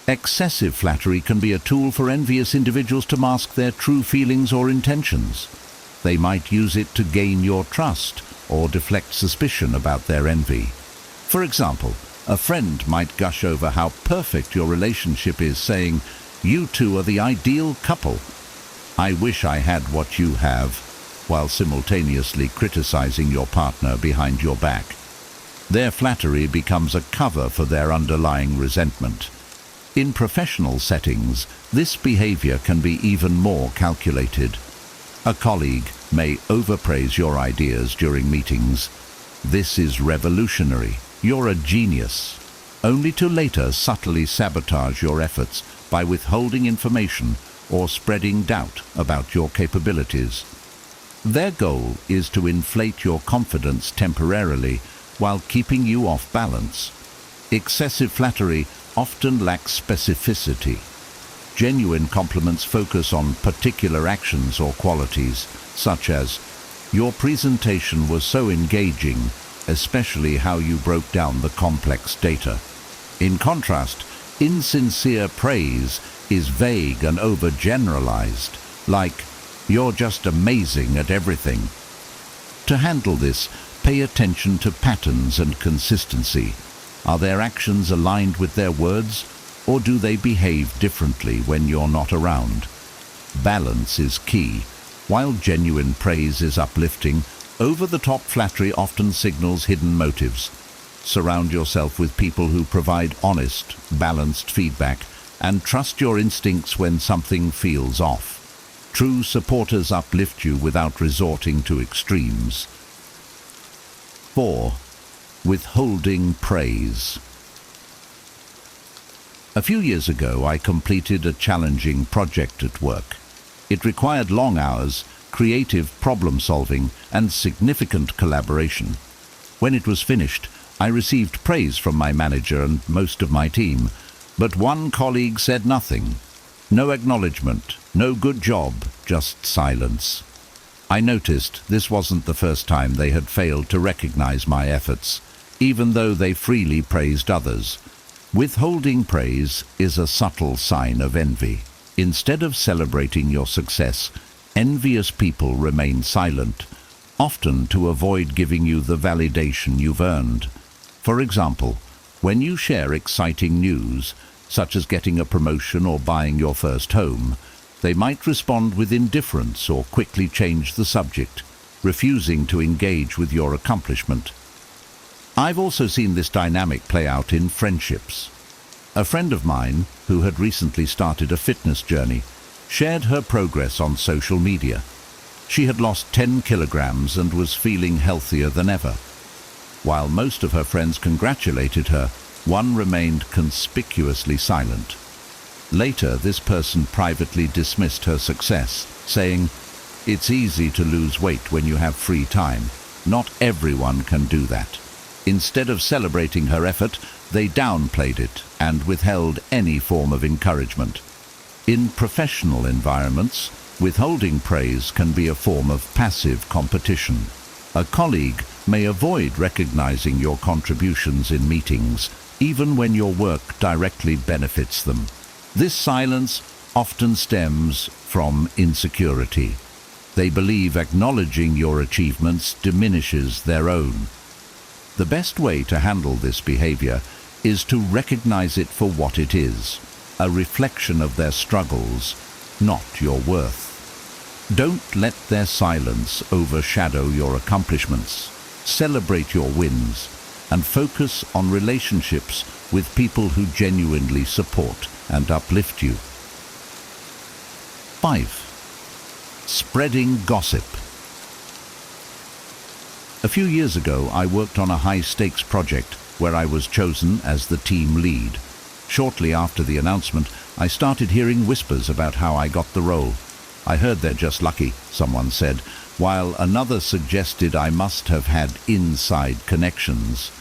Excessive flattery can be a tool for envious individuals to mask their true feelings or intentions. They might use it to gain your trust or deflect suspicion about their envy. For example, a friend might gush over how perfect your relationship is, saying, "You two are the ideal couple. I wish I had what you have," while simultaneously criticizing your partner behind your back. Their flattery becomes a cover for their underlying resentment. In professional settings, this behavior can be even more calculated. A colleague may overpraise your ideas during meetings. "This is revolutionary. You're a genius," only to later subtly sabotage your efforts by withholding information or spreading doubt about your capabilities. Their goal is to inflate your confidence temporarily while keeping you off balance. Excessive flattery often lacks specificity. Genuine compliments focus on particular actions or qualities, such as, "Your presentation was so engaging, especially how you broke down the complex data." In contrast, insincere praise is vague and overgeneralized, like, "You're just amazing at everything." To handle this, pay attention to patterns and consistency. Are their actions aligned with their words, or do they behave differently when you're not around? Balance is key. While genuine praise is uplifting, over-the-top flattery often signals hidden motives. Surround yourself with people who provide honest, balanced feedback, and trust your instincts when something feels off. True supporters uplift you without resorting to extremes. 4. Withholding praise. A few years ago, I completed a challenging project at work. It required long hours, creative problem-solving, and significant collaboration. When it was finished, I received praise from my manager and most of my team, but one colleague said nothing. No acknowledgement, no good job, just silence. I noticed this wasn't the first time they had failed to recognize my efforts, even though they freely praised others. Withholding praise is a subtle sign of envy. Instead of celebrating your success, envious people remain silent, often to avoid giving you the validation you've earned. For example, when you share exciting news, such as getting a promotion or buying your first home, they might respond with indifference or quickly change the subject, refusing to engage with your accomplishment. I've also seen this dynamic play out in friendships. A friend of mine, who had recently started a fitness journey, shared her progress on social media. She had lost 10 kilograms and was feeling healthier than ever. While most of her friends congratulated her, one remained conspicuously silent. Later, this person privately dismissed her success, saying, "It's easy to lose weight when you have free time. Not everyone can do that." Instead of celebrating her effort, they downplayed it and withheld any form of encouragement. In professional environments, withholding praise can be a form of passive competition. A colleague may avoid recognizing your contributions in meetings, even when your work directly benefits them. This silence often stems from insecurity. They believe acknowledging your achievements diminishes their own. The best way to handle this behavior is to recognize it for what it is, a reflection of their struggles, not your worth. Don't let their silence overshadow your accomplishments. Celebrate your wins. and focus on relationships with people who genuinely support and uplift you. 5. Spreading gossip. A few years ago, I worked on a high-stakes project where I was chosen as the team lead. Shortly after the announcement, I started hearing whispers about how I got the role. "I heard they're just lucky," someone said, while another suggested I must have had inside connections.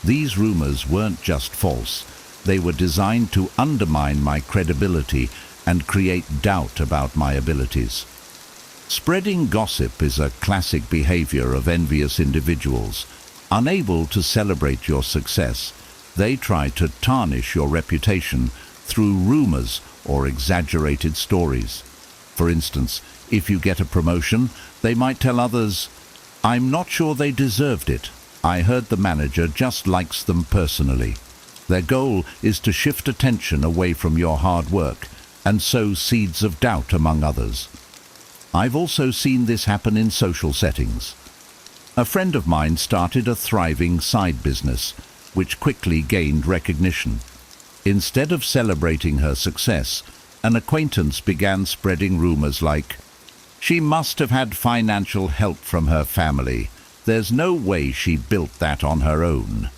These rumors weren't just false. They were designed to undermine my credibility and create doubt about my abilities. Spreading gossip is a classic behavior of envious individuals. Unable to celebrate your success, they try to tarnish your reputation through rumors or exaggerated stories. For instance, if you get a promotion, they might tell others, "I'm not sure they deserved it. I heard the manager just likes them personally." Their goal is to shift attention away from your hard work and sow seeds of doubt among others. I've also seen this happen in social settings. A friend of mine started a thriving side business, which quickly gained recognition. Instead of celebrating her success, an acquaintance began spreading rumors like, "She must have had financial help from her family. There's no way she built that on her own."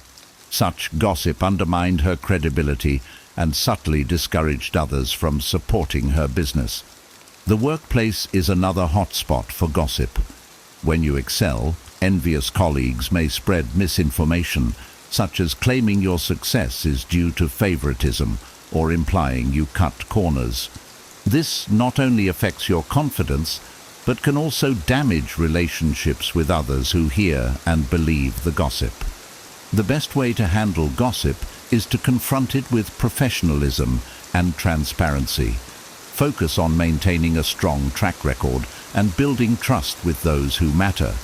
Such gossip undermined her credibility and subtly discouraged others from supporting her business. The workplace is another hotspot for gossip. When you excel, envious colleagues may spread misinformation, such as claiming your success is due to favoritism or implying you cut corners. This not only affects your confidence, but can also damage relationships with others who hear and believe the gossip. The best way to handle gossip is to confront it with professionalism and transparency. Focus on maintaining a strong track record and building trust with those who matter.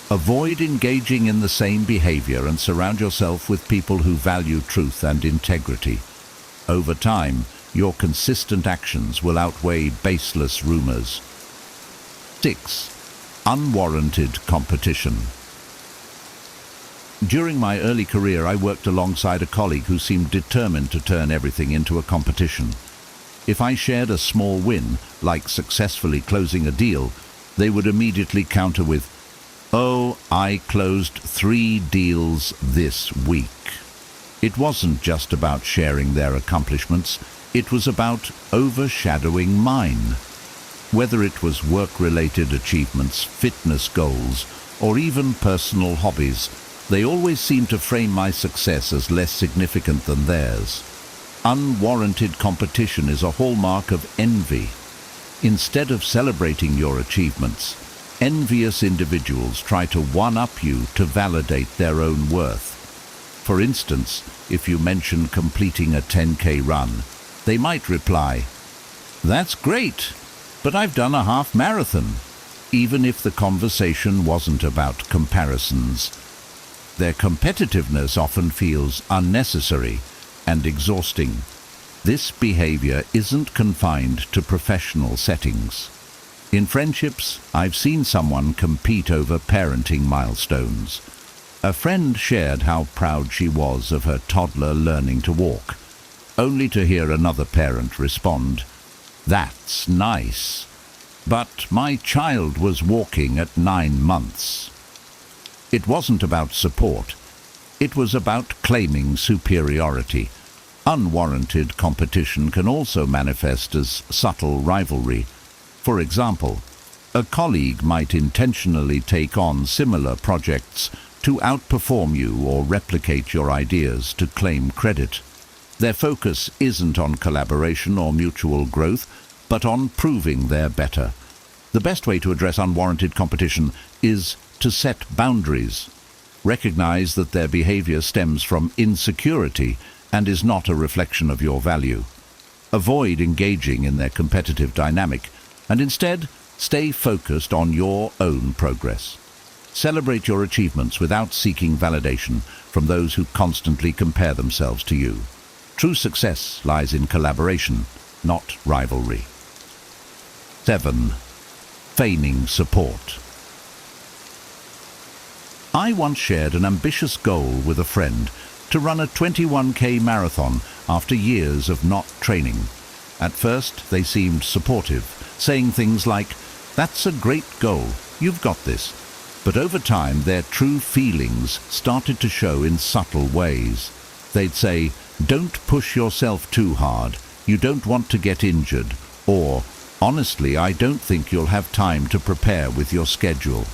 Avoid engaging in the same behavior and surround yourself with people who value truth and integrity. Over time, your consistent actions will outweigh baseless rumors. 6. Unwarranted competition. During my early career, I worked alongside a colleague who seemed determined to turn everything into a competition. If I shared a small win, like successfully closing a deal, they would immediately counter with, "Oh, I closed 3 deals this week." It wasn't just about sharing their accomplishments, it was about overshadowing mine. Whether it was work-related achievements, fitness goals, or even personal hobbies, they always seemed to frame my success as less significant than theirs. Unwarranted competition is a hallmark of envy. Instead of celebrating your achievements, envious individuals try to one-up you to validate their own worth. For instance, if you mention completing a 10K run, they might reply, "That's great, but I've done a half marathon," even if the conversation wasn't about comparisons. Their competitiveness often feels unnecessary and exhausting. This behavior isn't confined to professional settings. In friendships, I've seen someone compete over parenting milestones. A friend shared how proud she was of her toddler learning to walk, only to hear another parent respond, "That's nice, but my child was walking at 9 months." It wasn't about support. It was about claiming superiority. Unwarranted competition can also manifest as subtle rivalry. For example, a colleague might intentionally take on similar projects to outperform you or replicate your ideas to claim credit. Their focus isn't on collaboration or mutual growth, but on proving they're better. The best way to address unwarranted competition is to set boundaries. Recognize that their behavior stems from insecurity and is not a reflection of your value. Avoid engaging in their competitive dynamic and instead stay focused on your own progress. Celebrate your achievements without seeking validation from those who constantly compare themselves to you. True success lies in collaboration, not rivalry. 7. Feigning support. I once shared an ambitious goal with a friend to run a 21K marathon after years of not training. At first, they seemed supportive, saying things like, "That's a great goal, you've got this." But over time, their true feelings started to show in subtle ways. They'd say, "Don't push yourself too hard, you don't want to get injured," or, "Honestly, I don't think you'll have time to prepare with your schedule."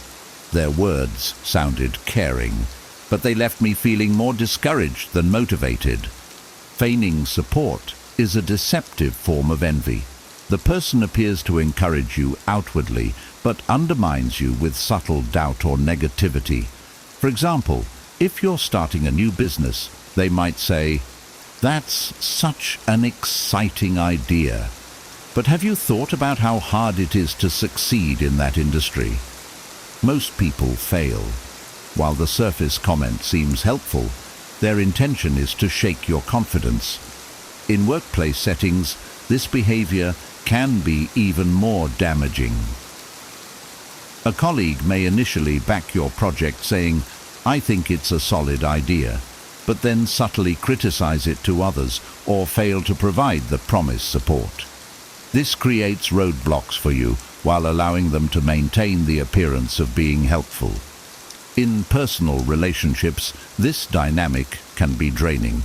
Their words sounded caring, but they left me feeling more discouraged than motivated. Feigning support is a deceptive form of envy. The person appears to encourage you outwardly, but undermines you with subtle doubt or negativity. For example, if you're starting a new business, they might say, "That's such an exciting idea. But have you thought about how hard it is to succeed in that industry?" Most people fail. While the surface comment seems helpful, their intention is to shake your confidence. In workplace settings, this behavior can be even more damaging. A colleague may initially back your project saying, "I think it's a solid idea," but then subtly criticize it to others or fail to provide the promised support. This creates roadblocks for you while allowing them to maintain the appearance of being helpful. In personal relationships, this dynamic can be draining.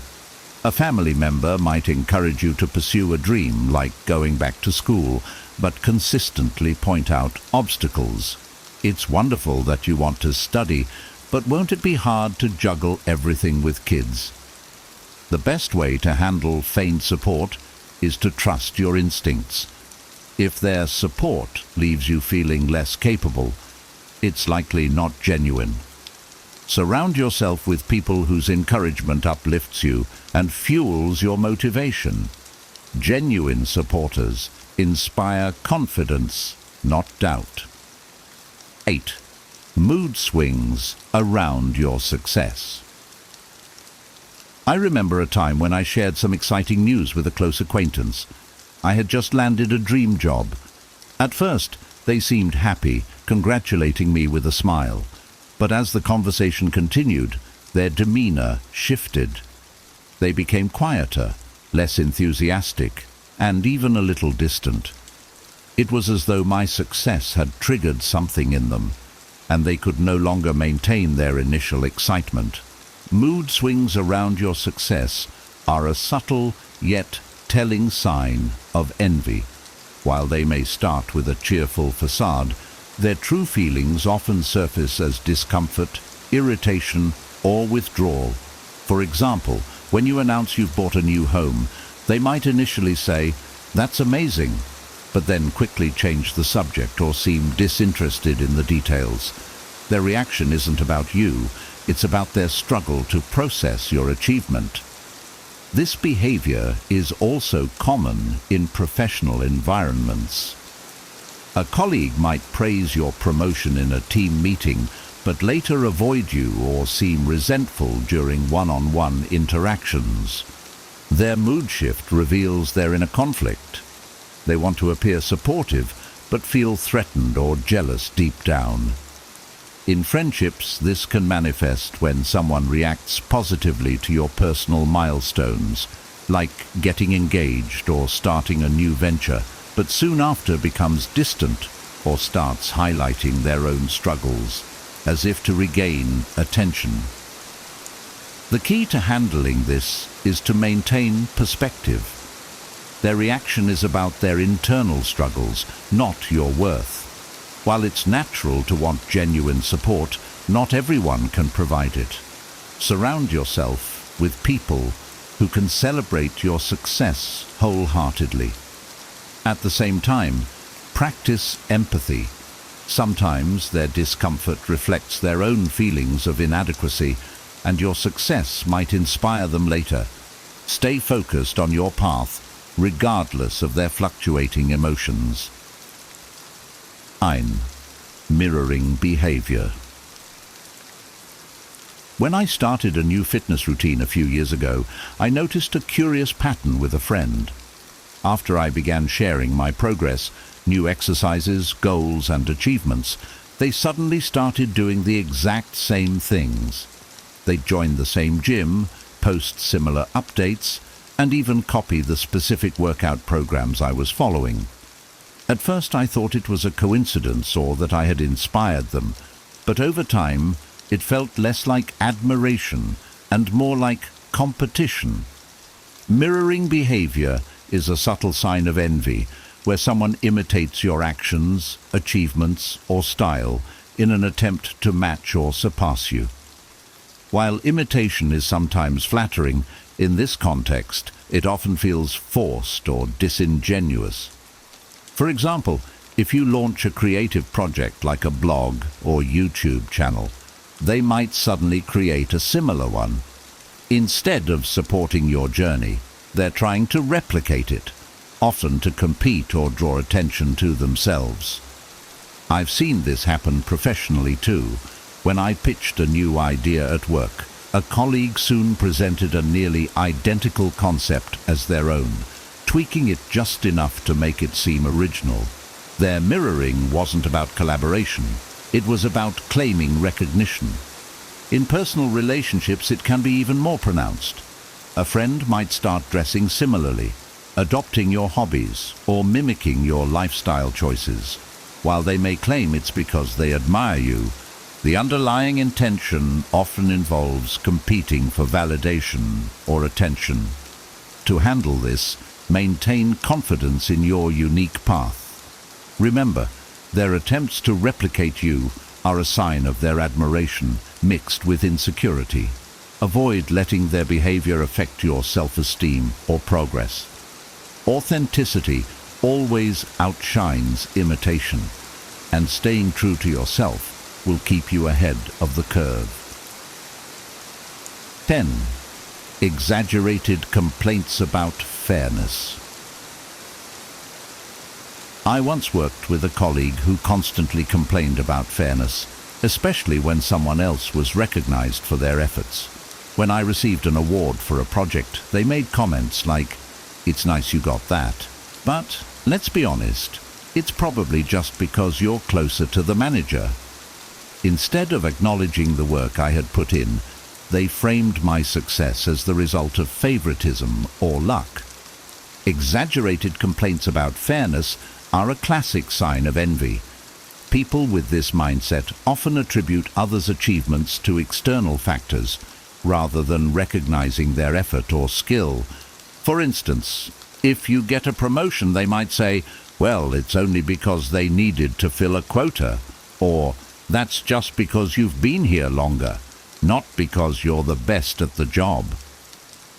A family member might encourage you to pursue a dream like going back to school, but consistently point out obstacles. It's wonderful that you want to study, but won't it be hard to juggle everything with kids? The best way to handle feigned support is to trust your instincts. If their support leaves you feeling less capable, it's likely not genuine. Surround yourself with people whose encouragement uplifts you and fuels your motivation. Genuine supporters inspire confidence, not doubt. 8. Mood swings around your success. I remember a time when I shared some exciting news with a close acquaintance. I had just landed a dream job. At first, they seemed happy, congratulating me with a smile. But as the conversation continued, their demeanor shifted. They became quieter, less enthusiastic, and even a little distant. It was as though my success had triggered something in them, and they could no longer maintain their initial excitement. Mood swings around your success are a subtle yet telling sign of envy. While they may start with a cheerful facade, their true feelings often surface as discomfort, irritation, or withdrawal. For example, when you announce you've bought a new home, they might initially say, "That's amazing," but then quickly change the subject or seem disinterested in the details. Their reaction isn't about you, it's about their struggle to process your achievement. This behavior is also common in professional environments. A colleague might praise your promotion in a team meeting, but later avoid you or seem resentful during one-on-one interactions. Their mood shift reveals they're in a conflict. They want to appear supportive, but feel threatened or jealous deep down. In friendships, this can manifest when someone reacts positively to your personal milestones, like getting engaged or starting a new venture, but soon after becomes distant or starts highlighting their own struggles, as if to regain attention. The key to handling this is to maintain perspective. Their reaction is about their internal struggles, not your worth. While it's natural to want genuine support, not everyone can provide it. Surround yourself with people who can celebrate your success wholeheartedly. At the same time, practice empathy. Sometimes their discomfort reflects their own feelings of inadequacy, and your success might inspire them later. Stay focused on your path, regardless of their fluctuating emotions. 9. Mirroring behavior. When I started a new fitness routine a few years ago, I noticed a curious pattern with a friend. After I began sharing my progress, new exercises, goals, and achievements, they suddenly started doing the exact same things. They'd join the same gym, post similar updates, and even copy the specific workout programs I was following. At first I thought it was a coincidence or that I had inspired them, but over time it felt less like admiration and more like competition. Mirroring behavior is a subtle sign of envy, where someone imitates your actions, achievements, or style in an attempt to match or surpass you. While imitation is sometimes flattering, in this context, it often feels forced or disingenuous. For example, if you launch a creative project like a blog or YouTube channel, they might suddenly create a similar one. Instead of supporting your journey, they're trying to replicate it, often to compete or draw attention to themselves. I've seen this happen professionally too. When I pitched a new idea at work, a colleague soon presented a nearly identical concept as their own, tweaking it just enough to make it seem original. Their mirroring wasn't about collaboration, it was about claiming recognition. In personal relationships, it can be even more pronounced. A friend might start dressing similarly, adopting your hobbies, or mimicking your lifestyle choices. While they may claim it's because they admire you, the underlying intention often involves competing for validation or attention. To handle this, maintain confidence in your unique path. Remember, their attempts to replicate you are a sign of their admiration mixed with insecurity. Avoid letting their behavior affect your self-esteem or progress. Authenticity always outshines imitation, and staying true to yourself will keep you ahead of the curve. 10. Exaggerated complaints about fairness. I once worked with a colleague who constantly complained about fairness, especially when someone else was recognized for their efforts. When I received an award for a project, they made comments like, "It's nice you got that, but let's be honest, it's probably just because you're closer to the manager." Instead of acknowledging the work I had put in, they framed my success as the result of favoritism or luck. Exaggerated complaints about fairness are a classic sign of envy. People with this mindset often attribute others' achievements to external factors, rather than recognizing their effort or skill. For instance, if you get a promotion, they might say, "Well, it's only because they needed to fill a quota," or "That's just because you've been here longer, not because you're the best at the job."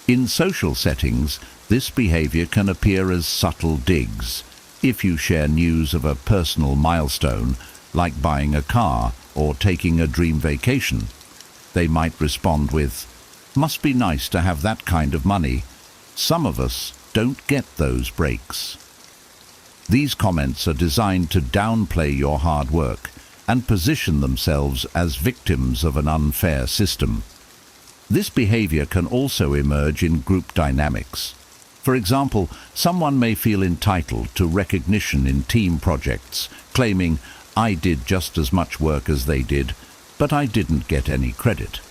In social settings, this behavior can appear as subtle digs. If you share news of a personal milestone, like buying a car or taking a dream vacation, they might respond with, "Must be nice to have that kind of money. Some of us don't get those breaks." These comments are designed to downplay your hard work and position themselves as victims of an unfair system. This behavior can also emerge in group dynamics. For example, someone may feel entitled to recognition in team projects, claiming, "I did just as much work as they did, but I didn't get any credit."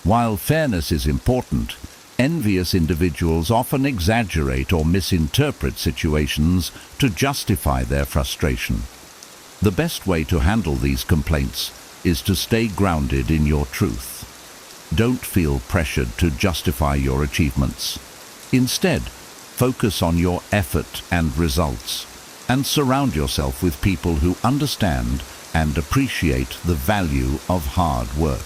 While fairness is important, envious individuals often exaggerate or misinterpret situations to justify their frustration. The best way to handle these complaints is to stay grounded in your truth. Don't feel pressured to justify your achievements. Instead, focus on your effort and results, and surround yourself with people who understand and appreciate the value of hard work.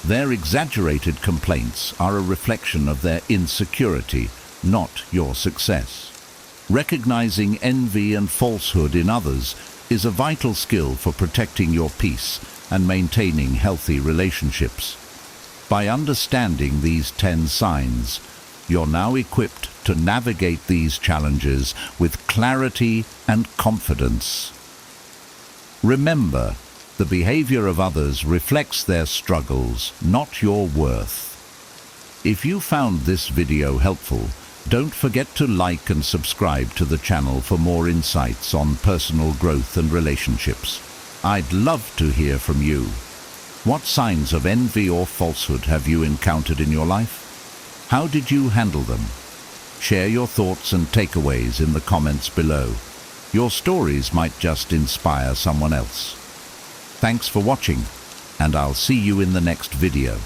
Their exaggerated complaints are a reflection of their insecurity, not your success. Recognizing envy and falsehood in others is a vital skill for protecting your peace and maintaining healthy relationships. By understanding these 10 signs, you're now equipped to navigate these challenges with clarity and confidence. Remember, the behavior of others reflects their struggles, not your worth. If you found this video helpful, don't forget to like and subscribe to the channel for more insights on personal growth and relationships. I'd love to hear from you. What signs of envy or falsehood have you encountered in your life? How did you handle them? Share your thoughts and takeaways in the comments below. Your stories might just inspire someone else. Thanks for watching, and I'll see you in the next video.